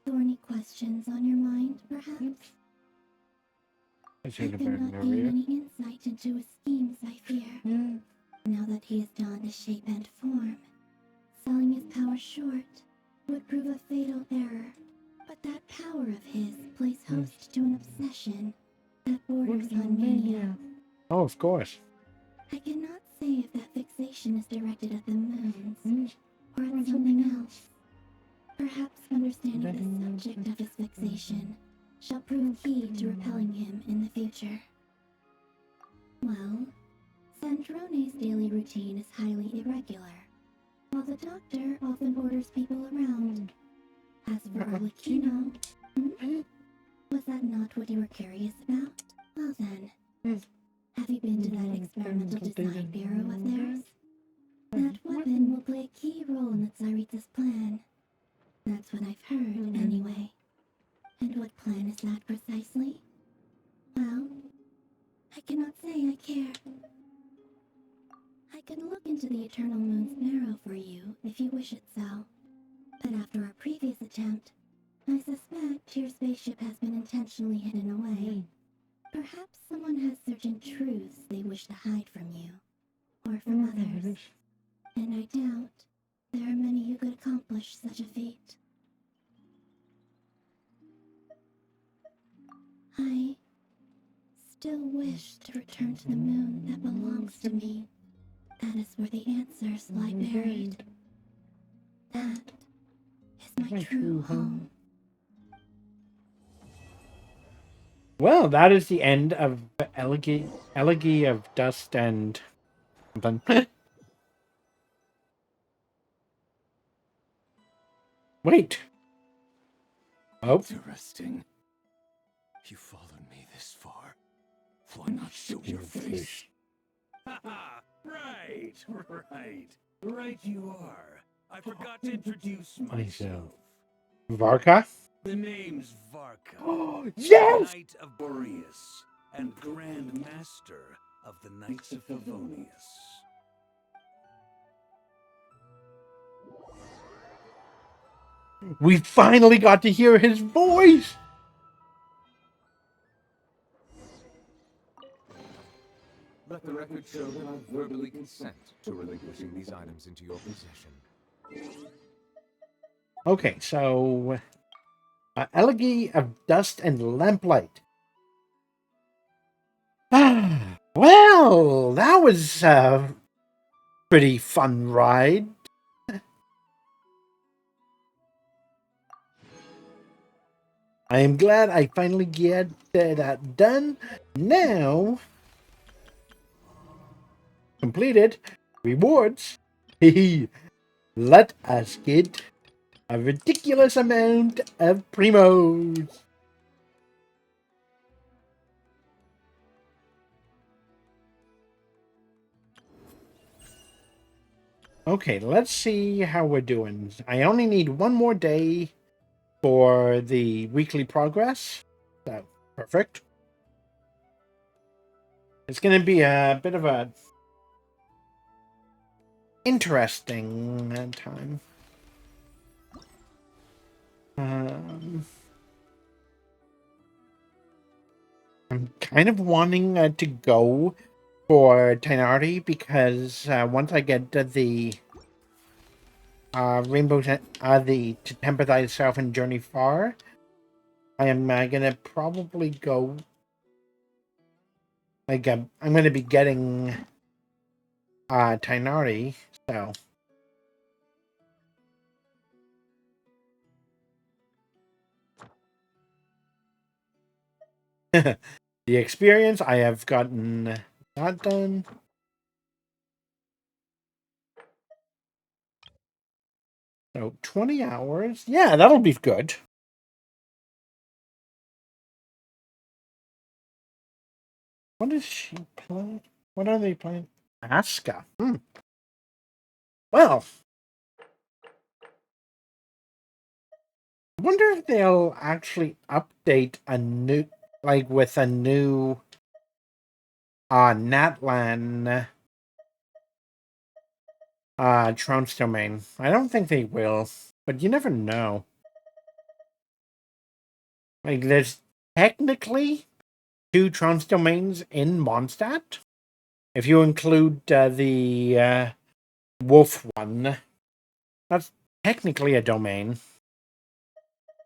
Thorny questions on your mind, perhaps? I could not gain any insight into his schemes, I fear. Now that he has donned a shape and form, selling his power short would prove a fatal error. But that power of his plays host to an obsession that borders on mania. Oh, of course. I cannot say if that fixation is directed at the moons or at something else. Perhaps understanding the subject of his fixation shall prove key to repelling him in the future. Well, Zandrone's daily routine is highly irregular, while the doctor often orders people around. As for Arlecchino, was that not what you were curious about? Well then, have you been to that experimental design bureau of theirs? That weapon will play a key role in the Tsaritsa's plan. That's what I've heard, anyway. And what plan is that precisely? Well, I cannot say I care. I can look into the Eternal Moon's marrow for you, if you wish it so. But after our previous attempt, I suspect your spaceship has been intentionally hidden away. Perhaps someone has certain truths they wish to hide from you, or from others. And I doubt there are many who could accomplish such a feat. I still wish to return to the moon that belongs to me. That is where the answers lie buried. That is my true home. Well, that is the end of Elegy of Dust and something. Wait. Oh. Interesting. You followed me this far. Why not show your face? Right you are. I forgot to introduce myself. Varka? The name's Varka. Oh, yes! Knight of Boreas and Grand Master of the Knights of Favonius. We finally got to hear his voice! Let the record show that I verbally consent to relinquishing these items into your possession. Okay, so... Elegy of Dust and Lamplight. Well, that was a pretty fun ride. I am glad I finally get that done. Now, completed. Rewards. let us get a ridiculous amount of primos. Okay, let's see how we're doing. I only need one more day for the weekly progress. So, perfect. It's going to be a bit of a interesting time. I'm kind of wanting to go for Tenority because once I get the Rainbow, the To Temper Thyself and Journey Far, I am gonna probably go. Like I'm gonna be getting Tenority, so. The experience I have gotten not done. So 20 hours. Yeah, that'll be good. What is she playing? What are they playing? Asuka. Well, I wonder if they'll actually update a new, like with a new Natlan Trounce domain. I don't think they will, but you never know. Like, there's technically 2 Trounce domains in Mondstadt. If you include the Wolf one, that's technically a domain.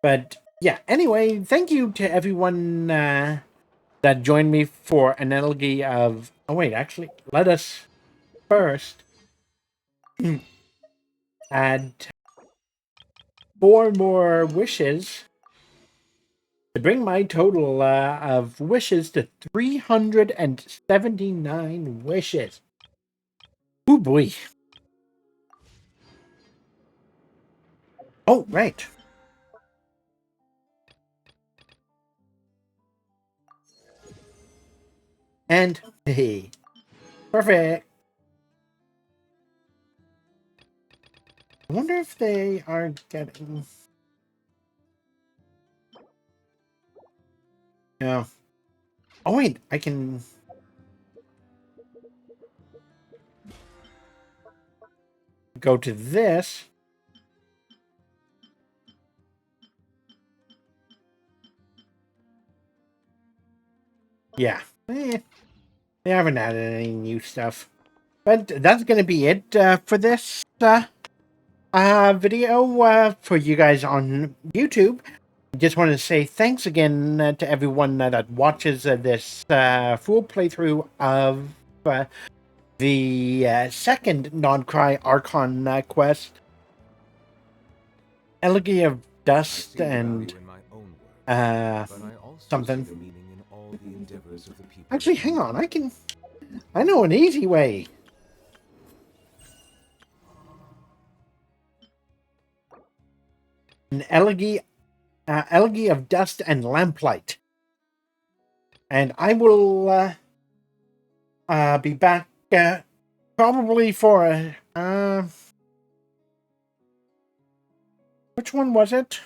But yeah, anyway, thank you to everyone that joined me for an elegy of... Oh wait, actually, let us first add 4 more wishes to bring my total of wishes to 379 wishes. Oh boy. Oh, right. And, hey, perfect. I wonder if they are getting... No. Oh, wait, I can... go to this. Yeah. They haven't added any new stuff. But that's going to be it for this video for you guys on YouTube. I just want to say thanks again to everyone that watches this full playthrough of the second Nod-Krai Archon quest. Elegy of Dust and something. Actually, hang on. I know an easy way. An Elegy of Dust and Lamplight. And I will be back probably for which one was it?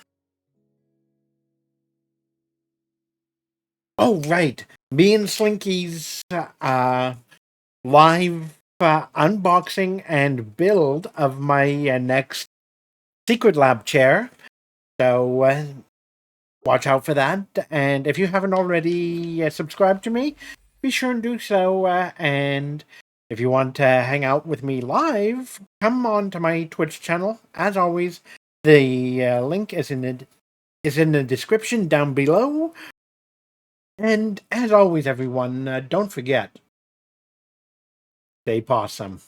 Oh, right. Me and Slinky's live unboxing and build of my next Secret Lab chair. So watch out for that. And if you haven't already subscribed to me, be sure and do so. And if you want to hang out with me live, come on to my Twitch channel. As always, the link is in the description down below. And as always, everyone, don't forget, stay possum.